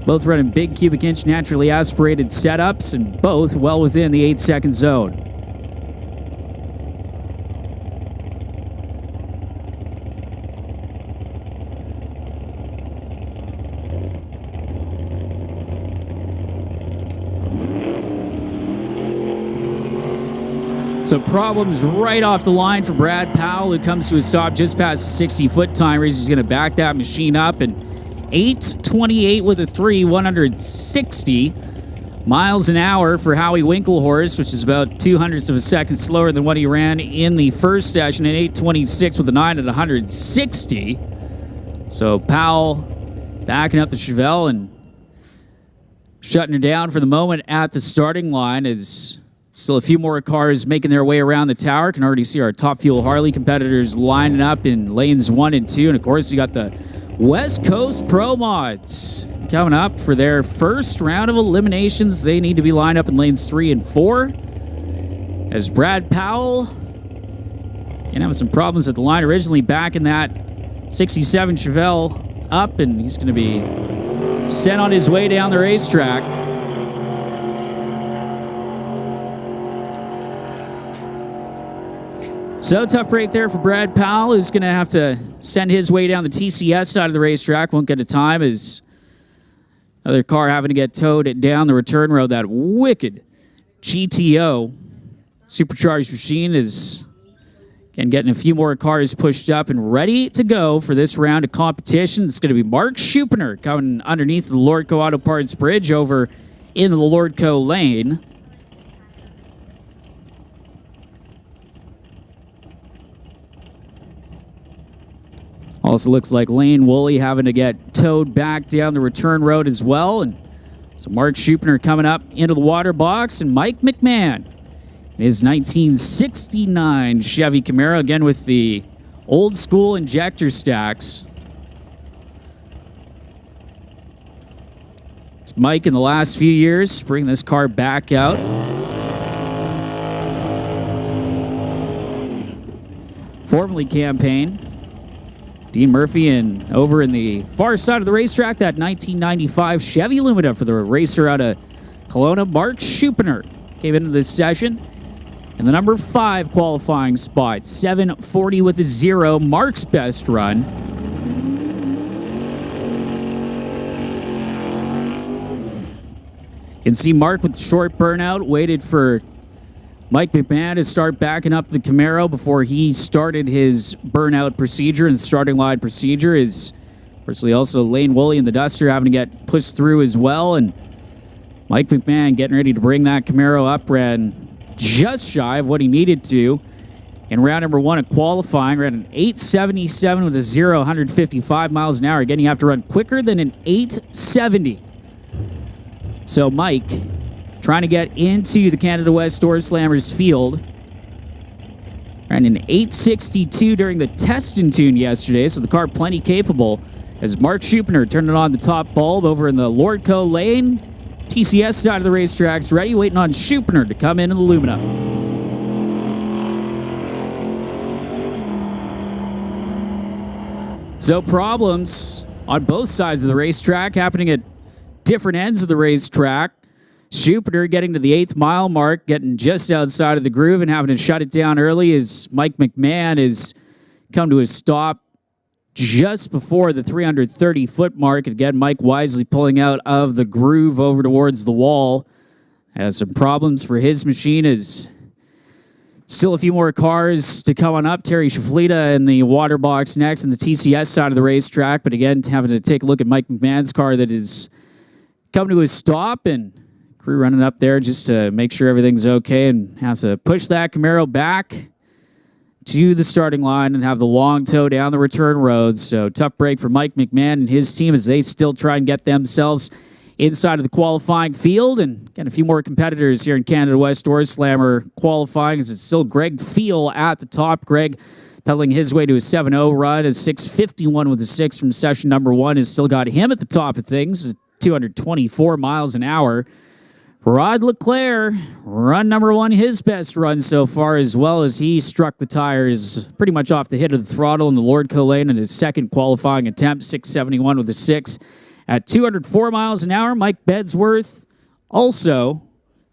Both running big cubic inch naturally aspirated setups and both well within the 8-second zone. So problems right off the line for Brad Powell, who comes to a stop just past the 60-foot timers. He's going to back that machine up, and 8:28 with a 3, 160 miles an hour for Howie Winklehorst, which is about 0.02 of a second slower than what he ran in the first session, and 8:26 with a 9 at 160. So Powell backing up the Chevelle and shutting her down for the moment at the starting line. As still a few more cars making their way around the tower. Can already see our Top Fuel Harley competitors lining up in lanes 1 and 2. And of course, we got the West Coast Pro Mods coming up for their first round of eliminations. They need to be lined up in lanes 3 and 4. As Brad Powell having some problems at the line, originally backing that 67 Chevelle up, and he's going to be sent on his way down the racetrack. So tough break there for Brad Powell, who's going to have to send his way down the TCS side of the racetrack. Won't get a time as another car having to get towed down the return road. That wicked GTO supercharged machine is again getting a few more cars pushed up and ready to go for this round of competition. It's going to be Mark Schuppener coming underneath the Lordco Auto Parts Bridge over in the Lordco lane. Also looks like Lane Woolley having to get towed back down the return road as well. And so Mark Schuppener coming up into the water box, and Mike McMahon His 1969 Chevy Camaro, again with the old school injector stacks. It's Mike in the last few years bring this car back out. Formerly campaign. Dean Murphy, and over in the far side of the racetrack, that 1995 Chevy Lumina for the racer out of Kelowna, Mark Schuppener, came into this session in the number 5 qualifying spot. 7:40 with a 0, Mark's best run. You can see Mark with the short burnout, waited for Mike McMahon to start backing up the Camaro before he started his burnout procedure, and starting line procedure is personally also Lane Woolley and the Duster having to get pushed through as well, and Mike McMahon getting ready to bring that Camaro up, ran just shy of what he needed to in round number 1 of qualifying, ran an 877 with a 0, 155 miles an hour. Again, you have to run quicker than an 870. So Mike, trying to get into the Canada West Door Slammers field, ran an 862 during the test and tune yesterday, so the car plenty capable as Mark Schuppener turned it on the top bulb over in the Lordco lane. TCS side of the racetrack's ready, waiting on Schuppener to come in the Lumina. So problems on both sides of the racetrack happening at different ends of the racetrack. Schuppener getting to the 8th mile mark, getting just outside of the groove and having to shut it down early as Mike McMahon has come to a stop just before the 330-foot mark. And again, Mike wisely pulling out of the groove over towards the wall. Has some problems for his machine. Is still a few more cars to come on up. Terry Shaflita in the water box next in the TCS side of the racetrack. But again, having to take a look at Mike McMahon's car that is come to a stop, and crew running up there just to make sure everything's okay, and have to push that Camaro back to the starting line and have the long tow down the return road. So tough break for Mike McMahon and his team as they still try and get themselves inside of the qualifying field. And again, a few more competitors here in Canada West Door Slammer qualifying, as it's still Greg Feel at the top. Greg pedaling his way to a 7-0 run, a 6:51 with a 6 from session number 1 has still got him at the top of things, 224 miles an hour. Rod Leclerc, run number 1, his best run so far, as well as he struck the tires pretty much off the hit of the throttle in the Lordco lane in his second qualifying attempt, 6:71 with a 6 at 204 miles an hour. Mike Bedsworth also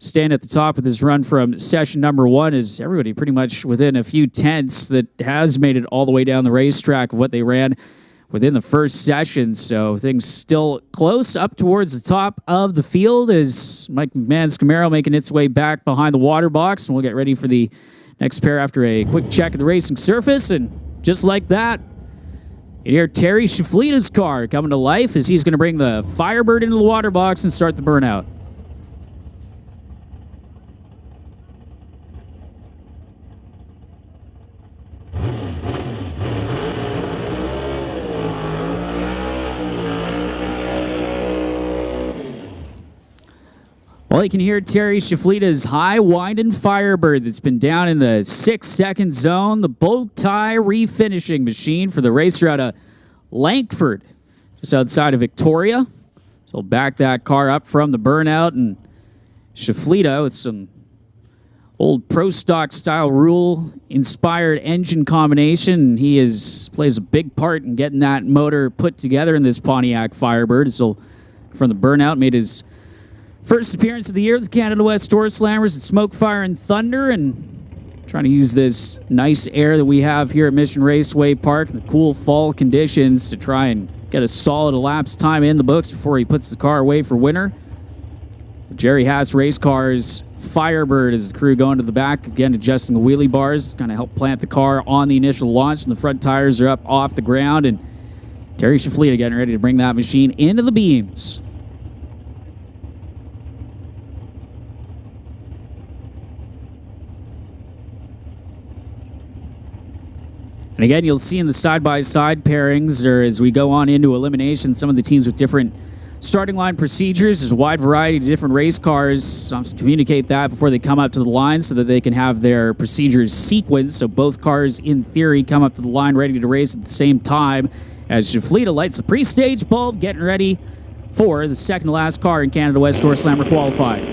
staying at the top of his run from session number 1, is everybody pretty much within a few tenths that has made it all the way down the racetrack of what they ran within the first session. So things still close up towards the top of the field as Mike McMahon's Camaro making its way back behind the water box. And we'll get ready for the next pair after a quick check of the racing surface. And just like that, you hear Terry Shaflita's car coming to life as he's going to bring the Firebird into the water box and start the burnout. Well, you can hear Terry Shaflita's high winding Firebird that's been down in the 6-second zone. The bow tie refinishing machine for the racer out of Langford, just outside of Victoria. So we'll back that car up from the burnout, and Shaflita with some old Pro Stock style rule inspired engine combination. He plays a big part in getting that motor put together in this Pontiac Firebird. So from the burnout, made his first appearance of the year with the Canada West Door Slammers at Smoke, Fire, and Thunder, and trying to use this nice air that we have here at Mission Raceway Park, the cool fall conditions, to try and get a solid elapsed time in the books before he puts the car away for winter. Jerry Haas Race Cars Firebird as the crew going to the back, again adjusting the wheelie bars to kind of help plant the car on the initial launch, and the front tires are up off the ground, and Terry Shaflita getting ready to bring that machine into the beams. And again, you'll see in the side-by-side pairings, or as we go on into elimination, some of the teams with different Starting line procedures is a wide variety of different race cars. So communicate that before they come up to the line so that they can have their procedures sequenced. So both cars, in theory, come up to the line ready to race at the same time as Shaflita lights the pre-stage bulb, getting ready for the second to last car in Canada West Door Slammer qualifying.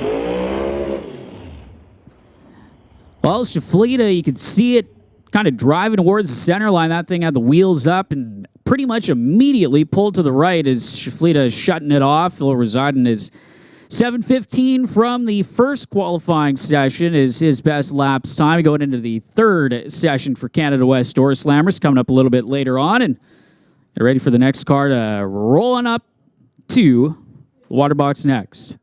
Well, Shaflita, you could see it kind of driving towards the center line. That thing had the wheels up and pretty much immediately pulled to the right as Shaflita is shutting it off. He'll reside in his 7:15 from the first qualifying session is his best laps time. Going into the third session for Canada West Door Slammers coming up a little bit later on. And they're ready for the next car to roll on up to the water box next.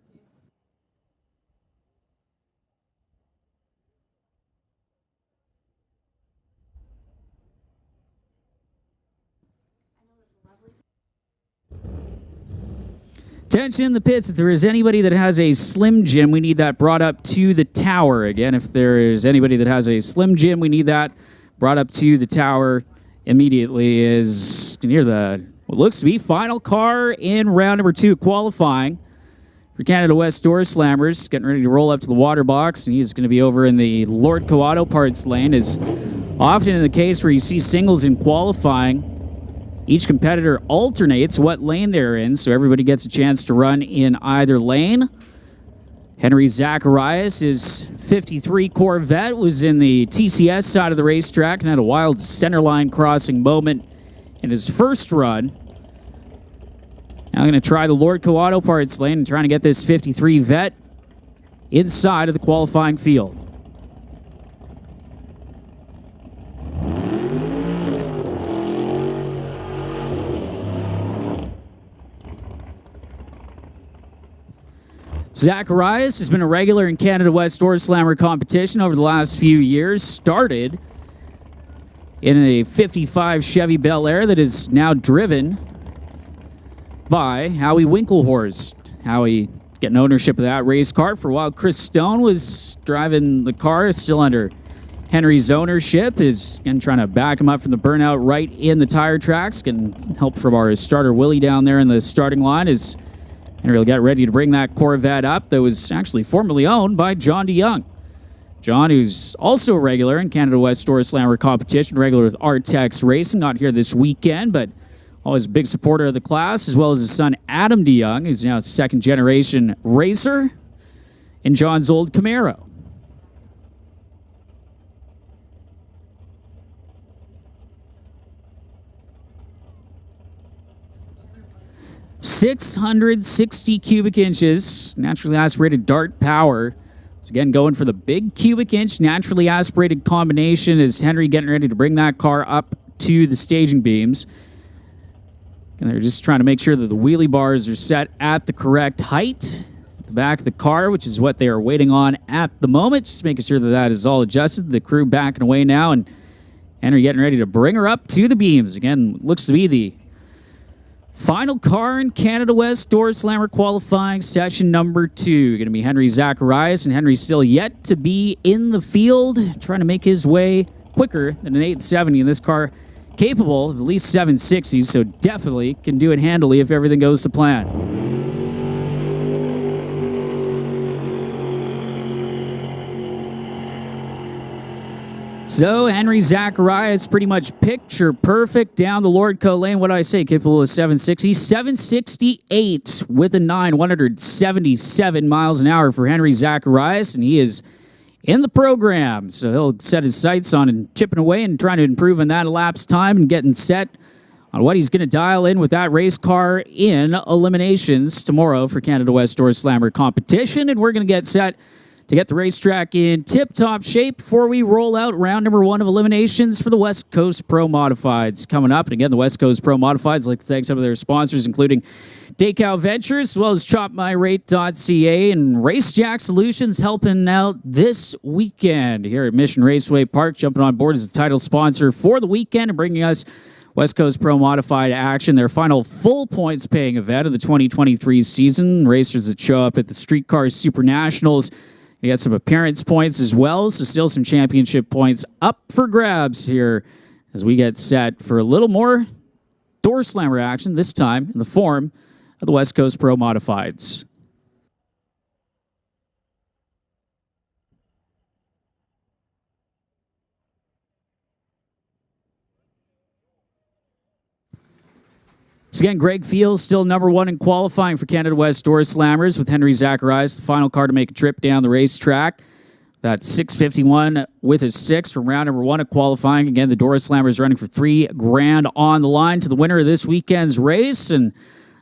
Attention in the pits, if there is anybody that has a Slim Jim, we need that brought up to the tower. Again, if there is anybody that has a Slim Jim, we need that brought up to the tower immediately. Is near the what looks to be final car in round number 2 qualifying for Canada West Door Slammers, getting ready to roll up to the water box, and he's going to be over in the Lordco Auto Parts lane. Is often in the case where you see singles in qualifying, each competitor alternates what lane they're in, so everybody gets a chance to run in either lane. Henry Zacharias, his 53 Corvette, was in the TCS side of the racetrack and had a wild centerline crossing moment in his first run. Now going to try the Lordco Auto Parts lane and trying to get this 53 Vet inside of the qualifying field. Zacharias has been a regular in Canada West Door Slammer competition over the last few years. Started in a 55 Chevy Bel Air that is now driven by Howie Winklehorst. Howie getting ownership of that race car. For a while, Chris Stone was driving the car, still under Henry's ownership. Is again trying to back him up from the burnout right in the tire tracks. Getting help from our starter Willie down there in the starting line as Henry will get ready to bring that Corvette up that was actually formerly owned by John DeYoung. John, who's also a regular in Canada West Door Slammer competition, regular with Artex Racing, not here this weekend, but always a big supporter of the class, as well as his son Adam DeYoung, who's now a second-generation racer in John's old Camaro. .660 cubic inches, naturally aspirated dart power. So again, going for the big cubic inch naturally aspirated combination as Henry getting ready to bring that car up to the staging beams. And they're just trying to make sure that the wheelie bars are set at the correct height at the back of the car, which is what they are waiting on at the moment. Just making sure that that is all adjusted. The crew backing away now, and Henry getting ready to bring her up to the beams. Again, looks to be the final car in Canada West Door Slammer qualifying session number 2. Going to be Henry Zacharias, and Henry's still yet to be in the field, trying to make his way quicker than an 870 in this car, capable of at least 760s, so definitely can do it handily if everything goes to plan. So Henry Zacharias pretty much picture perfect down the Lordco lane. What do I say? Capable of 760. 768 with a 9. 177 miles an hour for Henry Zacharias, and he is in the program. So he'll set his sights on and chipping away and trying to improve on that elapsed time and getting set on what he's going to dial in with that race car in eliminations tomorrow for Canada West Door Slammer competition. And we're going to get set to get the racetrack in tip-top shape before we roll out round number 1 of eliminations for the West Coast Pro Modifieds coming up. And again, the West Coast Pro Modifieds, like to thank some of their sponsors, including Daycow Ventures, as well as ChopMyRate.ca and RaceJack Solutions, helping out this weekend here at Mission Raceway Park, jumping on board as the title sponsor for the weekend and bringing us West Coast Pro Modified action, their final full points paying event of the 2023 season. Racers that show up at the Streetcar Super Nationals. You got some appearance points as well, so still some championship points up for grabs here as we get set for a little more Door Slammer action, this time in the form of the West Coast Pro Modifieds. So again, Greg Fields still number one in qualifying for Canada West Door Slammers with Henry Zacharias, the final car to make a trip down the racetrack. That's 6:51 with a 6 from round number 1 of qualifying. Again, the Door Slammers running for $3,000 on the line to the winner of this weekend's race. And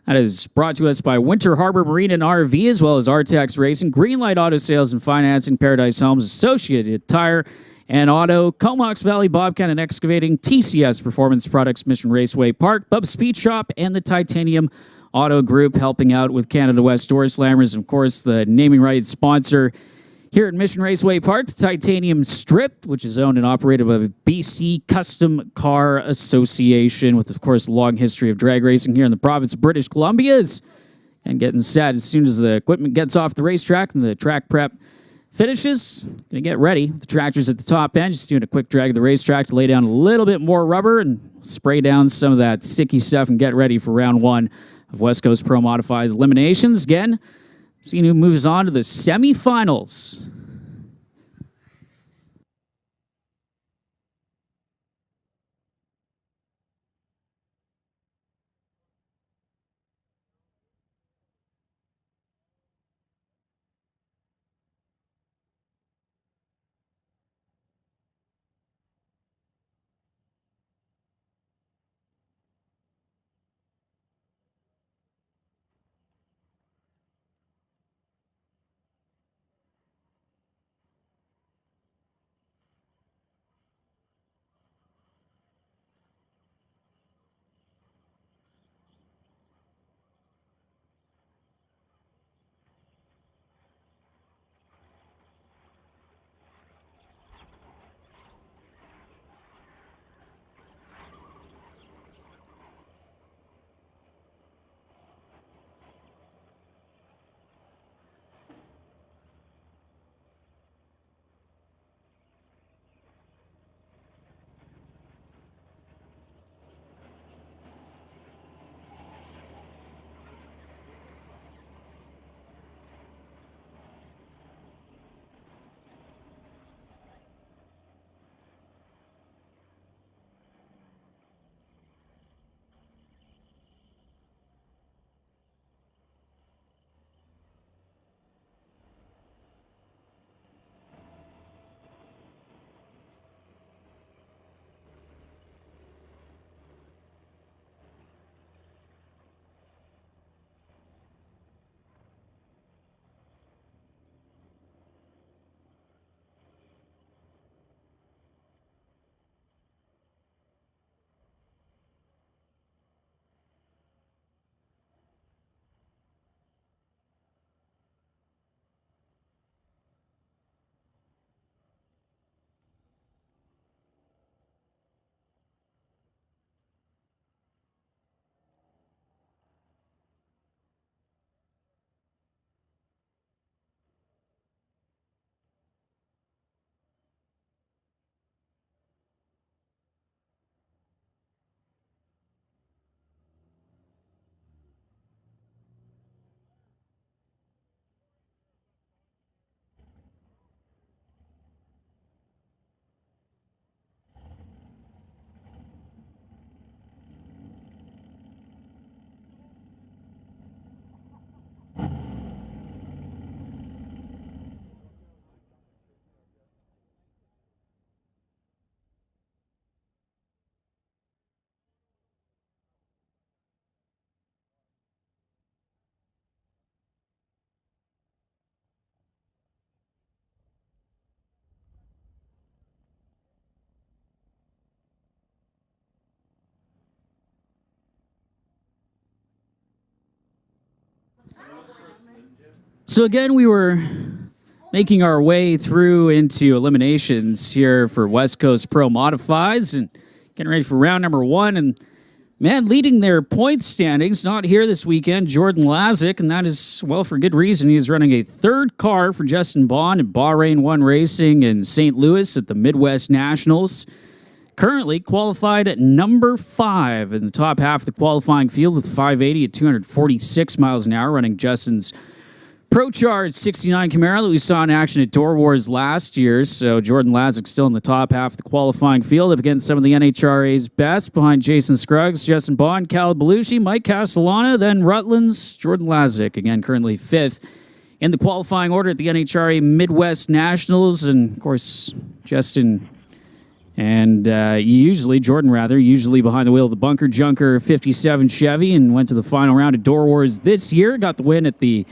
that is brought to us by Winter Harbor Marine and RV, as well as Artex Racing, Greenlight Auto Sales and Financing, Paradise Homes, Associated Tire and Auto, Comox Valley Bobcat and Excavating, TCS Performance Products, Mission Raceway Park, Bub's Speed Shop, and the Titanium Auto Group helping out with Canada West Door Slammers. And of course, the naming rights sponsor here at Mission Raceway Park, the Titanium Strip, which is owned and operated by the BC Custom Car Association, with, of course, a long history of drag racing here in the province of British Columbia. And getting set as soon as the equipment gets off the racetrack and the track prep finishes. Going to get ready. The tractor's at the top end, just doing a quick drag of the racetrack to lay down a little bit more rubber and spray down some of that sticky stuff and get ready for round 1 of West Coast Pro Modified Eliminations. Again, seeing who moves on to the semifinals. So again, we were making our way through into eliminations here for West Coast Pro Modifieds and getting ready for round number 1. And man, leading their point standings, not here this weekend, Jordan Lazick, and that is, well, for good reason. He is running a third car for Justin Bond and Bahrain 1 Racing in St. Louis at the Midwest Nationals. currently qualified at number 5 in the top half of the qualifying field with 580 at 246 miles an hour, running Justin's Pro Charge 69 Camaro that we saw in action at Door Wars last year. So Jordan Lazick still in the top half of the qualifying field up against some of the NHRA's best, behind Jason Scruggs, Justin Bond, Cal Belushi, Mike Castellana, then Rutland's Jordan Lazick, again currently 5th in the qualifying order at the NHRA Midwest Nationals. And of course, Justin and Jordan usually behind the wheel of the Bunker Junker 57 Chevy, and went to the final round of Door Wars this year. Got the win at the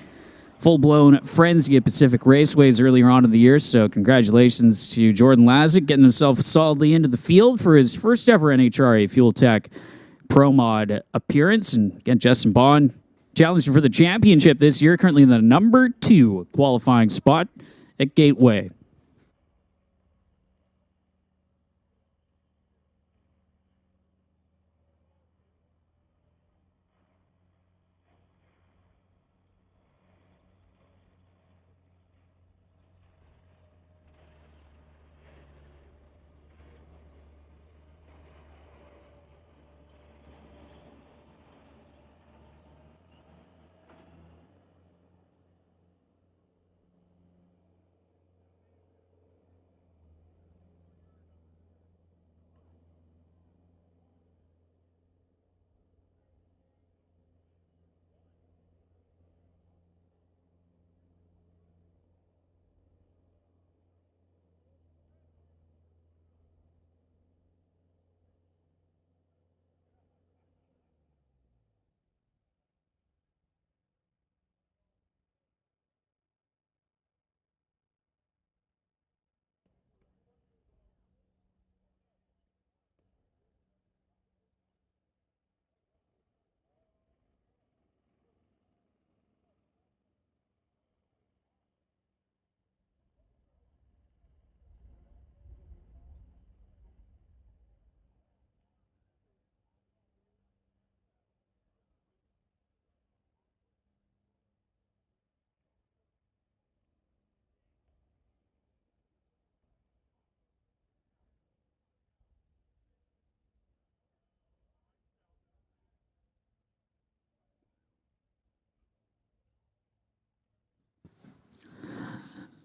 full-blown frenzy at Pacific Raceways earlier on in the year. So congratulations to Jordan Lazick, getting himself solidly into the field for his first ever NHRA Fuel Tech Pro Mod appearance. And again, Justin Bond challenging for the championship this year, currently in the number 2 qualifying spot at Gateway.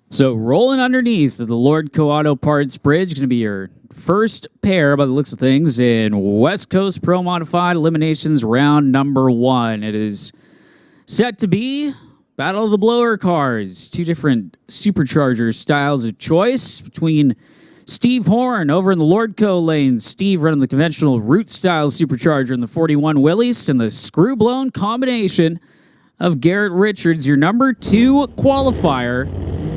So rolling underneath the Lordco Auto Parts Bridge, going to be your first pair, by the looks of things, in West Coast Pro Modified Eliminations round number 1. It is set to be Battle of the Blower cars. 2 different supercharger styles of choice between Steve Horn over in the Lordco lane. Steve running the conventional route style supercharger in the 41 Willys, and the screw-blown combination of Garrett Richards, your number 2 qualifier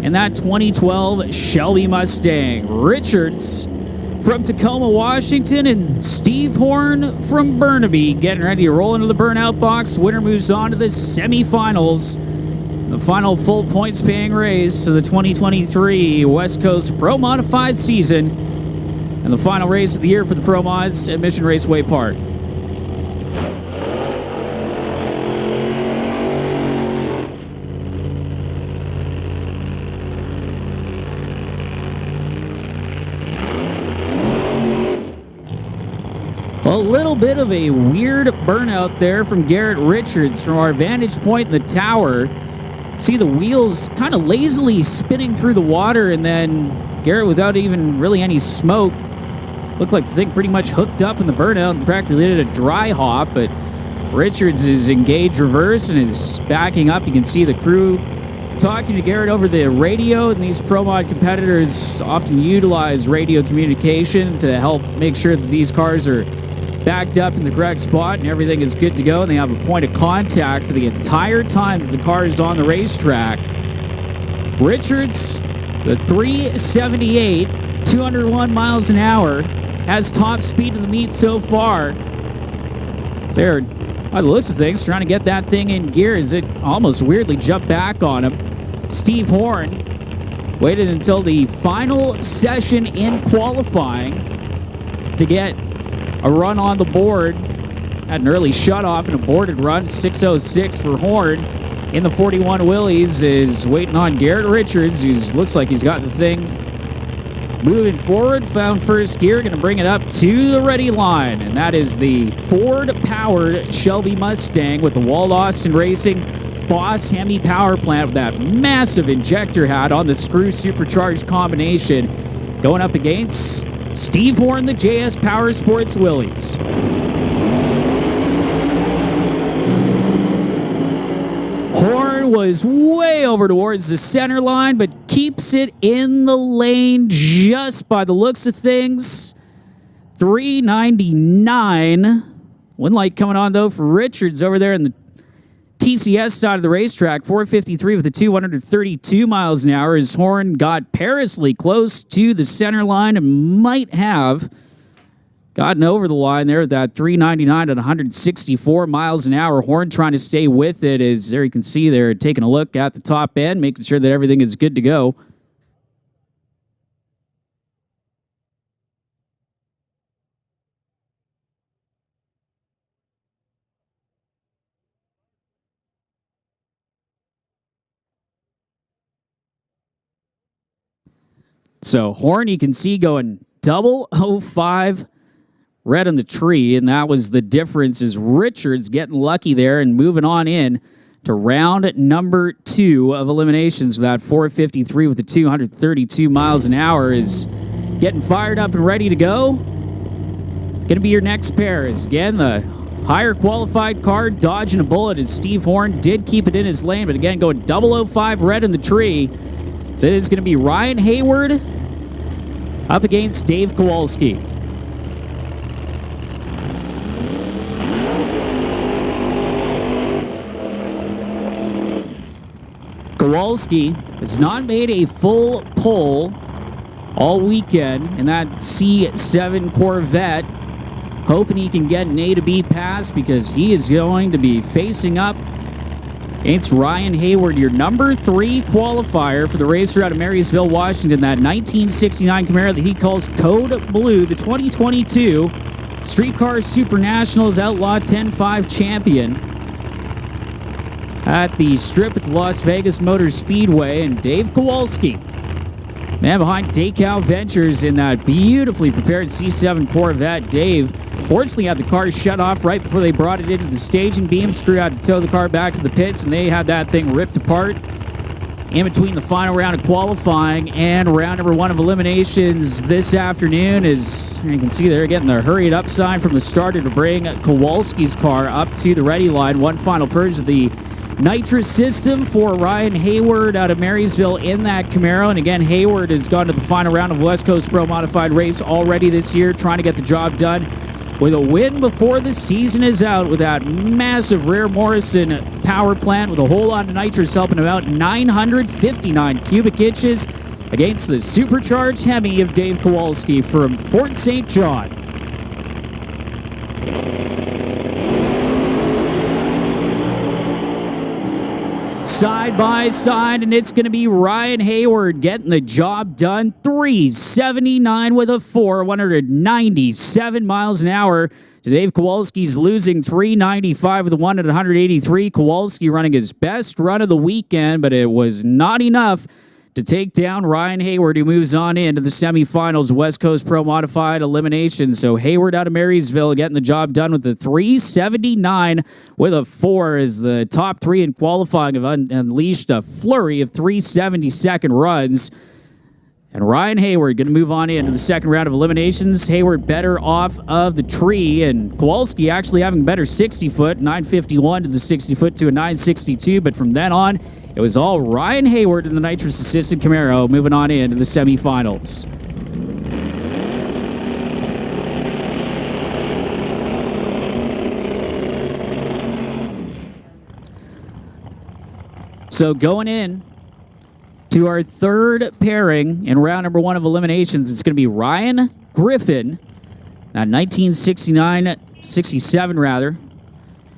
in that 2012 Shelby Mustang. Richards from Tacoma, Washington, and Steve Horn from Burnaby getting ready to roll into the burnout box. Winner moves on to the semifinals. The final full points paying race of the 2023 West Coast Pro Modified season, and the final race of the year for the Pro Mods at Mission Raceway Park. A little bit of a weird burnout there from Garrett Richards from our vantage point in the tower. See the wheels kind of lazily spinning through the water, and then Garrett, without even really any smoke, looked like the thing pretty much hooked up in the burnout and practically did a dry hop. But Richards is engaged reverse and is backing up. You can see the crew talking to Garrett over the radio, and these Pro Mod competitors often utilize radio communication to help make sure that these cars are backed up in the correct spot and everything is good to go, and they have a point of contact for the entire time that the car is on the racetrack. Richards, the 378, 201 miles an hour, has top speed of the meet so far. They're, by the looks of things, trying to get that thing in gear as it almost weirdly jumped back on him. Steve Horn waited until the final session in qualifying to get a run on the board. Had an early shutoff and a boarded run. 6:06 for Horn in the 41 Willys is waiting on Garrett Richards, who looks like he's got the thing moving forward, found first gear, going to bring it up to the ready line. And that is the Ford-powered Shelby Mustang with the Walt Austin Racing Boss Hemi power plant with that massive injector hat on the screw supercharged combination. Going up against Steve Horn, the JS Power Sports Willys. Horn was way over towards the center line, but keeps it in the lane just by the looks of things. 399. One light coming on, though, for Richards over there in the TCS side of the racetrack. 453 with a 232 miles an hour. As Horn got perilously close to the center line and might have gotten over the line there at that 399 at 164 miles an hour. Horn trying to stay with it, as there you can see they're taking a look at the top end, making sure that everything is good to go. So Horn, you can see going 005 red on the tree, and that was the difference, is Richards getting lucky there and moving on in to round number 2 of eliminations. With that 453 with the 232 miles an hour is getting fired up and ready to go. Going to be your next pair is, again, the higher qualified car dodging a bullet, as Steve Horn did keep it in his lane, but again, going 005 red in the tree. So it is going to be Ryan Hayward up against Dave Kowalski. Kowalski has not made a full pull all weekend in that C7 Corvette, hoping he can get an A to B pass, because he is going to be facing up against Ryan Hayward, your number 3 qualifier for the racer out of Marysville, Washington. That 1969 Camaro that he calls Code Blue, the 2022 Streetcar Super Nationals Outlaw 10-5 champion at the Strip at the Las Vegas Motor Speedway. And Dave Kowalski, man behind Decal Ventures in that beautifully prepared C7 Corvette. Dave fortunately had the car shut off right before they brought it into the staging beam. Screw out to tow the car back to the pits, and they had that thing ripped apart in between the final round of qualifying and round number 1 of eliminations this afternoon. As you can see, they're getting the hurried up sign from the starter to bring Kowalski's car up to the ready line. One final purge of the nitrous system for Ryan Hayward out of Marysville in that Camaro. And again, Hayward has gone to the final round of West Coast Pro Modified race already this year, trying to get the job done with a win before the season is out, with that massive rear Morrison power plant with a whole lot of nitrous helping him out. 959 cubic inches against the supercharged Hemi of Dave Kowalski from Fort St. John. Side by side, and it's going to be Ryan Hayward getting the job done. 379 with a 4, 197 miles an hour. To Dave Kowalski's losing 395 with a 1 at 183. Kowalski running his best run of the weekend, but it was not enough to take down Ryan Hayward, who moves on into the semifinals, West Coast Pro Modified elimination. So Hayward out of Marysville getting the job done with the 379 with a 4, as the top 3 in qualifying have unleashed a flurry of 372nd runs. And Ryan Hayward going to move on into the second round of eliminations. Hayward better off of the tree, and Kowalski actually having better 60-foot, 951 to the 60-foot to a 962. But from then on, it was all Ryan Hayward in the nitrous-assisted Camaro moving on into the semifinals. So going in to our third pairing in round number 1 of eliminations, it's going to be Ryan Griffin, that 1969-67 rather,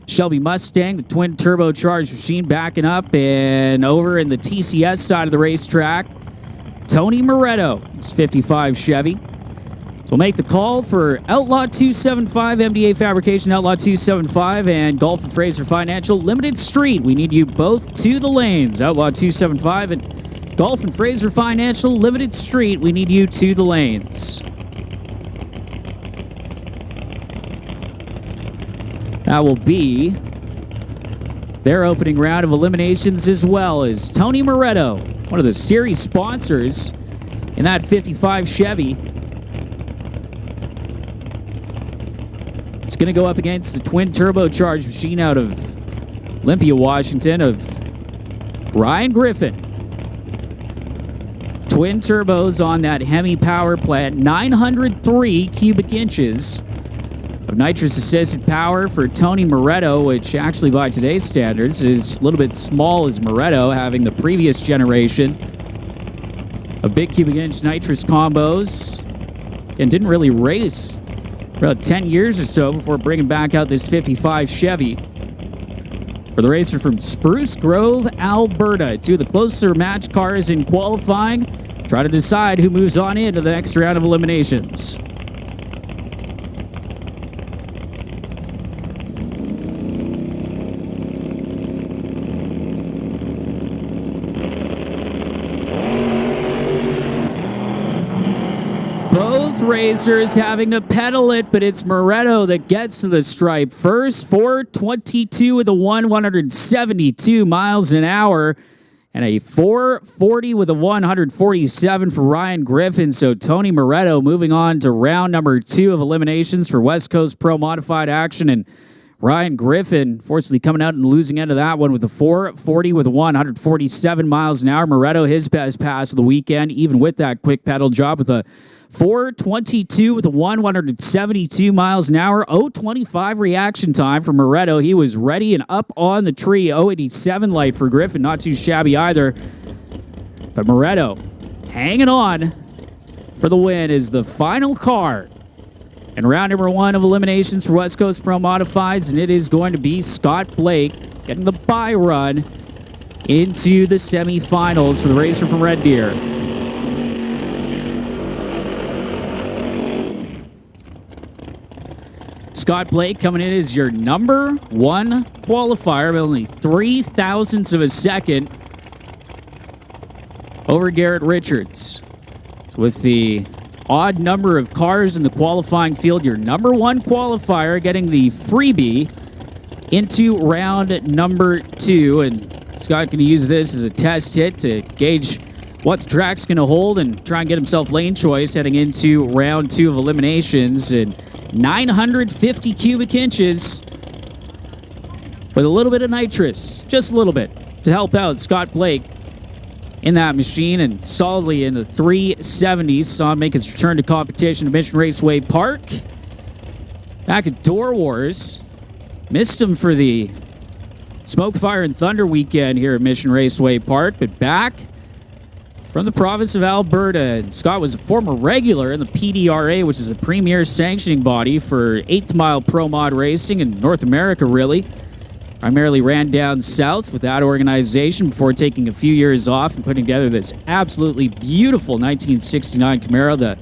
Shelby Mustang, the twin turbocharged machine, backing up, and over in the TCS side of the racetrack, Tony Moretto, his 55 Chevy. So we'll make the call for Outlaw 275, MDA Fabrication Outlaw 275, and Golf and Fraser Financial Limited Street. We need you both to the lanes. Outlaw 275 and Golf and Fraser Financial Limited Street, we need you to the lanes. That will be their opening round of eliminations, as well as Tony Moretto, one of the series sponsors in that 55 Chevy. It's going to go up against the twin turbocharged machine out of Olympia, Washington, of Ryan Griffin. Twin turbos on that Hemi power plant, 903 cubic inches of nitrous-assisted power for Tony Moretto, which actually by today's standards is a little bit small as Moretto, having the previous generation of big cubic inch nitrous combos, and didn't really race for about 10 years or so before bringing back out this 55 Chevy. For the racer from Spruce Grove, Alberta, two of the closer match cars in qualifying, try to decide who moves on into the next round of eliminations. Both racers having to pedal it, but it's Moretto that gets to the stripe first. 422 with a 172 miles an hour, and a 440 with a 147 for Ryan Griffin. So Tony Moretto moving on to round number 2 of eliminations for West Coast Pro Modified action, and Ryan Griffin, fortunately, coming out and losing end of that one with a 440 with a 147 miles an hour. Moretto, his best pass of the weekend, even with that quick pedal job, with a 422 with a 172 miles an hour. 025 reaction time for Moretto. He was ready and up on the tree. 087 light for Griffin. Not too shabby either. But Moretto hanging on for the win is the final car in round number 1 of eliminations for West Coast Pro Modifieds, and it is going to be Scott Blake getting the bye run into the semifinals for the racer from Red Deer. Scott Blake coming in as your number 1 qualifier, but only 0.003 of a second over Garrett Richards. With the odd number of cars in the qualifying field, your number 1 qualifier getting the freebie into round number 2. And Scott going to use this as a test hit to gauge what the track's going to hold and try and get himself lane choice heading into round 2 of eliminations. And 950 cubic inches with a little bit of nitrous, just a little bit, to help out Scott Blake in that machine, and solidly in the 370s. Saw him make his return to competition at Mission Raceway Park. Back at Door Wars. Missed him for the Smoke, Fire, and Thunder weekend here at Mission Raceway Park, but back from the province of Alberta. And Scott was a former regular in the PDRA, which is the premier sanctioning body for 8th Mile Pro Mod racing in North America, really. Primarily ran down south with that organization before taking a few years off and putting together this absolutely beautiful 1969 Camaro. The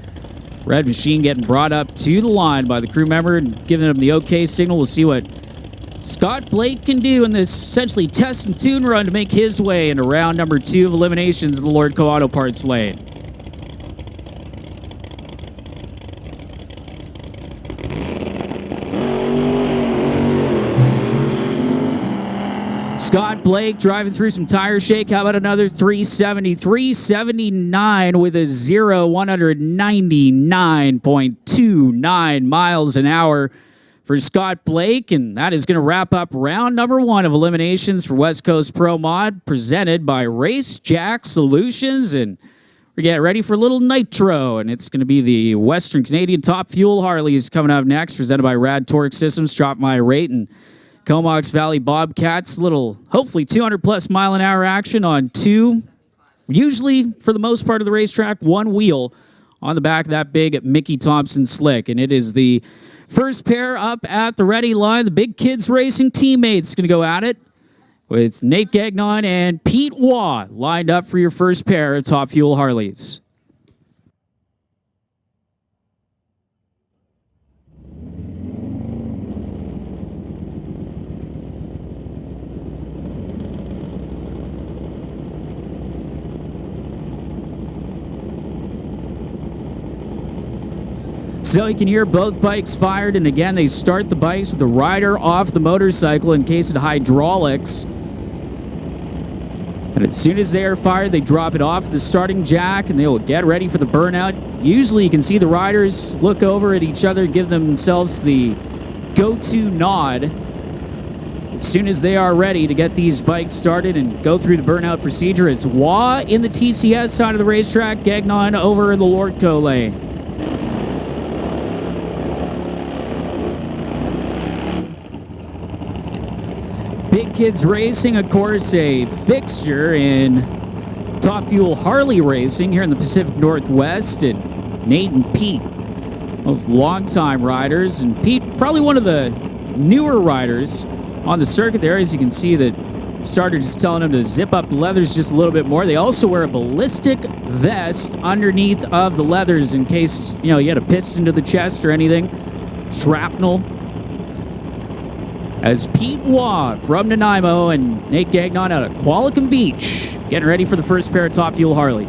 red machine getting brought up to the line by the crew member and giving him the okay signal. We'll see what Scott Blake can do in this essentially test and tune run to make his way into round number 2 of eliminations in the Lordco Auto Parts lane. Scott Blake driving through some tire shake. How about another 370, 379 with a 199.29 miles an hour for Scott Blake. And that is going to wrap up round number 1 of eliminations for West Coast Pro Mod, presented by Race Jack Solutions. And we're getting ready for a little nitro, and it's going to be the Western Canadian Top Fuel Harleys coming up next, presented by Rad Torque Systems. Drop my rate, and Comox Valley Bobcats, little, hopefully 200-plus mile-an-hour action on 2, usually, for the most part of the racetrack, 1 wheel on the back of that big Mickey Thompson slick. And it is the first pair up at the ready line. The Big Kids Racing teammates going to go at it with Nate Gagnon and Pete Waugh lined up for your first pair of Top Fuel Harleys. So you can hear both bikes fired, and again, they start the bikes with the rider off the motorcycle in case of hydraulics. And as soon as they are fired, they drop it off the starting jack, and they will get ready for the burnout. Usually you can see the riders look over at each other, give themselves the go-to nod as soon as they are ready to get these bikes started and go through the burnout procedure. It's Wah in the TCS side of the racetrack, Gagnon over in the Lordco lane. Big Kids Racing, of course, a fixture in Top Fuel Harley racing here in the Pacific Northwest. And Nate and Pete, both longtime riders. And Pete, probably one of the newer riders on the circuit there. As you can see, the starter just telling him to zip up the leathers just a little bit more. They also wear a ballistic vest underneath of the leathers in case, you had a piston to the chest or anything. Shrapnel. As Pete Wah from Nanaimo and Nate Gagnon out of Qualicum Beach getting ready for the first pair of Top Fuel Harley.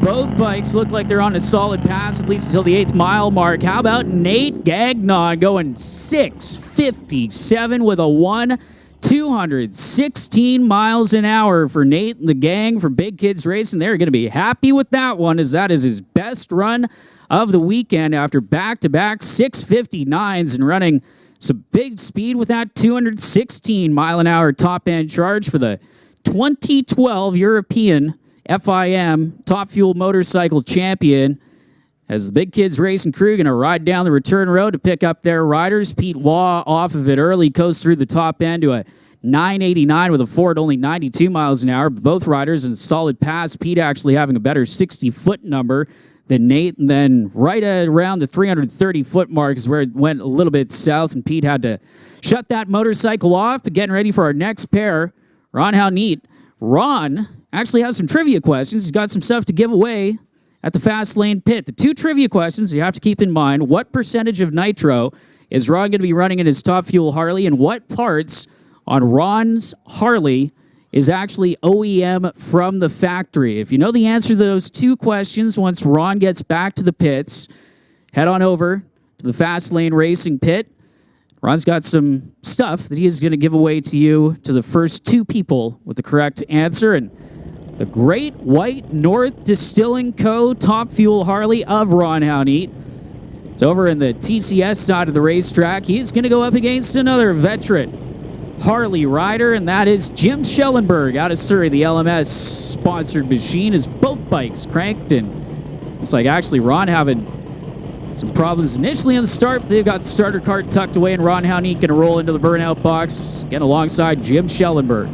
Both bikes look like they're on a solid pass, at least until the 8th mile mark. How about Nate Gagnon going 6:57 with a 216 miles an hour for Nate and the gang for Big Kids Racing. They're going to be happy with that one, as that is his best run of the weekend after back-to-back 6:59s and running some big speed with that 216 mile an hour top-end charge for the 2012 European FIM Top Fuel Motorcycle Champion. As the Big Kids Racing crew going to ride down the return road to pick up their riders. Pete Wah off of it early, coast through the top end to a 989 with a Ford only 92 miles an hour. Both riders in a solid pass. Pete actually having a better 60-foot number than Nate. And then right around the 330-foot mark is where it went a little bit south, and Pete had to shut that motorcycle off. But getting ready for our next pair, Ron, how neat. Ron actually has some trivia questions. He's got some stuff to give away at the Fast Lane Pit. The two trivia questions you have to keep in mind: what percentage of nitro is Ron going to be running in his Top Fuel Harley, and what parts on Ron's Harley is actually OEM from the factory? If you know the answer to those two questions, once Ron gets back to the pits, head on over to the Fast Lane Racing Pit. Ron's got some stuff that he is going to give away to you, to the first two people with the correct answer. And the Great White North Distilling Co. Top Fuel Harley of Ron Howneat. It's over in the TCS side of the racetrack. He's going to go up against another veteran Harley rider, and that is Jim Schellenberg out of Surrey. The LMS-sponsored machine is both bikes cranked, and looks like actually Ron having some problems initially in the start, but they've got the starter cart tucked away, and Ron Howneat going to roll into the burnout box, again alongside Jim Schellenberg.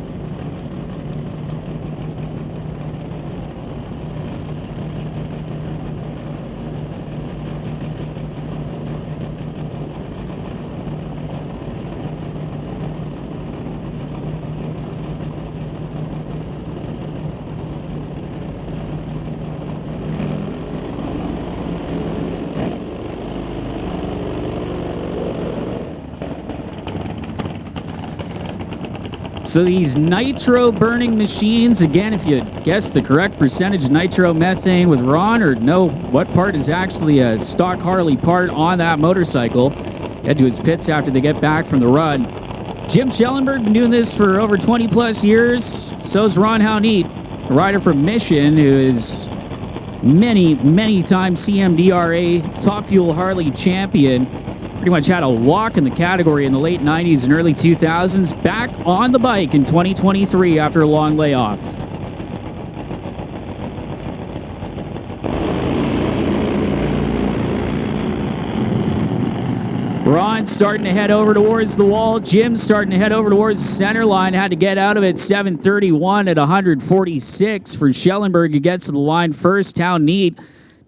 So these nitro burning machines, again, if you guess the correct percentage nitromethane with Ron, or know what part is actually a stock Harley part on that motorcycle, head to his pits after they get back from the run. Jim Schellenberg been doing this for over 20 plus years. So's Ron Howneat, a rider from Mission who is many times CMDRA Top Fuel Harley champion. Pretty much had a walk in the category in the late 90s and early 2000s. Back on the bike in 2023 after a long layoff. Ron starting to head over towards the wall. Jim starting to head over towards the center line. Had to get out of it 7:31 at 146 for Schellenberg, who gets to the line first. Howneat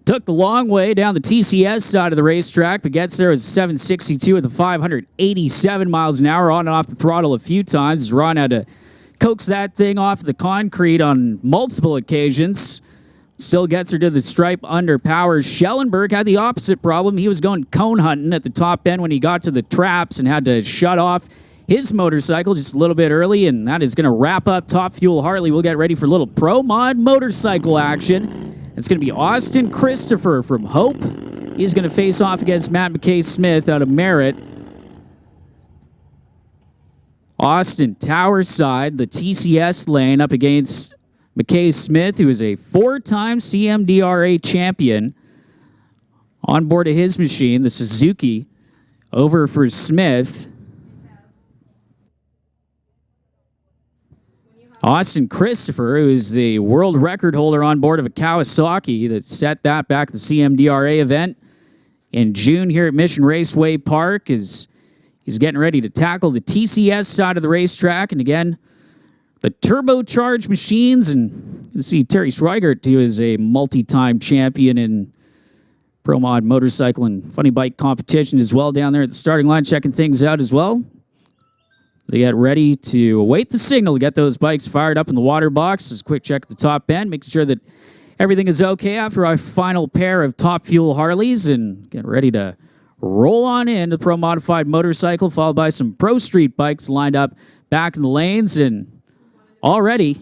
took the long way down the TCS side of the racetrack, but gets there as 762 with a 587 miles an hour, on and off the throttle a few times, as Ron had to coax that thing off the concrete on multiple occasions. Still gets her to the stripe under power. Schellenberg had the opposite problem. He was going cone hunting at the top end when he got to the traps and had to shut off his motorcycle just a little bit early, and that is going to wrap up Top Fuel Harley. We'll get ready for a little Pro Mod motorcycle action. It's going to be Austin Christopher from Hope. He's going to face off against Matt McKay-Smith out of Merritt. Austin Tower side, the TCS lane, up against McKay-Smith, who is a 4-time CMDRA champion. On board of his machine, the Suzuki, over for Smith. Austin Christopher, who is the world record holder on board of a Kawasaki that set that back at the CMDRA event in June here at Mission Raceway Park, is he's getting ready to tackle the TCS side of the racetrack. And again, the turbocharged machines. And you see Terry Schweigert, who is a multi-time champion in Pro Mod motorcycle and funny bike competition as well, down there at the starting line, checking things out as well. They get ready to await the signal to get those bikes fired up in the water box. Just a quick check at the top end, making sure that everything is okay after our final pair of Top Fuel Harleys, and get ready to roll on in the Pro Modified motorcycle, followed by some Pro Street bikes lined up back in the lanes. And already,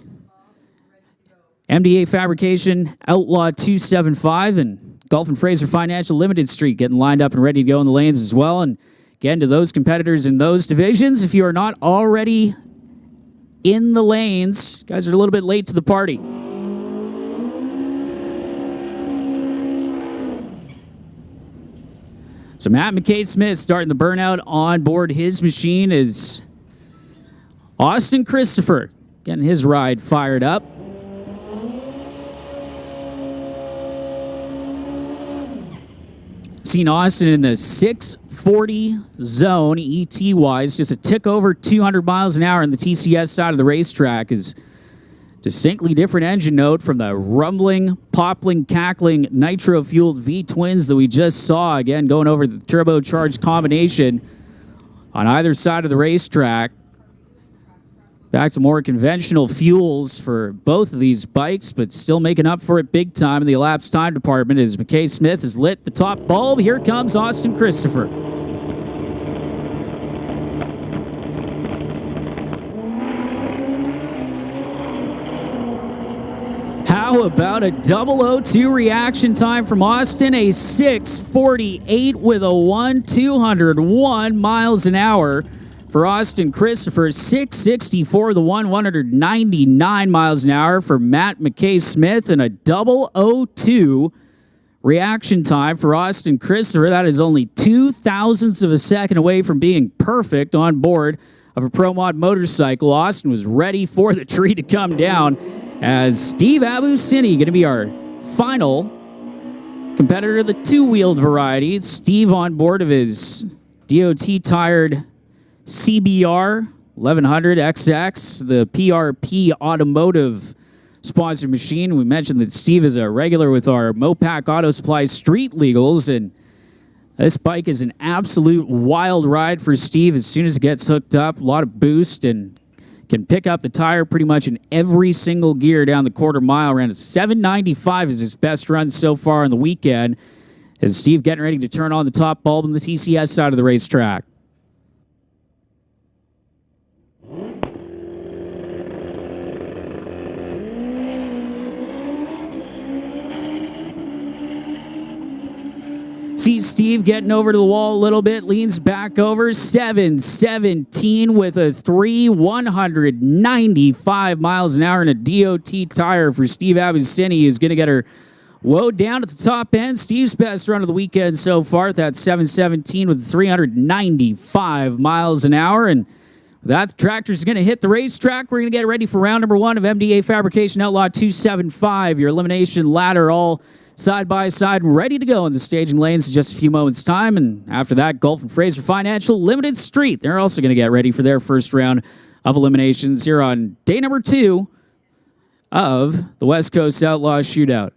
MDA Fabrication, Outlaw 275, and Gulf and Fraser Financial Limited Street getting lined up and ready to go in the lanes as well. And again, to those competitors in those divisions, if you are not already in the lanes, you guys are a little bit late to the party. So Matt McKay-Smith starting the burnout on board his machine is Austin Christopher getting his ride fired up. Seen Austin in the 640 zone, ET-wise, just a tick over 200 miles an hour on the TCS side of the racetrack. Is distinctly different engine note from the rumbling, poppling, cackling, nitro-fueled V-twins that we just saw, again, going over the turbocharged combination on either side of the racetrack. Back to more conventional fuels for both of these bikes, but still making up for it big time in the elapsed time department as McKay-Smith has lit the top bulb. Here comes Austin Christopher. How about a 002 reaction time from Austin? A 6:48 with a 201 miles an hour. For Austin Christopher, 664 the 199 miles an hour for Matt McKay-Smith, and a 002 reaction time for Austin Christopher. That is only 0.02 of a second away from being perfect on board of a Pro Mod motorcycle. Austin was ready for the tree to come down as Steve Abusini going to be our final competitor of the two-wheeled variety. It's Steve on board of his DOT-tired CBR 1100 XX, the PRP Automotive sponsored machine. We mentioned that Steve is a regular with our Mopac Auto Supply Street Legals, and this bike is an absolute wild ride for Steve as soon as it gets hooked up. A lot of boost and can pick up the tire pretty much in every single gear down the quarter mile. Around a 795 is his best run so far on the weekend, as Steve getting ready to turn on the top bulb on the TCS side of the racetrack. See Steve getting over to the wall a little bit, leans back over, 717 with a 195 miles an hour and a DOT tire for Steve Abusini, who's going to get her woed down at the top end. Steve's best run of the weekend so far at that 717 with 395 miles an hour. And that the tractor's going to hit the racetrack. We're going to get ready for round number one of MDA Fabrication Outlaw 275. Your elimination ladder all side by side, ready to go in the staging lanes in just a few moments' time. And after that, Gulf and Fraser Financial Limited Street. They're also going to get ready for their first round of eliminations here on day number 2 of the West Coast Outlaw Shootout.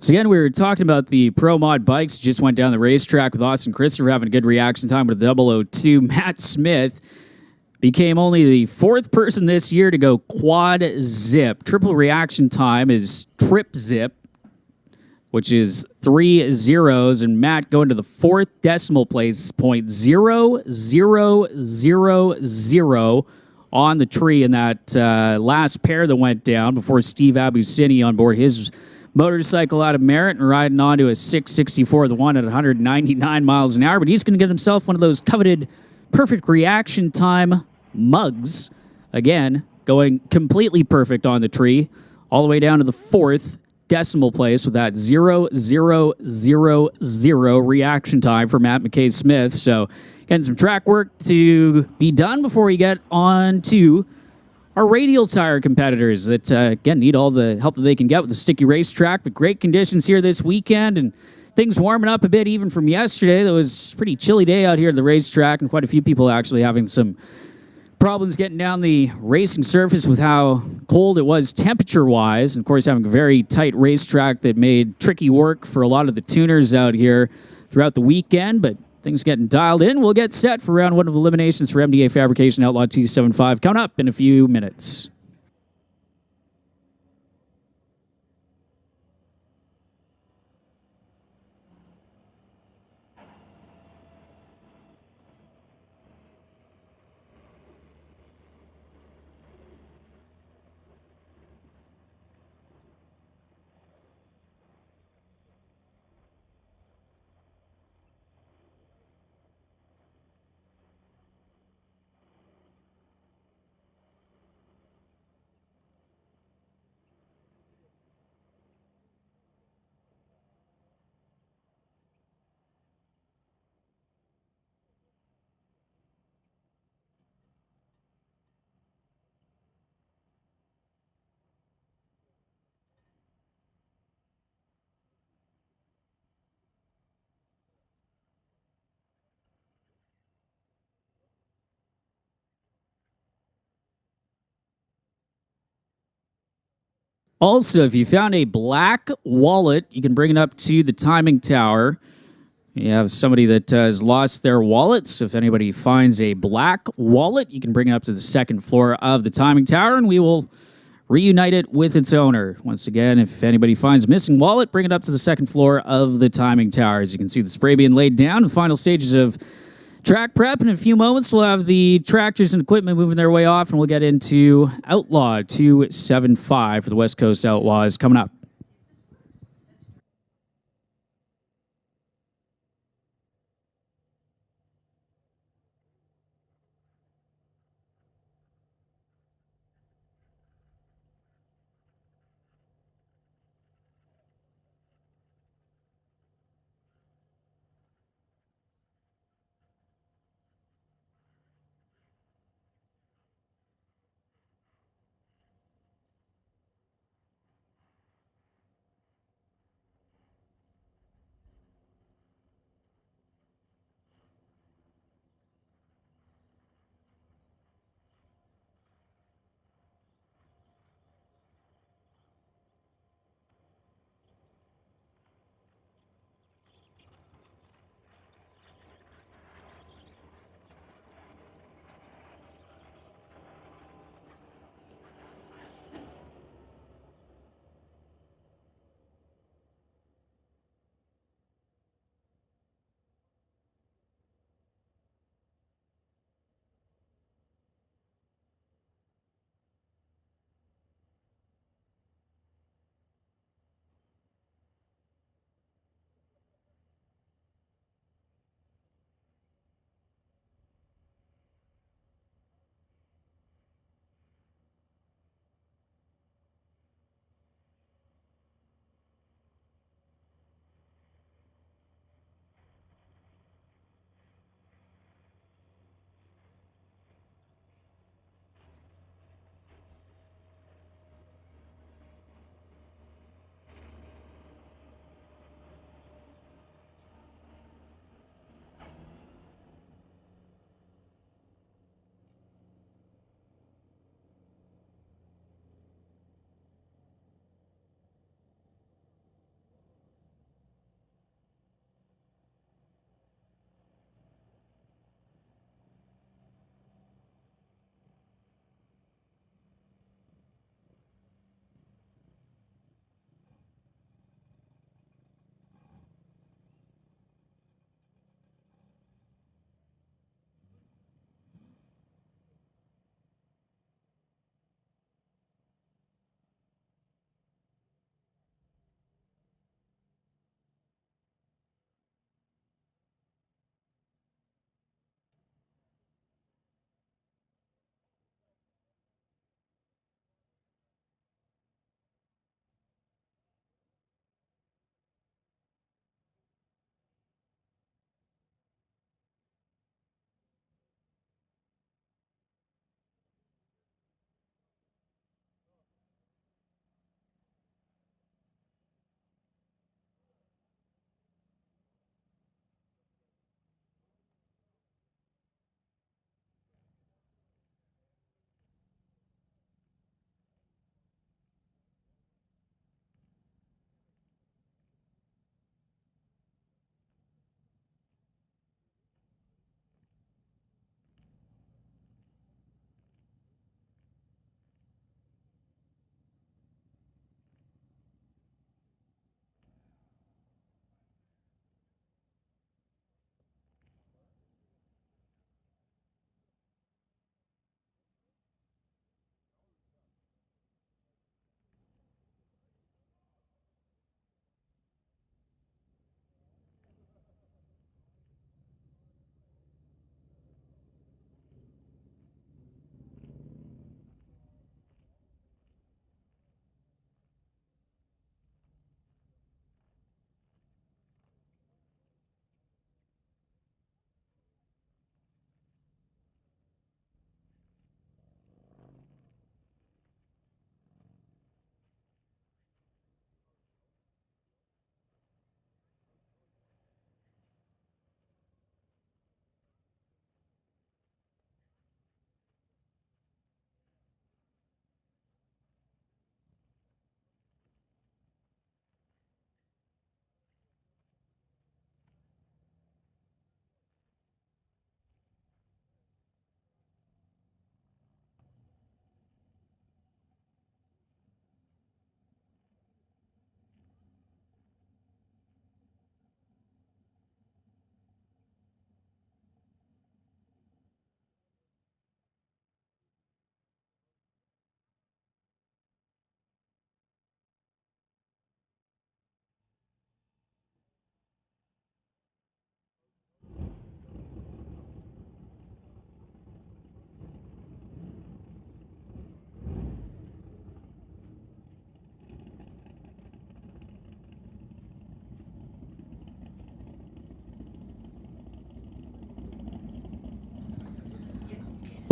So again, we were talking about the Pro Mod bikes. Just went down the racetrack with Austin Christopher having a good reaction time with the 002. Matt Smith became only the fourth person this year to go quad zip. Triple reaction time is trip zip, which is 3 zeros, and Matt going to the fourth decimal place, 0.0000 on the tree in that last pair that went down before Steve Abusini on board his motorcycle out of Merritt and riding onto a 664 the one at 199 miles an hour. But he's going to get himself one of those coveted perfect reaction time mugs. Again, going completely perfect on the tree, all the way down to the fourth decimal place with that 0.0000 reaction time for Matt McKay Smith. So getting some track work to be done before we get on to our radial tire competitors that, again, need all the help that they can get with the sticky racetrack, but great conditions here this weekend and things warming up a bit even from yesterday. That was a pretty chilly day out here at the racetrack and quite a few people actually having some problems getting down the racing surface with how cold it was temperature-wise. And, of course, having a very tight racetrack that made tricky work for a lot of the tuners out here throughout the weekend, but things getting dialed in. We'll get set for round one of eliminations for MDA Fabrication Outlaw 275 coming up in a few minutes. Also, if you found a black wallet, you can bring it up to the timing tower. You have somebody that has lost their wallet, so if anybody finds a black wallet, you can bring it up to the second floor of the timing tower, and we will reunite it with its owner. Once again, if anybody finds a missing wallet, bring it up to the second floor of the timing tower. As you can see, the spray being laid down, the final stages of track prep. In a few moments, we'll have the tractors and equipment moving their way off, and we'll get into Outlaw 275 for the West Coast Outlaws coming up.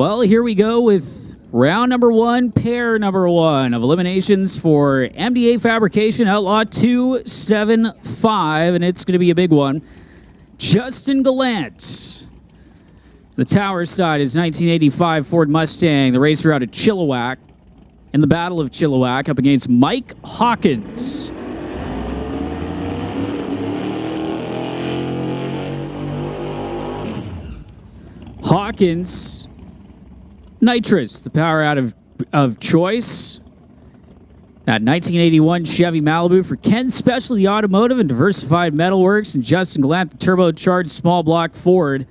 Well, here we go with round number one, pair number one of eliminations for MDA Fabrication Outlaw 275, and it's going to be a big one. Justin Gallant. The tower side is 1985 Ford Mustang, the racer out of Chilliwack, in the Battle of Chilliwack up against Mike Hawkins. Hawkins, nitrous, the power out of choice. That 1981 Chevy Malibu for Ken Specialty Automotive and Diversified Metalworks, and Justin Gallant, the turbocharged small block Ford.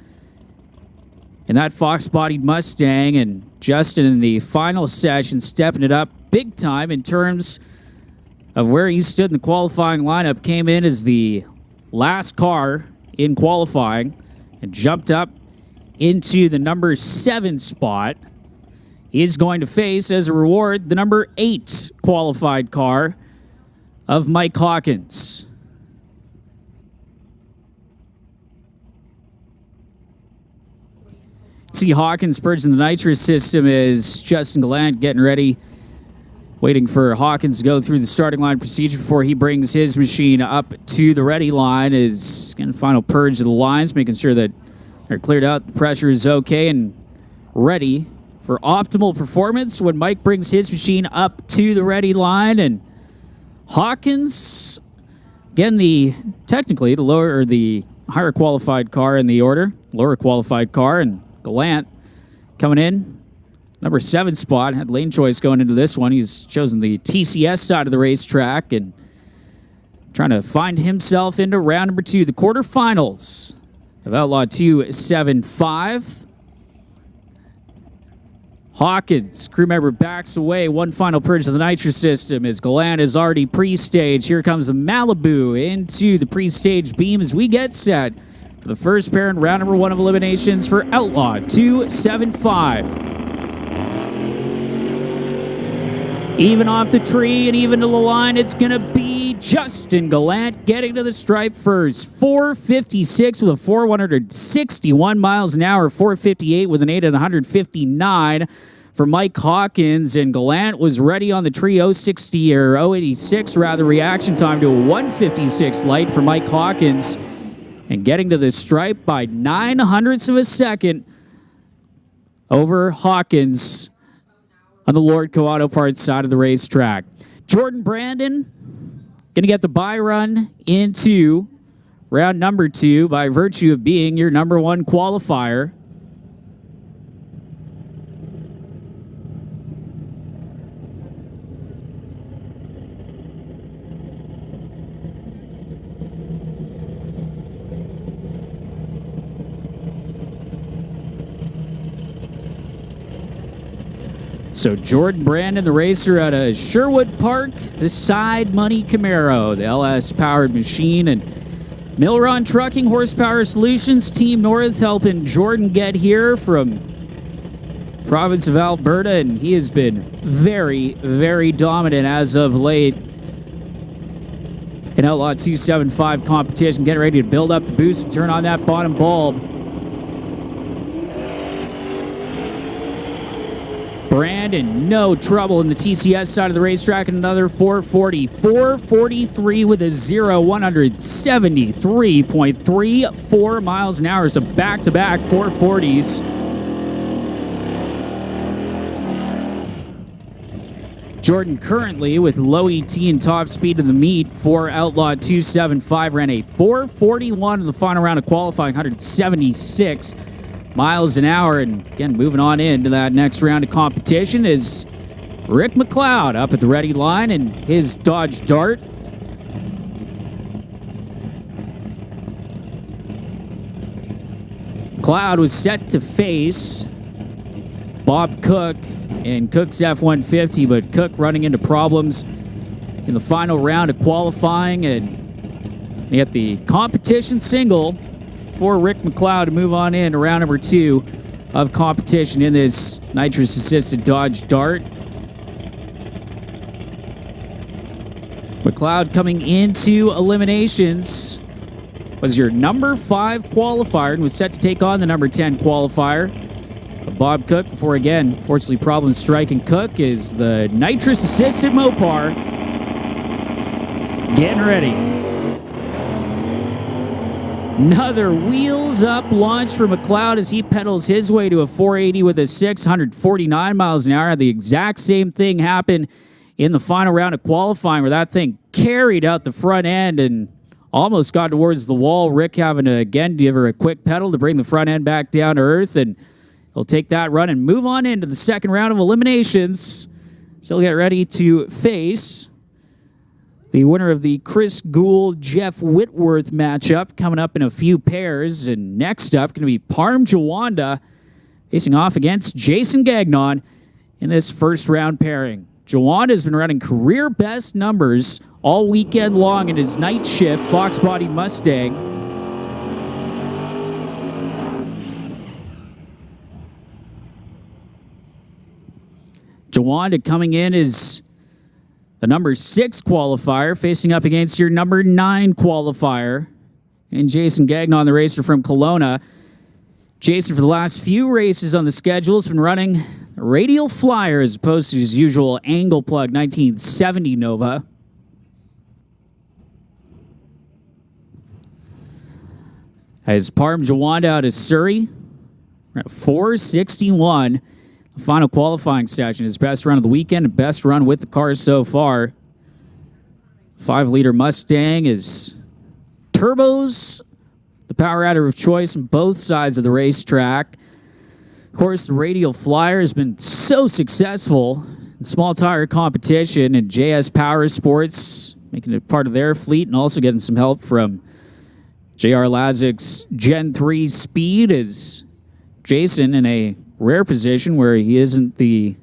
And that Fox-bodied Mustang, and Justin in the final session stepping it up big time in terms of where he stood in the qualifying lineup. Came in as the last car in qualifying and jumped up into the number 7 spot. He is going to face, as a reward, the number 8 qualified car of Mike Hawkins. See Hawkins purging the nitrous system as Justin Gallant getting ready, waiting for Hawkins to go through the starting line procedure before he brings his machine up to the ready line. Is getting final purge of the lines, making sure that they're cleared out, the pressure is okay and ready for optimal performance when Mike brings his machine up to the ready line. And Hawkins, again, technically the lower or the higher qualified car in the order, lower qualified car, and Gallant coming in number 7 spot. Had lane choice going into this one. He's chosen the TCS side of the racetrack and trying to find himself into round number 2, the quarterfinals of Outlaw 275. Hawkins, crew member, backs away. One final purge of the nitrous system as Gallant is already pre-stage. Here comes the Malibu into the pre-stage beam as we get set for the first pair in round number 1 of eliminations for Outlaw 275. Even off the tree and even to the line, it's going to be Justin Gallant getting to the stripe first. 456 with a 461 miles an hour, 458 with an 8 at 159 for Mike Hawkins. And Gallant was ready on the tree, 060 or 086 rather, reaction time to a 156 light for Mike Hawkins. And getting to the stripe by 0.09 of a second over Hawkins on the Lordco Auto Parts side of the racetrack. Jordan Brandon going to get the bye run into round number 2 by virtue of being your number 1 qualifier. So Jordan Brandon, the racer out of Sherwood Park, the Side Money Camaro, the LS-powered machine, and Milron Trucking Horsepower Solutions, Team North, helping Jordan get here from province of Alberta, and he has been very, very dominant as of late in Outlaw 275 competition. Getting ready to build up the boost and turn on that bottom bulb. Brandon, no trouble in the TCS side of the racetrack, and another 440. 443 with a 0, 173.34 miles an hour. So back-to-back 440s. Jordan currently with low ET and top speed of the meet for Outlaw 275. Ran a 441 in the final round of qualifying, 176 miles an hour. And again, moving on into that next round of competition is Rick McLeod up at the ready line and his Dodge Dart. McLeod was set to face Bob Cook in Cook's F-150, but Cook running into problems in the final round of qualifying, and you got the competition single for Rick McLeod to move on in to round number 2 of competition in this nitrous-assisted Dodge Dart. McLeod coming into eliminations was your number 5 qualifier and was set to take on the number 10 qualifier Bob Cook before again, fortunately problem striking Cook is the nitrous assisted Mopar. Getting ready. Another wheels up launch for McLeod as he pedals his way to a 480 with a 649 miles an hour. The exact same thing happened in the final round of qualifying where that thing carried out the front end and almost got towards the wall. Rick having to again give her a quick pedal to bring the front end back down to earth, and he'll take that run and move on into the second round of eliminations. So he'll get ready to face the winner of the Chris Gould-Jeff Whitworth matchup coming up in a few pairs. And next up going to be Parm Jawanda facing off against Jason Gagnon in this first round pairing. Jawanda has been running career best numbers all weekend long in his night shift Fox Body Mustang. Jawanda coming in is the number 6 qualifier, facing up against your number 9 qualifier. And Jason Gagnon, the racer from Kelowna. Jason, for the last few races on the schedule, has been running a radial flyer as opposed to his usual angle plug 1970 Nova. As Parm Jawanda out of Surrey, we're at 461. The final qualifying session, his best run of the weekend, and best run with the car so far. 5-liter Mustang is turbos, the power adder of choice on both sides of the racetrack. Of course, the radial flyer has been so successful in small tire competition, and JS Power Sports making it part of their fleet and also getting some help from JR Lazik's Gen 3 speed is Jason in a rare position where he isn't the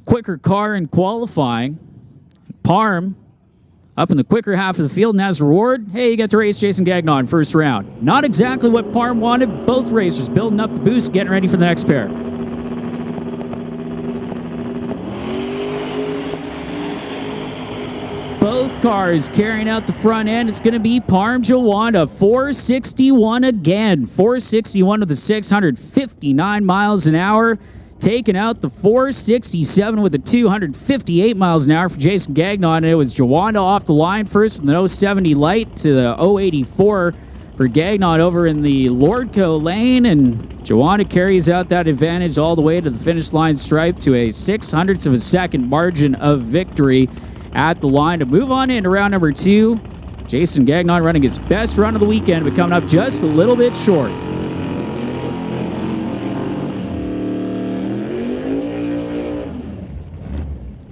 quicker car in qualifying. Parm up in the quicker half of the field, and as a reward, hey, you get to race Jason Gagnon first round. Not exactly what Parm wanted. Both racers building up the boost, getting ready for the next pair. Both cars carrying out the front end. It's going to be Parm Jawanda, 461 again. 461 with the 659 miles an hour. Taking out the 467 with the 258 miles an hour for Jason Gagnon. And it was Jawanda off the line first with an 070 light to the 084 for Gagnon over in the Lordco lane. And Jawanda carries out that advantage all the way to the finish line stripe to a 0.06 of a second margin of victory at the line to move on into round number 2. Jason Gagnon running his best run of the weekend, but coming up just a little bit short.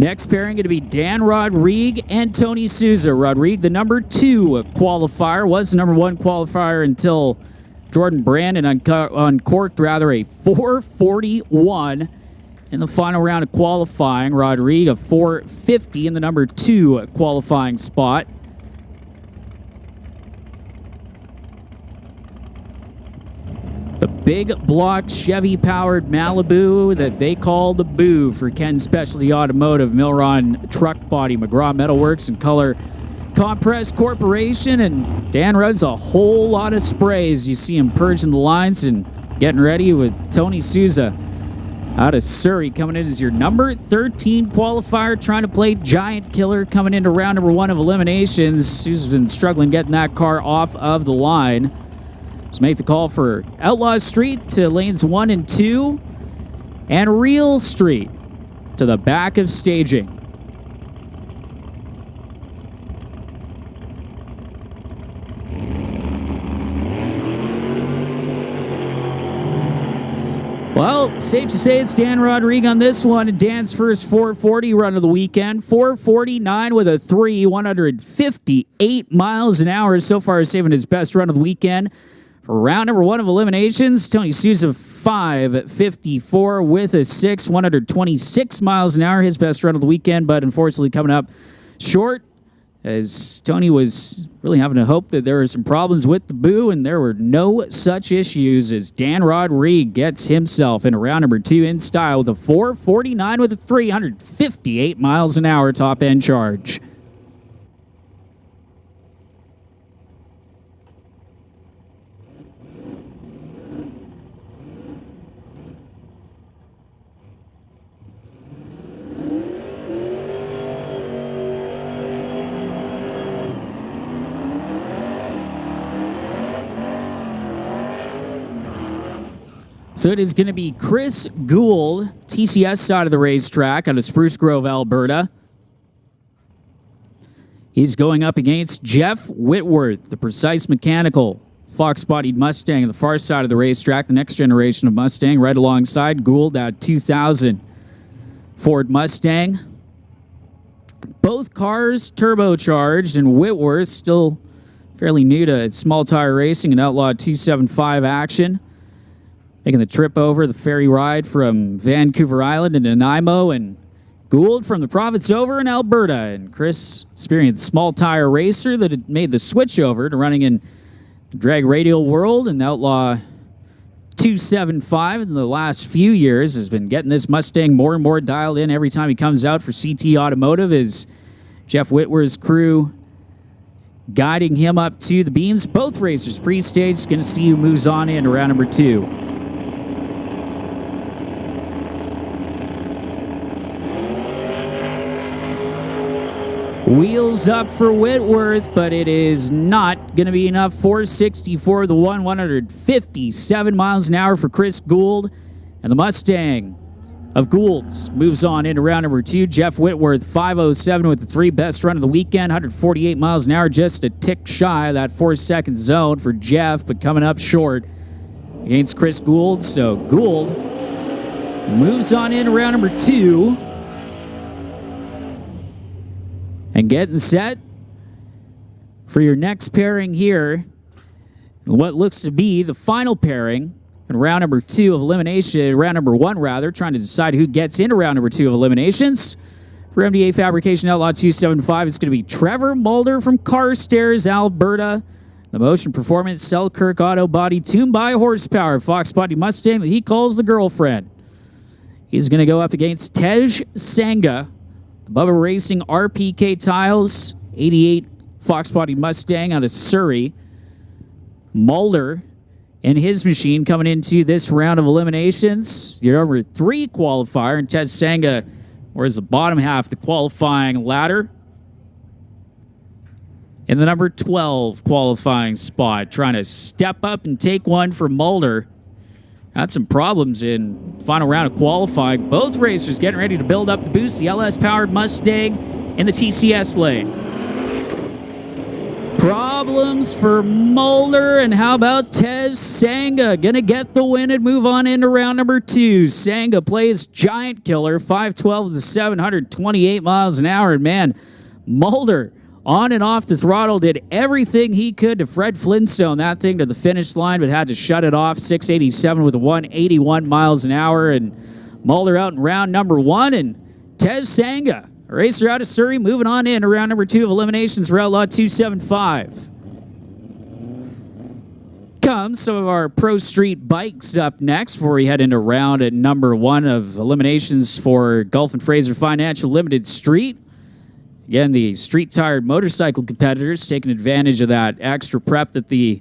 Next pairing going to be Dan Rodrigue and Tony Souza. Rodrigue, the number 2 qualifier, was the number 1 qualifier until Jordan Brandon uncorked a 441 in the final round of qualifying. Rodrigue a 450 in the number 2 qualifying spot. The big block Chevy-powered Malibu that they call the Boo for Ken Specialty Automotive, Milron Truck Body, McGraw Metalworks, and Color Compress Corporation. And Dan runs a whole lot of sprays. You see him purging the lines and getting ready with Tony Souza out of Surrey coming in as your number 13 qualifier, trying to play giant killer coming into round number 1 of eliminations. Souza's been struggling getting that car off of the line. Let's make the call for Outlaw Street to lanes 1 and 2, and Real Street to the back of staging. Well, safe to say it's Dan Rodrigue on this one, and Dan's first 440 run of the weekend. 449 with a 3, 158 miles an hour. So far, saving his best run of the weekend. For round number 1 of eliminations, Tony Souza 554 with a 6, 126 miles an hour. His best run of the weekend, but unfortunately coming up short as Tony was really having to hope that there were some problems with the Boo, and there were no such issues as Dan Rodrigue gets himself into round number 2 in style with a 449 with a 358 miles an hour top end charge. So it is going to be Chris Gould, TCS side of the racetrack out of Spruce Grove, Alberta. He's going up against Jeff Whitworth, the Precise Mechanical Fox-bodied Mustang on the far side of the racetrack, the next generation of Mustang, right alongside Gould at 2000 Ford Mustang. Both cars turbocharged, and Whitworth still fairly new to small tire racing and Outlaw 275 action. Making the trip over the ferry ride from Vancouver Island into Nanaimo, and Gould from the province over in Alberta. And Chris, experienced small tire racer that had made the switch over to running in the drag radial world and Outlaw 275 in the last few years. Has been getting this Mustang more and more dialed in every time he comes out for CT Automotive. Is Jeff Whitworth's crew guiding him up to the beams. Both racers pre-staged. Going to see who moves on in round number 2. Wheels up for Whitworth, but it is not going to be enough. 464 the 157 miles an hour for Chris Gould. And the Mustang of Gould's moves on into round number 2. Jeff Whitworth, 507 with the 3, best run of the weekend. 148 miles an hour, just a tick shy of that 4-second zone for Jeff, but coming up short against Chris Gould. So Gould moves on into round number 2. And getting set for your next pairing here. What looks to be the final pairing in round number 2 of elimination, round number 1 rather, trying to decide who gets into round number 2 of eliminations. For MDA Fabrication Outlaw 275, it's going to be Trevor Mulder from Carstairs, Alberta. The Motion Performance Selkirk Auto Body tuned by horsepower Fox Body Mustang that he calls the girlfriend. He's going to go up against Tej Sangha, Bubba Racing RPK Tiles, 88 Fox Body Mustang out of Surrey. Mulder and his machine coming into this round of eliminations. Your number 3 qualifier, and Tej Sangha wears the bottom half of the qualifying ladder. In the number 12 qualifying spot, trying to step up and take one for Mulder. Had some problems in final round of qualifying. Both racers getting ready to build up the boost. The LS-powered Mustang in the TCS lane. Problems for Mulder, and how about Tej Sangha? Gonna get the win and move on into round number 2. Sangha plays Giant Killer, 512 to 728 miles an hour, and man, Mulder on and off the throttle, did everything he could to Fred Flintstone that thing to the finish line, but had to shut it off. 687 with a 181 miles an hour, and Mulder out in round number 1, and Tej Sangha, a racer out of Surrey, moving on in to round number 2 of eliminations for Outlaw 275. Comes some of our Pro Street bikes up next before we head into round at number 1 of eliminations for Gulf and Fraser Financial Limited Street. Again, the street-tired motorcycle competitors taking advantage of that extra prep that the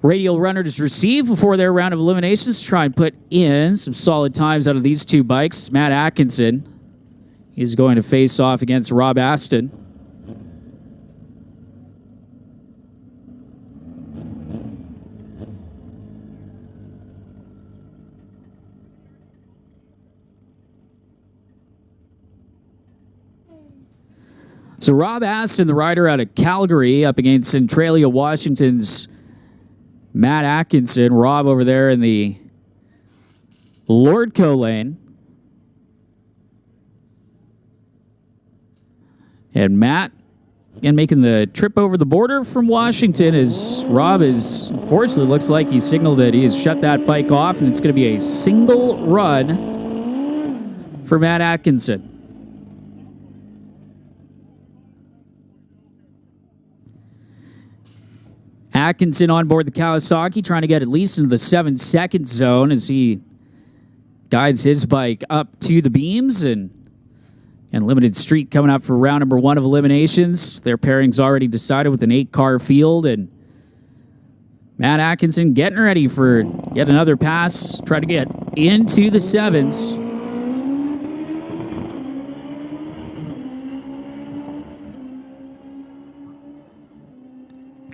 radial runners receive before their round of eliminations. Try and put in some solid times out of these 2 bikes. Matt Atkinson is going to face off against Rob Aston. So Rob Aston, the rider out of Calgary, up against Centralia, Washington's Matt Atkinson. Rob over there in the Lordco lane. And Matt, again, making the trip over the border from Washington, as Rob is, unfortunately, looks like he signaled that he has shut that bike off, and it's going to be a single run for Matt Atkinson. Atkinson on board the Kawasaki, trying to get at least into the 7-second zone as he guides his bike up to the beams, and Limited Street coming up for round number 1 of eliminations. Their pairing's already decided with an 8-car field, and Matt Atkinson getting ready for yet another pass, try to get into the 7s.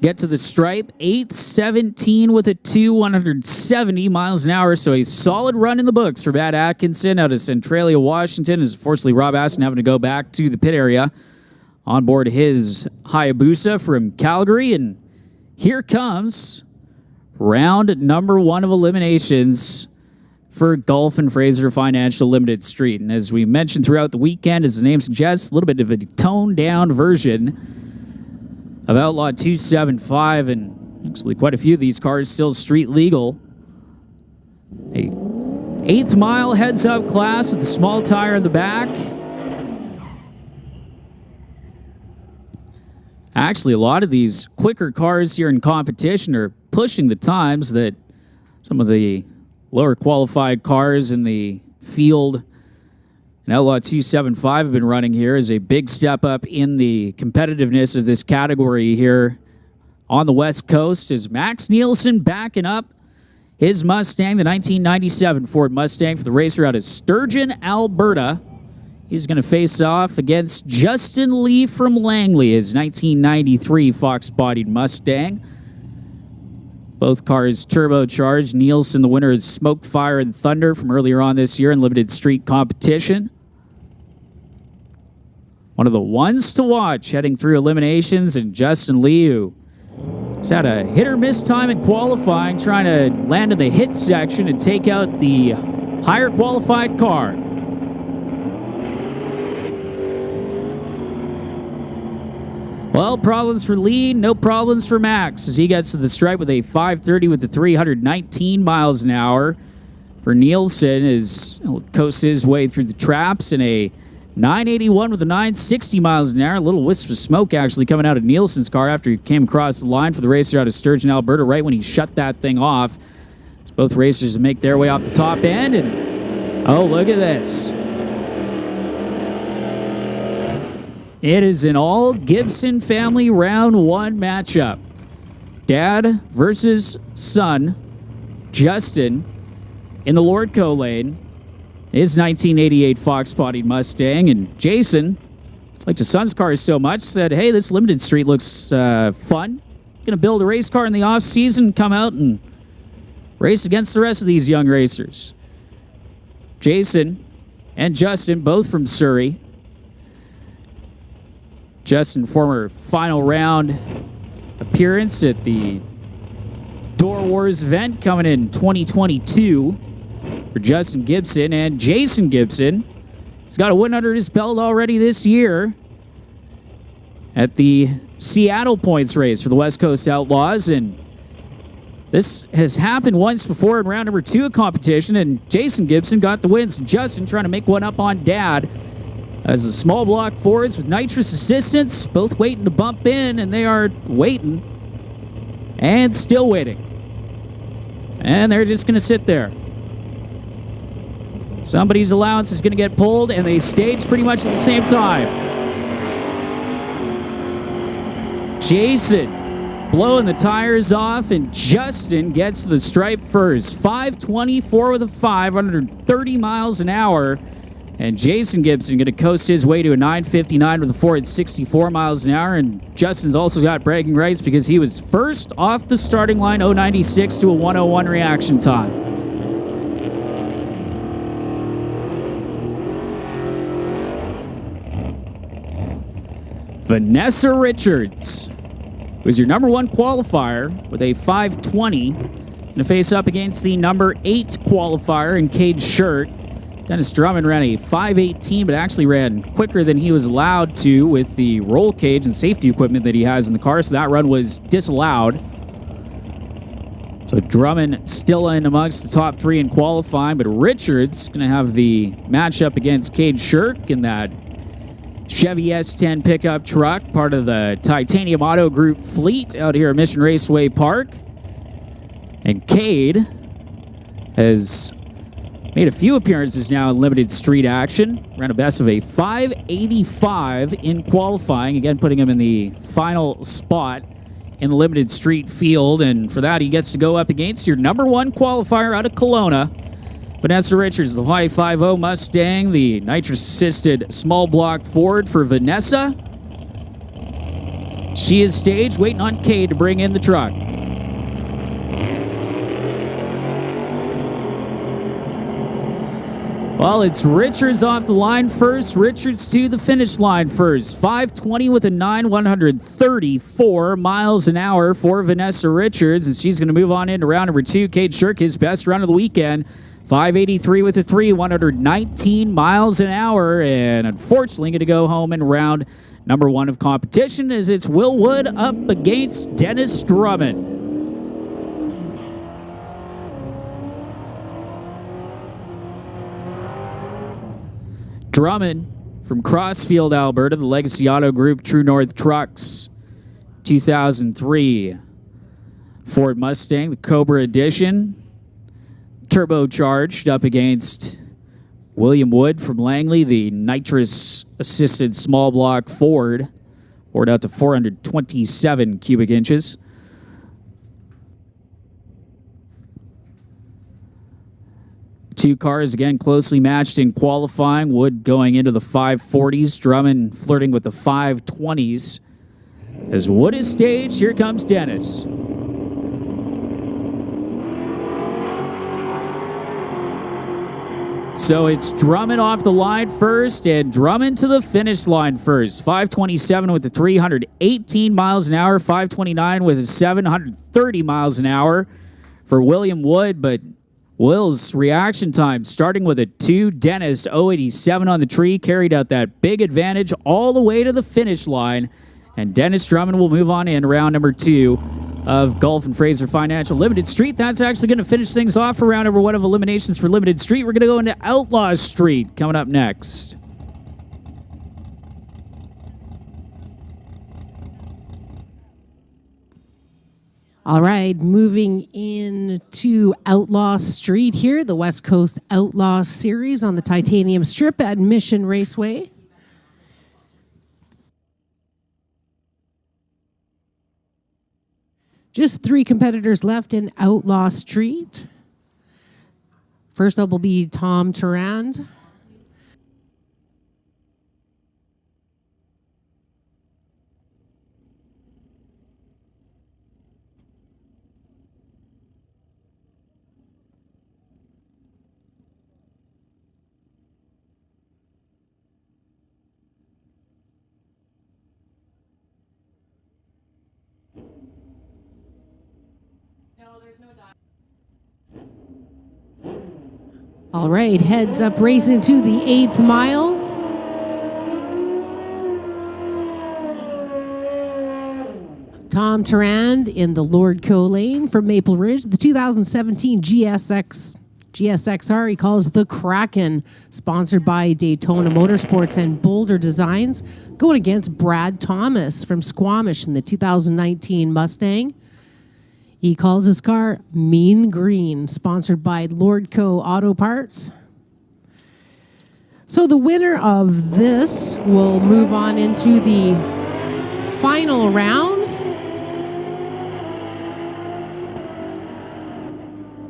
get to the stripe. 8:17 with a 2, 170 miles an hour. So a solid run in the books for Matt Atkinson out of Centralia, Washington. As unfortunately Rob Aston having to go back to the pit area on board his Hayabusa from Calgary. And here comes round number 1 of eliminations for Gulf and Fraser Financial Limited Street. And as we mentioned throughout the weekend, as the name suggests, a little bit of a toned-down version of Outlaw 275, and actually quite a few of these cars still street legal. A 8th mile heads-up class with a small tire in the back. Actually, a lot of these quicker cars here in competition are pushing the times that some of the lower qualified cars in the field and Outlaw 275 have been running here is a big step up in the competitiveness of this category here on the West Coast. Is Max Nielsen backing up his Mustang, the 1997 Ford Mustang for the racer out of Sturgeon, Alberta. He's going to face off against Justin Lee from Langley, his 1993 Fox-bodied Mustang. Both cars turbocharged. Nielsen, the winner, is Smoke, Fire, and Thunder from earlier on this year in limited street competition. One of the ones to watch heading through eliminations, and Justin Lee, who has had a hit-or-miss time in qualifying, trying to land in the hit section and take out the higher qualified car. Well, problems for Lee, no problems for Max as he gets to the stripe with a 530 with the 319 miles an hour. For Nielsen, as he'll coast his way through the traps in a 981 with a 960 miles an hour. A little wisp of smoke actually coming out of Nielsen's car after he came across the line for the racer out of Sturgeon, Alberta, right when he shut that thing off. As both racers make their way off the top end, and oh, look at this. It is an all Gibson family round 1 matchup. Dad versus son, Justin, in the Lordco lane. His 1988 Fox-bodied Mustang, and Jason liked his son's cars so much, said, hey, this limited street looks fun. Gonna build a race car in the off-season, come out and race against the rest of these young racers. Jason and Justin, both from Surrey. Justin, former final round appearance at the Door Wars event coming in 2022 for Justin Gibson, and Jason Gibson. He's got a win under his belt already this year at the Seattle points race for the West Coast Outlaws, and this has happened once before in round number 2 of competition, and Jason Gibson got the wins. Justin trying to make one up on Dad as the small block Fords with nitrous assistance, both waiting to bump in, and they are waiting and still waiting. And they're just going to sit there. Somebody's allowance is going to get pulled, and they stage pretty much at the same time. Jason blowing the tires off, and Justin gets to the stripe first. 524 with a 530 miles an hour. And Jason Gibson going to coast his way to a 959 with a 464 miles an hour. And Justin's also got bragging rights because he was first off the starting line, 096 to a 101 reaction time. Vanessa Richards, who's your number 1 qualifier with a 520, going to face up against the number 8 qualifier in Cade Shirt. Dennis Drummond ran a 5:18, but actually ran quicker than he was allowed to with the roll cage and safety equipment that he has in the car, so that run was disallowed. So Drummond still in amongst the top 3 in qualifying, but Richards going to have the matchup against Cade Shirk in that Chevy S10 pickup truck, part of the Titanium Auto Group fleet out here at Mission Raceway Park. And Cade has made a few appearances now in limited street action. Ran a best of a 585 in qualifying. Again, putting him in the final spot in the limited street field. And for that, he gets to go up against your number 1 qualifier out of Kelowna, Vanessa Richards, the Y50 Mustang, the nitrous-assisted small block Ford for Vanessa. She is staged, waiting on Kay to bring in the truck. Well, it's Richards off the line first. Richards to the finish line first. 5:20 with a 9, 134 miles an hour for Vanessa Richards, and she's going to move on into round number 2. Kate Shirk, his best run of the weekend. 5:83 with a 3, 119 miles an hour, and unfortunately going to go home in round number 1 of competition as it's Will Wood up against Dennis Drummond. Drummond from Crossfield, Alberta, the Legacy Auto Group, True North Trucks, 2003 Ford Mustang, the Cobra Edition, turbocharged, up against William Wood from Langley, the nitrous-assisted small block Ford, poured out to 427 cubic inches. Two cars, again, closely matched in qualifying. Wood going into the 540s. Drummond flirting with the 520s. As Wood is staged, here comes Dennis. So it's Drummond off the line first and Drummond to the finish line first. 527 with the 318 miles an hour. 529 with a 730 miles an hour for William Wood, but Will's reaction time starting with a 2. Dennis, 087 on the tree, carried out that big advantage all the way to the finish line. And Dennis Drummond will move on in round number 2 of Gulf and Fraser Financial Limited Street. That's actually going to finish things off for round number 1 of eliminations for Limited Street. We're going to go into Outlaw Street coming up next. All right, moving into Outlaw Street here, the West Coast Outlaw Series on the Titanium Strip at Mission Raceway. Just 3 competitors left in Outlaw Street. First up will be Tom Turand. All right, heads up racing to the 8th mile. Tom Turand in the Lordco lane from Maple Ridge, the 2017 GSXR he calls the Kraken, sponsored by Daytona Motorsports and Boulder Designs, going against Brad Thomas from Squamish in the 2019 Mustang. He calls his car Mean Green, sponsored by Lordco Auto Parts. So the winner of this will move on into the final round.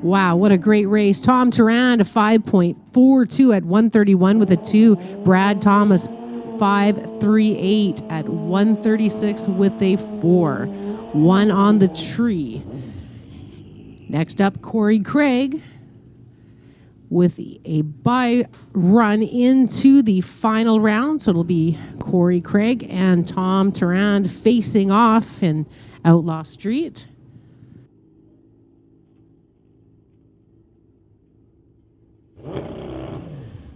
Wow, what a great race. Tom Turand, a 5.42 at 131 with a 2. Brad Thomas, 5.38 at 136 with a 4. 1 on the tree. Next up, Corey Craig with a bye run into the final round. So it'll be Corey Craig and Tom Turand facing off in Outlaw Street.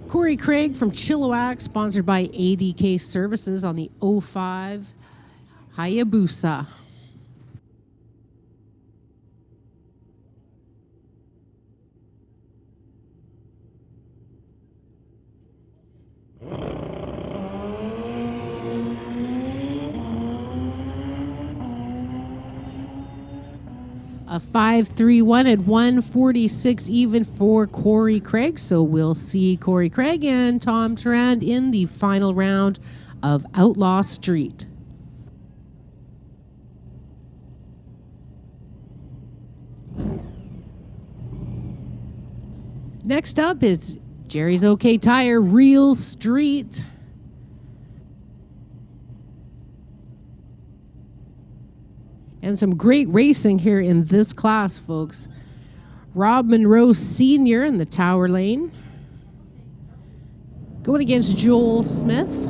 Corey Craig from Chilliwack, sponsored by ADK Services on the 05 Hayabusa. A 5.31 at 146 even for Corey Craig. So we'll see Corey Craig and Tom Turand in the final round of Outlaw Street. Next up is Jerry's OK Tire Real Street. And some great racing here in this class, folks. Rob Monroe Sr. in the Tower Lane. Going against Joel Smith.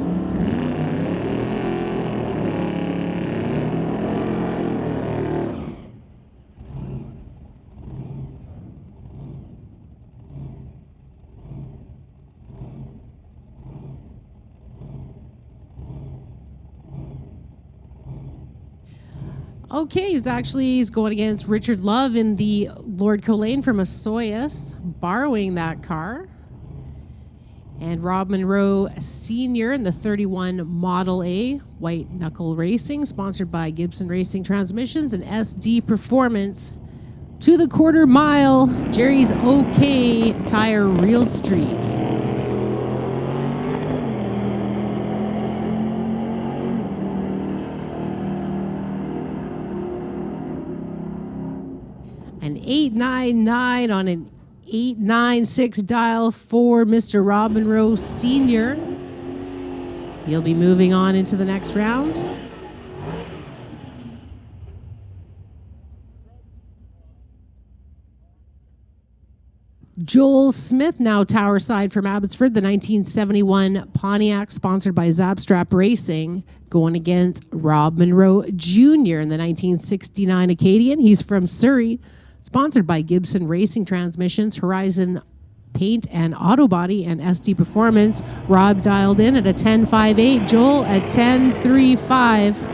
Okay, he's going against Richard Love in the Lordco Lane from Osoyoos, borrowing that car. And Rob Monroe Sr. in the 31 Model A, White Knuckle Racing, sponsored by Gibson Racing Transmissions and SD Performance. To the quarter mile, Jerry's OK Tire Real Street. An 899 on an 896 dial for Mr. Rob Monroe Sr. He'll be moving on into the next round. Joel Smith, now tower side from Abbotsford, the 1971 Pontiac, sponsored by Zapstrap Racing, going against Rob Monroe Jr. in the 1969 Acadian. He's from Surrey, sponsored by Gibson Racing Transmissions, Horizon Paint and Auto Body, and SD Performance. Rob dialed in at a 10.58, Joel at 10.35.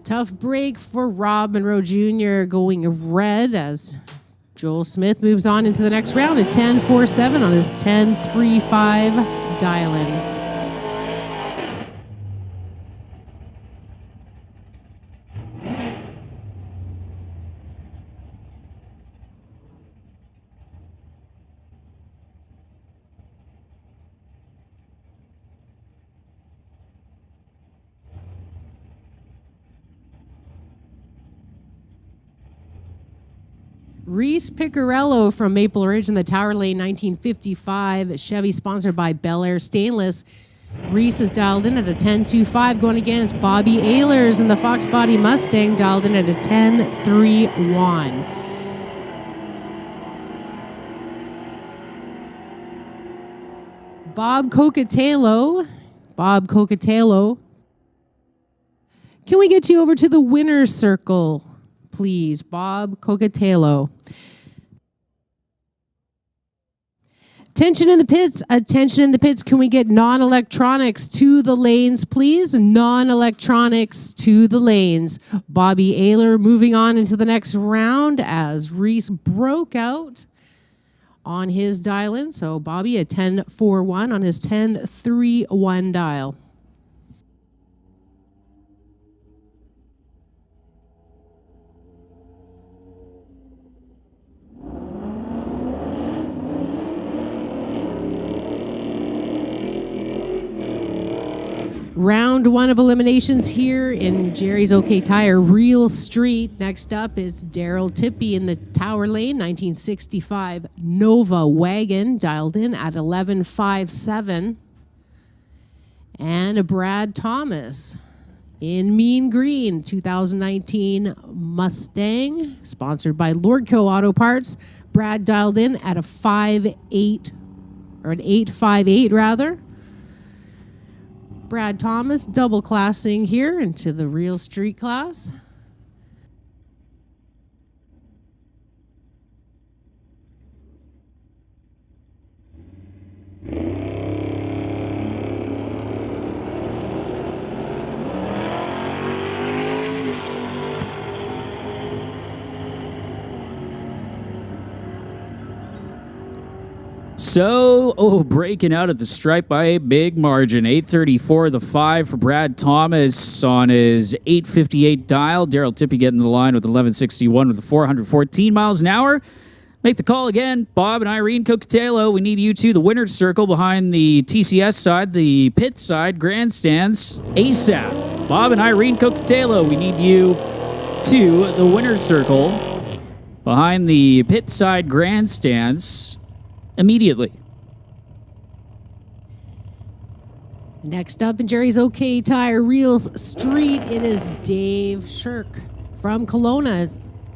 Tough break for Rob Monroe Jr. going red as Joel Smith moves on into the next round at 10.47 on his 10.35 dial-in. Reese Piccarello from Maple Ridge in the Tower Lane, 1955. Chevy, sponsored by Bel Air Stainless. Reese is dialed in at a 10.25, going against Bobby Ehlers in the Fox Body Mustang, dialed in at a 10.31. Bob Cocatello. Can we get you over to the winner's circle, please? Bob Cocatello. Attention in the pits. Attention in the pits. Can we get non-electronics to the lanes, please? Non-electronics to the lanes. Bobby Ehler moving on into the next round as Reese broke out on his dial-in. So Bobby at 10.41 on his 10.31 dial. Round one of eliminations here in Jerry's OK Tire Real Street. Next up is Daryl Tippy in the Tower Lane, 1965 Nova Wagon, dialed in at 11.57. And Brad Thomas in Mean Green, 2019 Mustang, sponsored by Lordco Auto Parts. Brad dialed in at a 5.8, or an 8.58 rather. Brad Thomas double classing here into the Real Street class. So, breaking out at the stripe by a big margin. 8.34 the 5 for Brad Thomas on his 8.58 dial. Daryl Tippy getting the line with 11.61 with the 414 miles an hour. Make the call again. Bob and Irene Cocatello, we need you to the winner's circle behind the TCS side, the pit side, grandstands, ASAP. Bob and Irene Cocatello, we need you to the winner's circle behind the pit side grandstands immediately. Next up in Jerry's OK Tire Reels Street, it is Dave Shirk from Kelowna.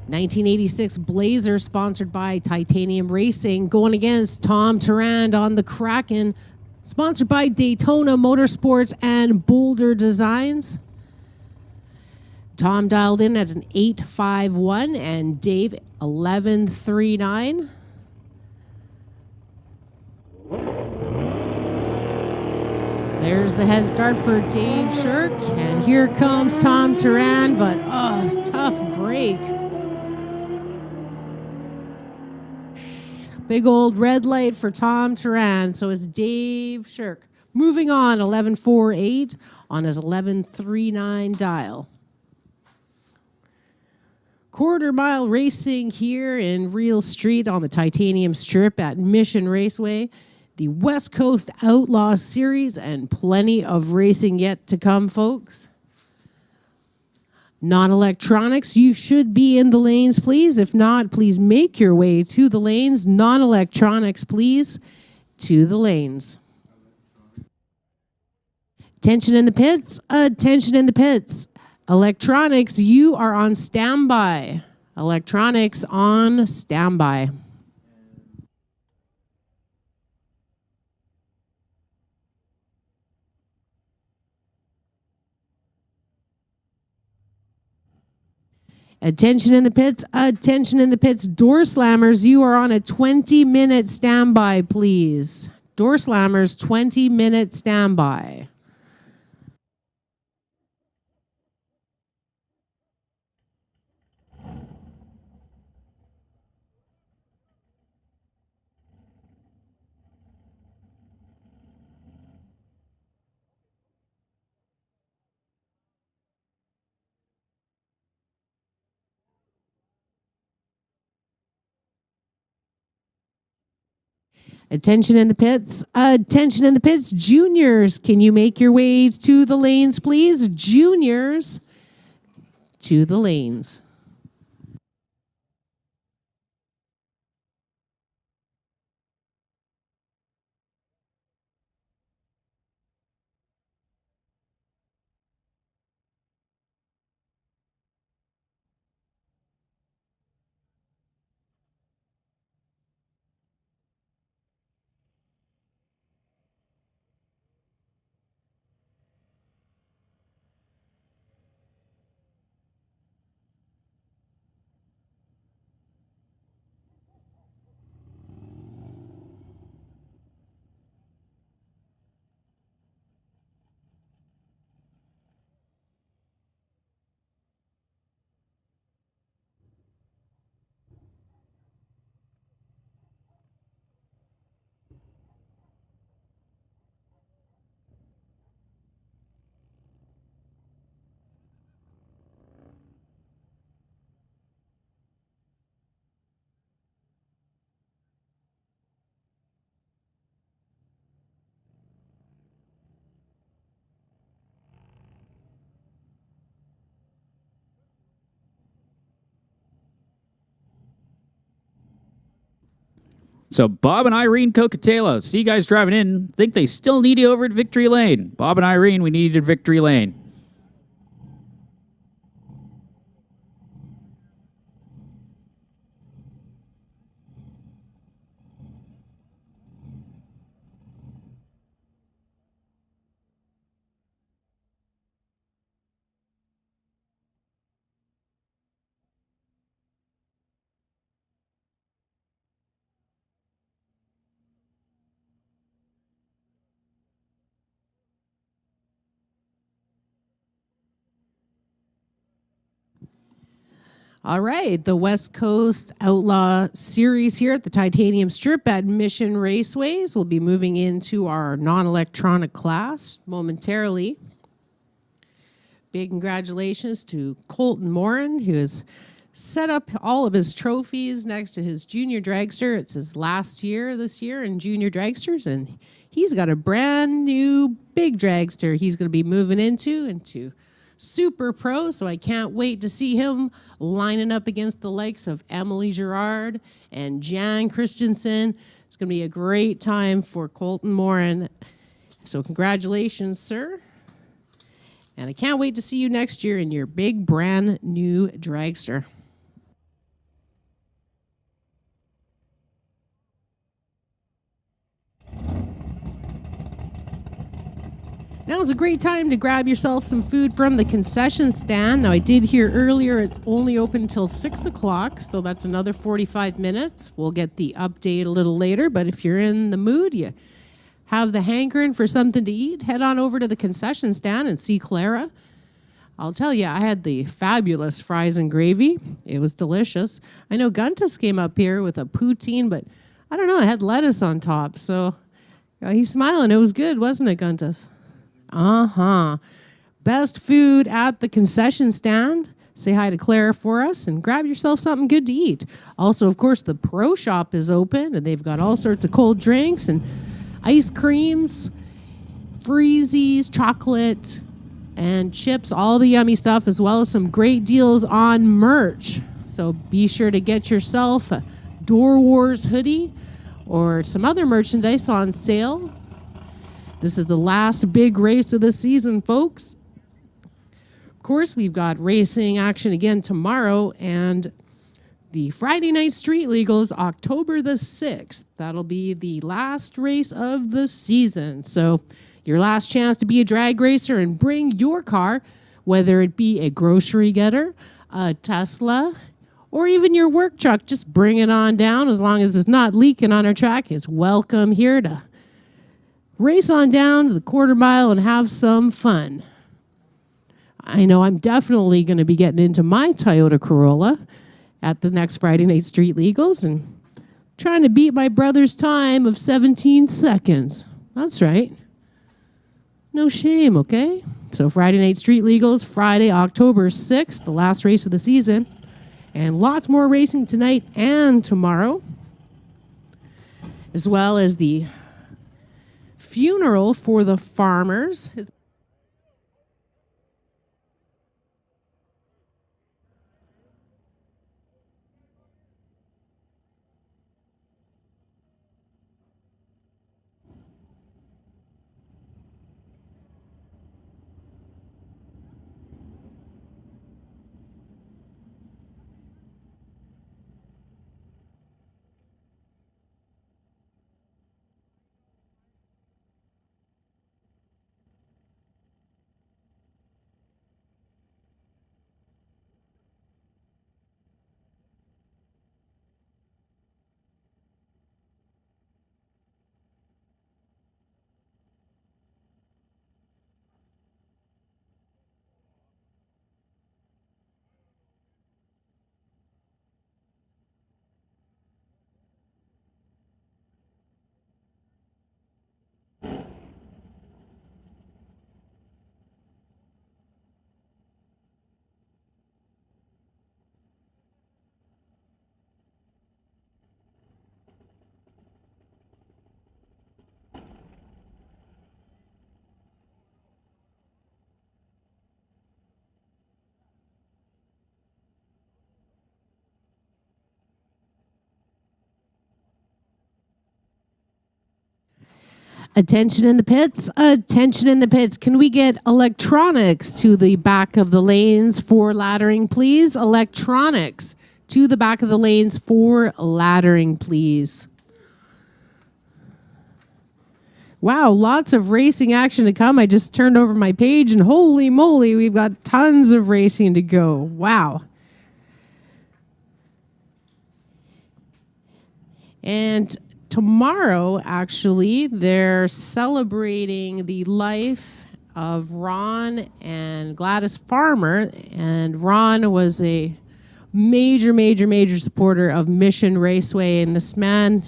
1986 Blazer, sponsored by Titanium Racing, going against Tom Tarand on the Kraken, sponsored by Daytona Motorsports and Boulder Designs. Tom dialed in at an 851 and Dave 1139. There's the head start for Dave Shirk, and here comes Tom Tarand, but tough break. Big old red light for Tom Tarand, so it's Dave Shirk. Moving on, 1148 on his 1139 dial. Quarter mile racing here in Reel Street on the Titanium Strip at Mission Raceway. The West Coast Outlaw Series, and plenty of racing yet to come, folks. Non-electronics, you should be in the lanes, please. If not, please make your way to the lanes. Non-electronics, please, to the lanes. Attention in the pits, attention in the pits. Electronics, you are on standby. Electronics on standby. Attention in the pits, attention in the pits. Door slammers, you are on a 20-minute standby, please. Door slammers, 20-minute standby. Attention in the pits. Attention in the pits. Juniors, can you make your way to the lanes, please? Juniors, to the lanes. So Bob and Irene Cocatello, see you guys driving in. Think they still need you over at Victory Lane. Bob and Irene, we need you at Victory Lane. All right, the West Coast Outlaw Series here at the Titanium Strip at Mission Raceways. We'll be moving into our non-electronic class momentarily. Big congratulations to Colton Morin, who has set up all of his trophies next to his junior dragster. It's his last year this year in junior dragsters, and he's got a brand new big dragster he's going to be moving into Super Pro, so I can't wait to see him lining up against the likes of Emily Gerard and Jan Christensen. It's going to be a great time for Colton Morin So congratulations, sir. And I can't wait to see you next year in your big brand new dragster. Now is a great time to grab yourself some food from the concession stand. Now, I did hear earlier it's only open until 6 o'clock, so that's another 45 minutes. We'll get the update a little later, but if you're in the mood, you have the hankering for something to eat, head on over to the concession stand and see Clara. I'll tell you, I had the fabulous fries and gravy. It was delicious. I know Guntus came up here with a poutine, but I don't know, it had lettuce on top, so he's smiling. It was good, wasn't it, Guntus? Best food at the concession stand. Say hi to Clara for us and grab yourself something good to eat. Also, of course, the Pro Shop is open and they've got all sorts of cold drinks and ice creams, freezies, chocolate, and chips, all the yummy stuff, as well as some great deals on merch. So be sure to get yourself a Door Wars hoodie or some other merchandise on sale. This is the last big race of the season, folks. Of course, we've got racing action again tomorrow, and the Friday Night Street Legals, October the 6th. That'll be the last race of the season. So your last chance to be a drag racer and bring your car, whether it be a grocery getter, a Tesla, or even your work truck. Just bring it on down as long as it's not leaking on our track. It's welcome here to race on down to the quarter mile and have some fun. I know I'm definitely going to be getting into my Toyota Corolla at the next Friday Night Street Legals and trying to beat my brother's time of 17 seconds. That's right. No shame, okay? So Friday Night Street Legals, Friday, October 6th, the last race of the season. And lots more racing tonight and tomorrow, as well as the funeral for the farmers. Attention in the pits, attention in the pits. Can we get electronics to the back of the lanes for laddering, please? Electronics to the back of the lanes for laddering, please. Wow, lots of racing action to come. I just turned over my page and holy moly, we've got tons of racing to go. Wow. And tomorrow, actually, they're celebrating the life of Ron and Gladys Farmer. And Ron was a major supporter of Mission Raceway. And this man,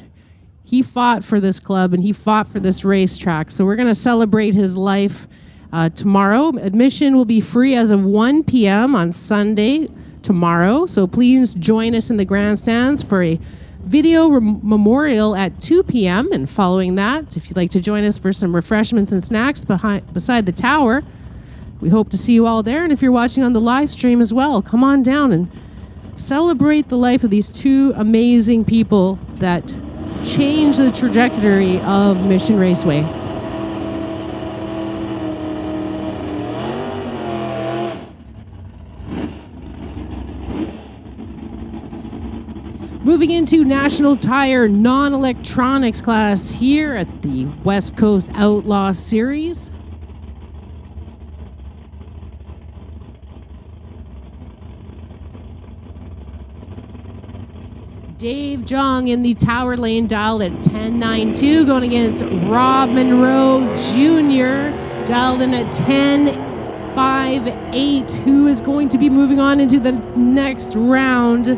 he fought for this club and he fought for this racetrack. So we're going to celebrate his life tomorrow. Admission will be free as of 1 p.m. on Sunday tomorrow. So please join us in the grandstands for a video memorial at 2 p.m. And following that, if you'd like to join us for some refreshments and snacks beside the tower, we hope to see you all there. And if you're watching on the live stream as well, come on down and celebrate the life of these two amazing people that changed the trajectory of Mission Raceway. Moving into National Tire non-electronics class here at the West Coast Outlaw Series. Dave Jung in the tower lane, dialed at 10.92, going against Rob Monroe Jr., dialed in at 10.58, who is going to be moving on into the next round.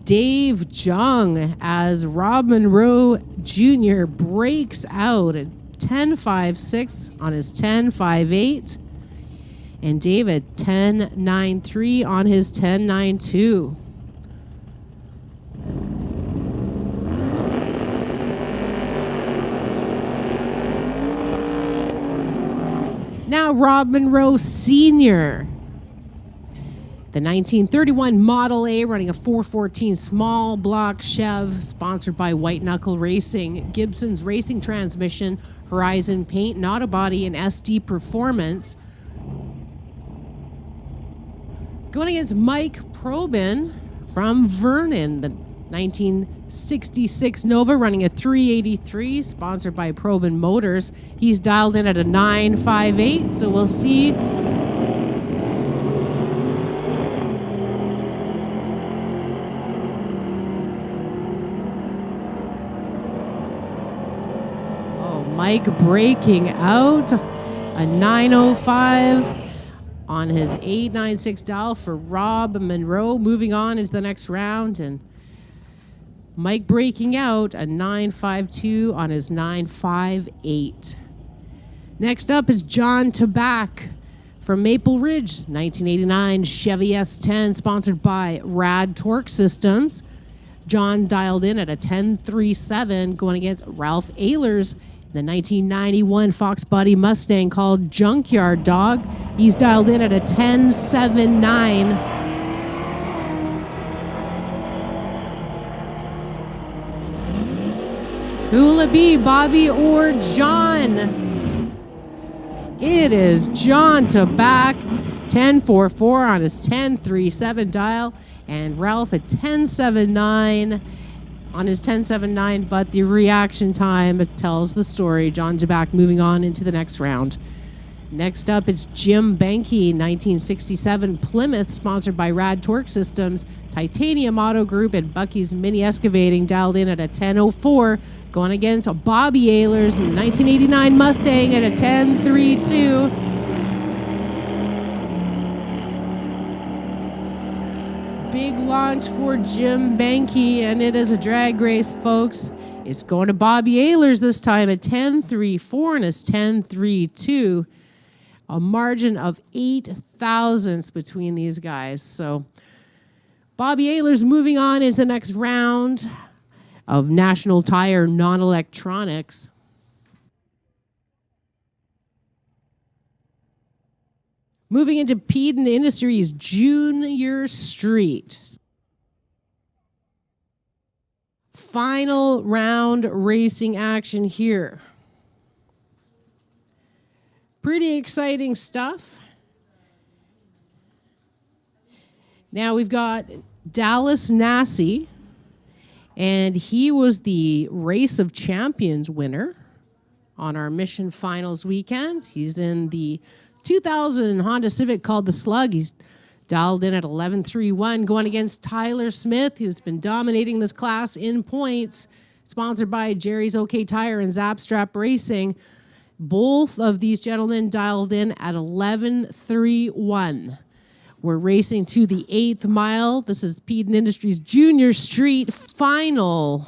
Dave Jung as Rob Monroe Jr. breaks out at 10.56 on his 10.58. And Dave at 10.93 on his 10.92. Now Rob Monroe Sr., the 1931 Model A, running a 414 small block Chev, sponsored by White Knuckle Racing, Gibson's racing transmission, Horizon paint, not a body, and SD Performance. Going against Mike Probin from Vernon, the 1966 Nova, running a 383, sponsored by Probin Motors. He's dialed in at a 9.58, so we'll see. Oh, Mike breaking out, a 9.05. On his 8.96 dial for Rob Monroe, moving on into the next round, and Mike breaking out a 9.52 on his 9.58. Next up is John Tabak from Maple Ridge, 1989 Chevy S10, sponsored by Rad Torque Systems. John dialed in at a 10.37, going against Ralph Ehlers, the 1991 Fox Body Mustang called Junkyard Dog. He's dialed in at a 10.79. Who will it be, Bobby or John? It is John Tabak, 10.44 on his 10.37 dial, and Ralph at 10.79. On his 10.79, but the reaction time tells the story. John Tabak moving on into the next round. Next up, it's Jim Benke, 1967 Plymouth, sponsored by Rad Torque Systems, Titanium Auto Group, and Bucky's Mini Excavating, dialed in at a 10.04, going against Bobby Ehlers in the 1989 Mustang at a 10.32. Big launch for Jim Benke, and it is a drag race, folks. It's going to Bobby Ehlers this time at 10.34 and it's 10.32. A margin of 8 thousandths between these guys. So Bobby Ehlers moving on into the next round of National Tire non-electronics. Moving into Peden Industries Junior Street. Final round racing action here. Pretty exciting stuff. Now we've got Dallas Nassie, and he was the Race of Champions winner on our Mission Finals weekend. He's in the 2000 Honda Civic called the Slug. He's dialed in at 11.31, going against Tyler Smith, who's been dominating this class in points, sponsored by Jerry's OK Tire and Zapstrap Racing. Both of these gentlemen dialed in at 11.31. We're racing to the 8th mile. This is Peden Industries Junior Street Final.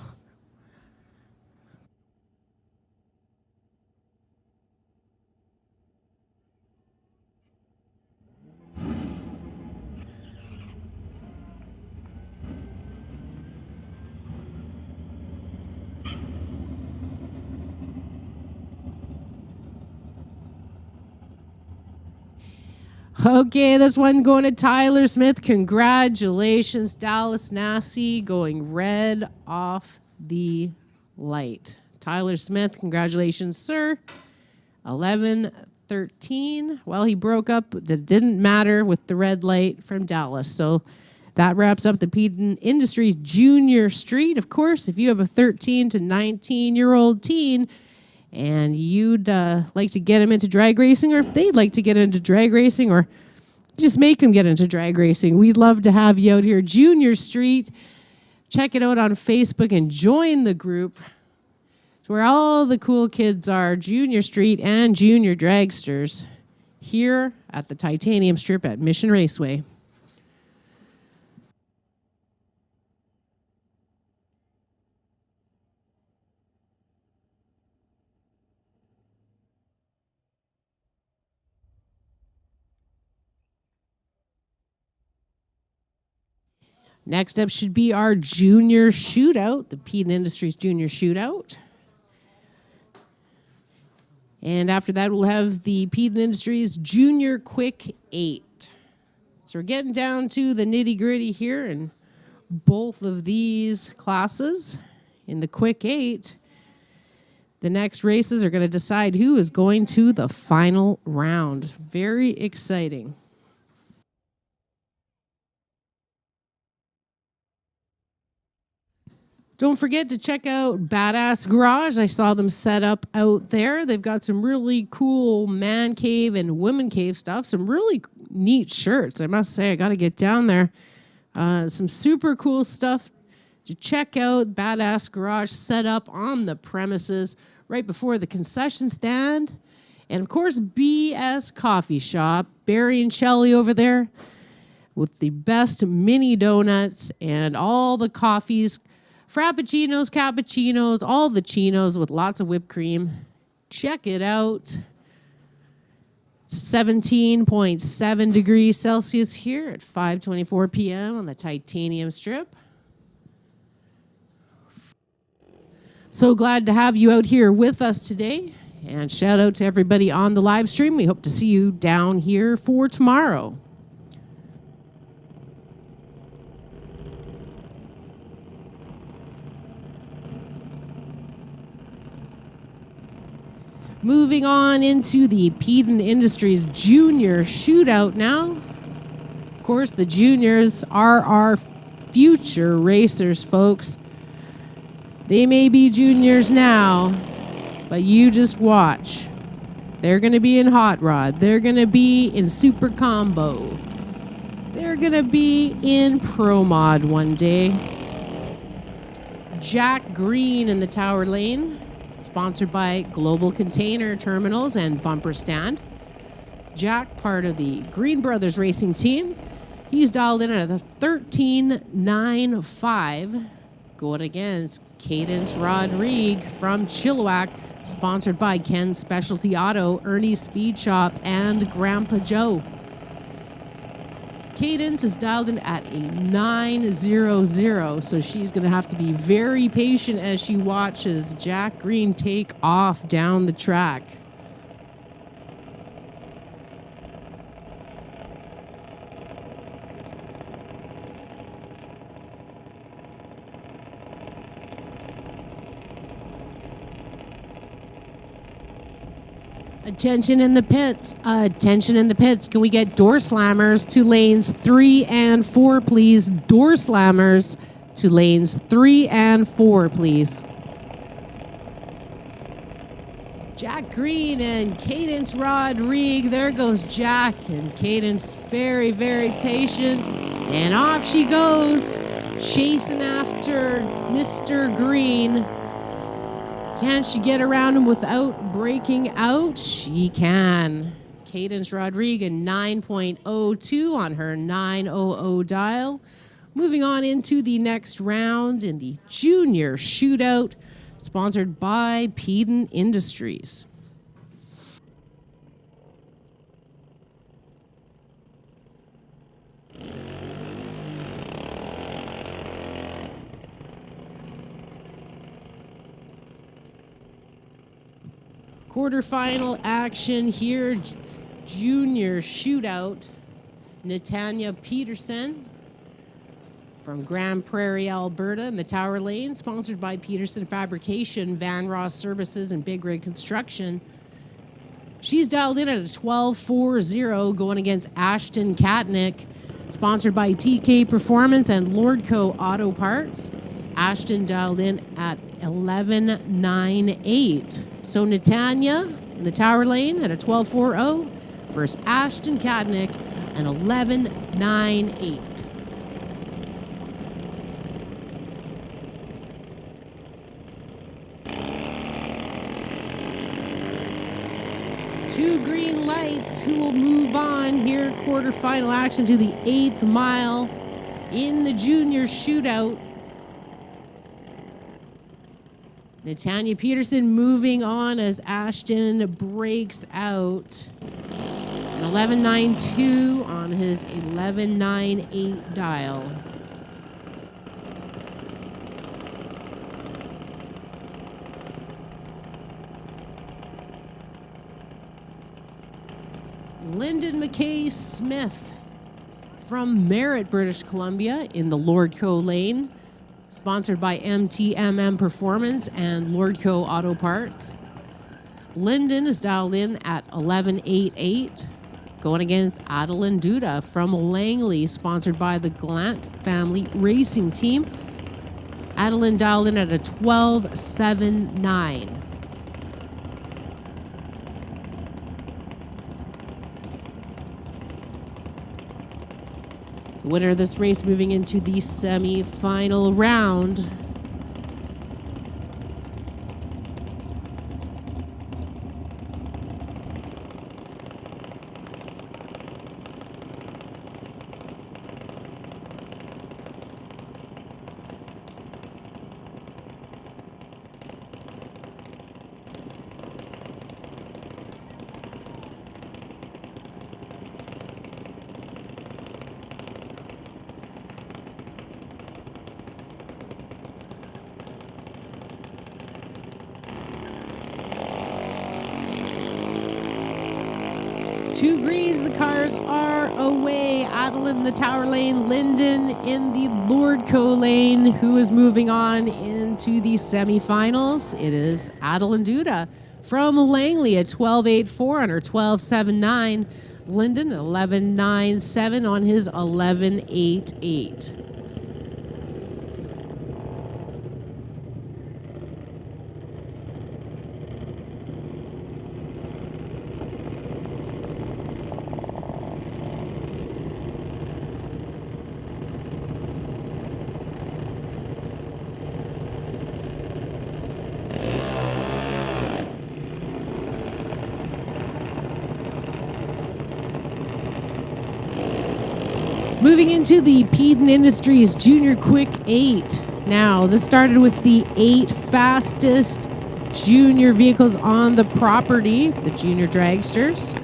Okay, this one going to Tyler Smith. Congratulations, Dallas Nassie, going red off the light. Tyler Smith, congratulations, sir. 11 13. Well, he broke up. It didn't matter with the red light from Dallas. So that wraps up the Peden Industries Junior Street. Of course, if you have a 13 to 19-year-old teen and you'd like to get them into drag racing, or if they'd like to get into drag racing, or just make them get into drag racing, we'd love to have you out here. Junior Street. Check it out on Facebook and join the group. It's where all the cool kids are, Junior Street and Junior Dragsters, here at the Titanium Strip at Mission Raceway. Next up should be our Junior Shootout, the Peden Industries Junior Shootout. And after that, we'll have the Peden Industries Junior Quick 8. So we're getting down to the nitty-gritty here in both of these classes. In the Quick 8, the next races are going to decide who is going to the final round. Very exciting. Don't forget to check out Badass Garage. I saw them set up out there. They've got some really cool man cave and women cave stuff. Some really neat shirts. I must say, I got to get down there. Some super cool stuff to check out. Badass Garage set up on the premises right before the concession stand. And of course, BS Coffee Shop. Barry and Shelley over there with the best mini donuts and all the coffees. Frappuccinos, cappuccinos, all the chinos with lots of whipped cream. Check it out. It's 17.7 degrees Celsius here at 5:24 p.m. on the Titanium Strip. So glad to have you out here with us today. And shout out to everybody on the live stream. We hope to see you down here for tomorrow. Moving on into the Peden Industries Junior Shootout now. Of course, the juniors are our future racers, folks. They may be juniors now, but you just watch. They're going to be in Hot Rod. They're going to be in Super Combo. They're going to be in Pro Mod one day. Jack Green in the Tower Lane. Sponsored by Global Container Terminals and Bumper Stand. Jack, part of the Green Brothers racing team. He's dialed in at the 13.95. Going against Cadence Rodrigue from Chilliwack. Sponsored by Ken's Specialty Auto, Ernie's Speed Shop, and Grandpa Joe. Cadence is dialed in at a 900, so she's going to have to be very patient as she watches Jack Green take off down the track. Attention in the pits. Attention in the pits. Can we get door slammers to lanes 3 and 4, please? Door slammers to lanes 3 and 4, please. Jack Green and Cadence Rodrigue. There goes Jack, and Cadence very, very patient. And off she goes, chasing after Mr. Green. Can she get around him without breaking out? She can. Cadence Rodrigue, 9.02 on her 900 dial. Moving on into the next round in the Junior Shootout, sponsored by Peden Industries. Quarterfinal action here, Junior Shootout. Natanya Peterson from Grand Prairie, Alberta in the Tower Lane, sponsored by Peterson Fabrication, Van Ross Services, and Big Rig Construction. She's dialed in at a 12.40 going against Ashton Katnick, sponsored by TK Performance and Lordco Auto Parts. Ashton dialed in at 11.98. So Netanya in the Tower Lane at a 12.40 versus Ashton Katnick an 11.98. Two green lights. Who will move on here? Quarterfinal action to the 8th mile in the junior shootout. Netanya Peterson moving on as Ashton breaks out. An 11.92 on his 11.98 dial. Lyndon McKay Smith from Merritt, British Columbia in the Lordco lane, sponsored by MTMM Performance and Lordco Auto Parts. Lyndon is dialed in at 11.88, going against Adeline Duda from Langley, sponsored by the Glant Family Racing Team. Adeline dialed in at a 12.79. The winner of this race moving into the semi-final round. Two greens, the cars are away. Adeline in the Tower Lane, Lyndon in the Lordco lane, who is moving on into the semifinals. It is Adeline Duda from Langley at 12.84 on her 12.79. Lyndon 11.97 on his 11.88. Moving into the Peden Industries Junior Quick 8. Now, this started with the 8 fastest junior vehicles on the property, the junior dragsters.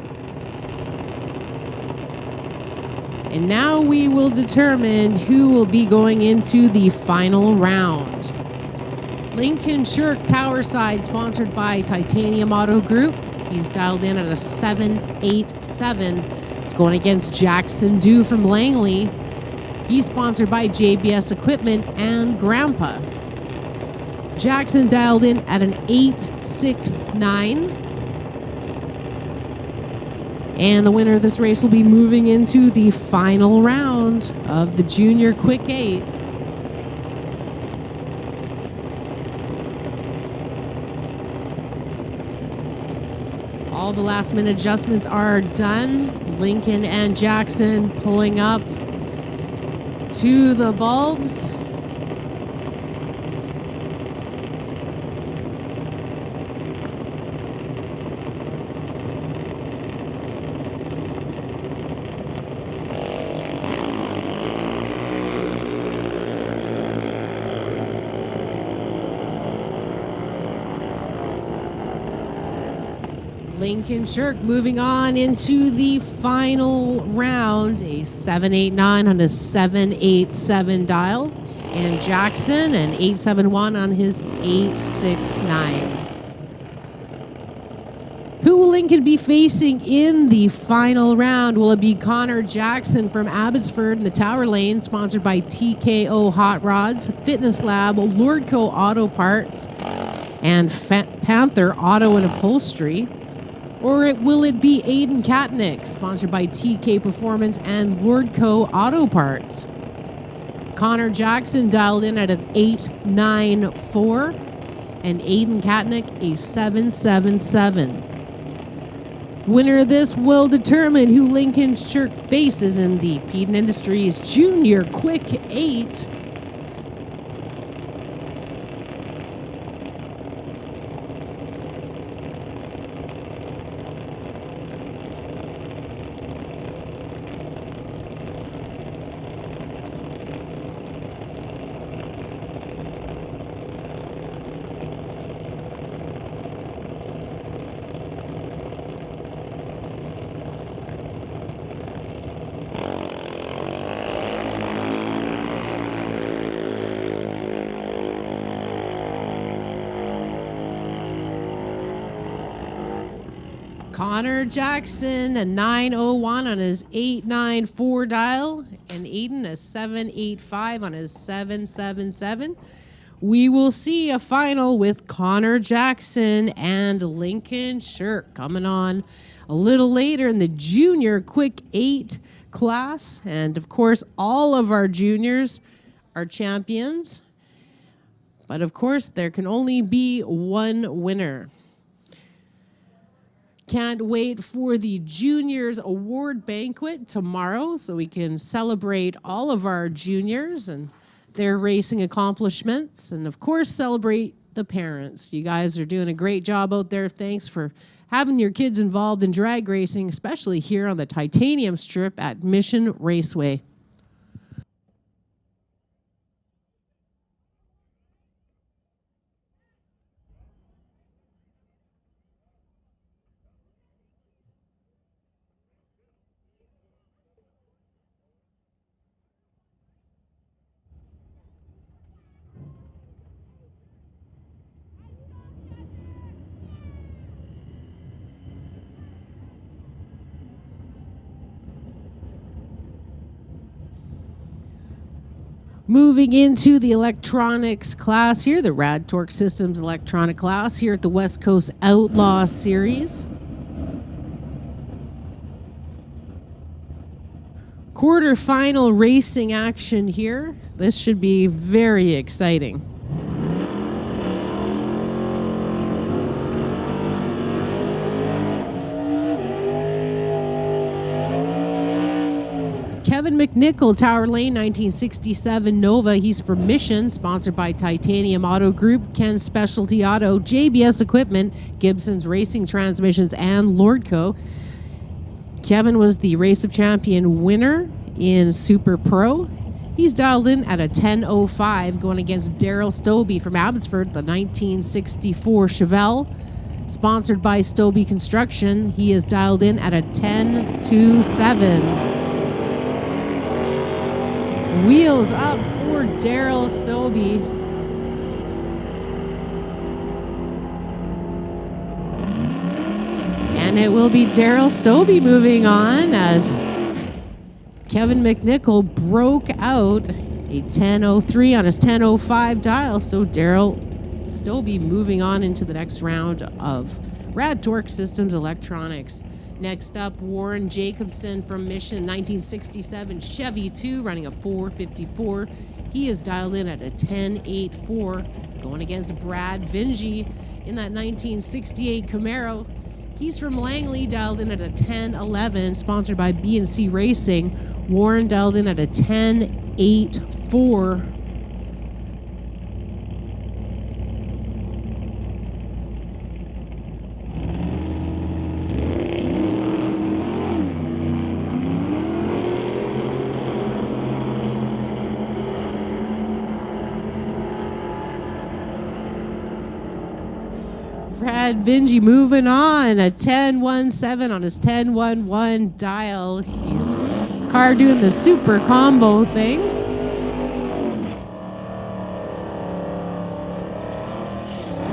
And now we will determine who will be going into the final round. Lincoln Shirk Towerside, sponsored by Titanium Auto Group. He's dialed in at a 7.87. It's going against Jackson Dew from Langley. He's sponsored by JBS Equipment and Grandpa. Jackson dialed in at an 8.69. And the winner of this race will be moving into the final round of the Junior Quick 8. All the last minute adjustments are done. Lincoln and Jackson pulling up to the bulbs. Lincoln Shirk moving on into the final round, a 7.89 on his 7.87 dial, and Jackson an 8.71 on his 8.69. Who will Lincoln be facing in the final round? Will it be Connor Jackson from Abbotsford in the Tower Lane, sponsored by TKO Hot Rods, Fitness Lab, Lordco Auto Parts, and Panther Auto and Upholstery? Or will it be Aiden Katnick, sponsored by TK Performance and Lordco Auto Parts? Connor Jackson dialed in at an 894 and Aiden Katnick a 777. Winner of this will determine who Lincoln Shirk faces in the Peden Industries Junior Quick 8. Connor Jackson, a 901 on his 894 dial, and Aiden a 785 on his 777. We will see a final with Connor Jackson and Lincoln Shirk coming on a little later in the Junior Quick 8 class. And of course, all of our juniors are champions. But of course, there can only be one winner. Can't wait for the Juniors Award Banquet tomorrow so we can celebrate all of our juniors and their racing accomplishments, and of course celebrate the parents. You guys are doing a great job out there. Thanks for having your kids involved in drag racing, especially here on the Titanium Strip at Mission Raceway. Moving into the electronics class here, the Rad Torque Systems electronic class here at the West Coast Outlaw Series. Quarterfinal racing action here. This should be very exciting. Kevin McNichol, Tower Lane, 1967 Nova. He's from Mission, sponsored by Titanium Auto Group, Ken's Specialty Auto, JBS Equipment, Gibson's Racing Transmissions, and Lordco. Kevin was the Race of Champion winner in Super Pro. He's dialed in at a 10.05, going against Daryl Stobie from Abbotsford, the 1964 Chevelle. Sponsored by Stobie Construction, he is dialed in at a 10.27. Wheels up for Daryl Stobie. And it will be Daryl Stobie moving on as Kevin McNichol broke out a 10.03 on his 10.05 dial. So Daryl Stobie moving on into the next round of Rad Torque Systems Electronics. Next up, Warren Jacobson from Mission, 1967 Chevy 2, running a 454. He is dialed in at a 10.84, going against Brad Vingy in that 1968 Camaro. He's from Langley, dialed in at a 10.11, sponsored by B&C Racing. Warren dialed in at a 10.84. Brad Vingy moving on, a 10.17 on his 10.11 dial. He's car doing the super combo thing.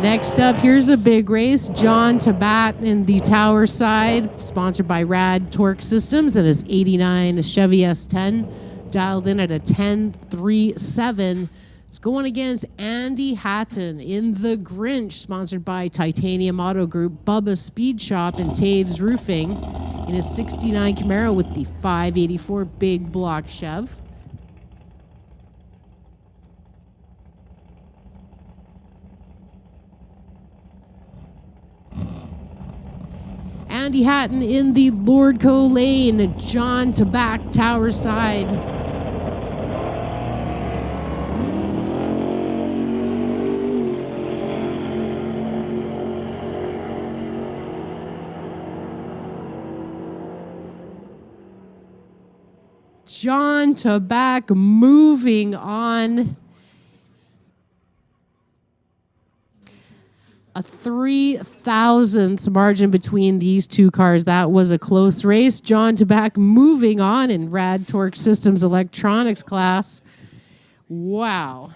Next up, here's a big race. John Tabat in the Tower side, sponsored by Rad Torque Systems, and his 89 Chevy S10, dialed in at a 10.37. It's going against Andy Hatton in The Grinch, sponsored by Titanium Auto Group, Bubba Speed Shop, and Taves Roofing in his 69 Camaro with the 584 big block Chev. Andy Hatton in the Lordco lane, John to back, Tower side. John to back, moving on. A 3,000th margin between these two cars. That was a close race. John to back, moving on in Rad Torque Systems Electronics class. Wow.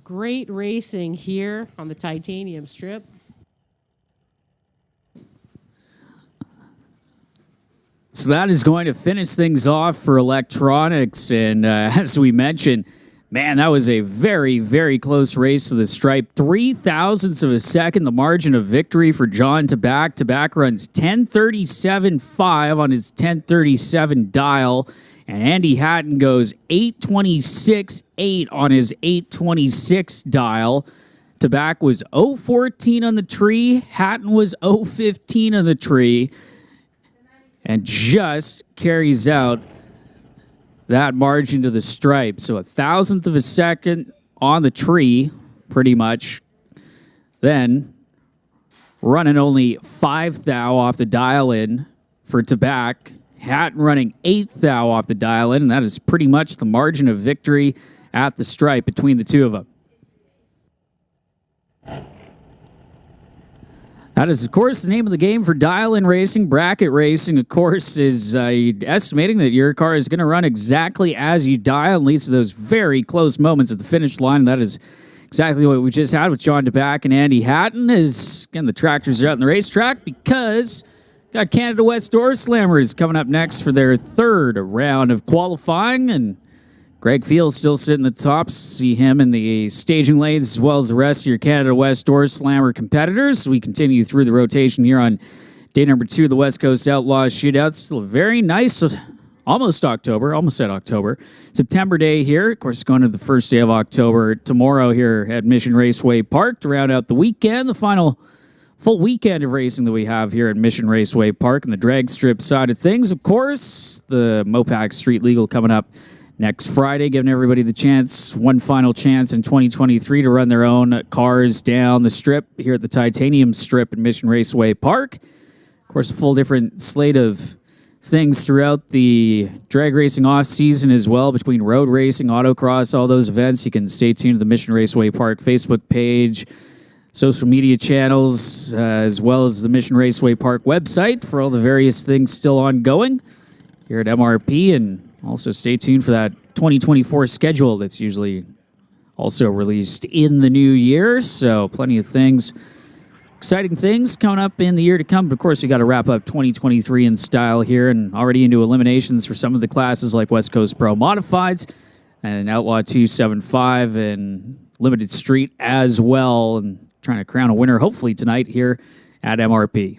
Great racing here on the Titanium Strip. So that is going to finish things off for electronics. And as we mentioned, man, that was a very, very close race to the stripe. 0.003 of a second, the margin of victory for John to back. To back runs 10:37.5 on his 10:37 dial. And Andy Hatton goes 8:26.8 on his 8:26 dial. To back was 0:14 on the tree. Hatton was 0:15 on the tree. And just carries out that margin to the stripe. So 1,000th of a second on the tree, pretty much. Then running only 5 thou off the dial-in for Tabac. Hatton running 8 thou off the dial-in, and that is pretty much the margin of victory at the stripe between the two of them. That is, of course, the name of the game for dial-in racing. Bracket racing, of course, is estimating that your car is going to run exactly as you dial and leads to those very close moments at the finish line. That is exactly what we just had with John DeBack and Andy Hatton. Is again, the tractors are out on the racetrack because got Canada West Door Slammers coming up next for their third round of qualifying, and Greg Fields still sitting at the top. See him in the staging lanes as well as the rest of your Canada West Door Slammer competitors. We continue through the rotation here on day number 2 of the West Coast Outlaw Shootout. Still a very nice, almost at October. September day here. Of course, going to the first day of October tomorrow here at Mission Raceway Park to round out the weekend, the final full weekend of racing that we have here at Mission Raceway Park and the drag strip side of things. Of course, the Mopac Street Legal coming up next Friday, giving everybody the chance, one final chance in 2023 to run their own cars down the strip here at the Titanium Strip at Mission Raceway Park. Of course, a full different slate of things throughout the drag racing off season as well, between road racing, autocross, all those events. You can stay tuned to the Mission Raceway Park Facebook page, social media channels, as well as the Mission Raceway Park website for all the various things still ongoing here at MRP. And also stay tuned for that 2024 schedule that's usually also released in the new year. So plenty of things, exciting things coming up in the year to come. But of course, we got to wrap up 2023 in style here, and already into eliminations for some of the classes like West Coast Pro Modifieds and Outlaw 275 and Limited Street as well, and trying to crown a winner hopefully tonight here at MRP.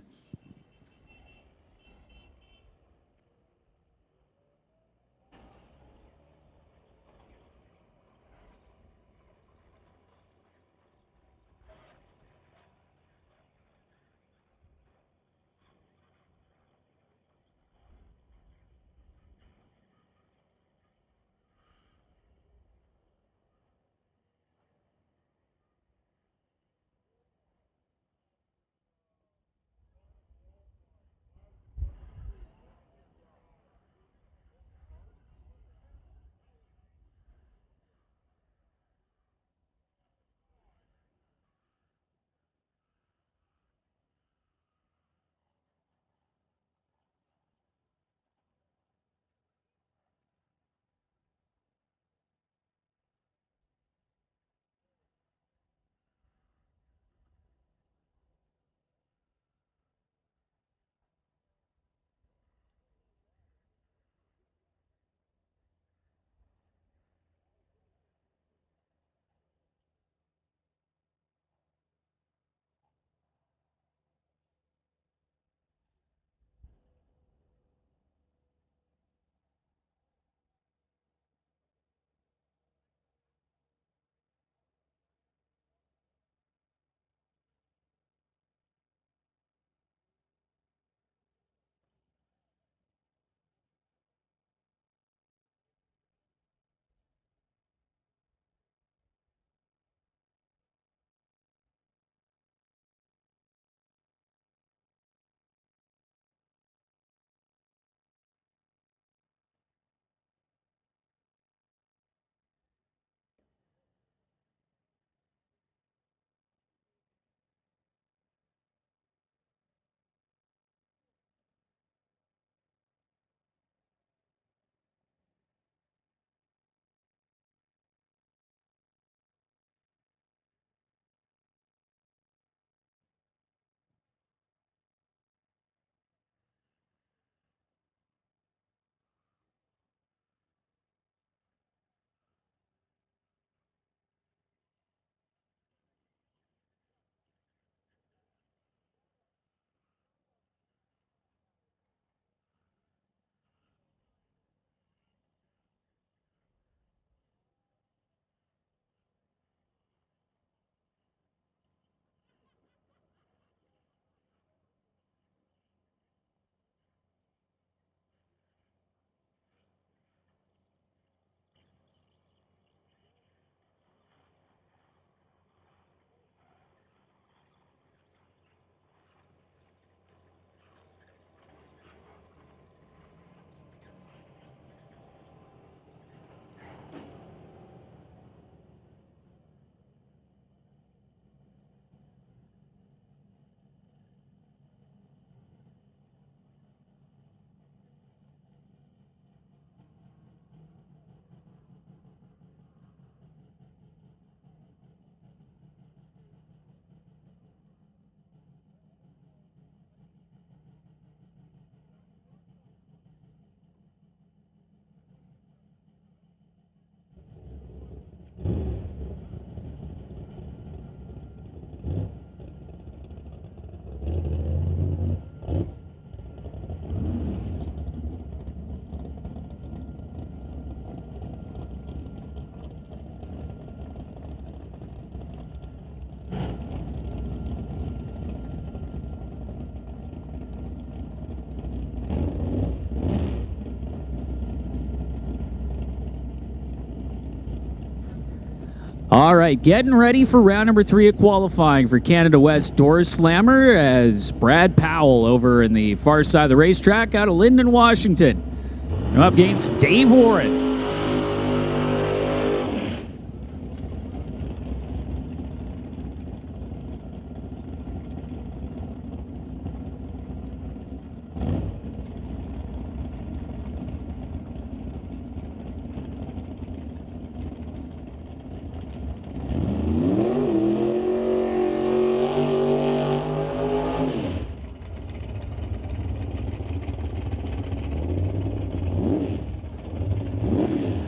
All right, getting ready for round number 3 of qualifying for Canada West Door Slammer as Brad Powell over in the far side of the racetrack out of Lyndon, Washington. Up against Dave Warren.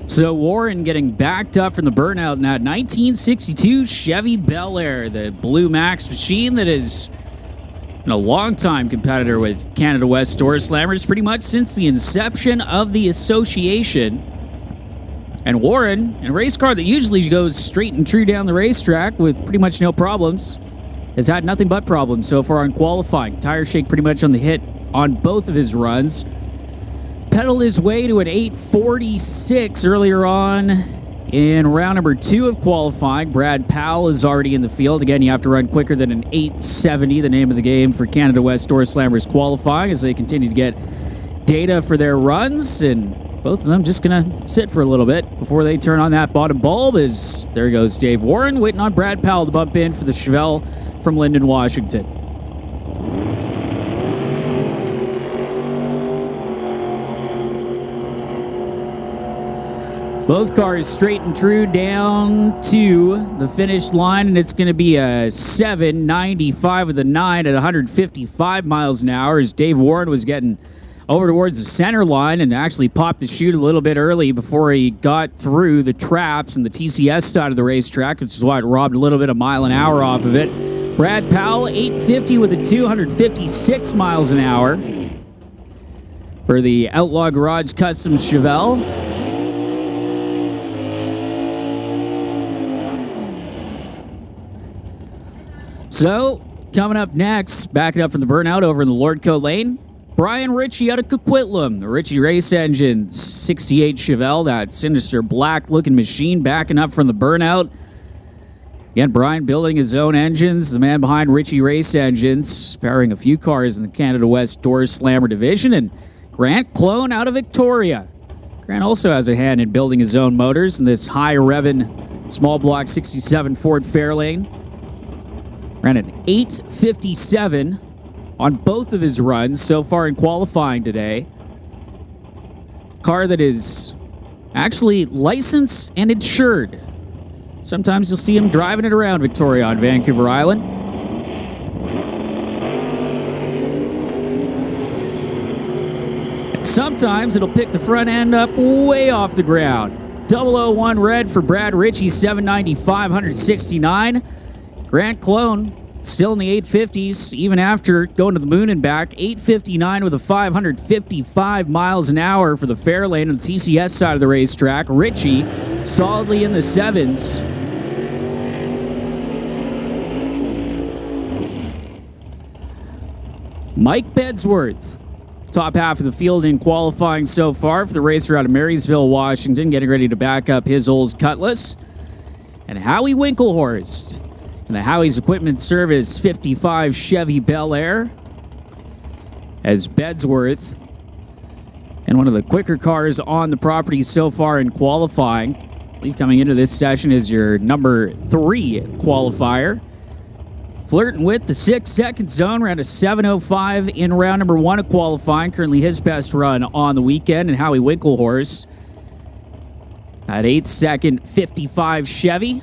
So Warren getting backed up from the burnout in that 1962 Chevy Bel Air, the Blue Max machine that is a long-time competitor with Canada West Door Slammers, pretty much since the inception of the association. And Warren, in a race car that usually goes straight and true down the racetrack with pretty much no problems, has had nothing but problems so far in qualifying. Tire shake pretty much on the hit on both of his runs. Pedaled his way to an 8:46 earlier on in round number 2 of qualifying. Brad Powell is already in the field. Again, you have to run quicker than an 8:70, the name of the game for Canada West Door Slammers qualifying, as they continue to get data for their runs. And both of them just going to sit for a little bit before they turn on that bottom bulb. As there goes Dave Warren, waiting on Brad Powell to bump in for the Chevelle from Lyndon, Washington. Both cars straight and true down to the finish line, and it's going to be a 7.95 with a 9 at 155 miles an hour as Dave Warren was getting over towards the center line and actually popped the chute a little bit early before he got through the traps and the TCS side of the racetrack, which is why it robbed a little bit of mile an hour off of it. Brad Powell, 850 with a 256 miles an hour for the Outlaw Garage Custom Chevelle. So, coming up next, backing up from the burnout over in the Lordco lane, Brian Ritchie out of Coquitlam, the Ritchie Race Engine 68 Chevelle, that sinister black-looking machine backing up from the burnout. Again, Brian building his own engines, the man behind Ritchie Race Engines, powering a few cars in the Canada West Door Slammer division, and Grant Clone out of Victoria. Grant also has a hand in building his own motors in this high-revving small block 67 Ford Fairlane. Ran an 8:57 on both of his runs so far in qualifying today. Car that is actually licensed and insured. Sometimes you'll see him driving it around Victoria on Vancouver Island. And sometimes it'll pick the front end up way off the ground. 001 red for Brad Ritchie, 795, 169. Grant Clone still in the 850s, even after going to the moon and back. 859 with a 555 miles an hour for the Fairlane on the TCS side of the racetrack. Ritchie solidly in the 7s. Mike Bedsworth, top half of the field in qualifying so far for the racer out of Marysville, Washington, getting ready to back up his Olds Cutlass. And Howie Winklehorst and the Howie's Equipment Service 55 Chevy Bel Air as Bedsworth, and one of the quicker cars on the property so far in qualifying. I believe coming into this session is your number 3 qualifier. Flirting with the 6-second zone, ran a 7:05 in round number 1 of qualifying. Currently his best run on the weekend. And Howie Winklehorst, that 8-second 55 Chevy.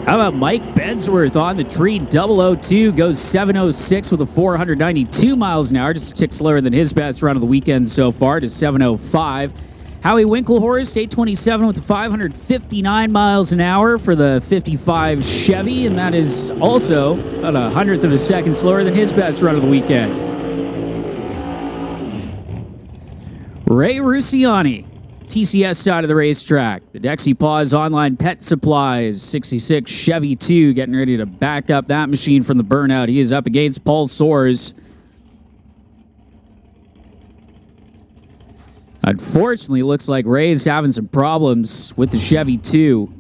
How about Mike Bedsworth on the tree? 002 goes 7:06 with a 492 miles an hour, just a tick slower than his best run of the weekend so far, to 7:05. Howie Winklehorst, 8:27 with a 559 miles an hour for the 55 Chevy, and that is also about a 100th of a second slower than his best run of the weekend. Ray Rusiani, TCS side of the racetrack. The Dexy Paws Online Pet Supplies 66 Chevy 2 getting ready to back up that machine from the burnout. He is up against Paul Soares. Unfortunately, looks like Ray's having some problems with the Chevy 2.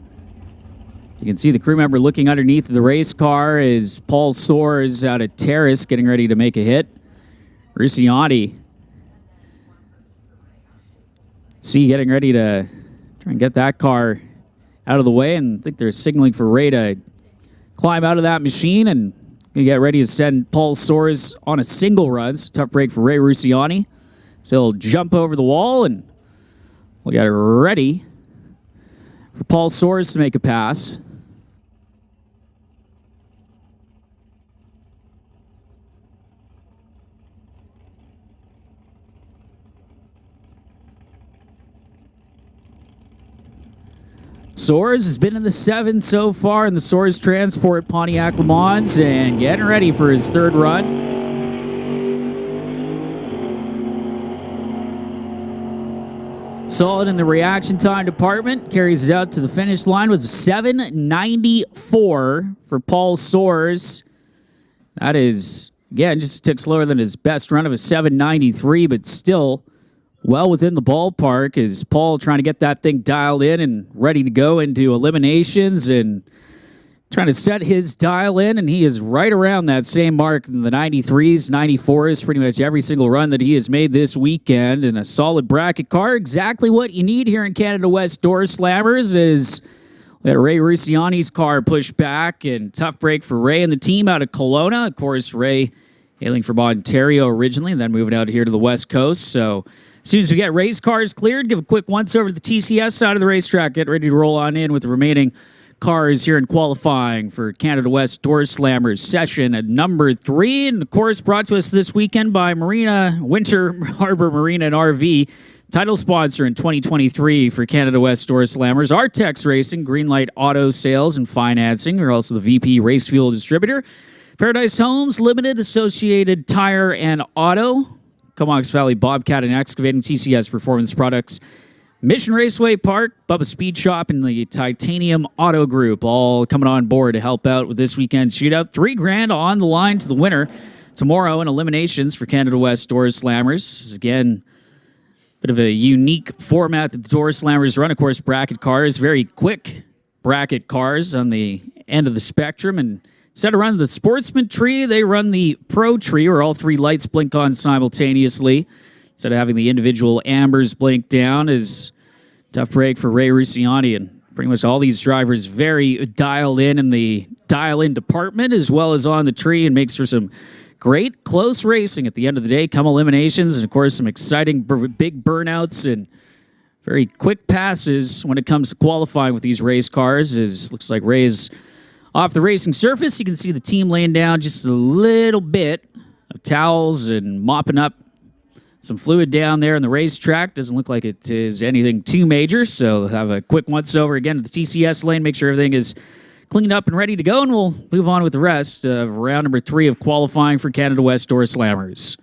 You can see the crew member looking underneath the race car as Paul Soares out of Terrace getting ready to make a hit. Rusciani. See, getting ready to try and get that car out of the way, and I think they're signaling for Ray to climb out of that machine and get ready to send Paul Soares on a single run. So tough break for Ray Rusciani. So he'll jump over the wall, and we'll get it ready for Paul Soares to make a pass. Soares has been in the 7 so far in the Soares Transport Pontiac Le Mans and getting ready for his third run. Solid in the reaction time department. Carries it out to the finish line with a 794 for Paul Soares. That is, again, just a tick slower than his best run of a 793, but still well within the ballpark. Is Paul trying to get that thing dialed in and ready to go into eliminations and trying to set his dial in, and he is right around that same mark in the 93s, 94s, pretty much every single run that he has made this weekend. And a solid bracket car, exactly what you need here in Canada West Door Slammers. Is we had Ray Rusciani's car pushed back, and tough break for Ray and the team out of Kelowna. Of course, Ray hailing from Ontario originally, and then moving out here to the West Coast. So as soon as we get race cars cleared, give a quick once over to the TCS side of the racetrack. Get ready to roll on in with the remaining cars here in qualifying for Canada West Door Slammers session at number 3. And of course, brought to us this weekend by Winter Harbor Marina and RV, title sponsor in 2023 for Canada West Door Slammers. Artex Racing, Greenlight Auto Sales and Financing. We're also the VP Race Fuel Distributor. Paradise Homes Limited, Associated Tire and Auto. Comox Valley Bobcat and Excavating, TCS Performance Products, Mission Raceway Park, Bubba Speed Shop, and the Titanium Auto Group, all coming on board to help out with this weekend's shootout. $3,000 on the line to the winner tomorrow in eliminations for Canada West Door Slammers. Again, bit of a unique format that the Door Slammers run. Of course, bracket cars, very quick bracket cars on the end of the spectrum, and instead of running the Sportsman tree, they run the Pro tree, where all 3 lights blink on simultaneously. Instead of having the individual ambers blink down. Is tough break for Ray Rusciani, and pretty much all these drivers very dialed in the dial-in department as well as on the tree, and makes for some great close racing at the end of the day. Come eliminations, and of course some exciting big burnouts and very quick passes when it comes to qualifying with these race cars. Looks like Ray is off the racing surface. You can see the team laying down just a little bit of towels and mopping up some fluid down there in the racetrack. Doesn't look like it is anything too major, so have a quick once-over again to the TCS lane, make sure everything is cleaned up and ready to go, and we'll move on with the rest of round number 3 of qualifying for Canada West Door Slammers.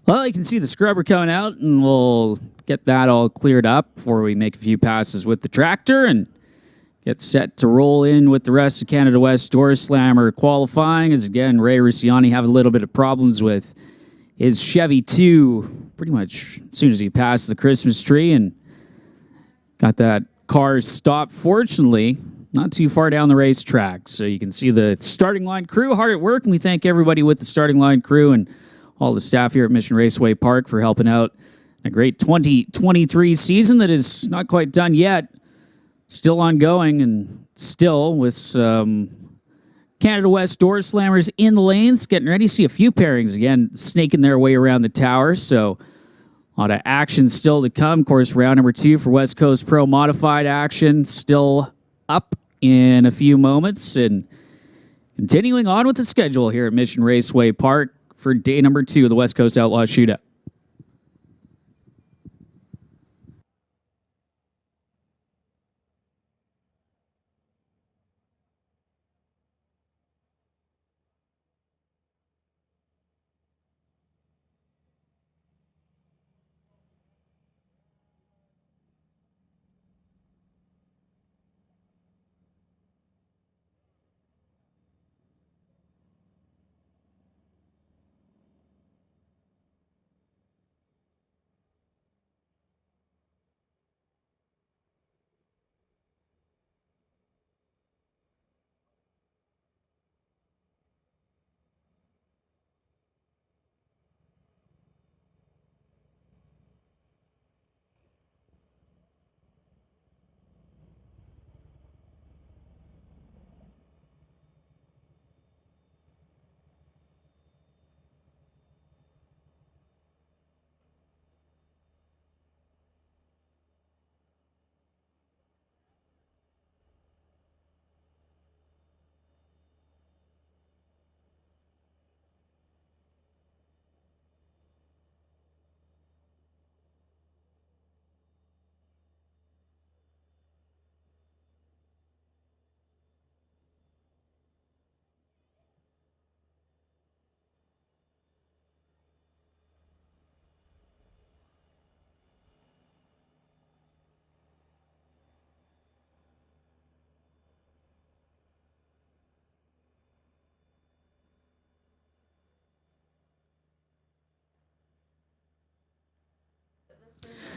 Well, you can see the scrubber coming out, and we'll get that all cleared up before we make a few passes with the tractor and get set to roll in with the rest of Canada West Door Slammer qualifying. As again, Ray Rusciani having a little bit of problems with his Chevy 2 pretty much as soon as he passed the Christmas tree and got that car stopped, fortunately, not too far down the racetrack. So you can see the starting line crew hard at work, and we thank everybody with the starting line crew and all the staff here at Mission Raceway Park for helping out a great 2023 season that is not quite done yet. Still ongoing, and still with some Canada West Door Slammers in the lanes, getting ready to see a few pairings again, snaking their way around the tower. So a lot of action still to come. Of course, round number 2 for West Coast Pro Modified action still up in a few moments. And continuing on with the schedule here at Mission Raceway Park for day number 2 of the West Coast Outlaw Shootout.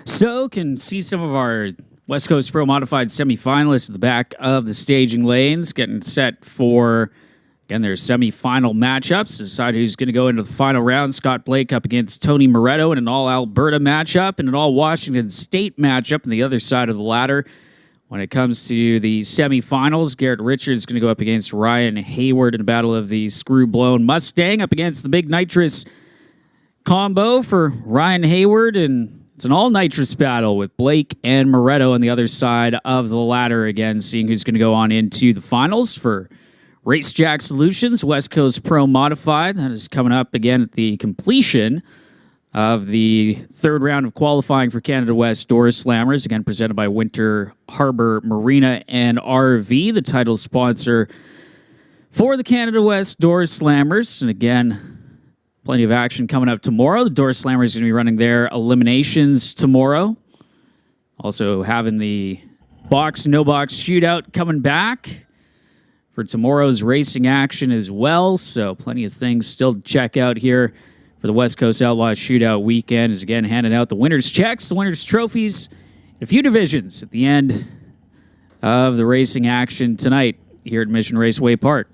So can see some of our West Coast Pro Modified semifinalists at the back of the staging lanes getting set for, again, their semifinal matchups to decide who's going to go into the final round. Scott Blake up against Tony Moretto in an all-Alberta matchup and an all-Washington State matchup on the other side of the ladder. When it comes to the semifinals, Garrett Richards is going to go up against Ryan Hayward in a battle of the screw-blown Mustang up against the big nitrous combo for Ryan Hayward, and it's an all-nitrous battle with Blake and Moretto on the other side of the ladder again, seeing who's going to go on into the finals for Racejack Solutions, West Coast Pro Modified. That is coming up again at the completion of the third round of qualifying for Canada West Door Slammers, again presented by Winter Harbor Marina and RV, the title sponsor for the Canada West Door Slammers. And again, plenty of action coming up tomorrow. The Door Slammers is going to be running their eliminations tomorrow. Also having the box, no box shootout coming back for tomorrow's racing action as well. So plenty of things still to check out here for the West Coast Outlaw Shootout weekend. Is again handing out the winners' checks, the winners' trophies, in a few divisions at the end of the racing action tonight here at Mission Raceway Park.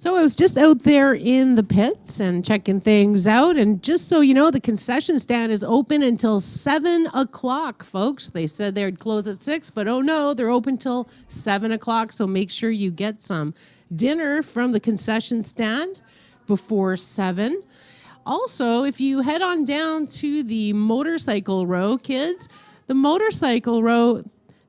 So I was just out there in the pits and checking things out. And just so you know, the concession stand is open until 7 o'clock, folks. They said they would close at 6, but oh no, they're open till 7 o'clock. So make sure you get some dinner from the concession stand before 7. Also, if you head on down to the motorcycle row, kids, the motorcycle row,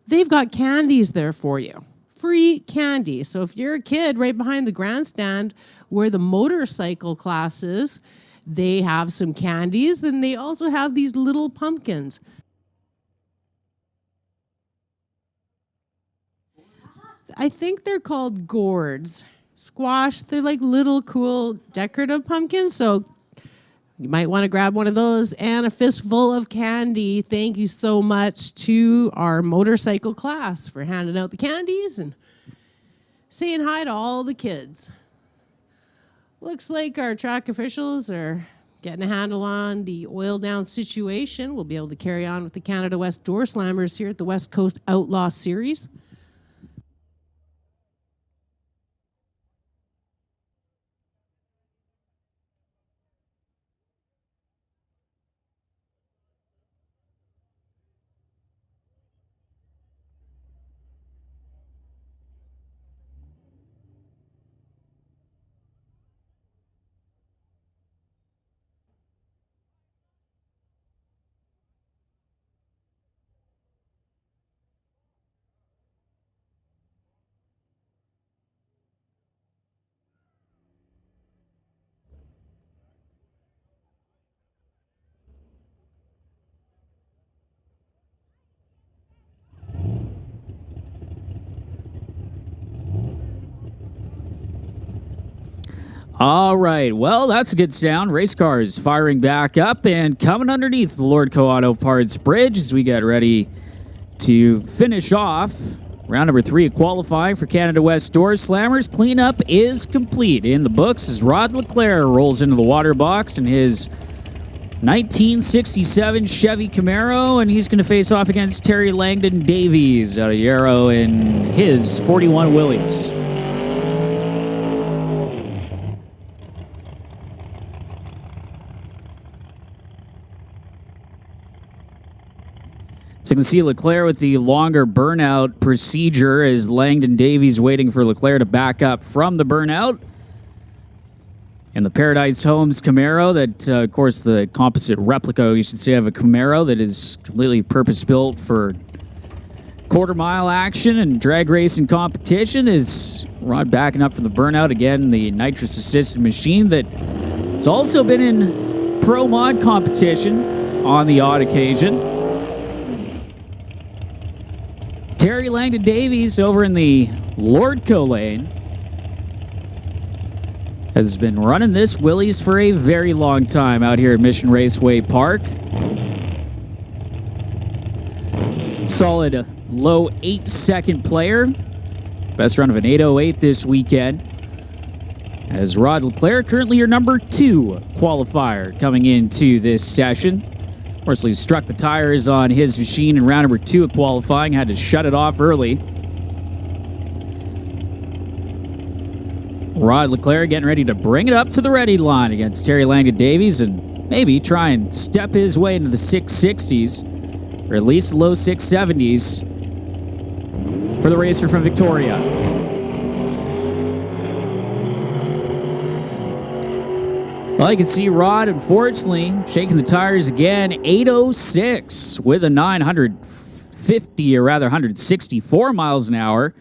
they've got candies there for you. Free candy. So if you're a kid right behind the grandstand where the motorcycle class is, they have some candies. Then they also have these little pumpkins. I think they're called gourds. Squash, they're like little cool decorative pumpkins. So you might want to grab one of those and a fistful of candy. Thank you so much to our motorcycle class for handing out the candies and saying hi to all the kids. Looks like our track officials are getting a handle on the oil down situation. We'll be able to carry on with the Canada West Door Slammers here at the West Coast Outlaw Series. All right, well, that's a good sound. Race cars firing back up and coming underneath the Lordco Auto Parts Bridge as we get ready to finish off round number 3 of qualifying for Canada West Door Slammers. Cleanup is complete in the books as Rod Leclerc rolls into the water box in his 1967 Chevy Camaro, and he's going to face off against Terry Langdon Davies out of Yarrow in his 41 Willys. So you can see Leclerc with the longer burnout procedure as Langdon Davies waiting for Leclerc to back up from the burnout. And the Paradise Homes Camaro, that, of course, the composite replica, you should say, of a Camaro that is completely purpose-built for quarter-mile action and drag racing competition, is Rod backing up from the burnout. Again, the nitrous-assisted machine that has also been in Pro Mod competition on the odd occasion. Terry Langdon Davies over in the Lordco lane has been running this Willys for a very long time out here at Mission Raceway Park. Solid low 8-second player. Best run of an 8:08 this weekend. As Rod Leclerc, currently your number 2 qualifier coming into this session. Of course, he struck the tires on his machine in round number 2 of qualifying, had to shut it off early. Rod Leclerc getting ready to bring it up to the ready line against Terry Langdon Davies and maybe try and step his way into the 660s, or at least the low 670s for the racer from Victoria. Well, you can see Rod, unfortunately, shaking the tires again. 8:06 with a 950, or rather 164 miles an hour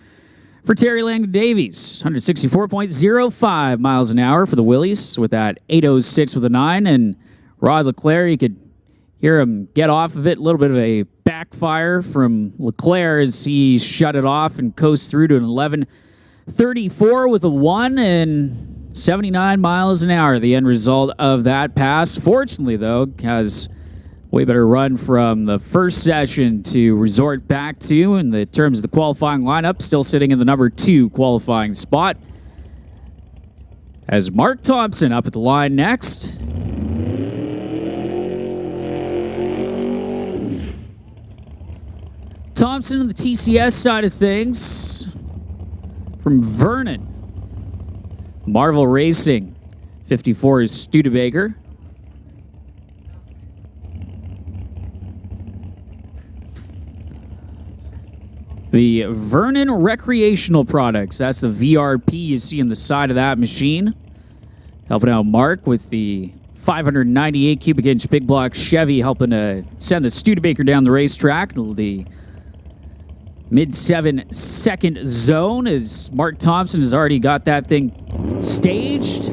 for Terry Langdon Davies. 164.05 miles an hour for the Willys with that 8:06 with a 9. And Rod Leclerc, you could hear him get off of it. A little bit of a backfire from Leclerc as he shut it off and coast through to an 11:34 with a 1 and 79 miles an hour, the end result of that pass. Fortunately, though, has way better run from the first session to resort back to in the terms of the qualifying lineup, still sitting in the number 2 qualifying spot. As Mark Thompson up at the line next. Thompson on the TCS side of things from Vernon. Marvel Racing. 54 is Studebaker. The Vernon Recreational Products. That's the VRP you see on the side of that machine. Helping out Mark with the 598 cubic inch big block Chevy, helping to send the Studebaker down the racetrack. The mid-7 second zone as Mark Thompson has already got that thing staged.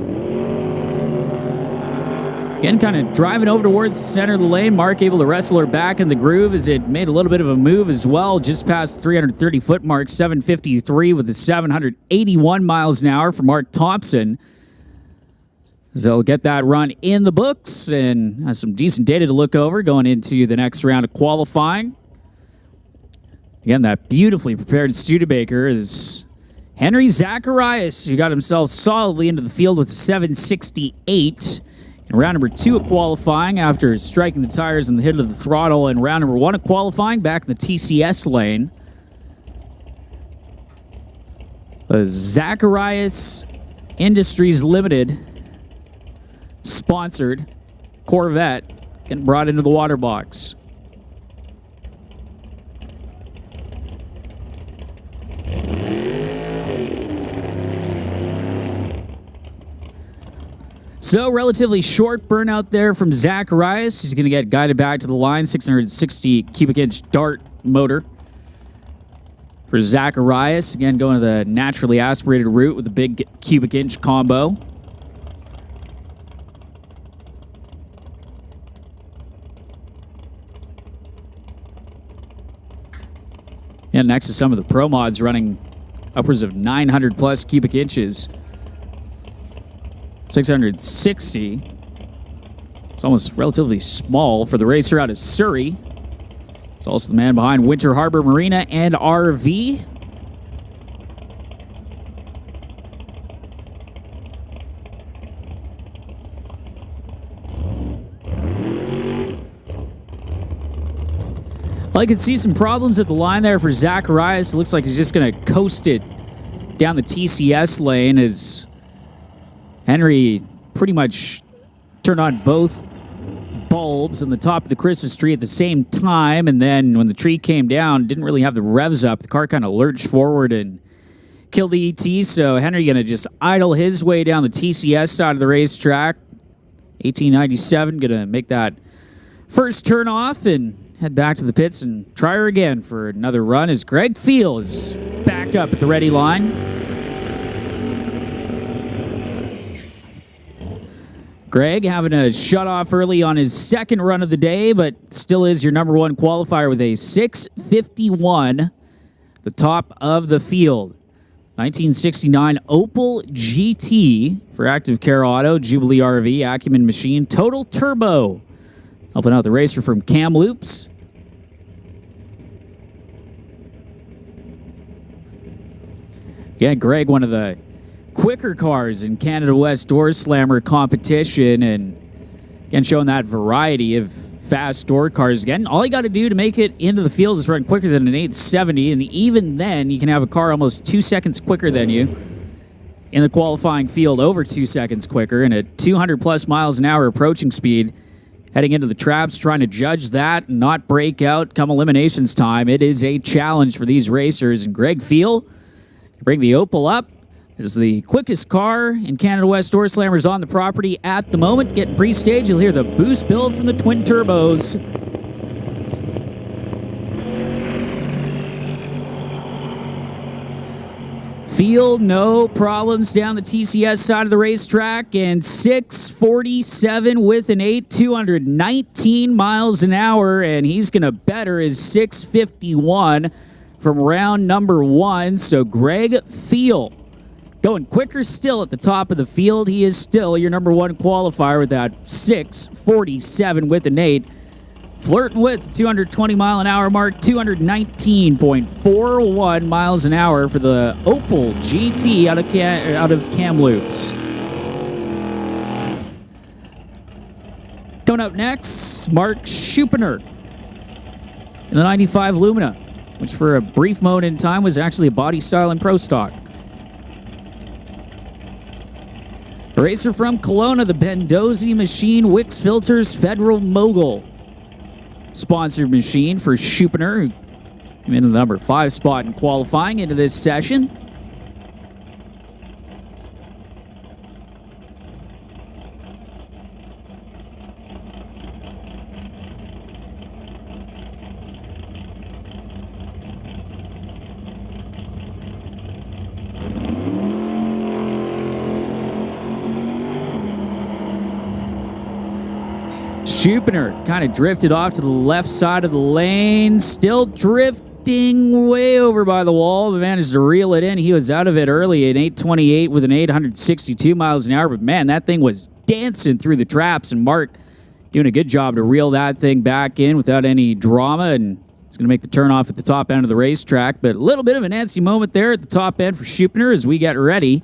Again, kind of driving over towards the center of the lane. Mark able to wrestle her back in the groove as it made a little bit of a move as well, just past the 330-foot mark, 753 with the 781 miles an hour for Mark Thompson. So they'll get that run in the books and has some decent data to look over going into the next round of qualifying. Again, that beautifully prepared Studebaker is Henry Zacharias, who got himself solidly into the field with a 768 in round number 2 of qualifying after striking the tires and the hit of the throttle in round number 1 of qualifying back in the TCS lane. The Zacharias Industries Limited sponsored Corvette getting brought into the water box. So, relatively short burnout there from Zacharias. He's going to get guided back to the line. 660 cubic inch Dart motor for Zacharias. Again, going to the naturally aspirated route with the big cubic inch combo. And next to some of the Pro Mods running upwards of 900 plus cubic inches. 660. It's almost relatively small for the racer out of Surrey. It's also the man behind Winter Harbor Marina and RV. Well, I could see some problems at the line there for Zacharias. It looks like he's just going to coast it down the TCS lane as Henry pretty much turned on both bulbs on the top of the Christmas tree at the same time, and then when the tree came down, didn't really have the revs up. The car kind of lurched forward and killed the ET, so Henry going to just idle his way down the TCS side of the racetrack. 1897 going to make that first turn off and head back to the pits and try her again for another run as Greg Field is back up at the ready line. Greg having a shut off early on his second run of the day, but still is your number 1 qualifier with a 6:51, the top of the field. 1969 Opel GT for Active Care Auto, Jubilee RV, Acumen Machine, Total Turbo. Helping out the racer from Kamloops. Yeah, Greg, one of the quicker cars in Canada West Door Slammer competition, and again showing that variety of fast door cars. Again, all you got to do to make it into the field is run quicker than an 870, and even then you can have a car almost 2 seconds quicker than you in the qualifying field, over 2 seconds quicker, and at 200 plus miles an hour approaching speed. Heading into the traps, trying to judge that and not break out come eliminations time. It is a challenge for these racers, and Greg Field bring the Opel up. Is the quickest car in Canada West Door Slammers on the property at the moment. Getting pre-stage, you'll hear the boost build from the twin turbos. Field, no problems down the TCS side of the racetrack, and 647 with an 8, 219 miles an hour, and he's going to better his 651 from round number 1. So Greg Field going quicker still at the top of the field. He is still your number 1 qualifier with that 647 with an 8. Flirting with the 220 mile an hour mark, 219.41 miles an hour for the Opel GT out of Kamloops. Coming up next, Mark Schupener in the 95 Lumina, which for a brief moment in time was actually a body style in Pro Stock. A racer from Kelowna, the Bendozzi Machine Wix Filters Federal Mogul. Sponsored machine for Schupener, who came in the number 5 spot in qualifying into this session. Schupener kind of drifted off to the left side of the lane, still drifting way over by the wall, but managed to reel it in. He was out of it early at 8:28 with an 862 miles an hour, but man, that thing was dancing through the traps, and Mark doing a good job to reel that thing back in without any drama, and it's going to make the turn off at the top end of the racetrack. But a little bit of a Nancy moment there at the top end for Schupener as we get ready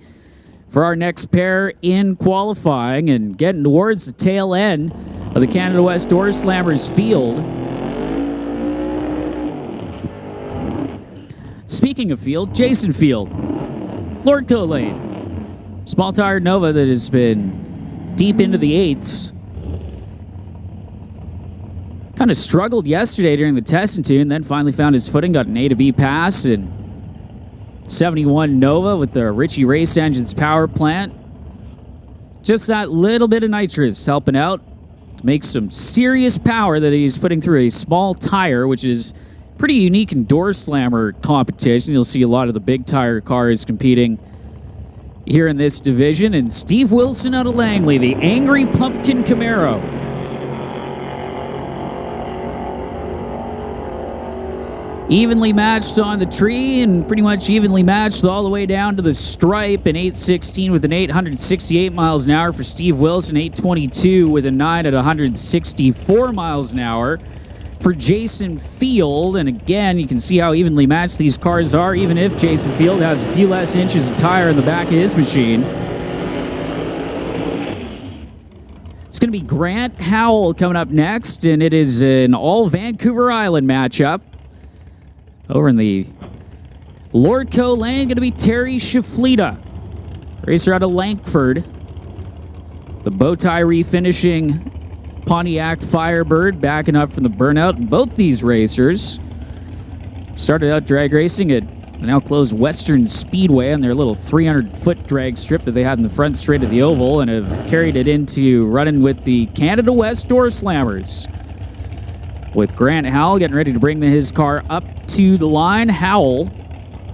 for our next pair in qualifying and getting towards the tail end of the Canada West Door Slammers field. Speaking of field, Jason Field, Lordco Lane. Small tire Nova that has been deep into the 8s. Kind of struggled yesterday during the test and tune, then finally found his footing, got an A to B pass, and 71 Nova with the Ritchie Race Engines power plant. Just that little bit of nitrous helping out to make some serious power that he's putting through a small tire, which is pretty unique in door slammer competition. You'll see a lot of the big tire cars competing here in this division. And Steve Wilson out of Langley, the Angry Pumpkin Camaro. Evenly matched on the tree and pretty much evenly matched all the way down to the stripe. An 816 with an 868 miles an hour for Steve Wilson. 822 with a 9 at 164 miles an hour for Jason Field. And again, you can see how evenly matched these cars are, even if Jason Field has a few less inches of tire in the back of his machine. It's going to be Grant Howell coming up next, and it is an all Vancouver Island matchup. Over in the Lordco lane, going to be Terry Shaflita, racer out of Lankford. The bow tie refinishing Pontiac Firebird backing up from the burnout. And both these racers started out drag racing at the now closed Western Speedway on their little 300-foot drag strip that they had in the front straight of the oval, and have carried it into running with the Canada West Door Slammers. With Grant Howell getting ready to bring his car up to the line. Howell,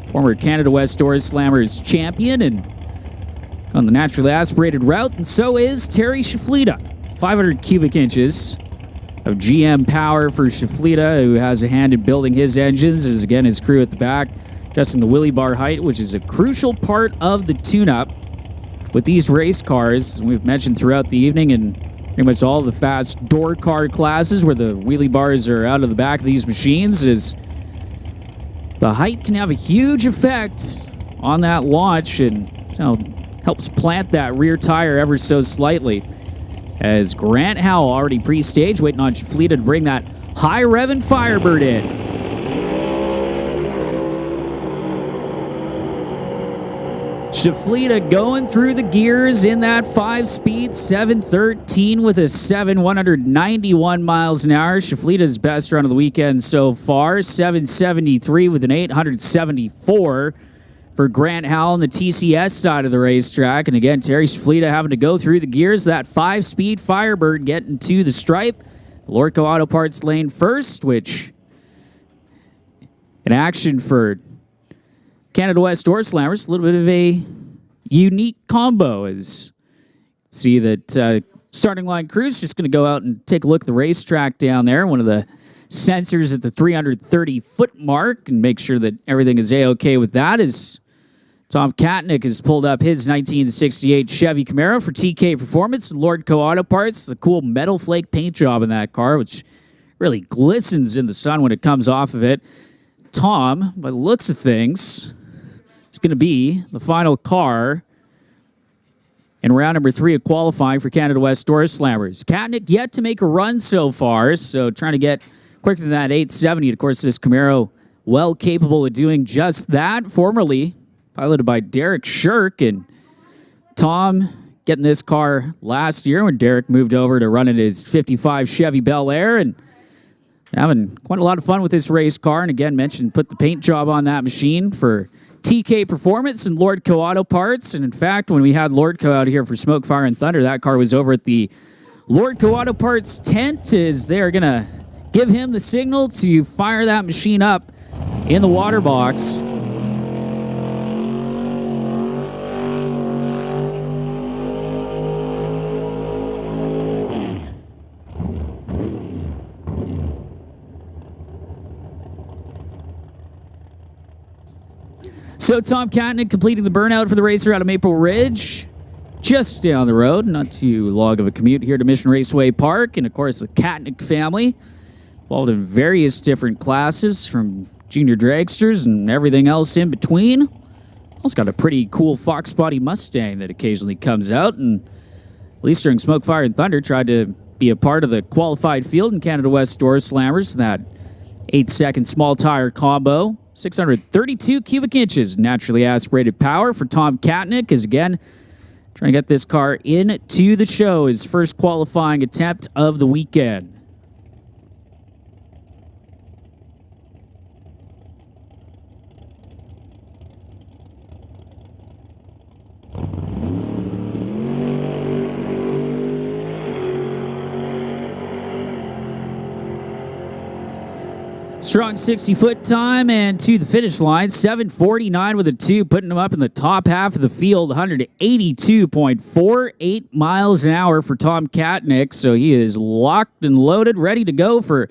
former Canada West Door Slammers champion and on the naturally aspirated route, and so is Terry Shaflita. 500 cubic inches of GM power for Shaflita, who has a hand in building his engines, as again his crew at the back adjusting the wheelie bar height, which is a crucial part of the tune-up with these race cars. We've mentioned throughout the evening and pretty much all the fast door car classes where the wheelie bars are out of the back of these machines, is the height can have a huge effect on that launch, and so helps plant that rear tire ever so slightly. As Grant Howell already pre-staged, waiting on Shaflita to bring that high revving Firebird in. Shaflita going through the gears in that 5-speed 713 with a 191 miles an hour. Shaflita's best run of the weekend so far. 773 with an 874 for Grant Howell on the TCS side of the racetrack. And again, Terry Shaflita having to go through the gears. That 5-speed Firebird getting to the stripe. Lordco Auto Parts lane first, which in action for Canada West Door Slammers, a little bit of a unique combo. As see that starting line crew's just going to go out and take a look at the racetrack down there. One of the sensors at the 330-foot mark, and make sure that everything is A-OK with that. As Tom Katnick has pulled up his 1968 Chevy Camaro for TK Performance and Lordco Auto Parts. The cool metal flake paint job in that car, which really glistens in the sun when it comes off of it. Tom, by the looks of things, is going to be the final car in round number 3 of qualifying for Canada West Door Slammers. Katnick yet to make a run so far, so trying to get quicker than that 870. Of course, this Camaro well capable of doing just that. Formerly piloted by Derek Shirk, and Tom getting this car last year when Derek moved over to running his 55 Chevy Bel Air and having quite a lot of fun with this race car. And again, mentioned put the paint job on that machine for TK Performance and Lordco Auto Parts. And in fact, when we had Lordco out here for Smoke, Fire, and Thunder, that car was over at the Lordco Auto Parts tent as they're going to give him the signal to fire that machine up in the water box. So Tom Katnick completing the burnout for the racer out of Maple Ridge. Just down the road, not too long of a commute here to Mission Raceway Park. And of course, the Katnick family involved in various different classes from junior dragsters and everything else in between. Also got a pretty cool Fox Body Mustang that occasionally comes out. And at least during Smoke, Fire, and Thunder, tried to be a part of the qualified field in Canada West Door Slammers. That 8-second small tire combo. 632 cubic inches naturally aspirated power for Tom Katnick is again trying to get this car into the show, his first qualifying attempt of the weekend. Strong 60-foot time and to the finish line, 7:49 with a 2, putting him up in the top half of the field, 182.48 miles an hour for Tom Katnick. So he is locked and loaded, ready to go for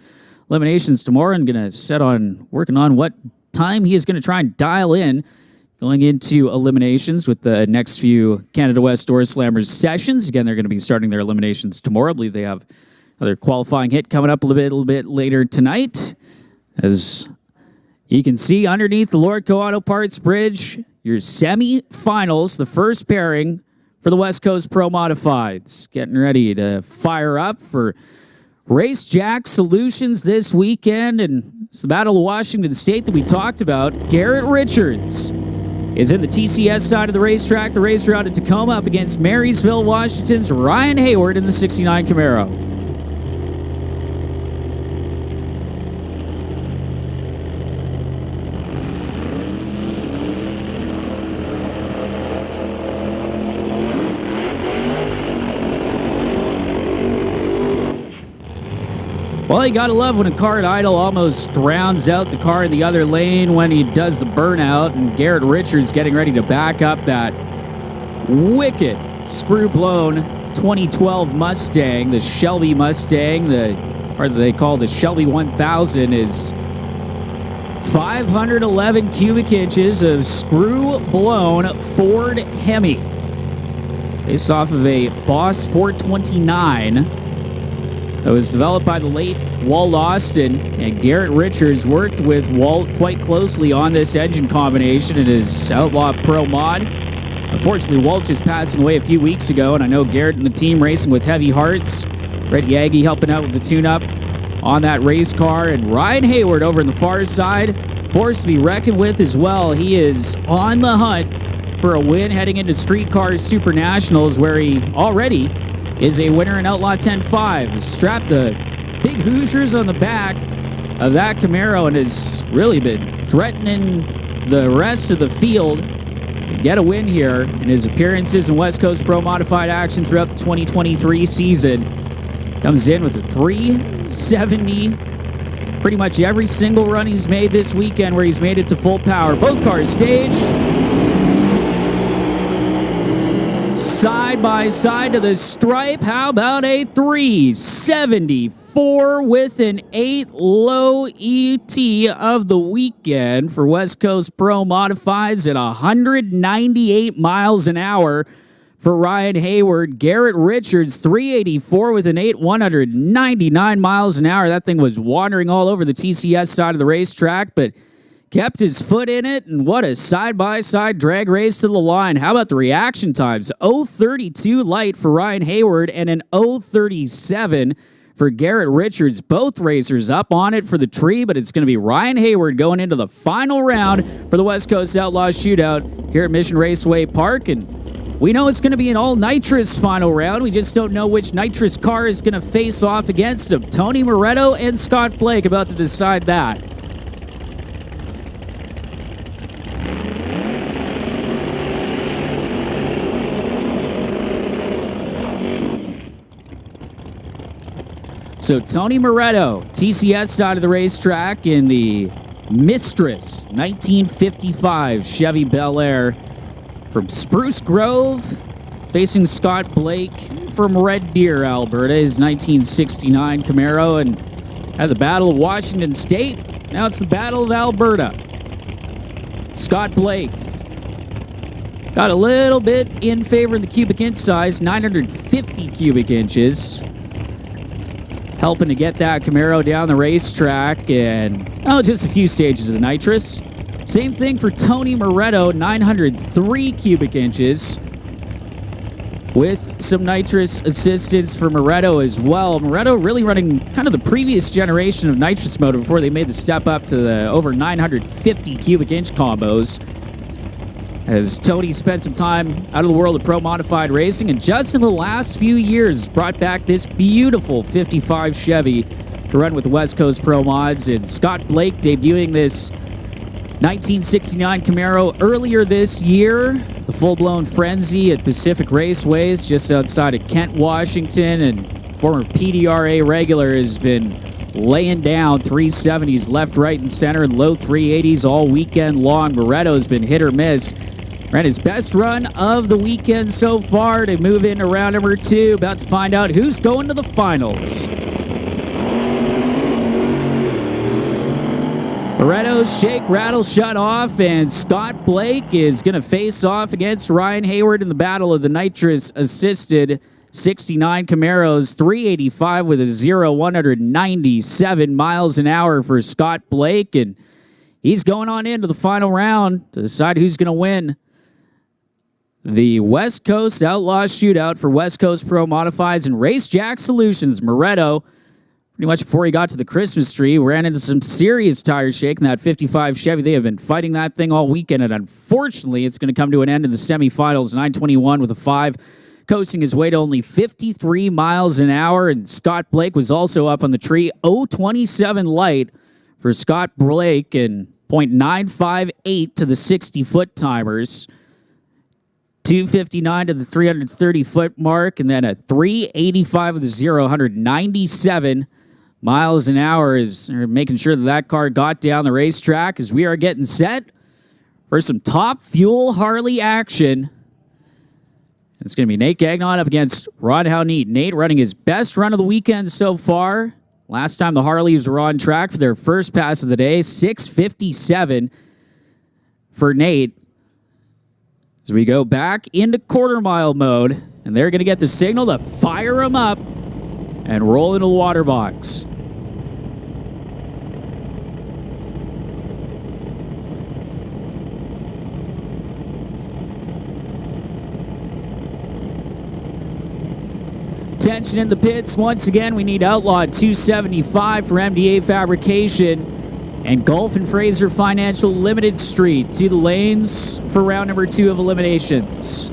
eliminations tomorrow, and going to set on working on what time he is going to try and dial in going into eliminations with the next few Canada West Door Slammers sessions. Again, they're going to be starting their eliminations tomorrow. I believe they have another qualifying hit coming up a little bit later tonight. As you can see underneath the Lordco Auto Parts Bridge, your semi-finals, the first pairing for the West Coast Pro Modifieds. Getting ready to fire up for Race Jack Solutions this weekend. And it's the Battle of Washington State that we talked about. Garrett Richards is in the TCS side of the racetrack. The racer out of Tacoma up against Marysville, Washington's Ryan Hayward in the 69 Camaro. Well, you gotta love when a car at idle almost drowns out the car in the other lane when he does the burnout, and Garrett Richards getting ready to back up that wicked screw-blown 2012 Mustang, the Shelby Mustang, the car that they call the Shelby 1000, is 511 cubic inches of screw-blown Ford Hemi. Based off of a Boss 429. It was developed by the late Walt Austin, and Garrett Richards worked with Walt quite closely on this engine combination in his Outlaw Pro Mod. Unfortunately, Walt just passing away a few weeks ago, and I know Garrett and the team racing with heavy hearts. Brett Yagi helping out with the tune-up on that race car, and Ryan Hayward over on the far side, forced to be reckoned with as well. He is on the hunt for a win heading into Street Cars Super Nationals, where he already is a winner in Outlaw 10.5. Strapped the big Hoosiers on the back of that Camaro and has really been threatening the rest of the field to get a win here in his appearances in West Coast Pro Modified action throughout the 2023 season. Comes in with a 370. Pretty much every single run he's made this weekend where he's made it to full power. Both cars staged. Side by side to the stripe. How about a 374 with an 8 low ET of the weekend for West Coast Pro Modifieds at 198 miles an hour for Ryan Hayward. Garrett Richards, 384 with an 8, 199 miles an hour. That thing was wandering all over the TCS side of the racetrack, but kept his foot in it, and what a side-by-side drag race to the line. How about the reaction times? 0.32 light for Ryan Hayward and an 0.37 for Garrett Richards. Both racers up on it for the tree, but it's going to be Ryan Hayward going into the final round for the West Coast Outlaw Shootout here at Mission Raceway Park. And We know it's going to be an all-nitrous final round. We just don't know which nitrous car is going to face off against them. Tony Moretto and Scott Blake about to decide that. So Tony Moretto, TCS side of the racetrack in the Mistress 1955 Chevy Bel Air from Spruce Grove, facing Scott Blake from Red Deer, Alberta, his 1969 Camaro. And at the Battle of Washington State, now it's the Battle of Alberta. Scott Blake got a little bit in favor of the cubic inch size, 950 cubic inches. Helping to get that Camaro down the racetrack, and just a few stages of the nitrous. Same thing for Tony Moretto, 903 cubic inches, with some nitrous assistance for Moretto as well. Moretto really running kind of the previous generation of nitrous motor before they made the step up to the over 950 cubic inch combos. As Tony spent some time out of the world of pro modified racing, and just in the last few years brought back this beautiful 55 Chevy to run with the West Coast Pro Mods. And Scott Blake debuting this 1969 Camaro earlier this year, the full-blown frenzy at Pacific Raceways just outside of Kent, Washington, and former PDRA regular has been laying down 370s left, right, and center, and low 380s all weekend long. Moretto's been hit or miss. Ran his best run of the weekend so far to move into round number 2. About to find out who's going to the finals. Moretto's shake, rattle, shut off, and Scott Blake is going to face off against Ryan Hayward in the battle of the nitrous-assisted 69 Camaros, 385 with a 197 miles an hour for Scott Blake, and he's going on into the final round to decide who's going to win the West Coast Outlaw Shootout for West Coast Pro Modifieds and Race Jack Solutions. Moretto, pretty much before he got to the Christmas tree, ran into some serious tire shake in that 55 Chevy. They have been fighting that thing all weekend, and unfortunately, it's going to come to an end in the semifinals. 921 with a 5, coasting his way to only 53 miles an hour. And Scott Blake was also up on the tree. 027 light for Scott Blake and .958 to the 60-foot timers. 259 to the 330-foot mark, and then a 385 with a 197 miles an hour is making sure that car got down the racetrack as we are getting set for some top fuel Harley action. It's going to be Nate Gagnon up against Ron Howneat. Nate running his best run of the weekend so far. Last time the Harleys were on track for their first pass of the day, 6:57 for Nate. As we go back into quarter mile mode, and they're going to get the signal to fire them up and roll into the water box. Tension in the pits. Once again, we need Outlaw 275 for MDA Fabrication and Gulf and Fraser Financial Limited Street to the lanes for round number 2 of eliminations.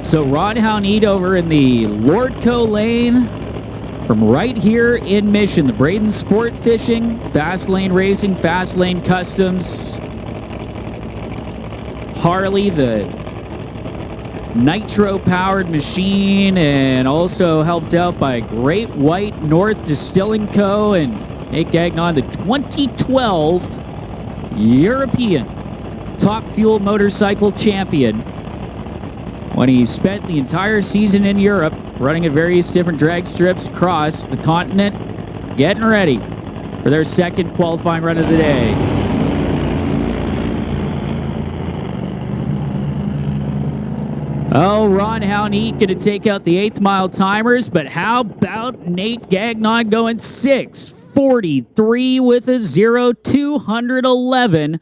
So Ron Howneat over in the Lordco lane from right here in Mission. The Braden Sport Fishing, Fast Lane Racing, Fast Lane Customs, Harley, the nitro-powered machine, and also helped out by Great White North Distilling Co. and Nate Gagnon, the 2012 European Top Fuel Motorcycle Champion, when he spent the entire season in Europe running at various different drag strips across the continent, getting ready for their second qualifying run of the day. Oh, Ron, how neat. Going to take out the 8th mile timers, but how about Nate Gagnon going 6:43 with a 211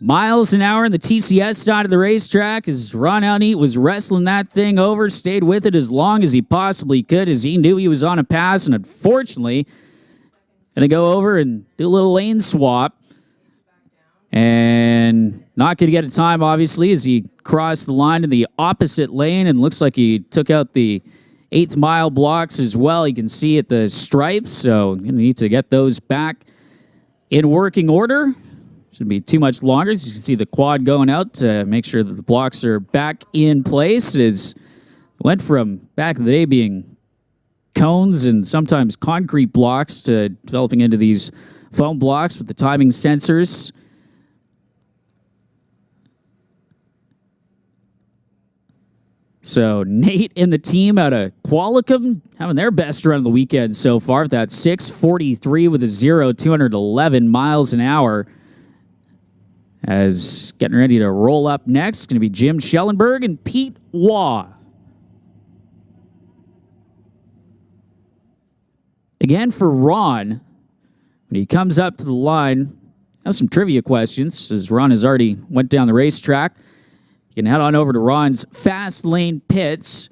miles an hour in the TCS side of the racetrack as Ron Halneat was wrestling that thing over, stayed with it as long as he possibly could as he knew he was on a pass, and unfortunately, going to go over and do a little lane swap. And not going to get a time, obviously, as he crossed the line in the opposite lane, and looks like he took out the 8th mile blocks as well. You can see at the stripes, so you need to get those back in working order. Shouldn't be too much longer. As you can see the quad going out to make sure that the blocks are back in place. As went from back in the day being cones and sometimes concrete blocks to developing into these foam blocks with the timing sensors. So Nate and the team out of Qualicum having their best run of the weekend so far. That 6:43 with a 211 miles an hour. As getting ready to roll up next, going to be Jim Schellenberg and Pete Waugh. Again, for Ron, when he comes up to the line, I have some trivia questions, as Ron has already went down the racetrack. You can head on over to Ron's Fast Lane Pits.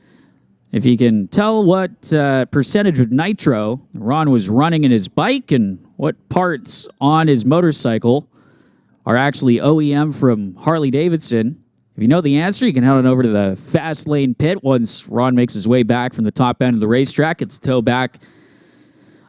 If you can tell what percentage of nitro Ron was running in his bike and what parts on his motorcycle are actually OEM from Harley-Davidson. If you know the answer, you can head on over to the Fast Lane Pit once Ron makes his way back from the top end of the racetrack. It's tow back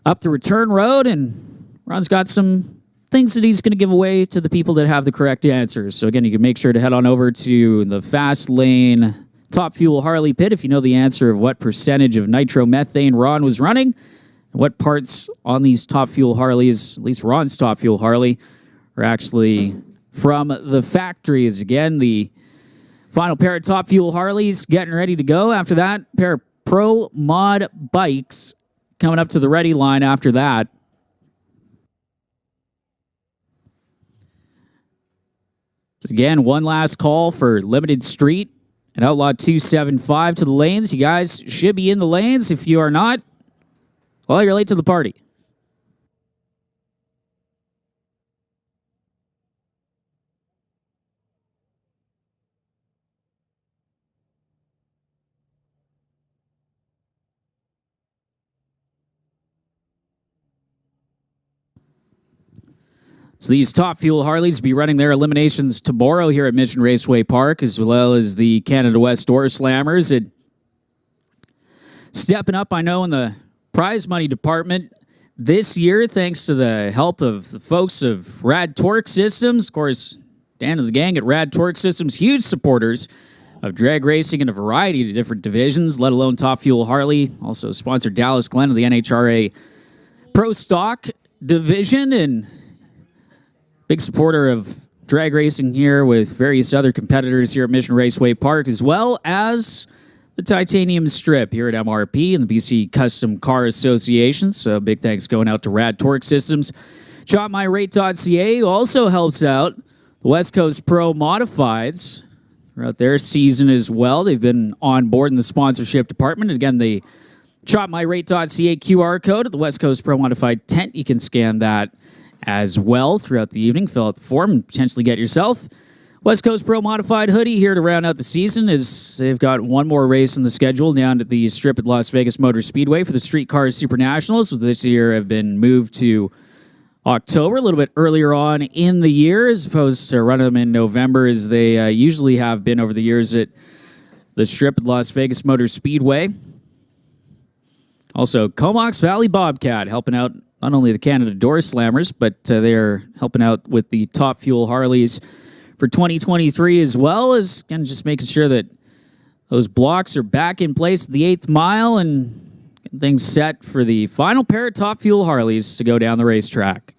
up the return road, and Ron's got some things that he's going to give away to the people that have the correct answers. So again, you can make sure to head on over to the Fast Lane Top Fuel Harley Pit if you know the answer of what percentage of nitromethane Ron was running, and what parts on these Top Fuel Harleys, at least Ron's Top Fuel Harley, are actually from the factory. Is again the final pair of Top Fuel Harleys getting ready to go. After that, pair of Pro Mod bikes coming up to the ready line after that. Again, one last call for Limited Street and Outlaw 275 to the lanes. You guys should be in the lanes. If you are not, well, you're late to the party. So these Top Fuel Harleys will be running their eliminations tomorrow here at Mission Raceway Park, as well as the Canada West Door Slammers. And stepping up, I know, in the prize money department this year, thanks to the help of the folks of Rad Torque Systems. Of course, Dan and the gang at Rad Torque Systems, huge supporters of drag racing in a variety of different divisions, let alone Top Fuel Harley. Also sponsored Dallas Glenn of the NHRA Pro Stock division, and big supporter of drag racing here with various other competitors here at Mission Raceway Park, as well as the Titanium Strip here at MRP and the BC Custom Car Association. So big thanks going out to Rad Torque Systems. ShopMyRate.ca also helps out the West Coast Pro Modifieds throughout their season as well. They've been on board in the sponsorship department. And again, the ShopMyRate.ca QR code at the West Coast Pro Modified tent. You can scan that as well throughout the evening. Fill out the form and potentially get yourself West Coast Pro Modified hoodie here to round out the season, as they've got one more race in the schedule down at the Strip at Las Vegas Motor Speedway for the Street Cars Super Nationals, which this year have been moved to October, a little bit earlier on in the year, as opposed to running them in November as they usually have been over the years at the Strip at Las Vegas Motor Speedway. Also, Comox Valley Bobcat helping out not only the Canada Door Slammers, but they're helping out with the Top Fuel Harleys for 2023, as well as kind of just making sure that those blocks are back in place at the 8th mile and getting things set for the final pair of Top Fuel Harleys to go down the racetrack.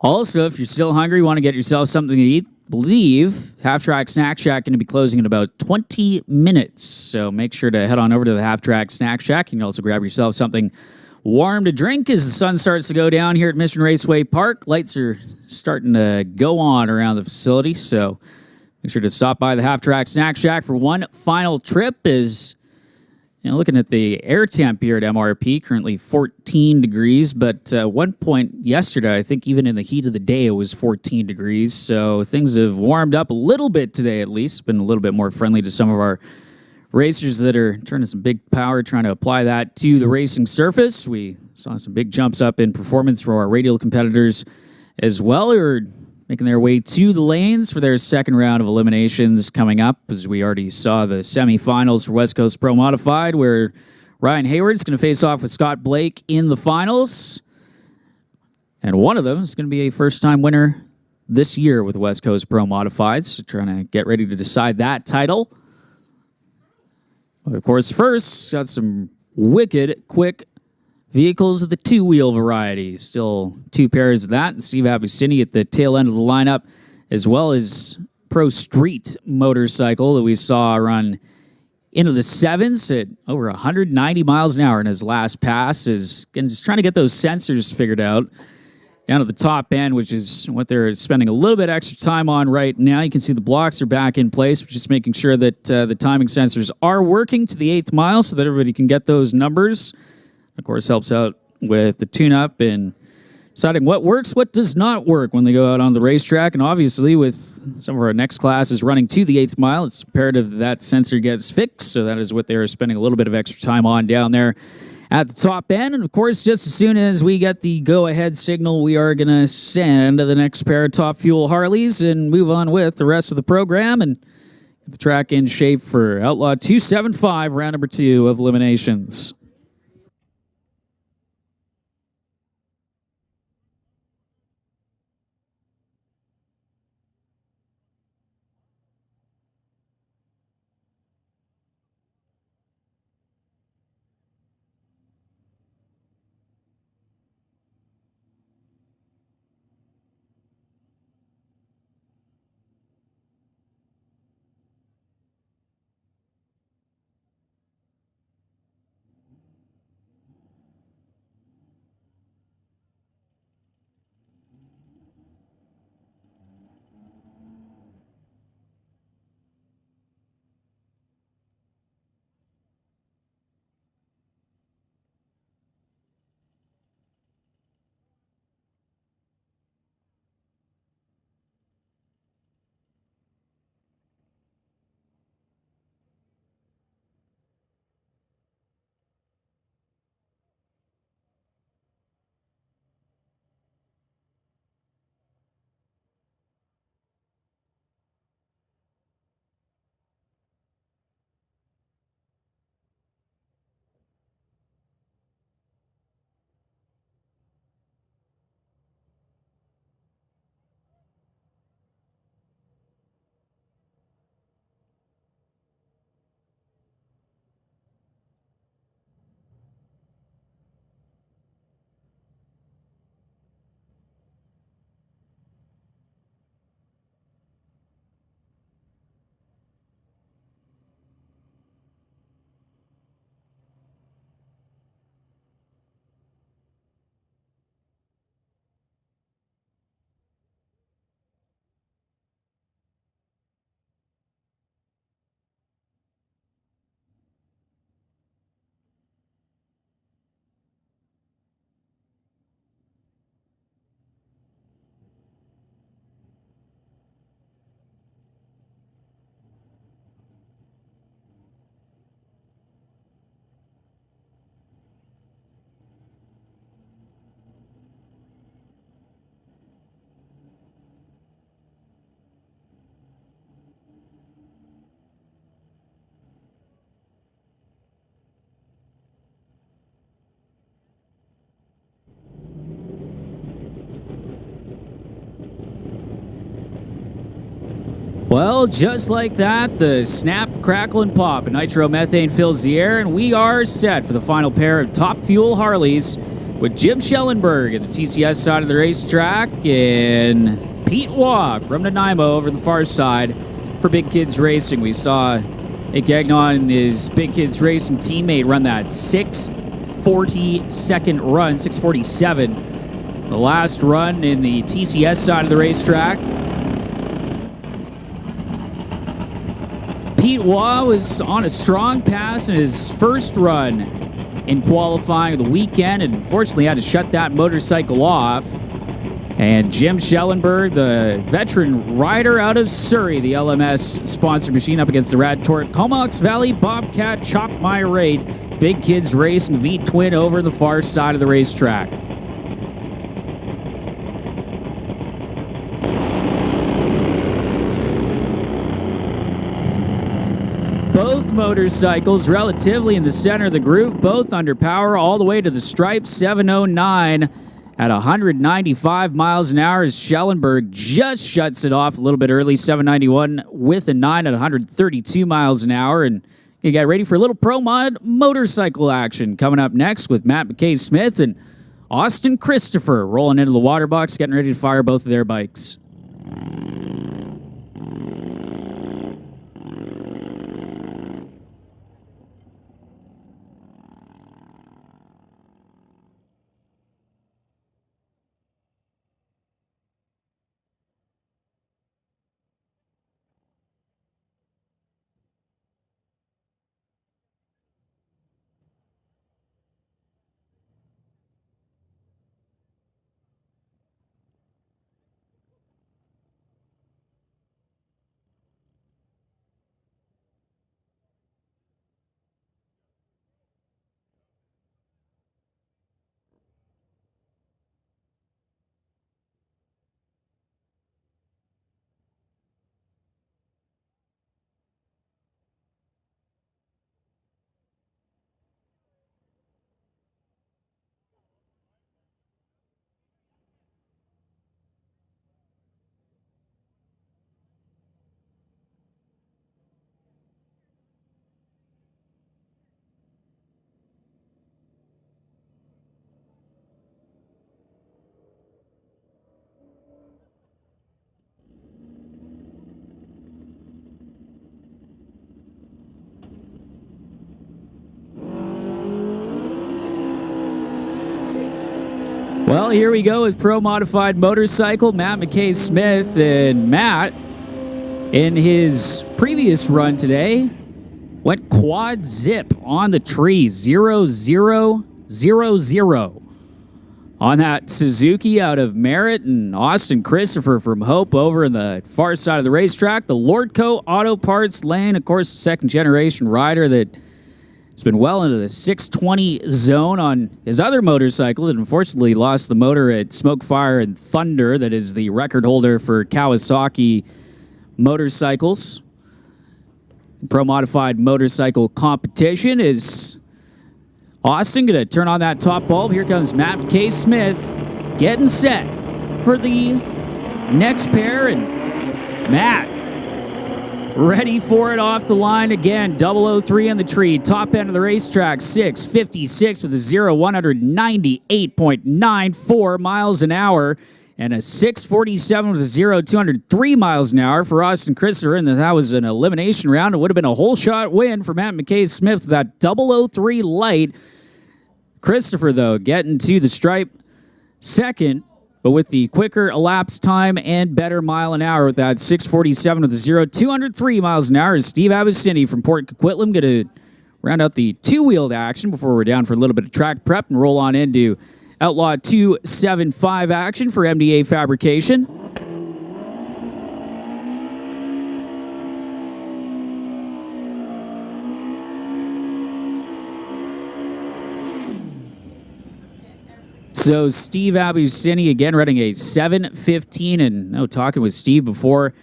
Also, if you're still hungry, want to get yourself something to eat, believe Half Track Snack Shack going to be closing in about 20 minutes. So make sure to head on over to the Half Track Snack Shack. You can also grab yourself something warm to drink as the sun starts to go down here at Mission Raceway Park. Lights are starting to go on around the facility, so make sure to stop by the Half Track Snack Shack for one final trip. Is looking at the air temp here at MRP, currently 14 degrees, but at one point yesterday, I think even in the heat of the day, it was 14 degrees. So things have warmed up a little bit today, at least. Been a little bit more friendly to some of our racers that are turning some big power, trying to apply that to the racing surface. We saw some big jumps up in performance for our radial competitors as well, who are making their way to the lanes for their second round of eliminations coming up, as we already saw the semifinals for West Coast Pro Modified, where Ryan Hayward's going to face off with Scott Blake in the finals. And one of them is going to be a first-time winner this year with West Coast Pro Modified, so trying to get ready to decide that title. But of course, first, got some wicked quick vehicles of the two-wheel variety. Still two pairs of that. And Steve Abusini at the tail end of the lineup, as well as Pro Street motorcycle that we saw run into the sevens at over 190 miles an hour in his last pass. Is again, just trying to get those sensors figured out down at the top end, which is what they're spending a little bit extra time on right now. You can see the blocks are back in place, just making sure that the timing sensors are working to the 8th mile so that everybody can get those numbers. Of course, helps out with the tune-up and deciding what works, what does not work when they go out on the racetrack. And obviously, with some of our next classes running to the 8th mile, it's imperative that that sensor gets fixed. So that is what they're spending a little bit of extra time on down there at the top end. And of course, just as soon as we get the go-ahead signal, we are going to send the next pair of Top Fuel Harleys and move on with the rest of the program and get the track in shape for Outlaw 275, round number 2 of eliminations. Well, just like that, the snap, crackle, and pop of nitromethane fills the air, and we are set for the final pair of Top Fuel Harleys with Jim Schellenberg in the TCS side of the racetrack and Pete Waugh from Nanaimo over the far side for Big Kids Racing. We saw Nick Gagnon and his Big Kids Racing teammate run that 6:42 run, 6:47. The last run in the TCS side of the racetrack. Pete Waugh was on a strong pass in his first run in qualifying of the weekend and unfortunately had to shut that motorcycle off. And Jim Schellenberg, the veteran rider out of Surrey, the LMS sponsored machine, up against the Rad Torque Comox Valley Bobcat Chalk My Raid Big Kids Racing V-Twin over the far side of the racetrack. Both motorcycles relatively in the center of the group, both under power all the way to the stripe. 709 at 195 miles an hour as Schellenberg just shuts it off a little bit early. 791 with a 9 at 132 miles an hour. And you get ready for a little Pro Mod motorcycle action coming up next with Matt McKay-Smith and Austin Christopher rolling into the water box, getting ready to fire both of their bikes. Well, here we go with Pro Modified Motorcycle, Matt McKay-Smith. And Matt, in his previous run today, went quad zip on the tree, 0-0-0-0 on that Suzuki out of Merritt, and Austin Christopher from Hope over in the far side of the racetrack. The Lordco Auto Parts lane, of course, second generation rider that has been well into the 620 zone on his other motorcycle that unfortunately lost the motor at Smoke, Fire, and Thunder, that is the record holder for Kawasaki motorcycles. Pro Modified Motorcycle competition is Austin going to turn on that top bulb. Here comes Matt McKay-Smith getting set for the next pair, and Matt ready for it off the line again. 003 on the tree. Top end of the racetrack. 6:56 with a 198.94 miles an hour. And a 6:47 with a 203 miles an hour for Austin Christopher. And that was an elimination round. It would have been a whole shot win for Matt McKay-Smith with that 003 light. Christopher, though, getting to the stripe second, but with the quicker elapsed time and better mile an hour with that 6:47 with a 203 miles an hour. Is Steve Abicini from Port Coquitlam going to round out the two-wheeled action before we're down for a little bit of track prep and roll on into Outlaw 275 action for MDA Fabrication. So Steve Abusini again running a 7:15, and talking with Steve before,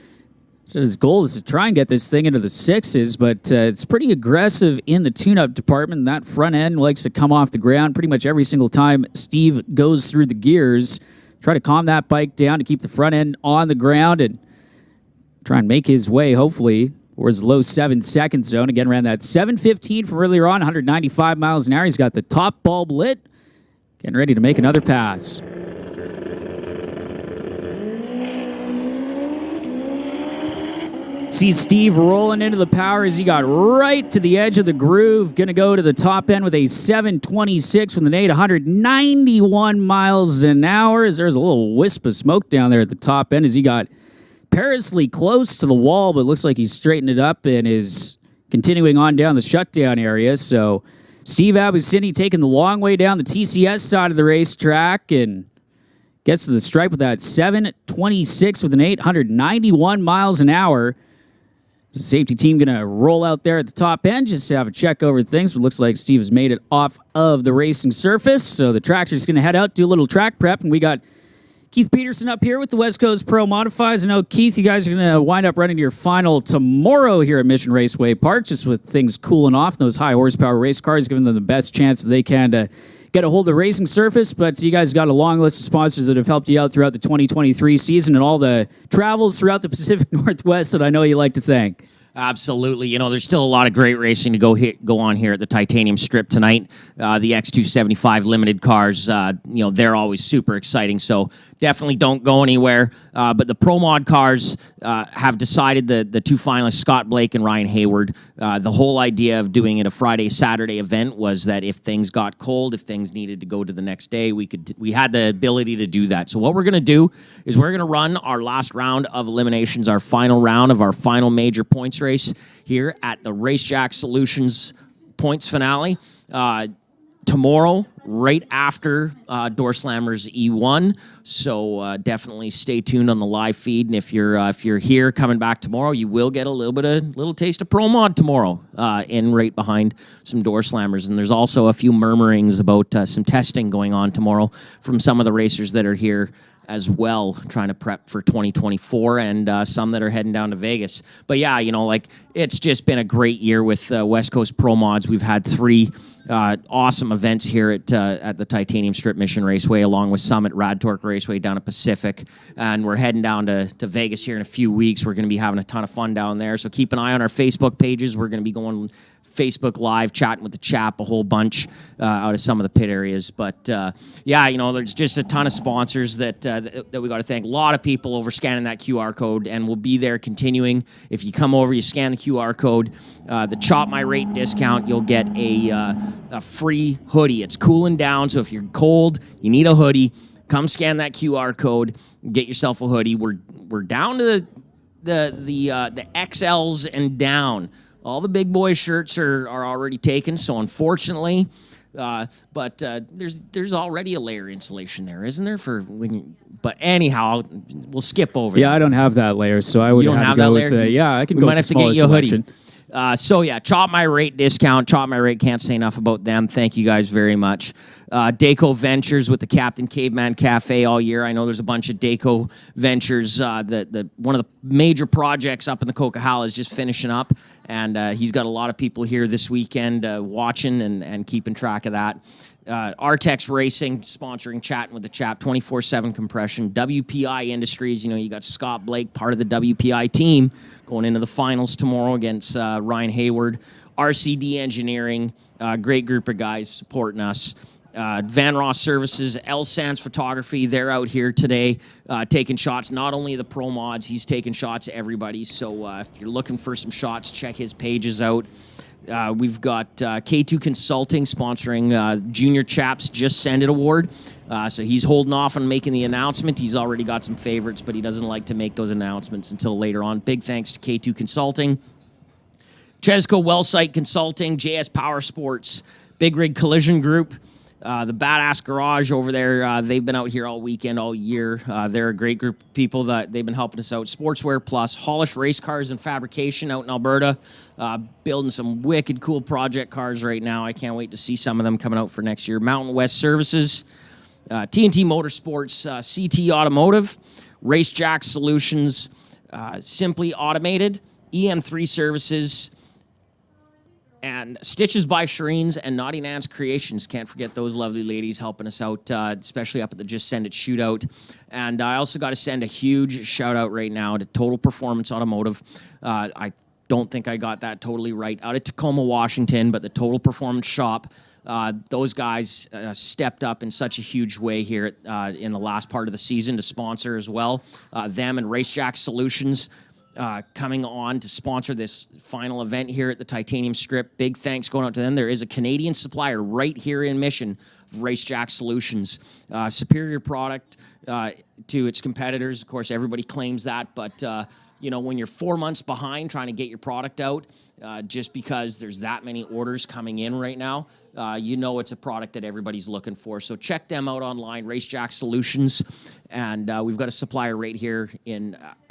so his goal is to try and get this thing into the sixes, but it's pretty aggressive in the tune-up department. That front end likes to come off the ground pretty much every single time Steve goes through the gears. Try to calm that bike down to keep the front end on the ground and try and make his way, hopefully, towards the low 7-second zone. Again, ran that 7:15 from earlier on, 195 miles an hour. He's got the top bulb lit. Getting ready to make another pass. See Steve rolling into the power as he got right to the edge of the groove. Going to go to the top end with a 726 with an 191 miles an hour. As there's a little wisp of smoke down there at the top end as he got perilously close to the wall, but looks like he's straightened it up and is continuing on down the shutdown area. So Steve Abusini taking the long way down the TCS side of the racetrack and gets to the stripe with that 726 with an 891 miles an hour. The safety team going to roll out there at the top end just to have a check over things. But it looks like Steve has made it off of the racing surface. So the tractor's going to head out, do a little track prep. And we got Keith Peterson up here with the West Coast Pro Modifieds. I know, Keith, you guys are going to wind up running your final tomorrow here at Mission Raceway Park, just with things cooling off. Those high horsepower race cars, giving them the best chance that they can to get a hold of the racing surface. But you guys got a long list of sponsors that have helped you out throughout the 2023 season and all the travels throughout the Pacific Northwest that I know you like to thank. Absolutely. You know, there's still a lot of great racing to go on here at the Titanium Strip tonight. The X275 limited cars, they're always super exciting. So definitely don't go anywhere. But the Pro Mod cars have decided the two finalists, Scott Blake and Ryan Hayward. The whole idea of doing it a Friday, Saturday event was that if things got cold, if things needed to go to the next day, we had the ability to do that. So what we're going to do is we're going to run our last round of eliminations, our final round of our final major points race here at the Racejack Solutions points finale tomorrow, right after Door Slammers E1. So definitely stay tuned on the live feed. And if you're here coming back tomorrow, you will get a little taste of Pro Mod tomorrow, in right behind some Door Slammers. And there's also a few murmurings about some testing going on tomorrow from some of the racers that are here as well, trying to prep for 2024, and some that are heading down to Vegas. But yeah, it's just been a great year with West Coast Pro Mods. We've had 3 awesome events here at the Titanium Strip Mission Raceway, along with Summit Rad Torque Raceway down at Pacific. And we're heading down to Vegas here in a few weeks. We're going to be having a ton of fun down there. So keep an eye on our Facebook pages. We're going to be going Facebook Live, chatting with the chap a whole bunch out of some of the pit areas. But there's just a ton of sponsors that we got to thank. A lot of people over scanning that QR code, and we'll be there continuing. If you come over, you scan the QR code, the Chop My Rate discount, you'll get a free hoodie. It's cooling down, so if you're cold, you need a hoodie, come scan that QR code, get yourself a hoodie. We're down to the XLs and down. All the big boy shirts are already taken, so unfortunately, but there's already a layer insulation there, isn't there? But anyhow, we'll skip over that. Yeah, I don't have that layer, so I would have to go with I can go with the smaller selection. Chop My Rate discount. Chop My Rate, can't say enough about them. Thank you guys very much. Daco Ventures with the Captain Caveman Cafe all year. I know there's a bunch of Daco Ventures. One of the major projects up in the Coquihalla is just finishing up, and he's got a lot of people here this weekend watching and keeping track of that. Artex Racing sponsoring Chatting with the Chap, 24/7 compression. WPI Industries, you got Scott Blake, part of the WPI team, going into the finals tomorrow against Ryan Hayward. RCD Engineering, great group of guys supporting us. Van Ross Services, L Sands Photography, they're out here today taking shots. Not only the Pro Mods, he's taking shots at everybody. So if you're looking for some shots, check his pages out. We've got K2 Consulting sponsoring Junior Chaps Just Send It Award. So he's holding off on making the announcement. He's already got some favorites, but he doesn't like to make those announcements until later on. Big thanks to K2 Consulting. Chesco Wellsite Consulting, JS Power Sports, Big Rig Collision Group, the Badass Garage over there. They've been out here all weekend, all year. They're a great group of people that they've been helping us out. Sportswear Plus, Hollish Race Cars and Fabrication out in Alberta, building some wicked cool project cars right now. I can't wait to see some of them coming out for next year. Mountain West Services, TNT Motorsports, CT Automotive, Racejack Solutions, Simply Automated, EM3 Services, and Stitches by Shireen's and Naughty Nan's Creations. Can't forget those lovely ladies helping us out, especially up at the Just Send It Shootout. And I also got to send a huge shout out right now to Total Performance Automotive. I don't think I got that totally right. Out of Tacoma, Washington, but the Total Performance Shop. Those guys stepped up in such a huge way here in the last part of the season to sponsor as well. Them and Racejack Solutions coming on to sponsor this final event here at the Titanium Strip. Big thanks going out to them. There is a Canadian supplier right here in Mission of Racejack Solutions. Superior product to its competitors. Of course, everybody claims that, but when you're 4 months behind trying to get your product out, just because there's that many orders coming in right now, it's a product that everybody's looking for. So check them out online, Racejack Solutions, and we've got a supplier right here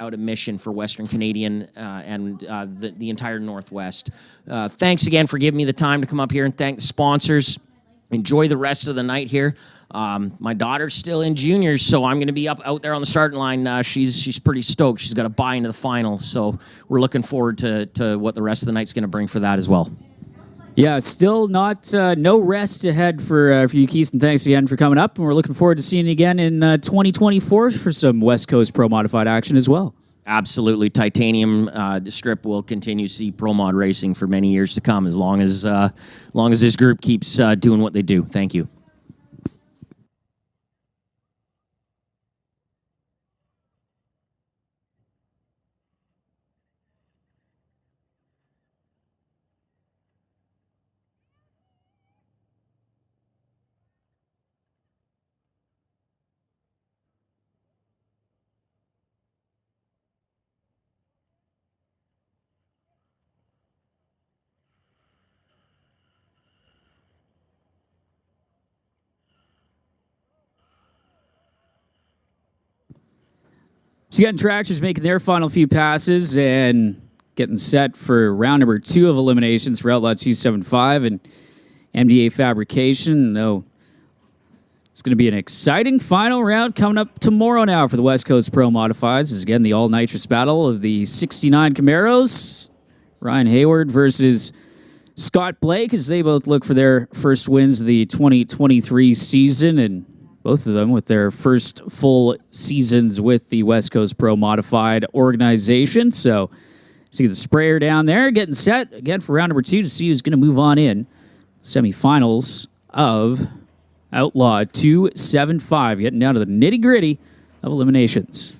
out of Mission for Western Canadian and the entire Northwest. Thanks again for giving me the time to come up here and thank the sponsors. Enjoy the rest of the night here. My daughter's still in juniors, so I'm going to be out there on the starting line. She's pretty stoked. She's got a bye into the final, so we're looking forward to what the rest of the night's going to bring for that as well. Yeah, still not no rest ahead for you, Keith, and thanks again for coming up. And we're looking forward to seeing you again in 2024 for some West Coast Pro Modified action as well. Absolutely. Titanium the Strip will continue to see Pro Mod racing for many years to come, as long as this group keeps doing what they do. Thank you. So getting Tractors making their final few passes and getting set for round number 2 of eliminations for Outlaw 275 and MDA Fabrication. No, it's going to be an exciting final round coming up tomorrow now for the West Coast Pro Modifieds. This is again the all-nitrous battle of the 69 Camaros. Ryan Hayward versus Scott Blake as they both look for their first wins of the 2023 season, and both of them with their first full seasons with the West Coast Pro Modified organization. So see the sprayer down there getting set again for round number 2 to see who's going to move on in semifinals of Outlaw 275, getting down to the nitty-gritty of eliminations.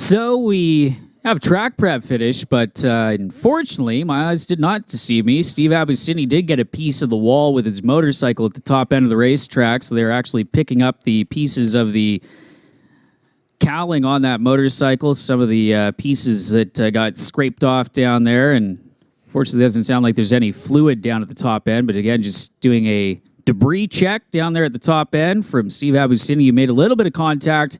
So we have track prep finished, but unfortunately, my eyes did not deceive me. Steve Abusini did get a piece of the wall with his motorcycle at the top end of the racetrack, so they were actually picking up the pieces of the cowling on that motorcycle, some of the pieces that got scraped off down there, and fortunately, it doesn't sound like there's any fluid down at the top end, but again, just doing a debris check down there at the top end from Steve Abusini. You made a little bit of contact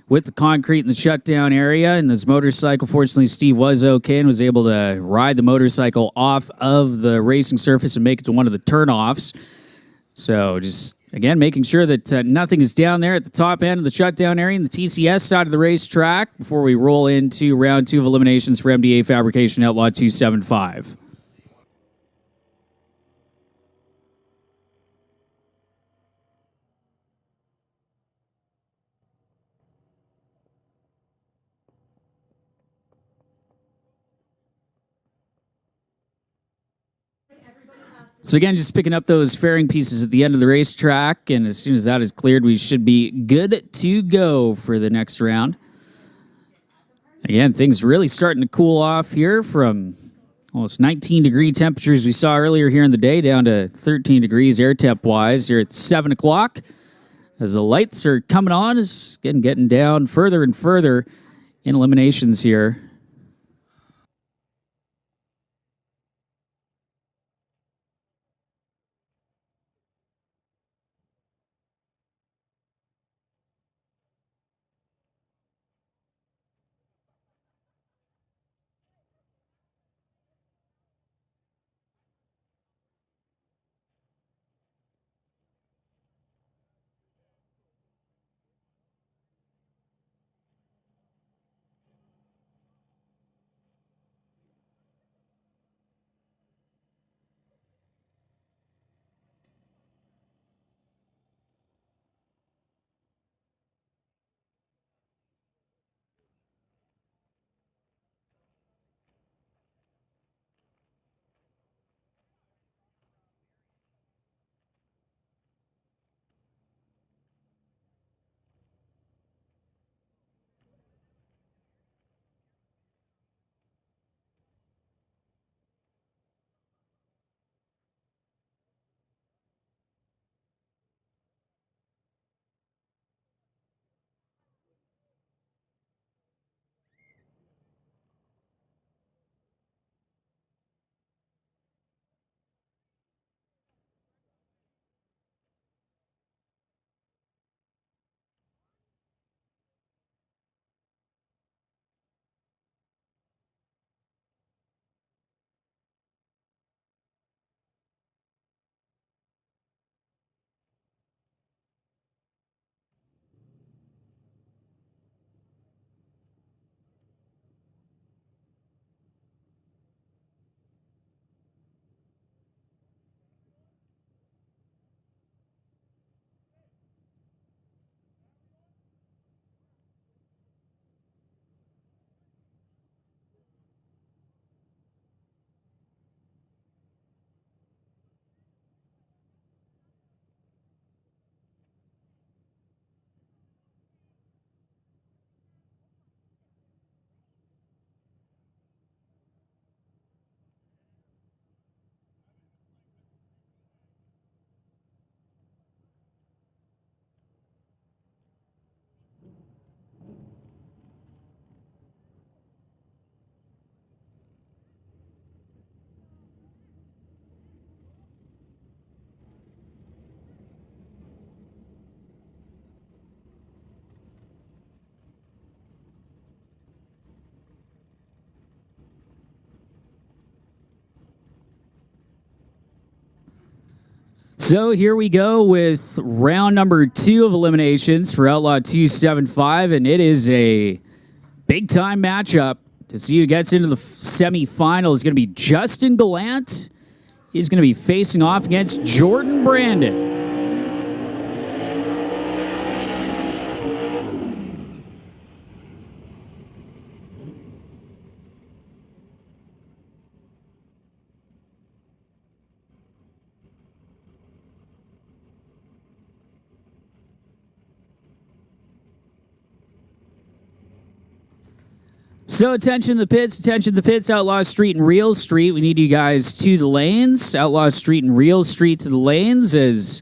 with the concrete in the shutdown area, and this motorcycle, fortunately, Steve was okay and was able to ride the motorcycle off of the racing surface and make it to one of the turnoffs. So just, again, making sure that nothing is down there at the top end of the shutdown area and the TCS side of the racetrack before we roll into round 2 of eliminations for MDA Fabrication Outlaw 275. So again, just picking up those fairing pieces at the end of the racetrack, and as soon as that is cleared, we should be good to go for the next round. Again, things really starting to cool off here from almost 19-degree temperatures we saw earlier here in the day down to 13 degrees air temp-wise here at 7 o'clock. As the lights are coming on, is getting down further and further in eliminations here. So here we go with round number 2 of eliminations for Outlaw 275, and it is a big-time matchup. To see who gets into the semifinal is going to be Justin Gallant. He's going to be facing off against Jordan Brandon. So attention the pits, Outlaw Street and Real Street. We need you guys to the lanes. Outlaw Street and Real Street to the lanes as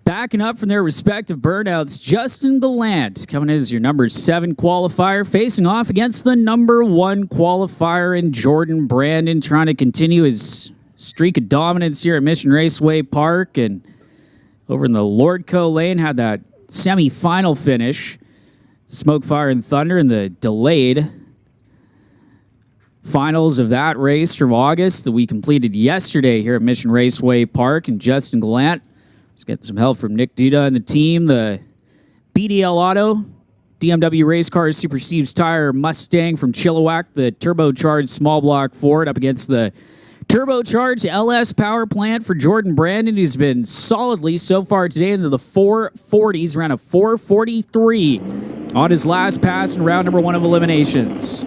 backing up from their respective burnouts. Justin Gallant coming in as your number 7 qualifier, facing off against the number 1 qualifier in Jordan Brandon, trying to continue his streak of dominance here at Mission Raceway Park. And over in the Lordco lane, had that semi-final finish. Smoke, Fire, and Thunder in the delayed finals of that race from August that we completed yesterday here at Mission Raceway Park. And Justin Gallant is getting some help from Nick Duda and the team. The BDL Auto, DMW Race Cars Super Steve's Tire Mustang from Chilliwack, the turbocharged small block Ford up against the turbocharged LS power plant for Jordan Brandon, who's been solidly so far today into the 440s, around a 443 on his last pass in round number 1 of eliminations.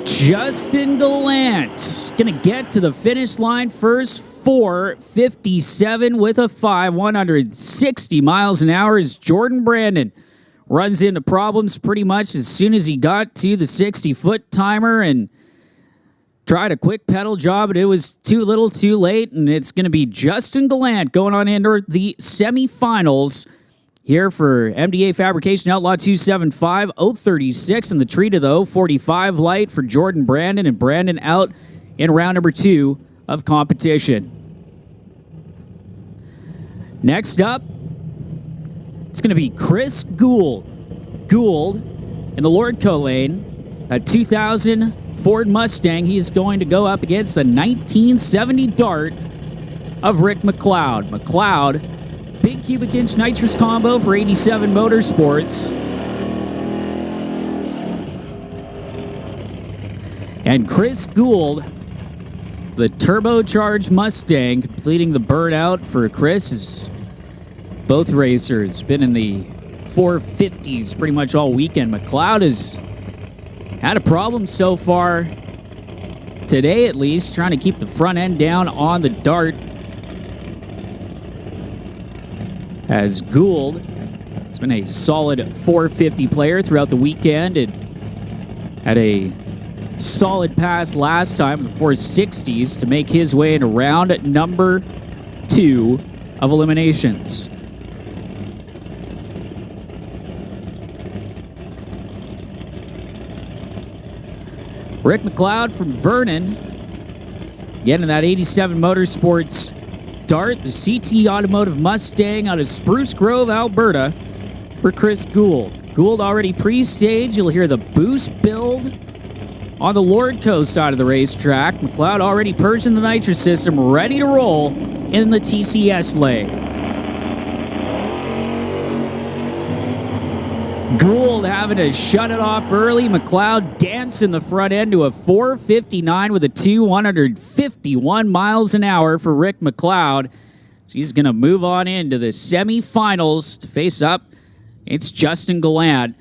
Justin Gallant going to get to the finish line first, 4:57 with a 5, 160 miles an hour as Jordan Brandon runs into problems pretty much as soon as he got to the 60-foot timer and tried a quick pedal job, but it was too little too late, and it's going to be Justin Gallant going on into the semifinals here for MDA Fabrication Outlaw 275, 036 in the treat of the 045 light for Jordan Brandon, and Brandon out in round number 2 of competition. Next up, it's going to be Chris Gould. Gould in the Lordco lane, a 2000 Ford Mustang. He's going to go up against a 1970 Dart of Rick McLeod. McLeod, big cubic inch nitrous combo for 87 Motorsports. And Chris Gould, the turbocharged Mustang, completing the burnout for Chris. Is both racers been in the 450s pretty much all weekend. McLeod has had a problem so far today, at least, trying to keep the front end down on the Dart. As Gould has been a solid 450 player throughout the weekend and had a solid pass last time in the 460s to make his way into round number 2 of eliminations. Rick McLeod from Vernon, getting that 87 Motorsports Dart, the CT Automotive Mustang out of Spruce Grove, Alberta, for Chris Gould. Gould already pre-staged. You'll hear the boost build on the Lordco side of the racetrack. McLeod already purging the nitrous system, ready to roll in the TCS lane. Gould having to shut it off early. McLeod dancing the front end to a 4:59 with a 151 miles an hour for Rick McLeod. So he's going to move on into the semifinals to face up. It's Justin Gallant.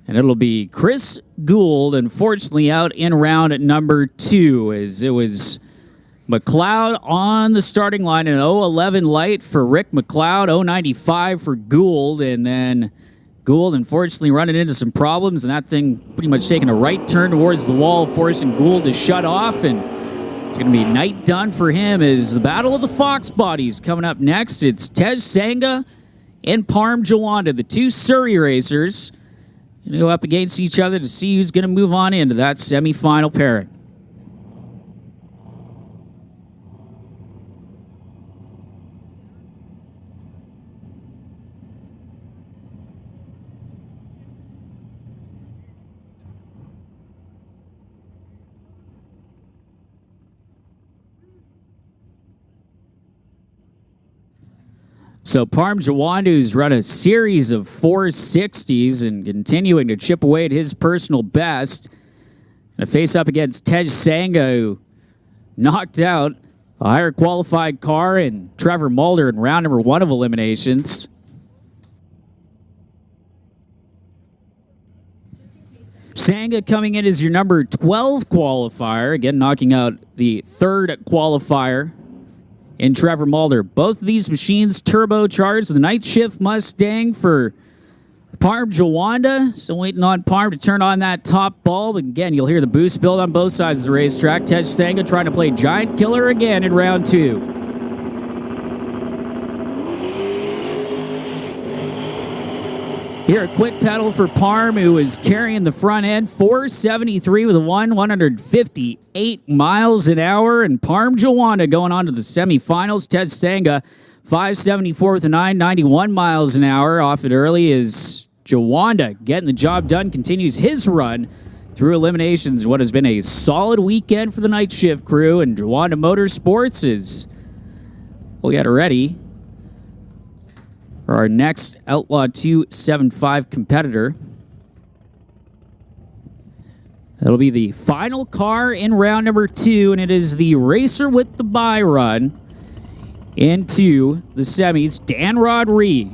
And it'll be Chris Gould, unfortunately, out in round number 2, as it was McLeod on the starting line, an 011 light for Rick McLeod, 095 for Gould, and then Gould, unfortunately, running into some problems, and that thing pretty much taking a right turn towards the wall, forcing Gould to shut off, and it's going to be night done for him as the Battle of the Fox Bodies coming up next. It's Tej Sangha and Parm Jawanda, the 2 Surrey racers, going to go up against each other to see who's going to move on into that semifinal pairing. So Parm Jawanda, who's run a series of 460s and continuing to chip away at his personal best, going to face up against Tej Sangha, who knocked out a higher qualified car and Trevor Mulder in round number 1 of eliminations. Sangha coming in as your number 12 qualifier, again knocking out the 3rd qualifier in Trevor Mulder. Both of these machines turbocharged. The night shift Mustang for Parm Jawanda. Still waiting on Parm to turn on that top bulb. Again, you'll hear the boost build on both sides of the racetrack. Tej Sanga trying to play Giant Killer again in round 2. Here, a quick pedal for Parm, who is carrying the front end. 473 with a 158 miles an hour. And Parm Jawanda going on to the semifinals. Tej Sanga, 574 with a 991 miles an hour. Off it early is Jawanda getting the job done. Continues his run through eliminations. What has been a solid weekend for the night shift crew. And Jawanda Motorsports is, we'll get it ready for our next Outlaw 275 competitor. That'll be the final car in round number 2, and it is the racer with the bye run into the semis, Dan Rodriguez.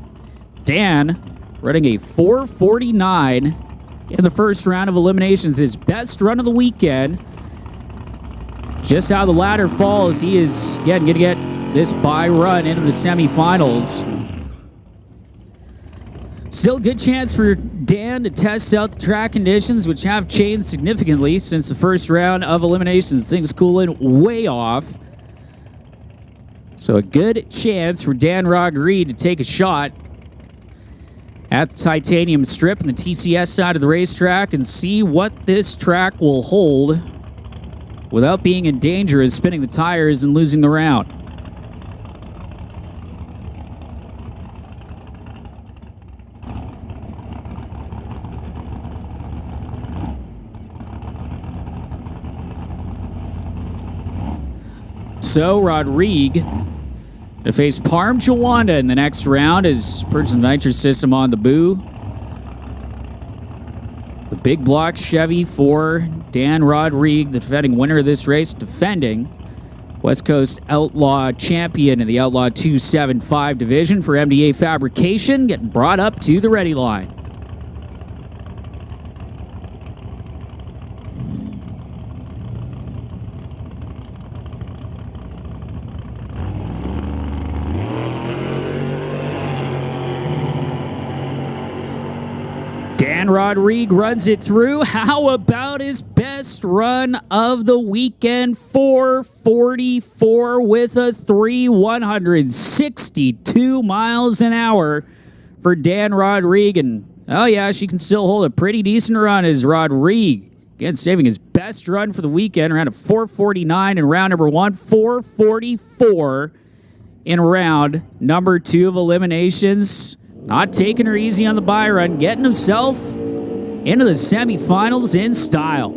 Dan running a 449 in the first round of eliminations, his best run of the weekend. Just how the ladder falls, he is again going to get this bye run into the semifinals. Still a good chance for Dan to test out the track conditions, which have changed significantly since the first round of eliminations. Things cooling way off. So a good chance for Dan Rodriguez to take a shot at the titanium strip and the TCS side of the racetrack and see what this track will hold without being in danger of spinning the tires and losing the round. So Rodriguez to face Parm Jawanda in the next round as purchasing the nitrous system on the boo. The big block Chevy for Dan Rodriguez, the defending winner of this race, defending West Coast Outlaw champion in the Outlaw 275 division for MDA Fabrication, getting brought up to the ready line. Dan Rodriguez runs it through. How about his best run of the weekend? 444 with a 162 miles an hour for Dan Rodriguez. And, oh yeah, she can still hold a pretty decent run as Rodriguez. Again, saving his best run for the weekend, around a 449 in round number 1, 444 in round number 2 of eliminations. Not taking her easy on the bye run, getting himself into the semifinals in style.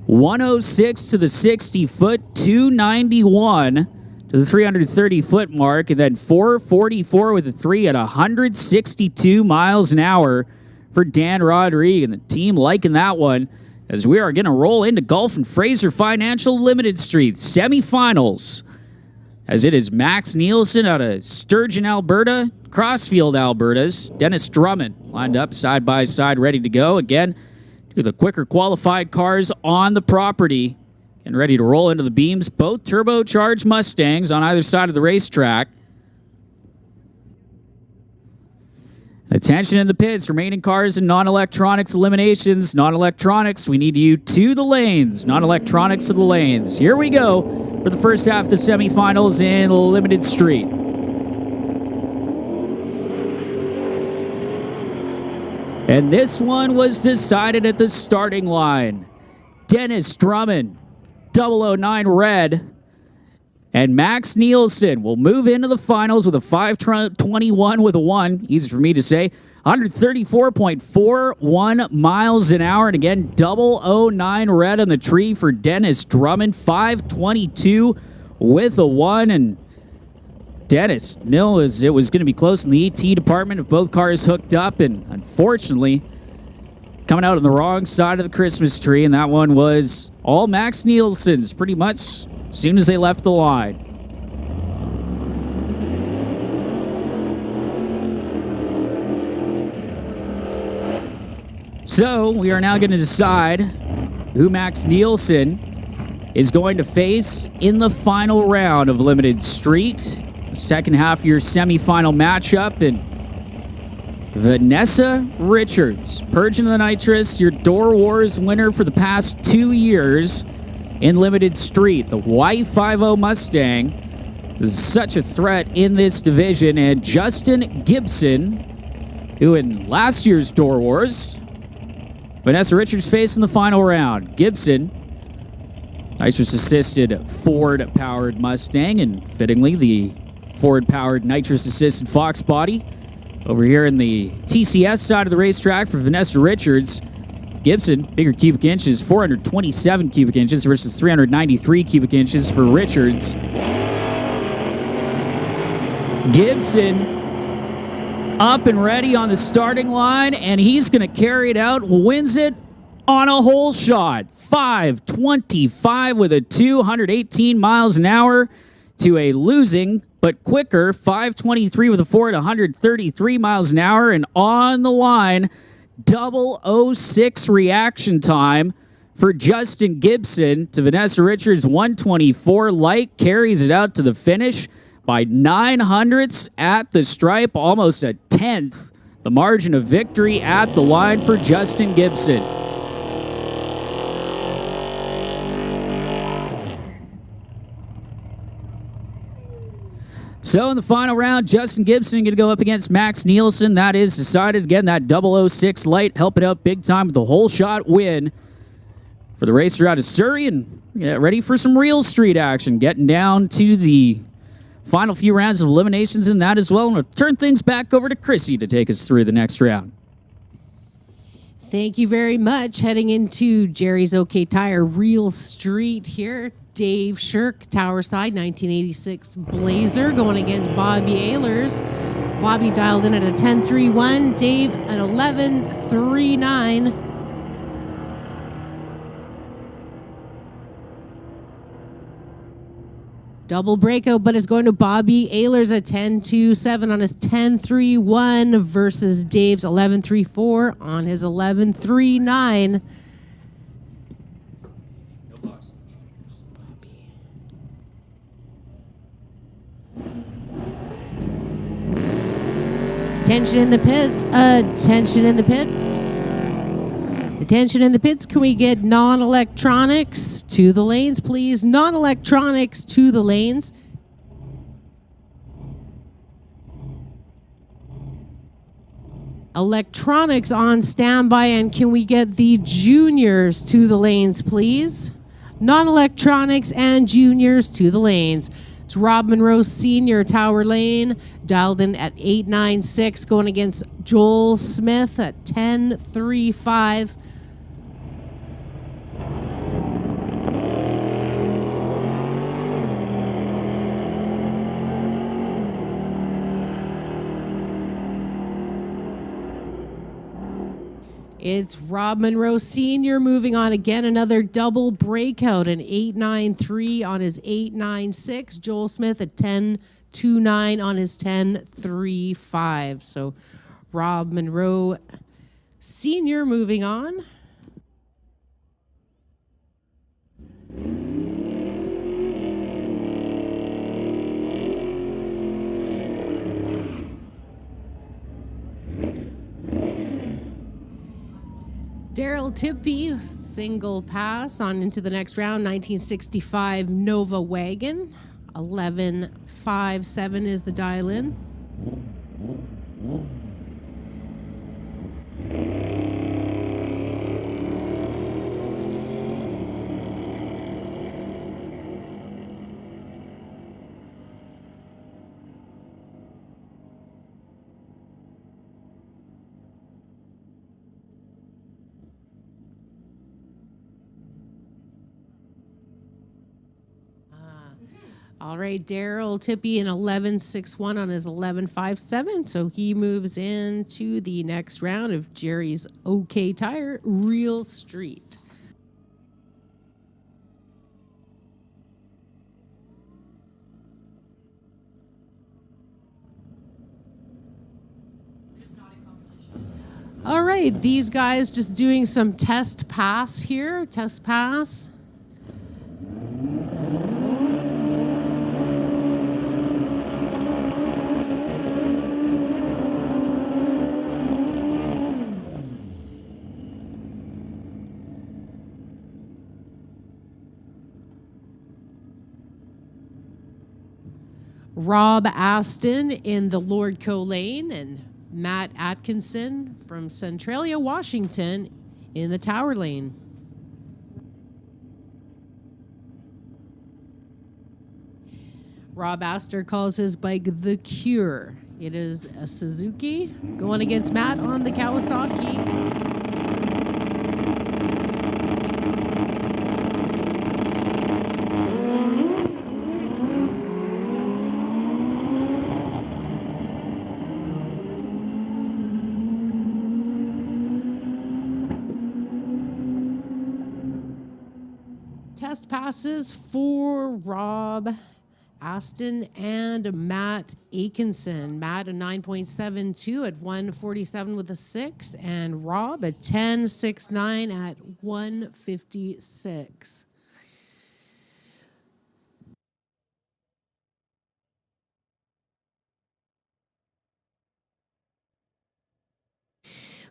106 to the 60-foot, 291 to the 330-foot mark, and then 444 with a 3 at 162 miles an hour for Dan Rodriguez. And the team liking that one as we are going to roll into Gulf and Fraser Financial Limited Street semifinals. As it is Max Nielsen out of Sturgeon, Alberta, Crossfield, Alberta's Dennis Drummond lined up side by side, ready to go. Again, two of the quicker qualified cars on the property and ready to roll into the beams. Both turbocharged Mustangs on either side of the racetrack. Attention in the pits. Remaining cars and non-electronics eliminations. Non-electronics, we need you to the lanes. Non-electronics to the lanes. Here we go for the first half of the semifinals in Limited Street. And this one was decided at the starting line. Dennis Drummond, 009 red. And Max Nielsen will move into the finals with a 521 with a 1. Easy for me to say. 134.41 miles an hour. And again, 009 red on the tree for Dennis Drummond. 522 with a 1. And Dennis knew it was going to be close in the AT department if both cars hooked up. And unfortunately, coming out on the wrong side of the Christmas tree. And that one was all Max Nielsen's pretty much as soon as they left the line. So we are now going to decide who Max Nielsen is going to face in the final round of Limited Street. Second half of your semifinal matchup, and Vanessa Richards, Purging the Nitrous, your Door Wars winner for the past 2 years in Limited Street. The Y50 Mustang is such a threat in this division, and Justin Gibson, who in last year's Door Wars, Vanessa Richards faced in the final round. Gibson, nitrous-assisted Ford-powered Mustang, and fittingly, the Ford-powered nitrous-assisted Fox body. Over here in the TCS side of the racetrack for Vanessa Richards, Gibson, bigger cubic inches, 427 cubic inches versus 393 cubic inches for Richards. Gibson up and ready on the starting line, and he's going to carry it out, wins it on a hole shot. 5:25 with a 218 miles an hour to a losing but quicker 5:23 with a 4 at 133 miles an hour, and on the line 006 reaction time for Justin Gibson to Vanessa Richards. 124 light, carries it out to the finish by 0.09 at the stripe, almost a tenth the margin of victory at the line for Justin Gibson. So in the final round, Justin Gibson going to go up against Max Nielsen. That is decided. Again, that 006 light helping out big time with the whole shot win for the racer out of Surrey. And get ready for some real street action. Getting down to the final few rounds of eliminations in that as well. And we'll turn things back over to Chrissy to take us through the next round. Thank you very much. Heading into Jerry's OK Tire Real Street here. Dave Shirk, Tower Side, 1986 Blazer, going against Bobby Ehlers. Bobby dialed in at a 10.31. Dave at 11.39. Double breakout, but it's going to Bobby Ehlers at 10.27 on his 10.31 versus Dave's 11.34 on his 11.39. Attention in the pits. Attention in the pits. Attention in the pits. Can we get non-electronics to the lanes, please? Non-electronics to the lanes. Electronics on standby, and can we get the juniors to the lanes, please? Non-electronics and juniors to the lanes. It's Rob Monroe Sr., Tower Lane, dialed in at 8.96, going against Joel Smith at 10.35. It's Rob Monroe Sr. moving on again, another double breakout, an 8.93 on his 8.96. Joel Smith at 10.29 on his 10.35. So Rob Monroe Sr. moving on. Daryl Tippy, single pass on into the next round, 1965 Nova Wagon. 11.57 is the dial-in. All right, Daryl Tippy in 11.61 on his 11.57. So he moves into the next round of Jerry's OK Tire Real Street. All right, these guys just doing some test pass here. Test pass. Rob Aston in the Lordco lane, and Matt Atkinson from Centralia, Washington in the Tower lane. Rob Astor calls his bike The Cure. It is a Suzuki going against Matt on the Kawasaki. Test passes for Rob Aston and Matt Atkinson. Matt a 9.72 at 147 with a 6, and Rob a 10.69 at 156.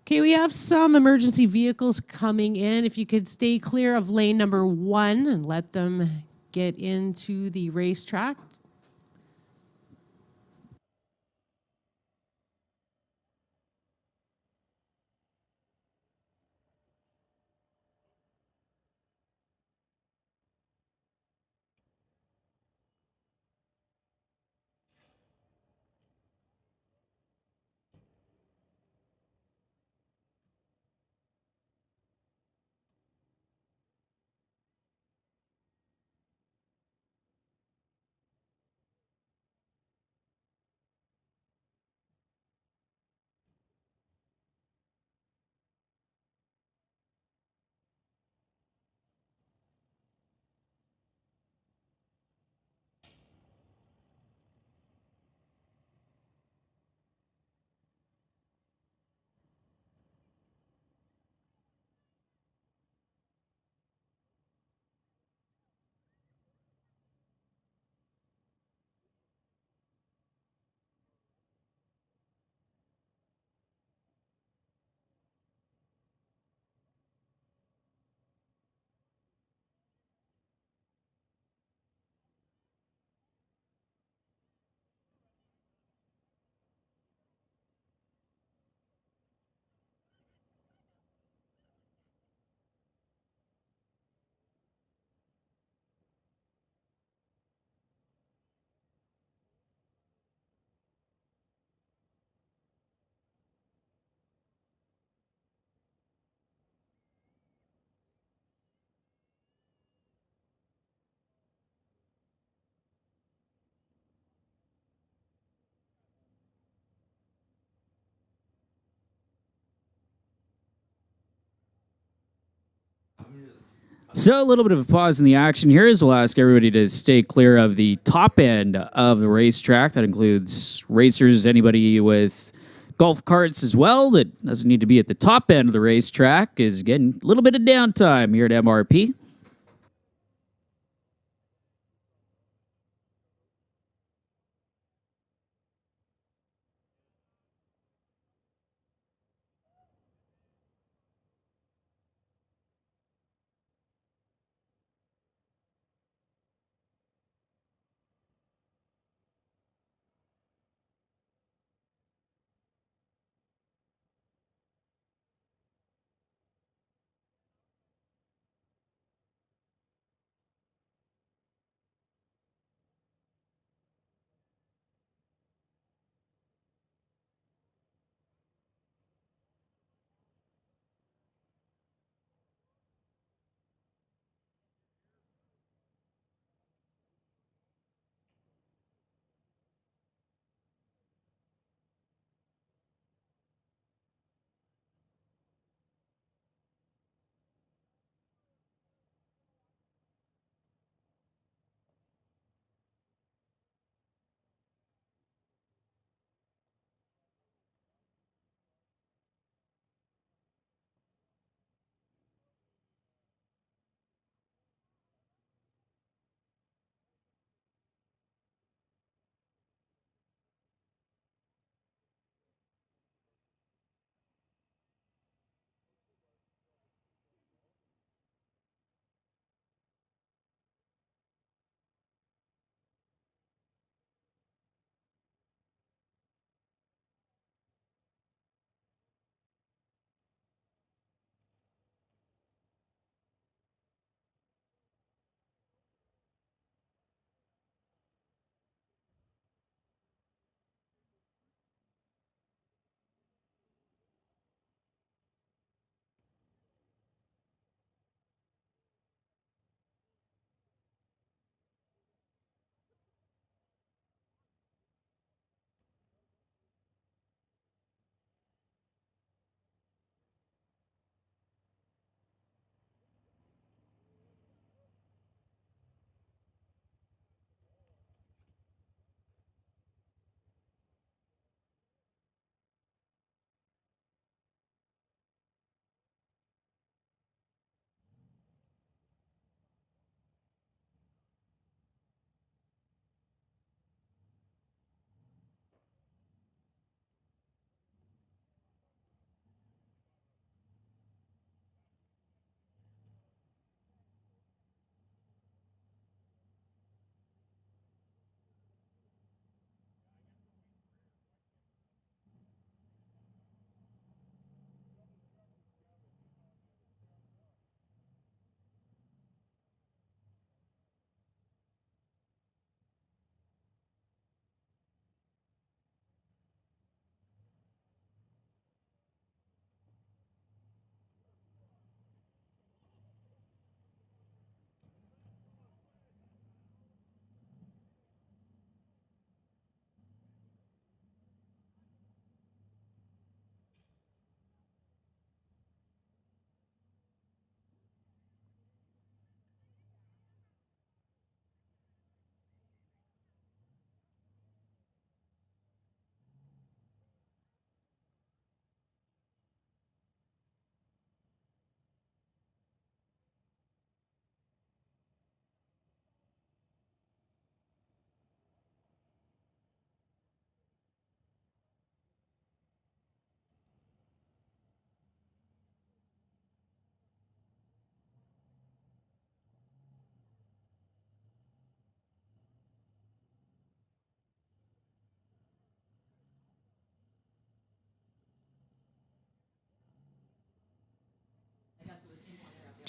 Okay, we have some emergency vehicles coming in. If you could stay clear of lane number 1 and let them get into the racetrack. So a little bit of a pause in the action here as we'll ask everybody to stay clear of the top end of the racetrack. That includes racers, anybody with golf carts as well that doesn't need to be at the top end of the racetrack is getting a little bit of downtime here at MRP.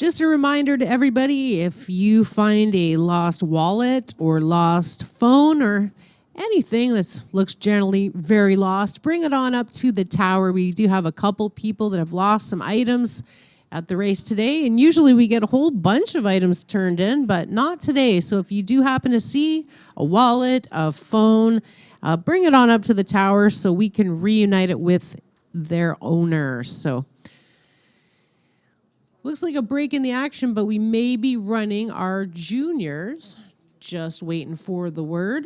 Just a reminder to everybody, if you find a lost wallet or lost phone or anything that looks generally very lost, bring it on up to the tower. We do have a couple people that have lost some items at the race today, and usually we get a whole bunch of items turned in, but not today. So if you do happen to see a wallet, a phone, bring it on up to the tower so we can reunite it with their owner. So looks like a break in the action, but we may be running our juniors. Just waiting for the word.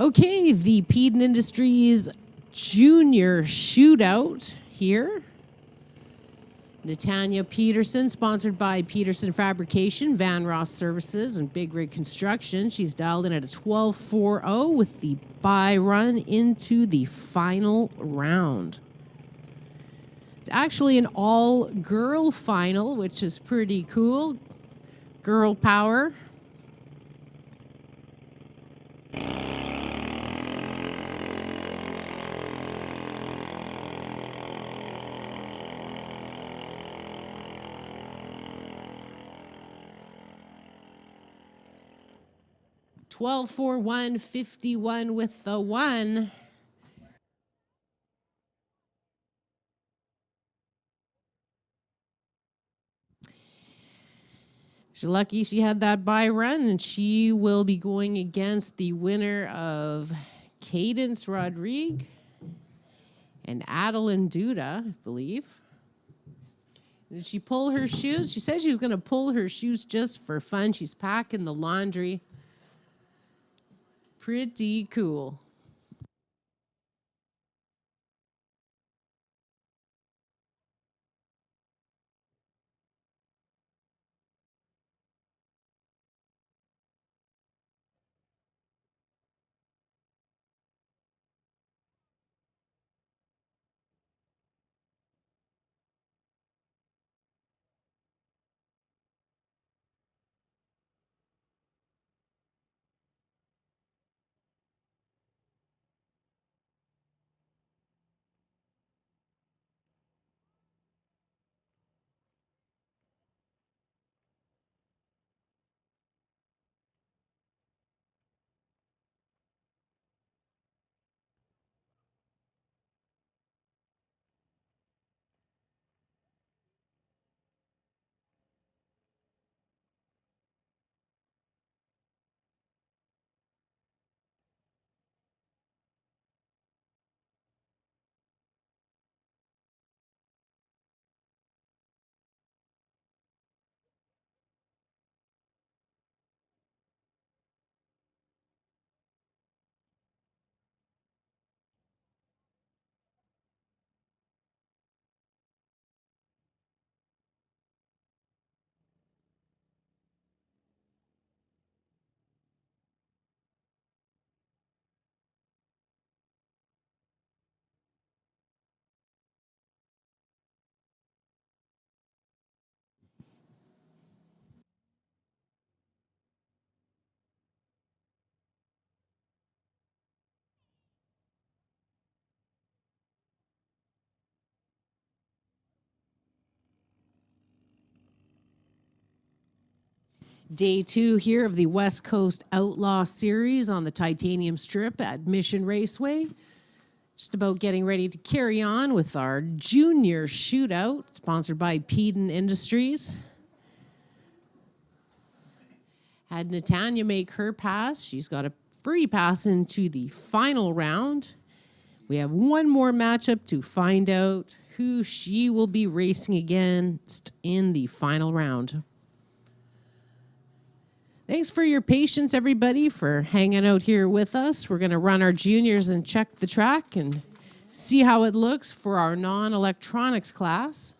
Okay, the Peden Industries Junior Shootout here. Natanya Peterson, sponsored by Peterson Fabrication, Van Ross Services, and Big Rig Construction. She's dialed in at a 12.40 with the bye run into the final round. It's actually an all-girl final, which is pretty cool. Girl power. Twelve four 151 with the 1. She's lucky she had that bye run, and she will be going against the winner of Cadence Rodrigue and Adeline Duda, I believe. Did she pull her shoes? She said she was going to pull her shoes just for fun. She's packing the laundry. Pretty cool. Day 2 here of the West Coast Outlaw Series on the Titanium Strip at Mission Raceway. Just about getting ready to carry on with our junior shootout, sponsored by Peden Industries. Had Natanya make her pass. She's got a free pass into the final round. We have one more matchup to find out who she will be racing against in the final round. Thanks for your patience, everybody, for hanging out here with us. We're going to run our juniors and check the track and see how it looks for our non-electronics class.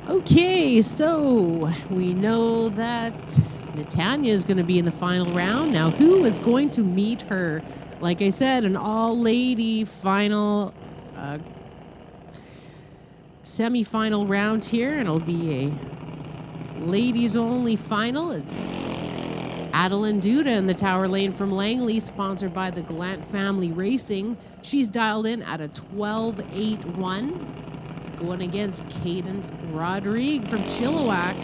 Okay, so we know that Natanya is going to be in the final round. Now, who is going to meet her? Like I said, an all-lady final semi-final round here, and it'll be a ladies-only final. It's Adeline Duda in the Tower Lane from Langley, sponsored by the Gallant Family Racing. She's dialed in at a 12.81. Going against Cadence Rodrigue from Chilliwack.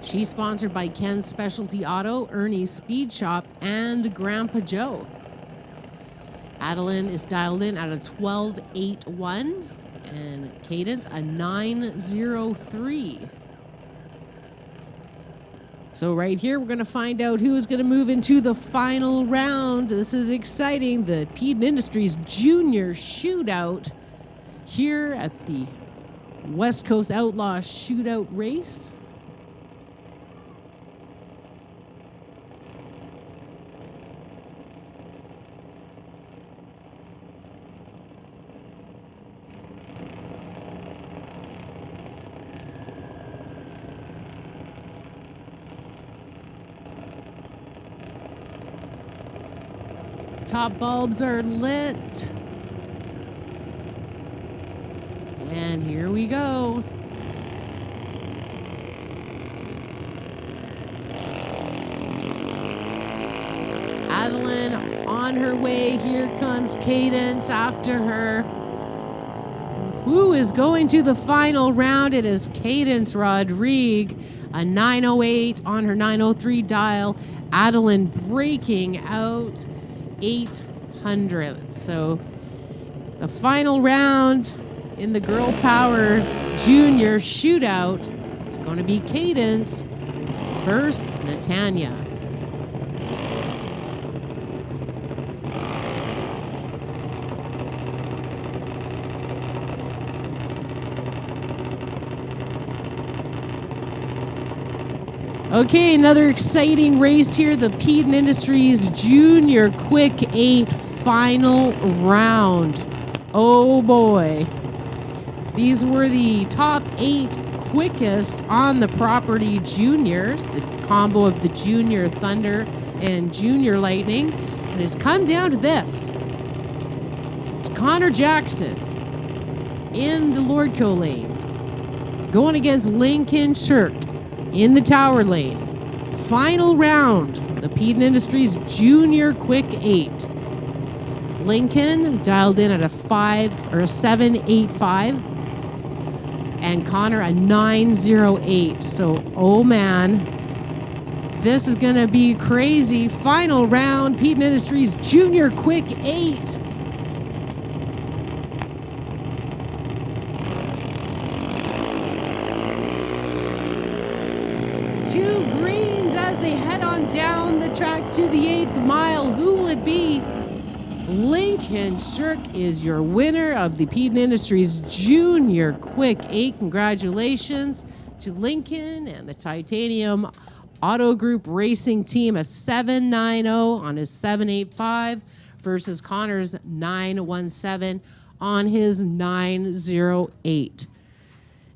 She's sponsored by Ken's Specialty Auto, Ernie's Speed Shop, and Grandpa Joe. Adeline is dialed in at a 12.81 and Cadence a 9.03. So right here, we're going to find out who is going to move into the final round. This is exciting. The Peden Industries Junior Shootout here at the West Coast Outlaw Shootout race. Top bulbs are lit. And here we go. Adeline on her way. Here comes Cadence after her. Who is going to the final round? It is Cadence Rodrigue, a 908 on her 903 dial. Adeline breaking out 800. So the final round in the Girl Power Junior Shootout is going to be Cadence versus Natanya. Okay, another exciting race here. The Peden Industries Junior Quick 8 final round. Oh boy. These were the top 8 quickest on the property juniors, the combo of the Junior Thunder and Junior Lightning. And it's come down to this. It's Connor Jackson in the Lordco lane, going against Lincoln Shirk in the Tower lane. Final round, the Peden Industries Junior Quick 8. Lincoln dialed in at a 7.85, and Connor a 9.08. So, oh man, this is gonna be crazy. Final round, Peden Industries Junior Quick 8. Two greens as they head on down the track to the 8th mile. Who will it be? Lincoln Shirk is your winner of the Peden Industries Junior Quick 8. Congratulations to Lincoln and the Titanium Auto Group Racing Team. A 7.90 on his 7.85 versus Connor's 9.17 on his 9.08.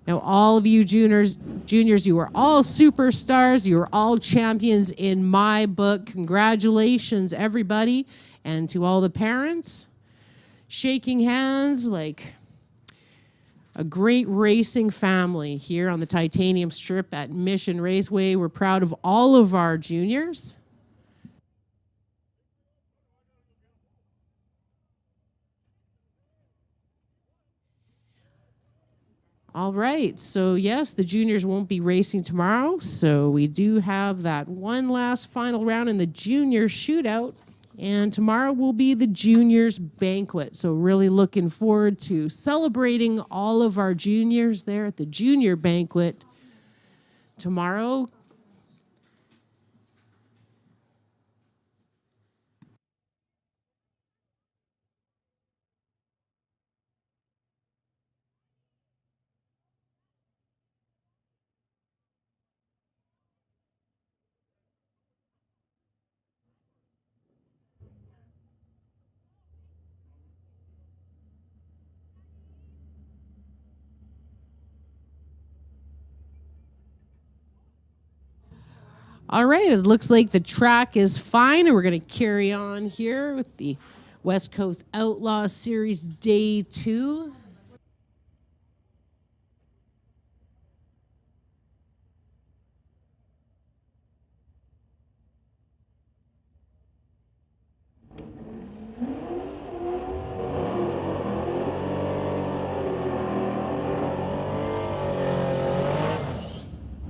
Now, all of you juniors, you are all superstars. You are all champions in my book. Congratulations, everybody. And to all the parents, shaking hands like a great racing family here on the Titanium Strip at Mission Raceway. We're proud of all of our juniors. All right, so yes, the juniors won't be racing tomorrow, so we do have that one last final round in the junior shootout, and tomorrow will be the juniors banquet. So really looking forward to celebrating all of our juniors there at the junior banquet tomorrow. All right, it looks like the track is fine, and we're going to carry on here with the West Coast Outlaw Series Day 2.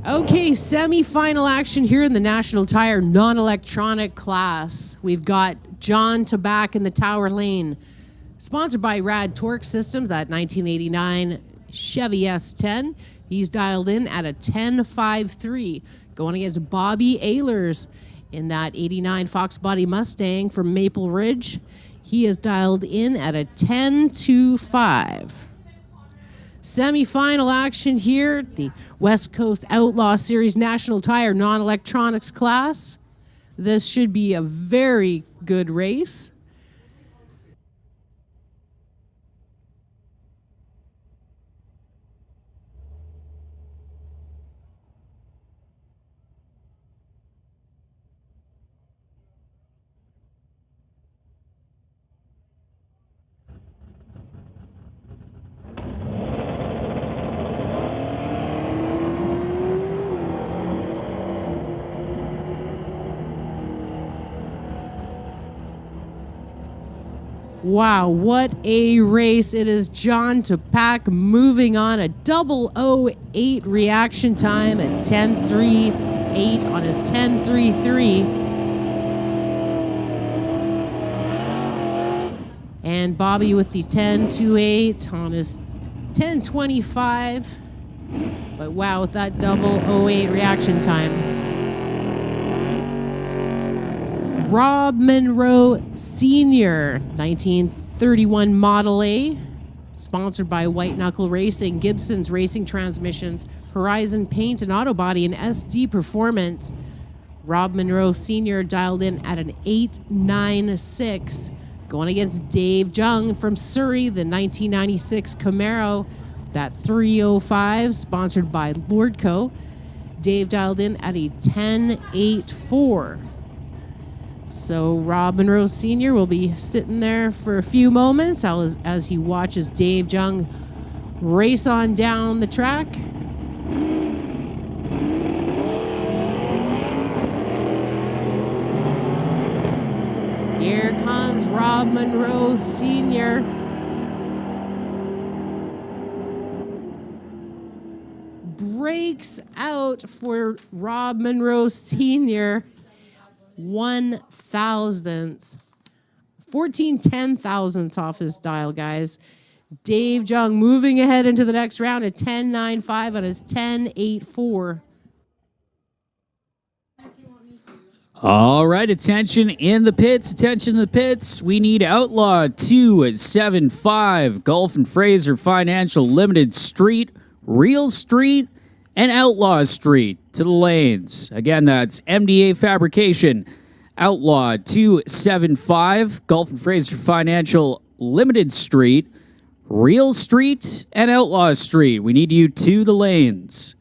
Okay, semi-final action here in the National Tire non-electronic class. We've got John Tabak in the Tower Lane. Sponsored by Rad Torque Systems, that 1989 Chevy S10. He's dialed in at a 10.53. Going against Bobby Ehlers in that 89 Fox Body Mustang from Maple Ridge. He is dialed in at a 10.25. Semi-final action here, the West Coast Outlaw Series National Tire non-electronics class. This should be a very good race. Wow, what a race. It is John Tabak moving on a 008 reaction time at 10.38 on his 10.33. And Bobby with the 10.28 on his 10.25. But wow, with that 008 reaction time. Rob Monroe Sr., 1931 Model A, sponsored by White Knuckle Racing, Gibson's Racing Transmissions, Horizon Paint and Auto Body, and SD Performance. Rob Monroe Sr. dialed in at an 8.96, going against Dave Jung from Surrey, the 1996 Camaro, that 305, sponsored by Lordco. Dave dialed in at a 10.84. So Rob Monroe Sr. will be sitting there for a few moments as he watches Dave Jung race on down the track. Here comes Rob Monroe Sr. Breaks out for Rob Monroe Sr. 1/1000th. 14 10,000ths off his dial, guys. Dave Jung moving ahead into the next round at 10.95 on his 10.84. All right, attention in the pits. Attention in the pits. We need Outlaw 275, Gulf and Fraser Financial Limited Street, Real Street, and Outlaw Street to the lanes. Again, that's MDA Fabrication, Outlaw 275, Gulf and Fraser Financial Limited Street, Real Street, and Outlaw Street. We need you to the lanes.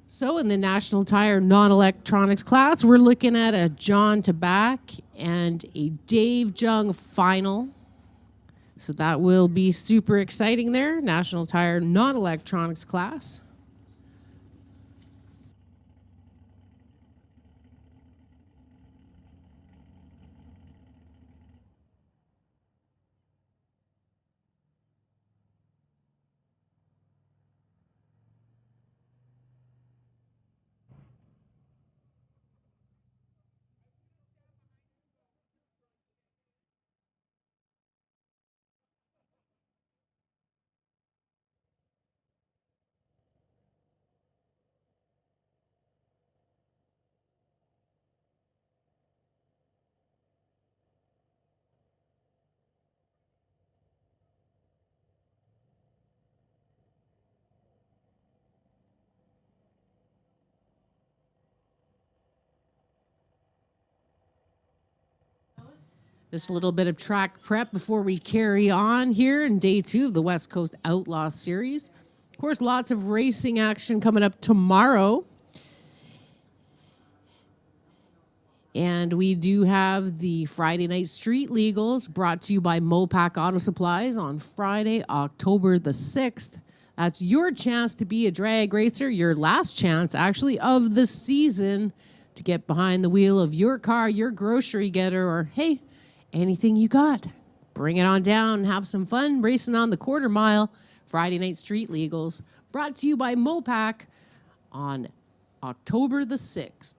So in the National Tire non-electronics class, we're looking at a John Tabak and a Dave Jung final. So that will be super exciting there. National Tire non-electronics class. Just a little bit of track prep before we carry on here in day 2 of the West Coast Outlaw Series. Of course, lots of racing action coming up tomorrow. And we do have the Friday Night Street Legals brought to you by Mopac Auto Supplies on Friday, October the 6th. That's your chance to be a drag racer, your last chance, actually, of the season to get behind the wheel of your car, your grocery getter, or, hey, anything you got. bring it on down and have some fun racing on the quarter mile. Friday Night Street Legals, brought to you by Mopac on October the 6th.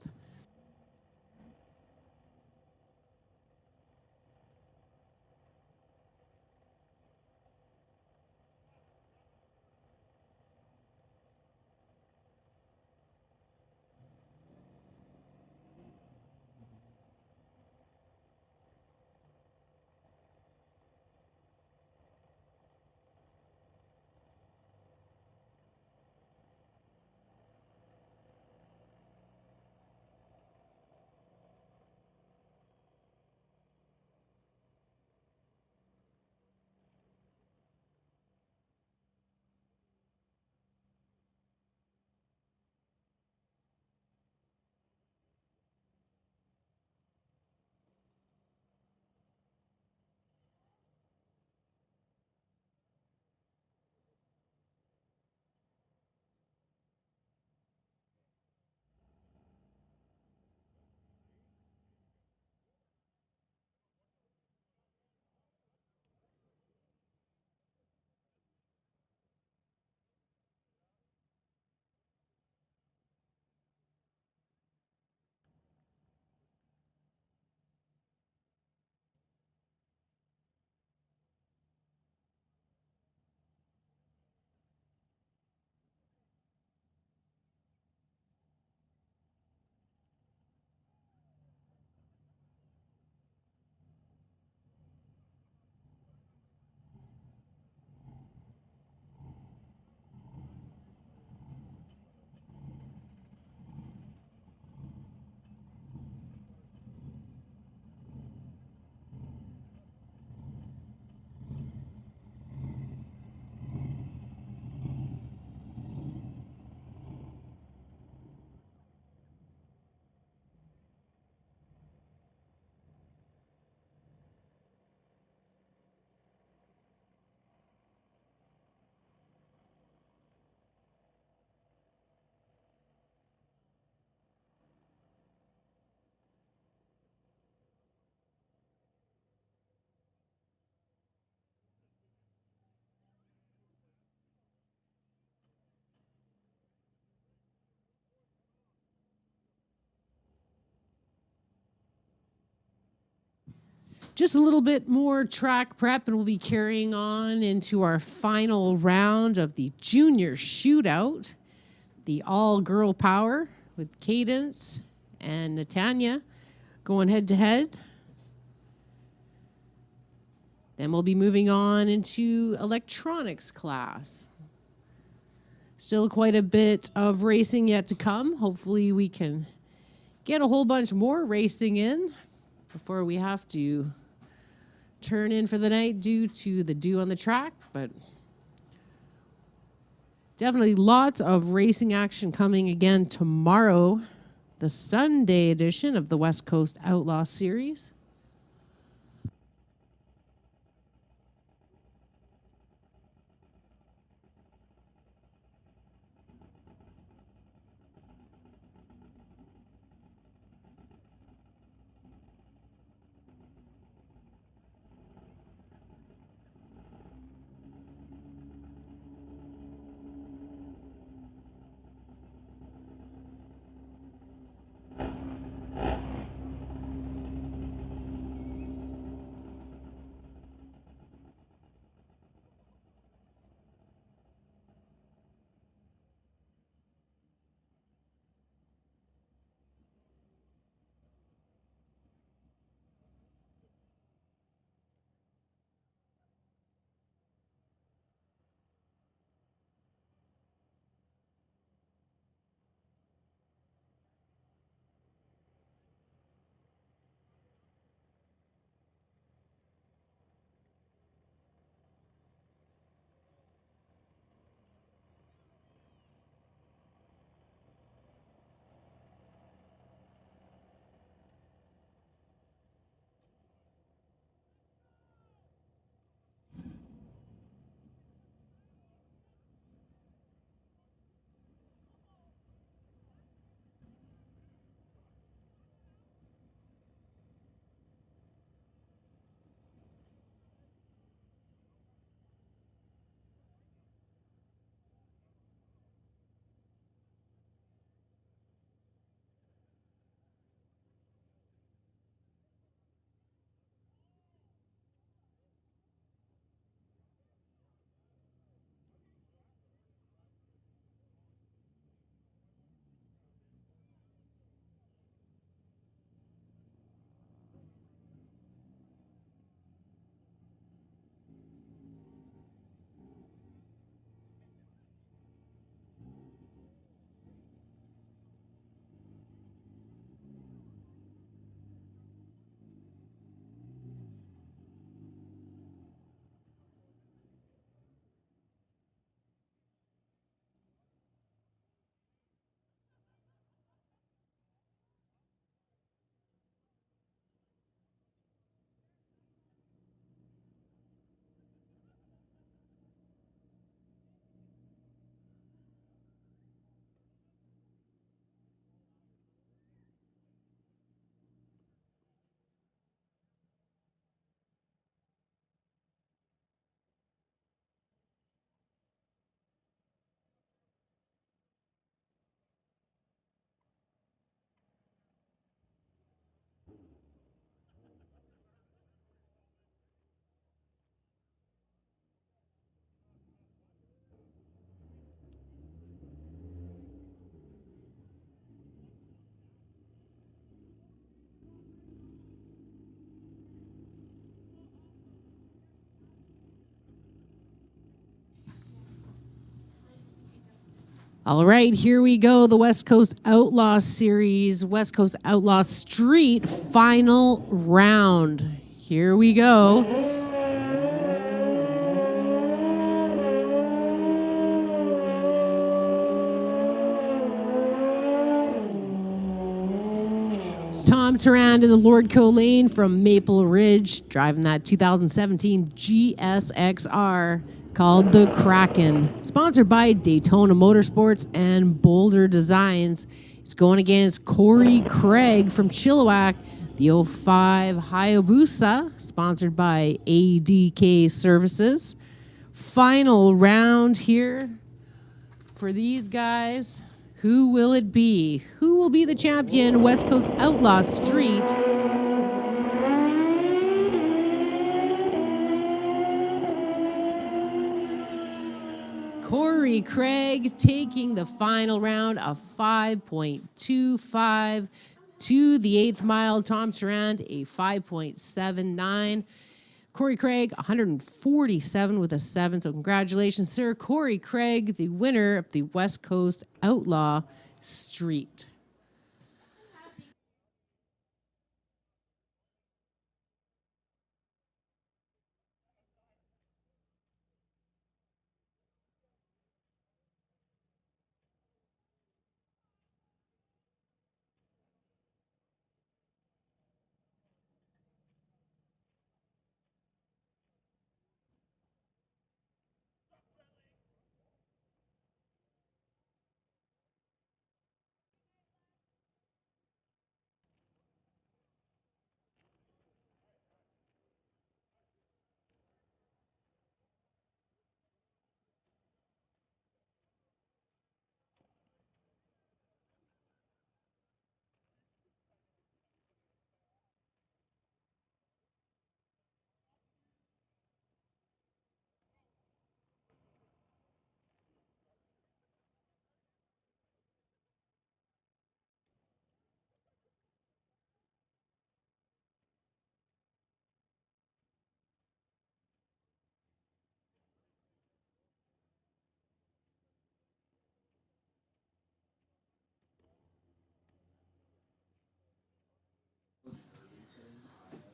Just a little bit more track prep, and we'll be carrying on into our final round of the junior shootout, the all-girl power with Cadence and Natanya going head-to-head. Then we'll be moving on into electronics class. Still quite a bit of racing yet to come. Hopefully we can get a whole bunch more racing in before we have to turn in for the night due to the dew on the track, but definitely lots of racing action coming again tomorrow, the Sunday edition of the West Coast Outlaw Series. All right, here we go. The West Coast Outlaw Series, West Coast Outlaw Street final round. Here we go. It's Tom Tarand in the Lordco lane from Maple Ridge, driving that 2017 GSXR called the Kraken. Sponsored by Daytona Motorsports and Boulder Designs. It's going against Corey Craig from Chilliwack, the 05 Hayabusa, sponsored by ADK Services. Final round here for these guys. Who will it be? Who will be the champion, West Coast Outlaw Street? Corey Craig taking the final round of 5.25 to the 8th mile. Tom Sarand, a 5.79. Corey Craig, 147 with a 7. So congratulations, sir. Corey Craig, the winner of the West Coast Outlaw Street.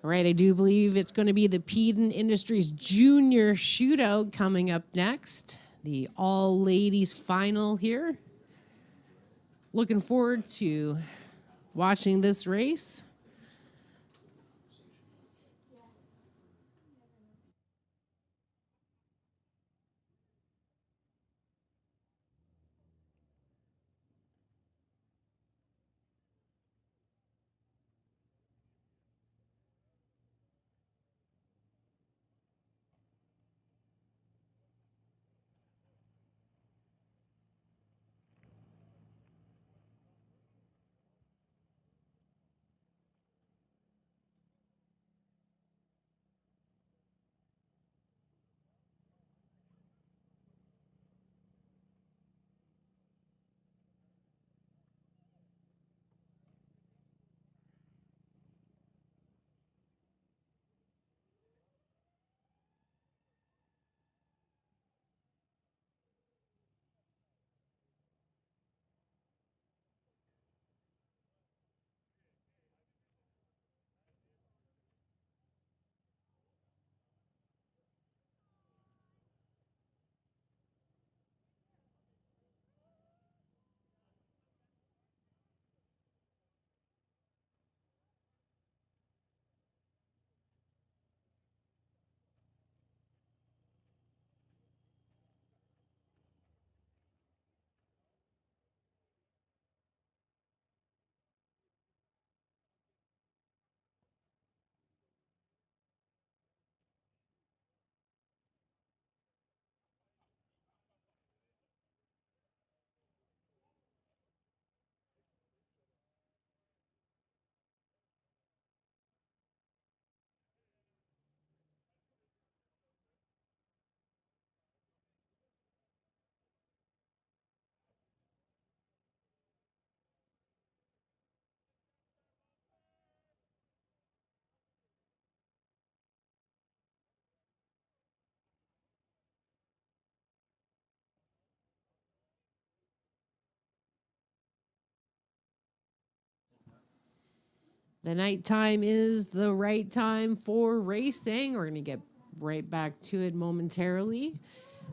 All right, I do believe it's going to be the Peden Industries Junior Shootout coming up next. The all-ladies final here. Looking forward to watching this race. The nighttime is the right time for racing. We're going to get right back to it momentarily.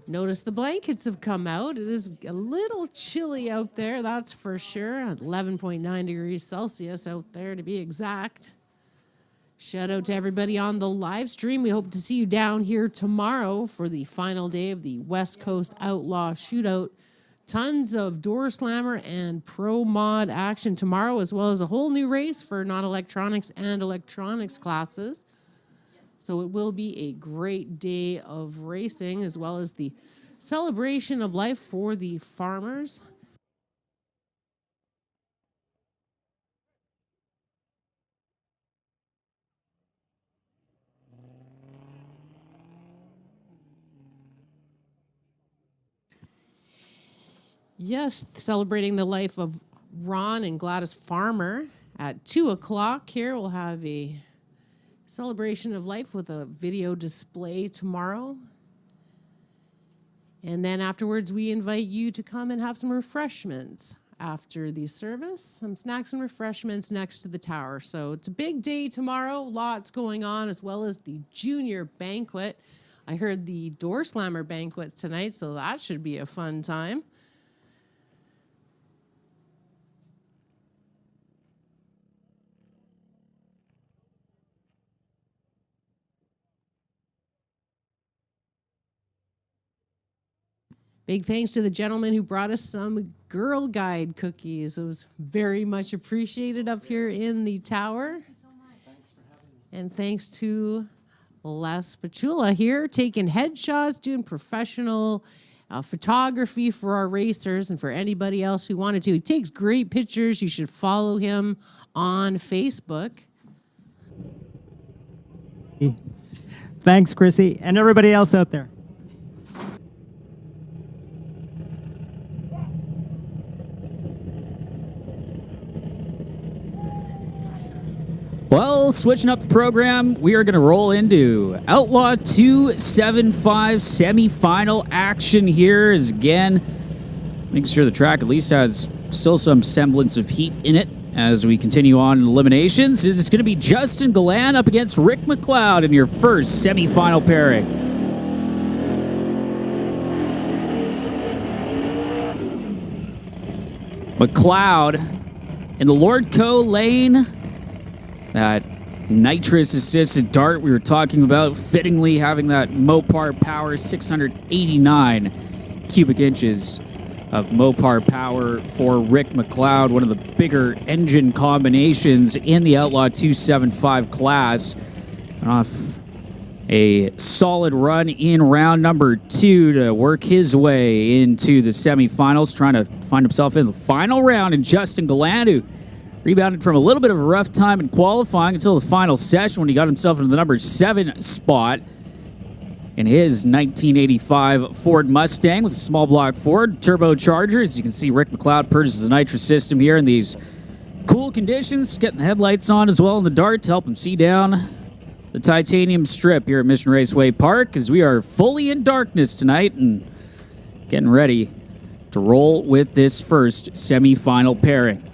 Notice the blankets have come out. It is a little chilly out there, that's for sure. 11.9 degrees Celsius out there to be exact. Shout out to everybody on the live stream. We hope to see you down here tomorrow for the final day of the West Coast Outlaw Shootout. Tons of door slammer and pro mod action tomorrow, as well as a whole new race for non-electronics and electronics classes. So it will be a great day of racing, as well as the celebration of life for the farmers. Yes, celebrating the life of Ron and Gladys Farmer. At 2 o'clock here, we'll have a celebration of life with a video display tomorrow. And then afterwards, we invite you to come and have some refreshments after the service. Some snacks and refreshments next to the tower. So it's a big day tomorrow. Lots going on, as well as the junior banquet. I heard the door slammer banquet tonight, so that should be a fun time. Big thanks to the gentleman who brought us some Girl Guide cookies. It was very much appreciated up here in the tower. Thank you so much. Thanks for having me. And thanks to Les Pachula here, taking headshots, doing professional photography for our racers and for anybody else who wanted to. He takes great pictures. You should follow him on Facebook. Thanks, Chrissy, and everybody else out there. Well, switching up the program, we are going to roll into Outlaw 275 semifinal action here. As again, making sure the track at least has still some semblance of heat in it as we continue on in eliminations. It's going to be Justin Galland up against Rick McLeod in your first semifinal pairing. McLeod in the Lordco lane. That nitrous-assisted dart we were talking about, fittingly having that Mopar power, 689 cubic inches of Mopar power for Rick McLeod, one of the bigger engine combinations in the Outlaw 275 class. Off a solid run in round number 2 to work his way into the semifinals, trying to find himself in the final round. And Justin Galland, who rebounded from a little bit of a rough time in qualifying until the final session when he got himself into the number 7 spot in his 1985 Ford Mustang with a small block Ford turbocharger. As you can see, Rick McLeod purchases the nitrous system here in these cool conditions, getting the headlights on as well in the dart to help him see down the titanium strip here at Mission Raceway Park, as we are fully in darkness tonight and getting ready to roll with this first semifinal pairing.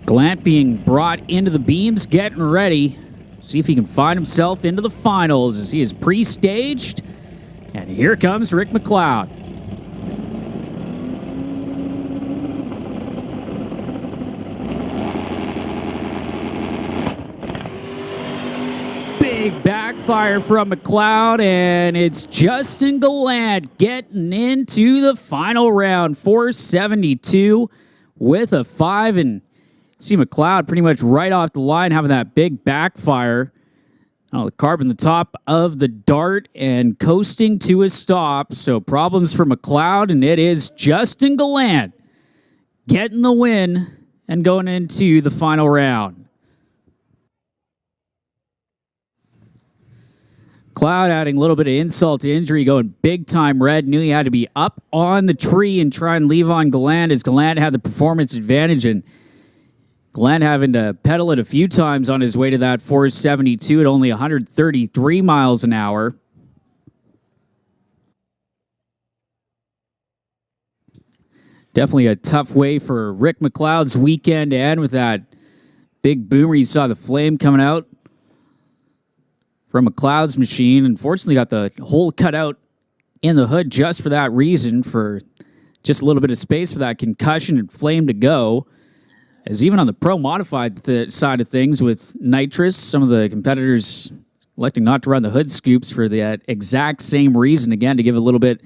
Gallant being brought into the beams, getting ready. See if he can find himself into the finals as he is pre-staged. And here comes Rick McLeod. Big backfire from McLeod, and it's Justin Gallant getting into the final round, 472 with a 5, and see McLeod pretty much right off the line having that big backfire. The carbon the top of the dart and coasting to a stop. So problems for McLeod, and it is Justin Gallant getting the win and going into the final round. McLeod adding a little bit of insult to injury, going big time red. Knew he had to be up on the tree and try and leave on Gallant, as Gallant had the performance advantage, and Gallant having to pedal it a few times on his way to that 472 at only 133 miles an hour. Definitely a tough way for Rick McLeod's weekend to end with that big boomer. You saw the flame coming out from McLeod's machine. Unfortunately, got the hole cut out in the hood just for that reason, for just a little bit of space for that concussion and flame to go. As even on the pro modified side of things with nitrous, some of the competitors electing not to run the hood scoops for that exact same reason, again, to give a little bit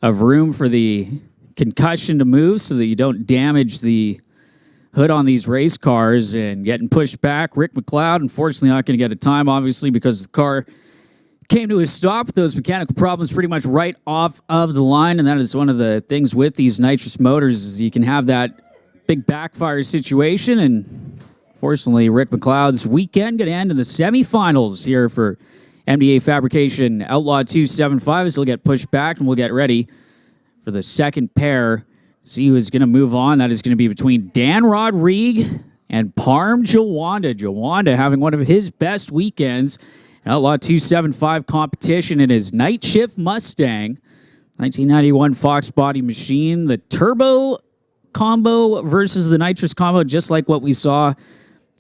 of room for the concussion to move so that you don't damage the hood on these race cars. And getting pushed back, Rick McLeod, unfortunately not going to get a time, obviously, because the car came to a stop with those mechanical problems pretty much right off of the line. And that is one of the things with these nitrous motors, is you can have that big backfire situation. And fortunately, Rick McLeod's weekend going to end in the semifinals here for MDA Fabrication Outlaw 275, as he'll get pushed back, and we'll get ready for the second pair. See who is going to move on. That is going to be between Dan Rodrigue and Parm Jawanda. Jawanda having one of his best weekends in Outlaw 275 competition in his night shift Mustang, 1991 Fox body machine. The turbo combo versus the nitrous combo, just like what we saw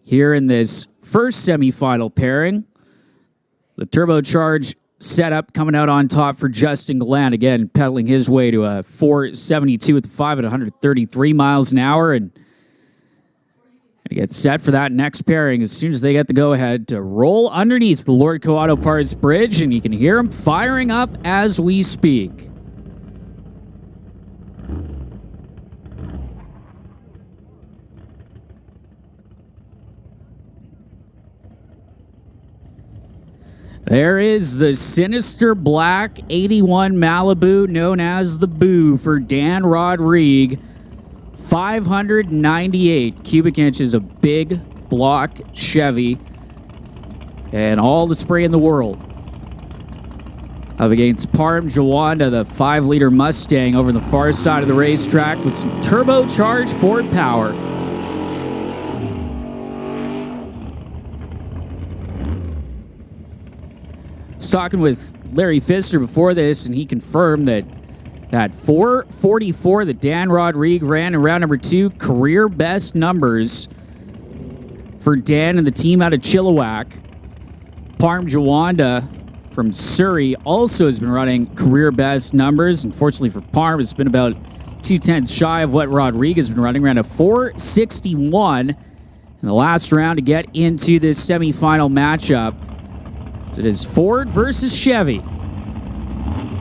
here in this first semifinal pairing. The turbocharged setup coming out on top for Justin Gallant, again pedaling his way to a 472 with the 5 at 133 miles an hour, and gonna get set for that next pairing as soon as they get the go-ahead to roll underneath the Lordco Auto Parts bridge, and you can hear them firing up as we speak. There is the sinister black 81 Malibu, known as the Boo, for Dan Rodrigue. 598 cubic inches of big block Chevy, and all the spray in the world. Up against Parm Jawanda, the 5-liter Mustang over the far side of the racetrack with some turbocharged Ford power. Talking with Larry Pfister before this, and he confirmed that 444 that Dan Rodrigue ran in round number 2, career best numbers for Dan and the team out of Chilliwack. Parm Jawanda from Surrey also has been running career best numbers. Unfortunately for Parm, it's been about 2/10 shy of what Rodrigue has been running. Ran a 461 in the last round to get into this semifinal matchup. It is Ford versus Chevy.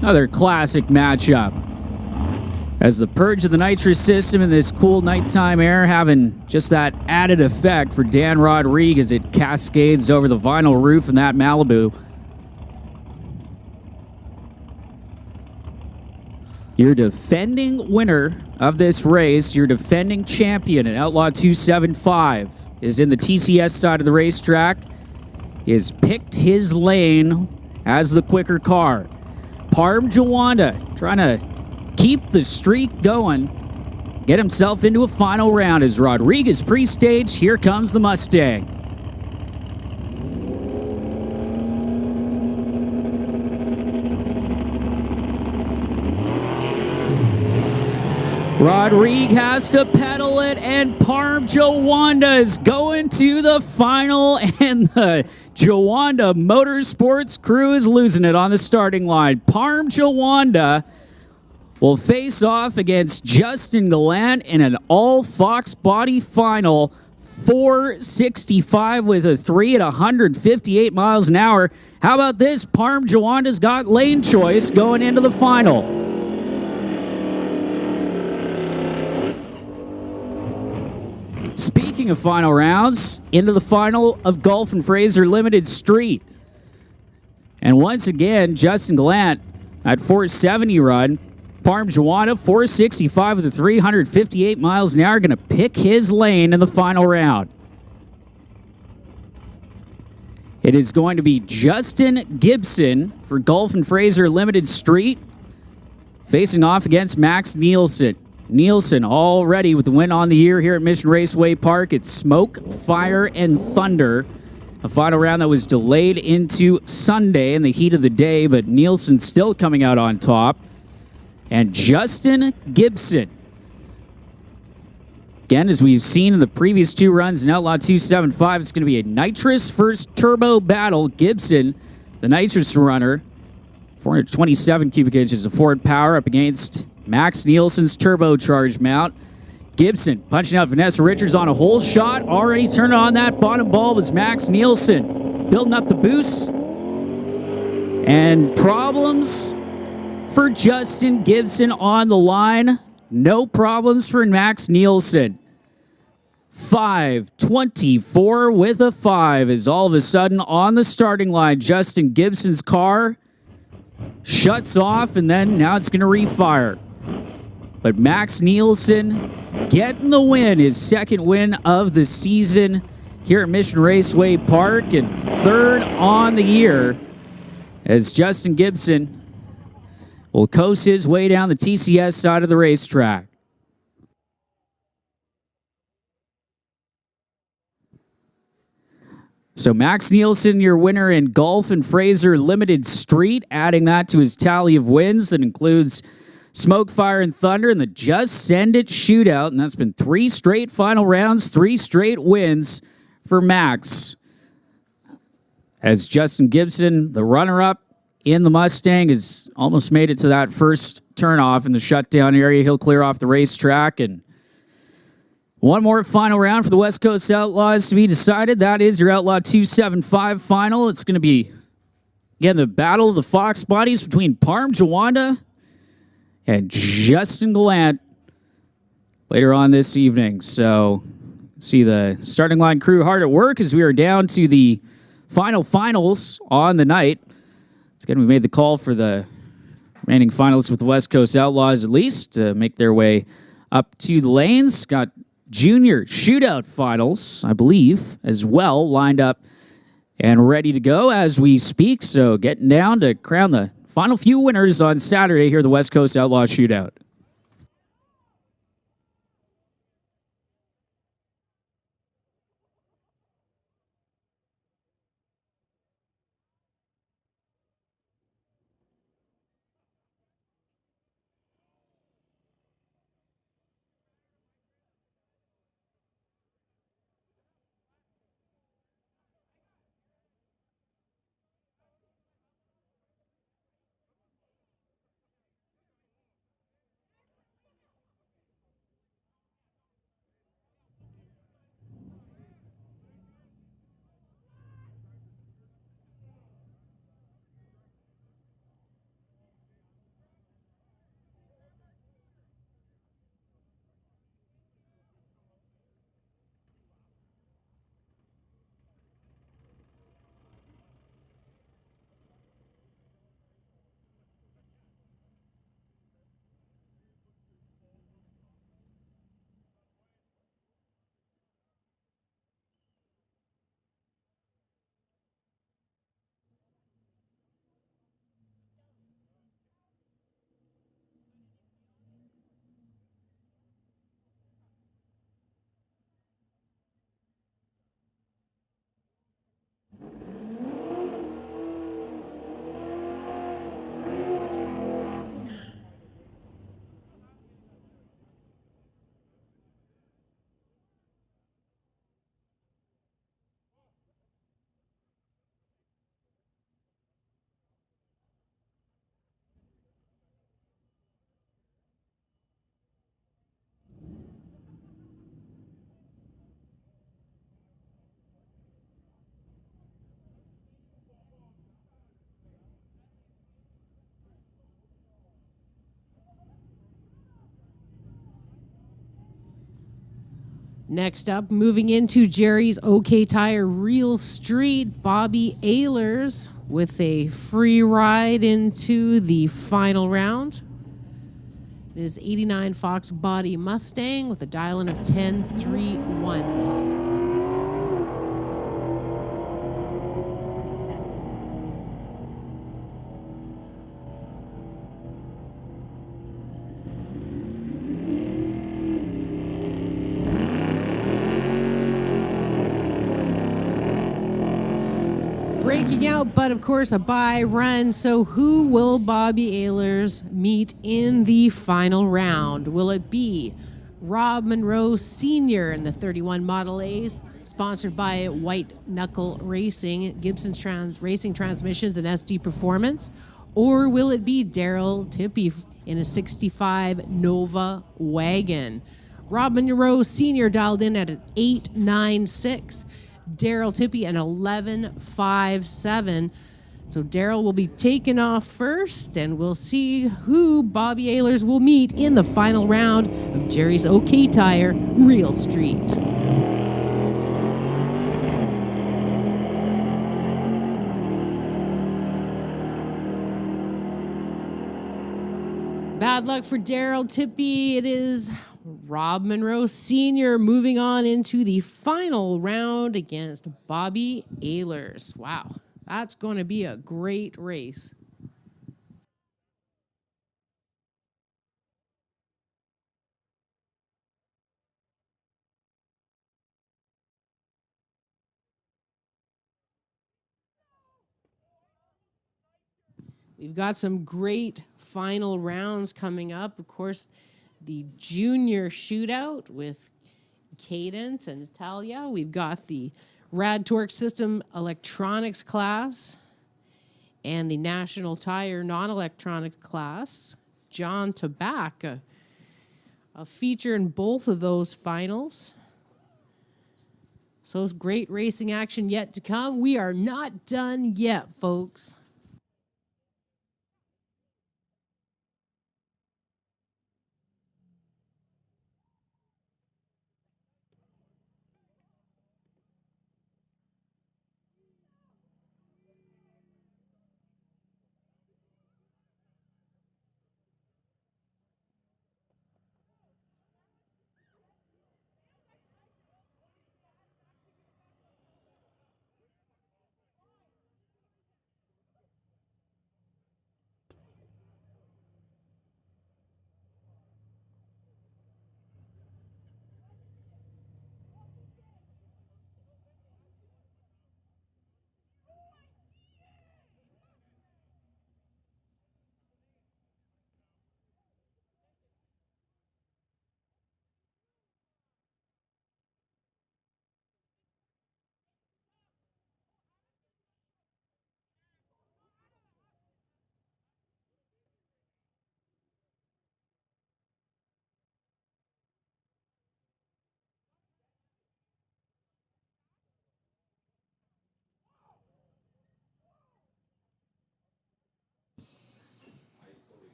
Another classic matchup. As the purge of the nitrous system in this cool nighttime air having just that added effect for Dan Rodrigue as it cascades over the vinyl roof in that Malibu. Your defending winner of this race, your defending champion in Outlaw 275, is in the TCS side of the racetrack. Has picked his lane as the quicker car. Parm Jawanda trying to keep the streak going, get himself into a final round as Rodrigue is pre-staged. Here comes the Mustang. Rodrigue has to pedal it, and Parm Jawanda is going to the final, and the Jawanda Motorsports crew is losing it on the starting line. Parm Jawanda will face off against Justin Gallant in an all-Fox body final, 465 with a 3 at 158 miles an hour. How about this? Parm Jawanda's got lane choice going into the final. Speaking of final rounds, into the final of Gulf and Fraser Limited Street. And once again, Justin Gallant at 470 run. Parm Jawanda, 465 with a 358 miles an hour, going to pick his lane in the final round. It is going to be Justin Gibson for Gulf and Fraser Limited Street, facing off against Max Nielsen. Nielsen already with the win on the year here at Mission Raceway Park. It's smoke, fire, and thunder. A final round that was delayed into Sunday in the heat of the day, but Nielsen still coming out on top. and Justin Gibson. Again, as we've seen in the previous 2 runs in Outlaw 275, it's going to be a nitrous first turbo battle. Gibson, the nitrous runner, 427 cubic inches of forward power up against Max Nielsen's turbocharged mount. Gibson punching out Vanessa Richards on a hole shot. Already turning on that bottom bulb was Max Nielsen. Building up the boost. And problems for Justin Gibson on the line. No problems for Max Nielsen. 5:24 with a 5 is all of a sudden on the starting line. Justin Gibson's car shuts off, and then now it's going to refire. But Max Nielsen getting the win, his second win of the season here at Mission Raceway Park, and 3rd on the year as Justin Gibson will coast his way down the TCS side of the racetrack. So Max Nielsen, your winner in Golf and Fraser Limited Street, adding that to his tally of wins that includes Smoke, Fire, and Thunder and the Just Send It Shootout. And that's been 3 straight final rounds, 3 straight wins for Max. As Justin Gibson, the runner-up in the Mustang, has almost made it to that first turnoff in the shutdown area. He'll clear off the racetrack, and one more final round for the West Coast Outlaws to be decided. That is your Outlaw 275 final. It's going to be, again, the battle of the Fox bodies between Parm Jawanda and Justin Gallant later on this evening. So see the starting line crew hard at work as we are down to the finals on the night. Again, we made the call for the remaining finalists with the West Coast Outlaws at least to make their way up to the lanes. Got junior shootout finals, I believe, as well, lined up and ready to go as we speak. So getting down to crown the final few winners on Saturday here at the West Coast Outlaw Shootout. Next up, moving into Jerry's OK Tire Real Street, Bobby Ehlers with a free ride into the final round. It is 89 Fox Body Mustang with a dial-in of 10.31. Braking working out, but of course a bye run. So who will Bobby Ehlers meet in the final round? Will it be Rob Monroe Sr. in the 31 Model A, sponsored by White Knuckle Racing, Gibson Racing Transmissions, and SD Performance? Or will it be Daryl Tippy in a 65 Nova wagon? Rob Monroe Sr. dialed in at an 8.96. Daryl Tippy an 11.57. So Daryl will be taking off first, and we'll see who Bobby Ehlers will meet in the final round of Jerry's OK Tire Real Street. Bad luck for Daryl Tippy. It is Rob Monroe Sr. moving on into the final round against Bobby Ehlers. Wow, that's going to be a great race. We've got some great final rounds coming up. Of course, the junior shootout with Cadence and Natalia. We've got the Rad Torque System electronics class and the National Tire non-electronic class. John Tabak, a feature in both of those finals. So it's great racing action yet to come. We are not done yet, folks.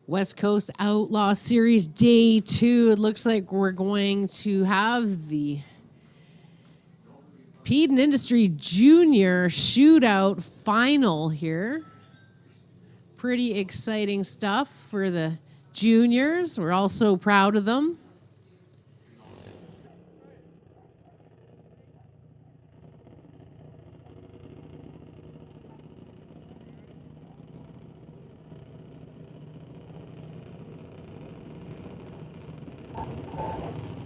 West Coast Outlaw Series Day 2. It looks like we're going to have the Peden Industry Junior Shootout final here. Pretty exciting stuff for the juniors. We're all so proud of them.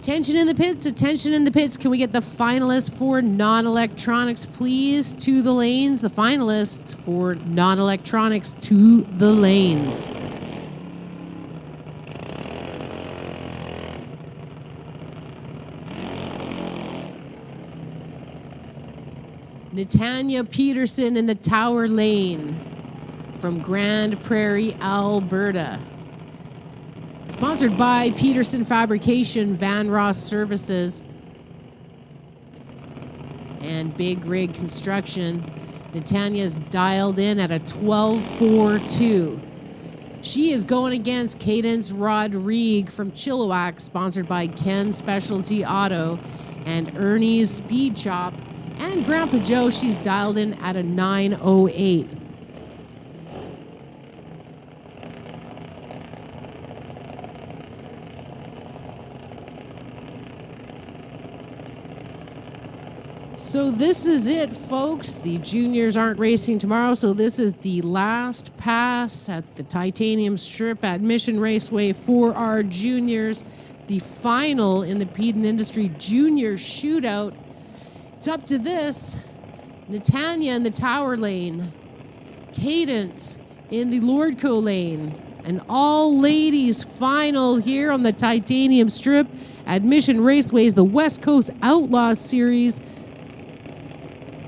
Attention in the pits, attention in the pits. Can we get the finalists for non-electronics, please, to the lanes? The finalists for non-electronics to the lanes. Natanya Peterson in the Tower Lane from Grand Prairie, Alberta. Sponsored by Peterson Fabrication, Van Ross Services, and Big Rig Construction. Natania's dialed in at a 12.42. She is going against Cadence Rodrigue from Chilliwack, sponsored by Ken Specialty Auto and Ernie's Speed Shop. And Grandpa Joe, she's dialed in at a 9.08. So this is it, folks. The juniors aren't racing tomorrow, so this is the last pass at the Titanium Strip at Mission Raceway for our juniors. The final in the Peden Industry Junior Shootout. It's up to this. Natanya in the Tower Lane Cadence in the Lordco lane. An all-ladies final here on the Titanium Strip at Mission Raceways, the West Coast Outlaw Series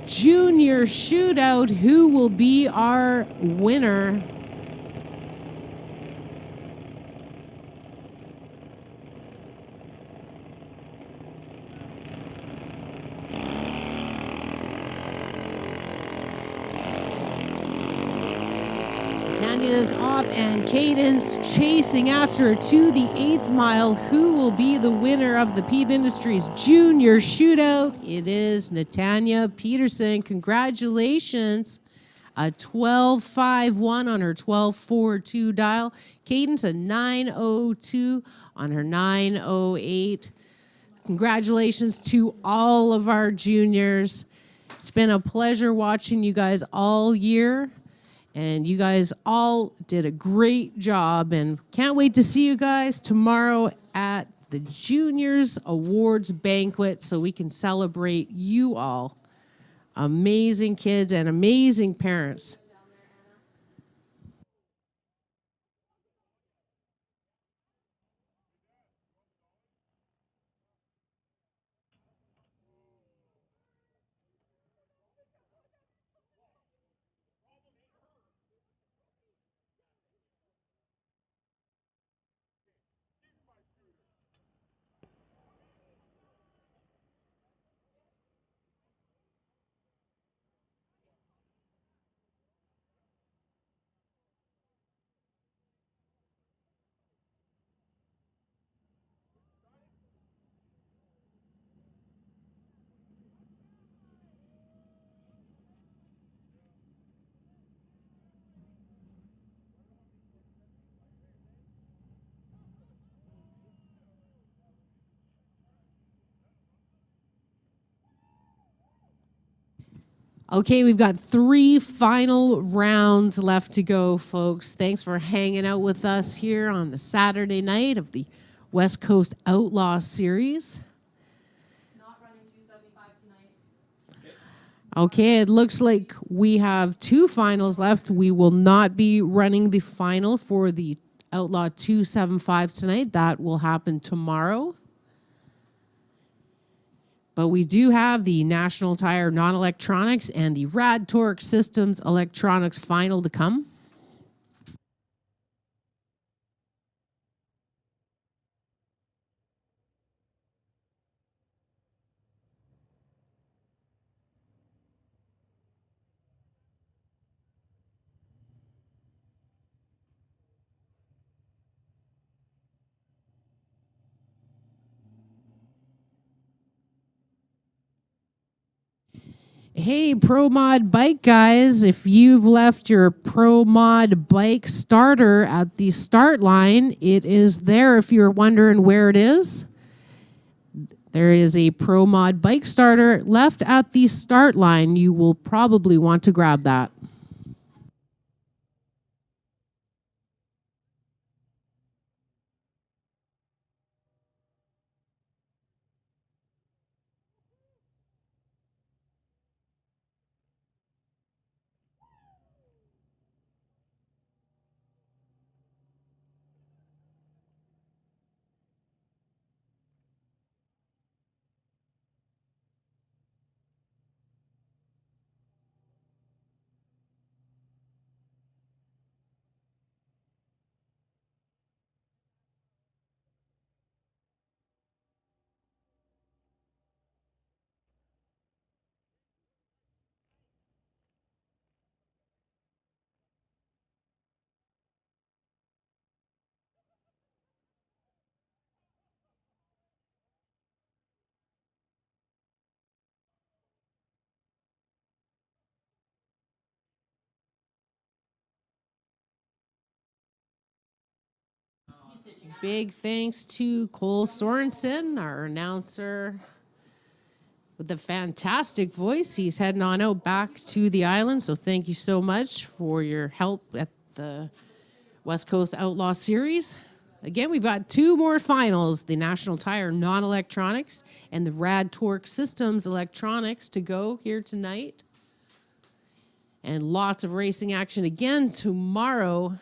Junior Shootout. Who will be our winner? Tanya's off and Cadence chasing after to the 8th mile. Who will be the winner of the Pete Industries Junior Shootout? It is Natanya Peterson. Congratulations. A 12.51 on her 12.42 dial. Cadence a 9.02 on her 9.08. Congratulations to all of our juniors. It's been a pleasure watching you guys all year. And you guys all did a great job, and can't wait to see you guys tomorrow at the Juniors Awards Banquet so we can celebrate you all. Amazing kids and amazing parents. Okay, we've got 3 final rounds left to go, folks. Thanks for hanging out with us here on the Saturday night of the West Coast Outlaw Series. Not running 275 tonight. Okay, it looks like we have 2 finals left. We will not be running the final for the Outlaw 275 tonight. That will happen tomorrow. But we do have the National Tire Non-Electronics and the Rad Torque Systems Electronics final to come. Hey, Pro Mod bike guys, if you've left your Pro Mod bike starter at the start line, it is there if you're wondering where it is. There is a Pro Mod bike starter left at the start line. You will probably want to grab that. Big thanks to Cole Sorensen, our announcer with a fantastic voice. He's heading on out back to the island, so thank you so much for your help at the West Coast Outlaw Series. Again, we've got 2 more finals, the National Tire Non-Electronics and the Rad Torque Systems Electronics to go here tonight. And lots of racing action again tomorrow.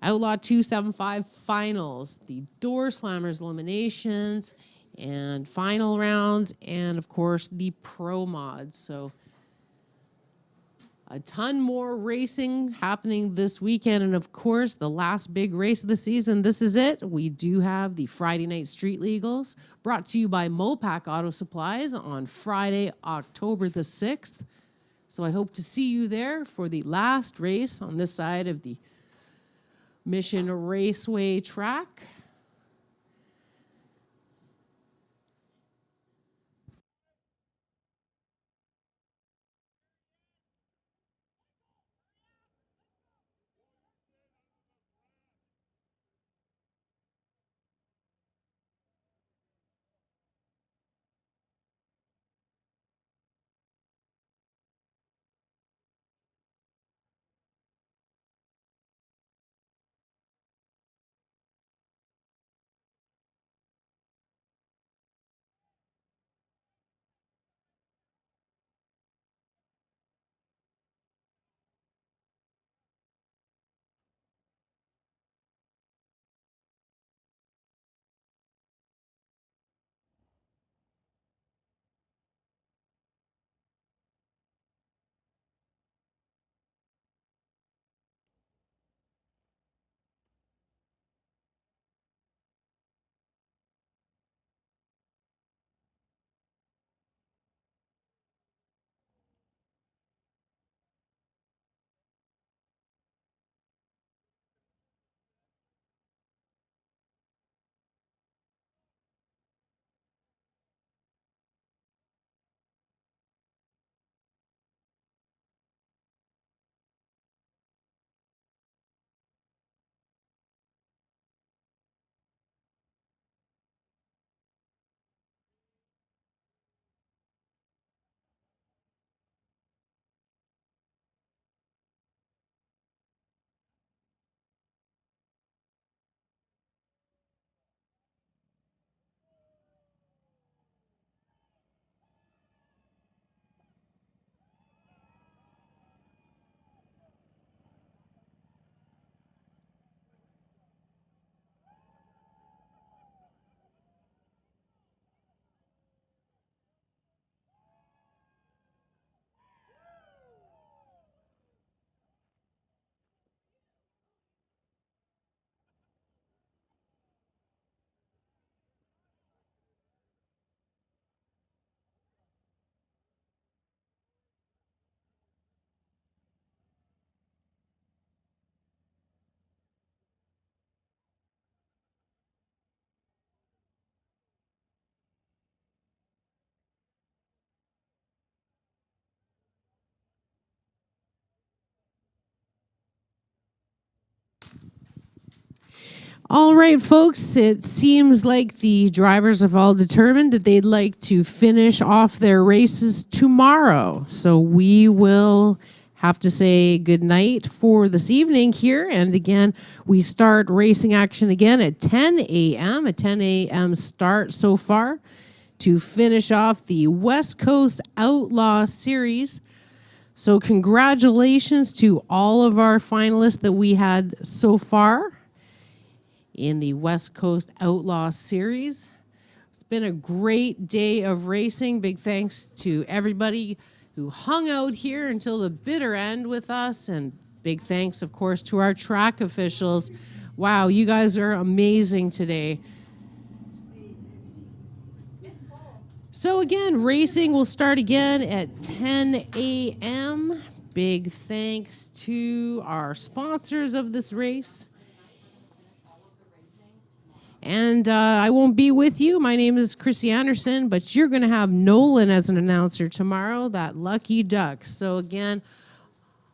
Outlaw 275 finals, the door slammers eliminations, and final rounds, and of course the pro mods. So a ton more racing happening this weekend. And of course, the last big race of the season, this is it. We do have the Friday Night Street Legals, brought to you by Mopac Auto Supplies on Friday, October the 6th. So I hope to see you there for the last race on this side of the Mission Raceway track. All right, folks, it seems like the drivers have all determined that they'd like to finish off their races tomorrow. So we will have to say good night for this evening here. And again, we start racing action again at 10 a.m., a 10 a.m. start so far to finish off the West Coast Outlaw Series. So congratulations to all of our finalists that we had so far in the West Coast Outlaw Series. It's been a great day of racing. Big thanks to everybody who hung out here until the bitter end with us. And big thanks, of course, to our track officials. Wow, you guys are amazing today. So again, racing will start again at 10 a.m. Big thanks to our sponsors of this race. And I won't be with you. My name is Chrissy Anderson, but you're going to have Nolan as an announcer tomorrow, that lucky duck. So again,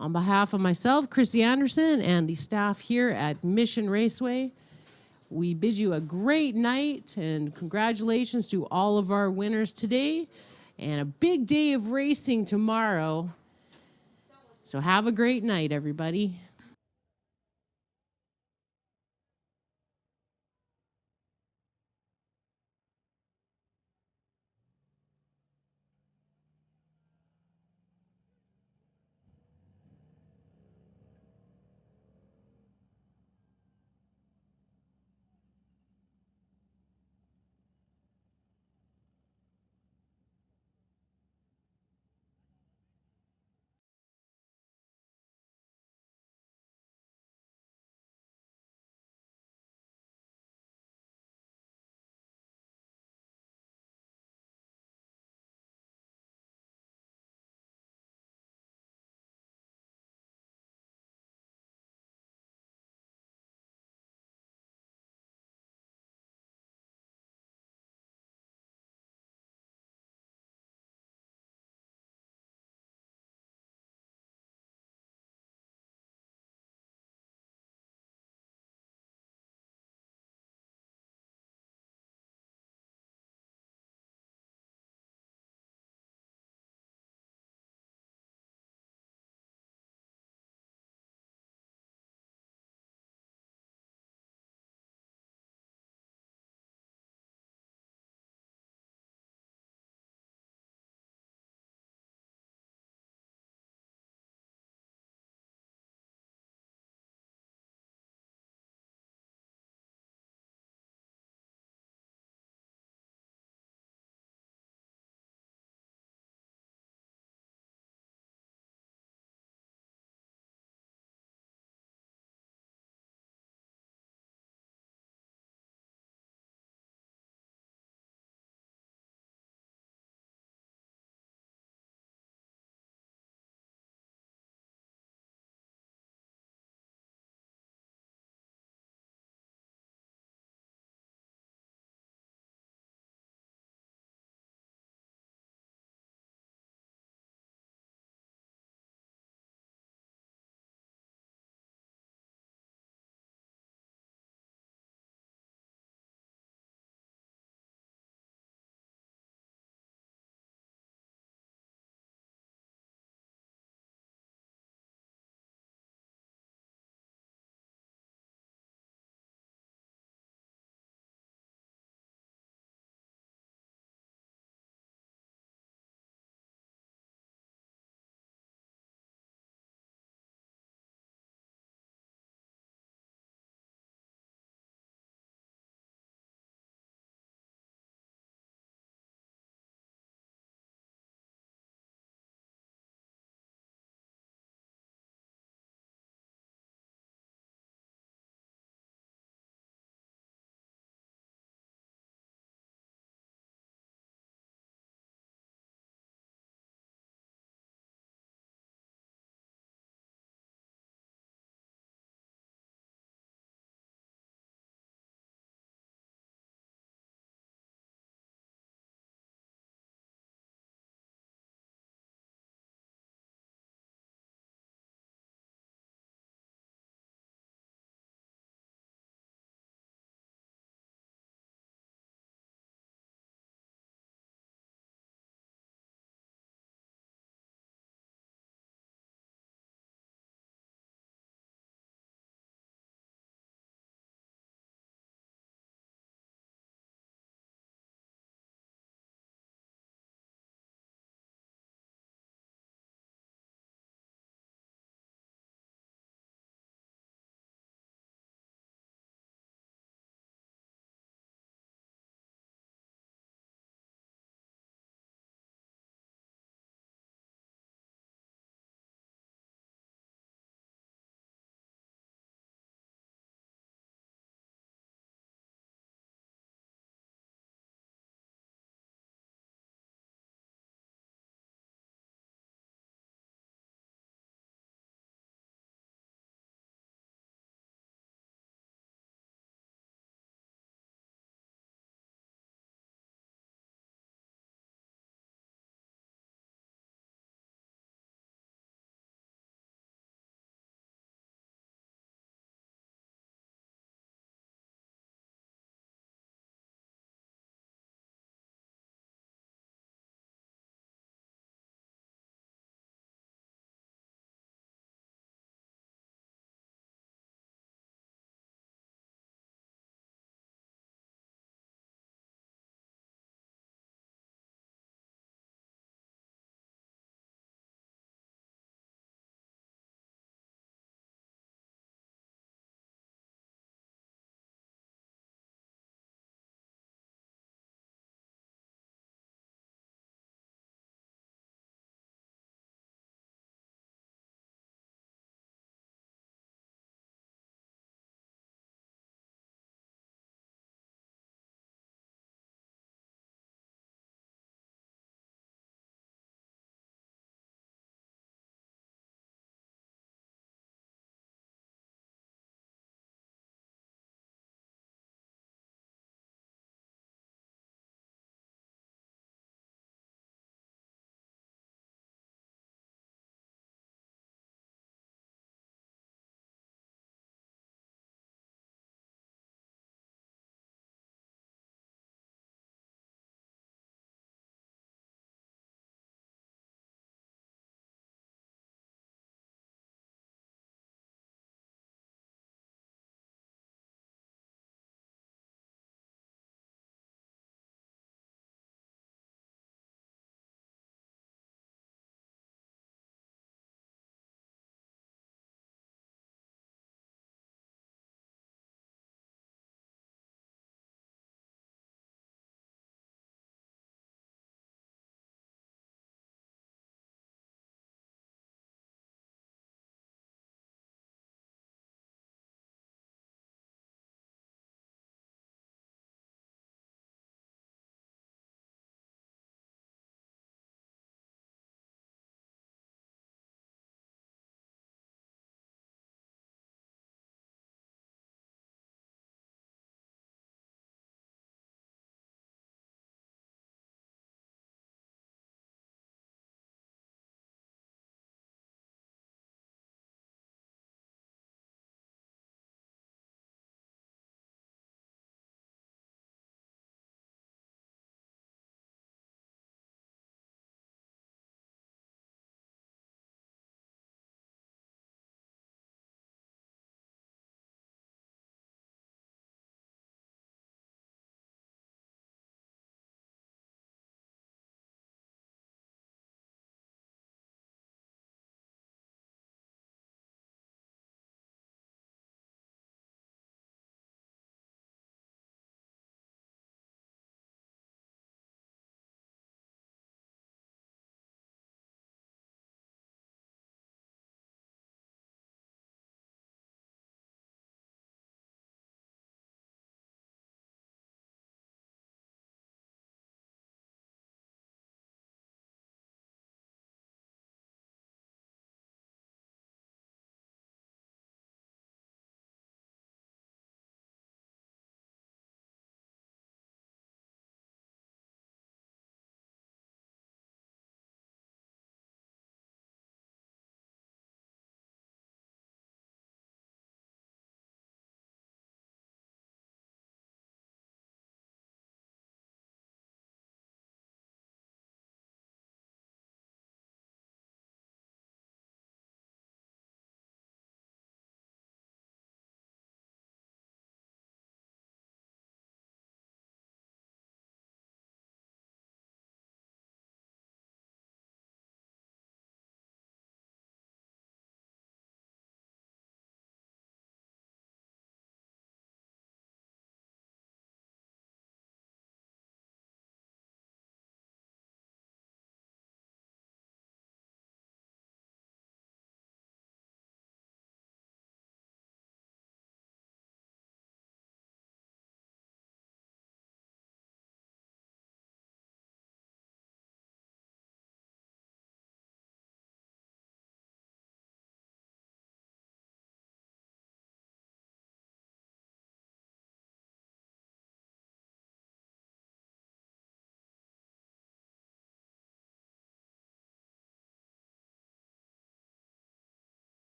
on behalf of myself, Chrissy Anderson, and the staff here at Mission Raceway, we bid you a great night and congratulations to all of our winners today and a big day of racing tomorrow. So have a great night, everybody.